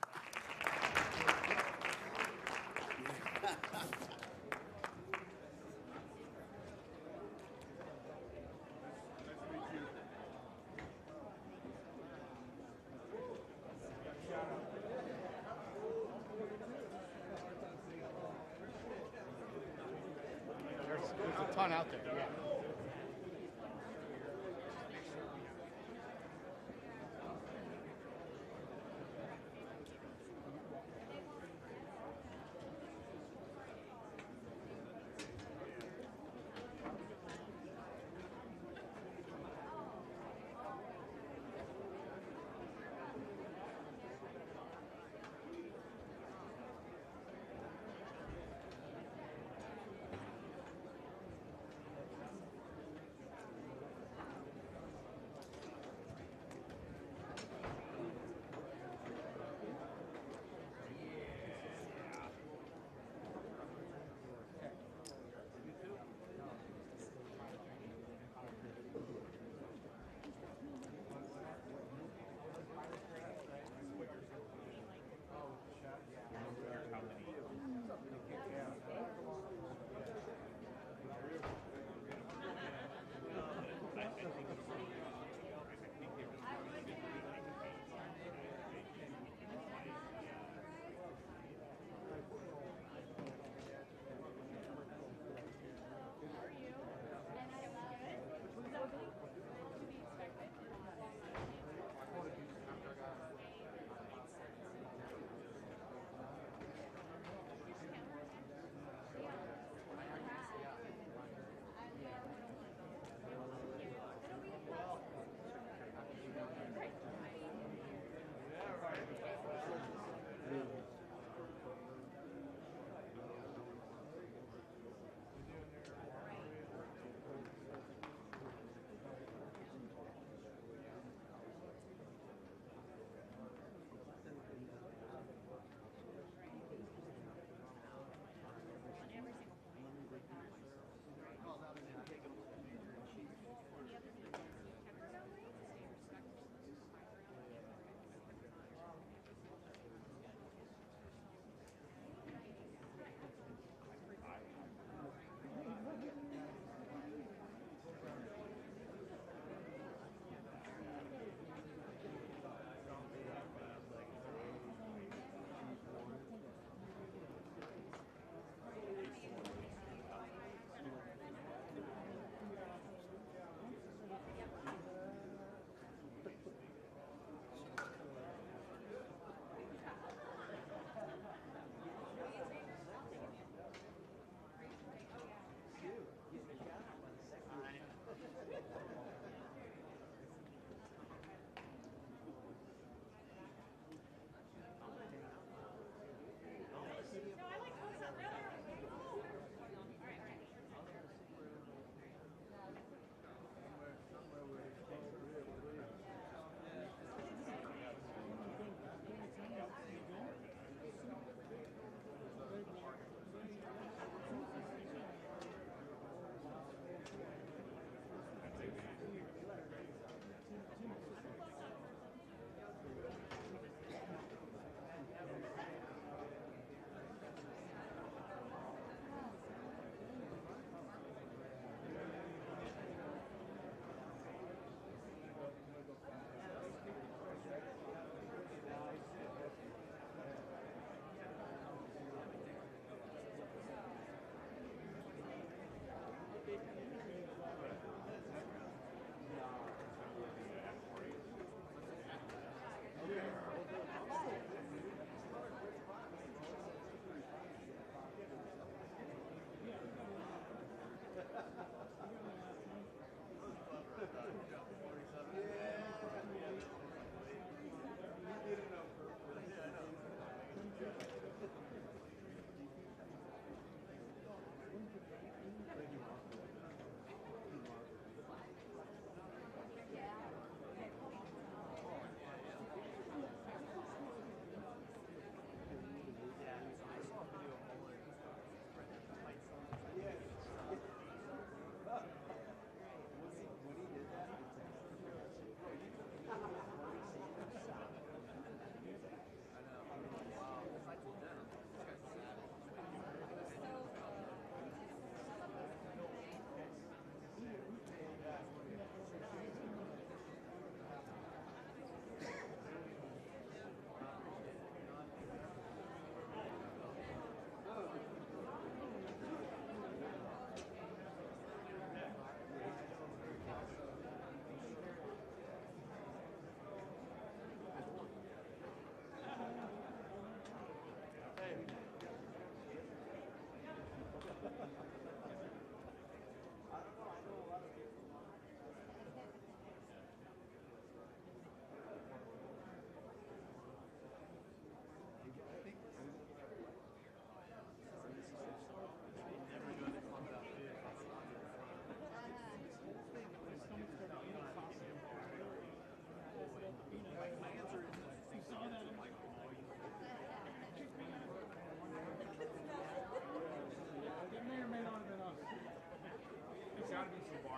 There's a ton out there. Yeah.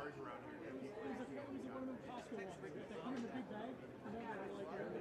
bars around here.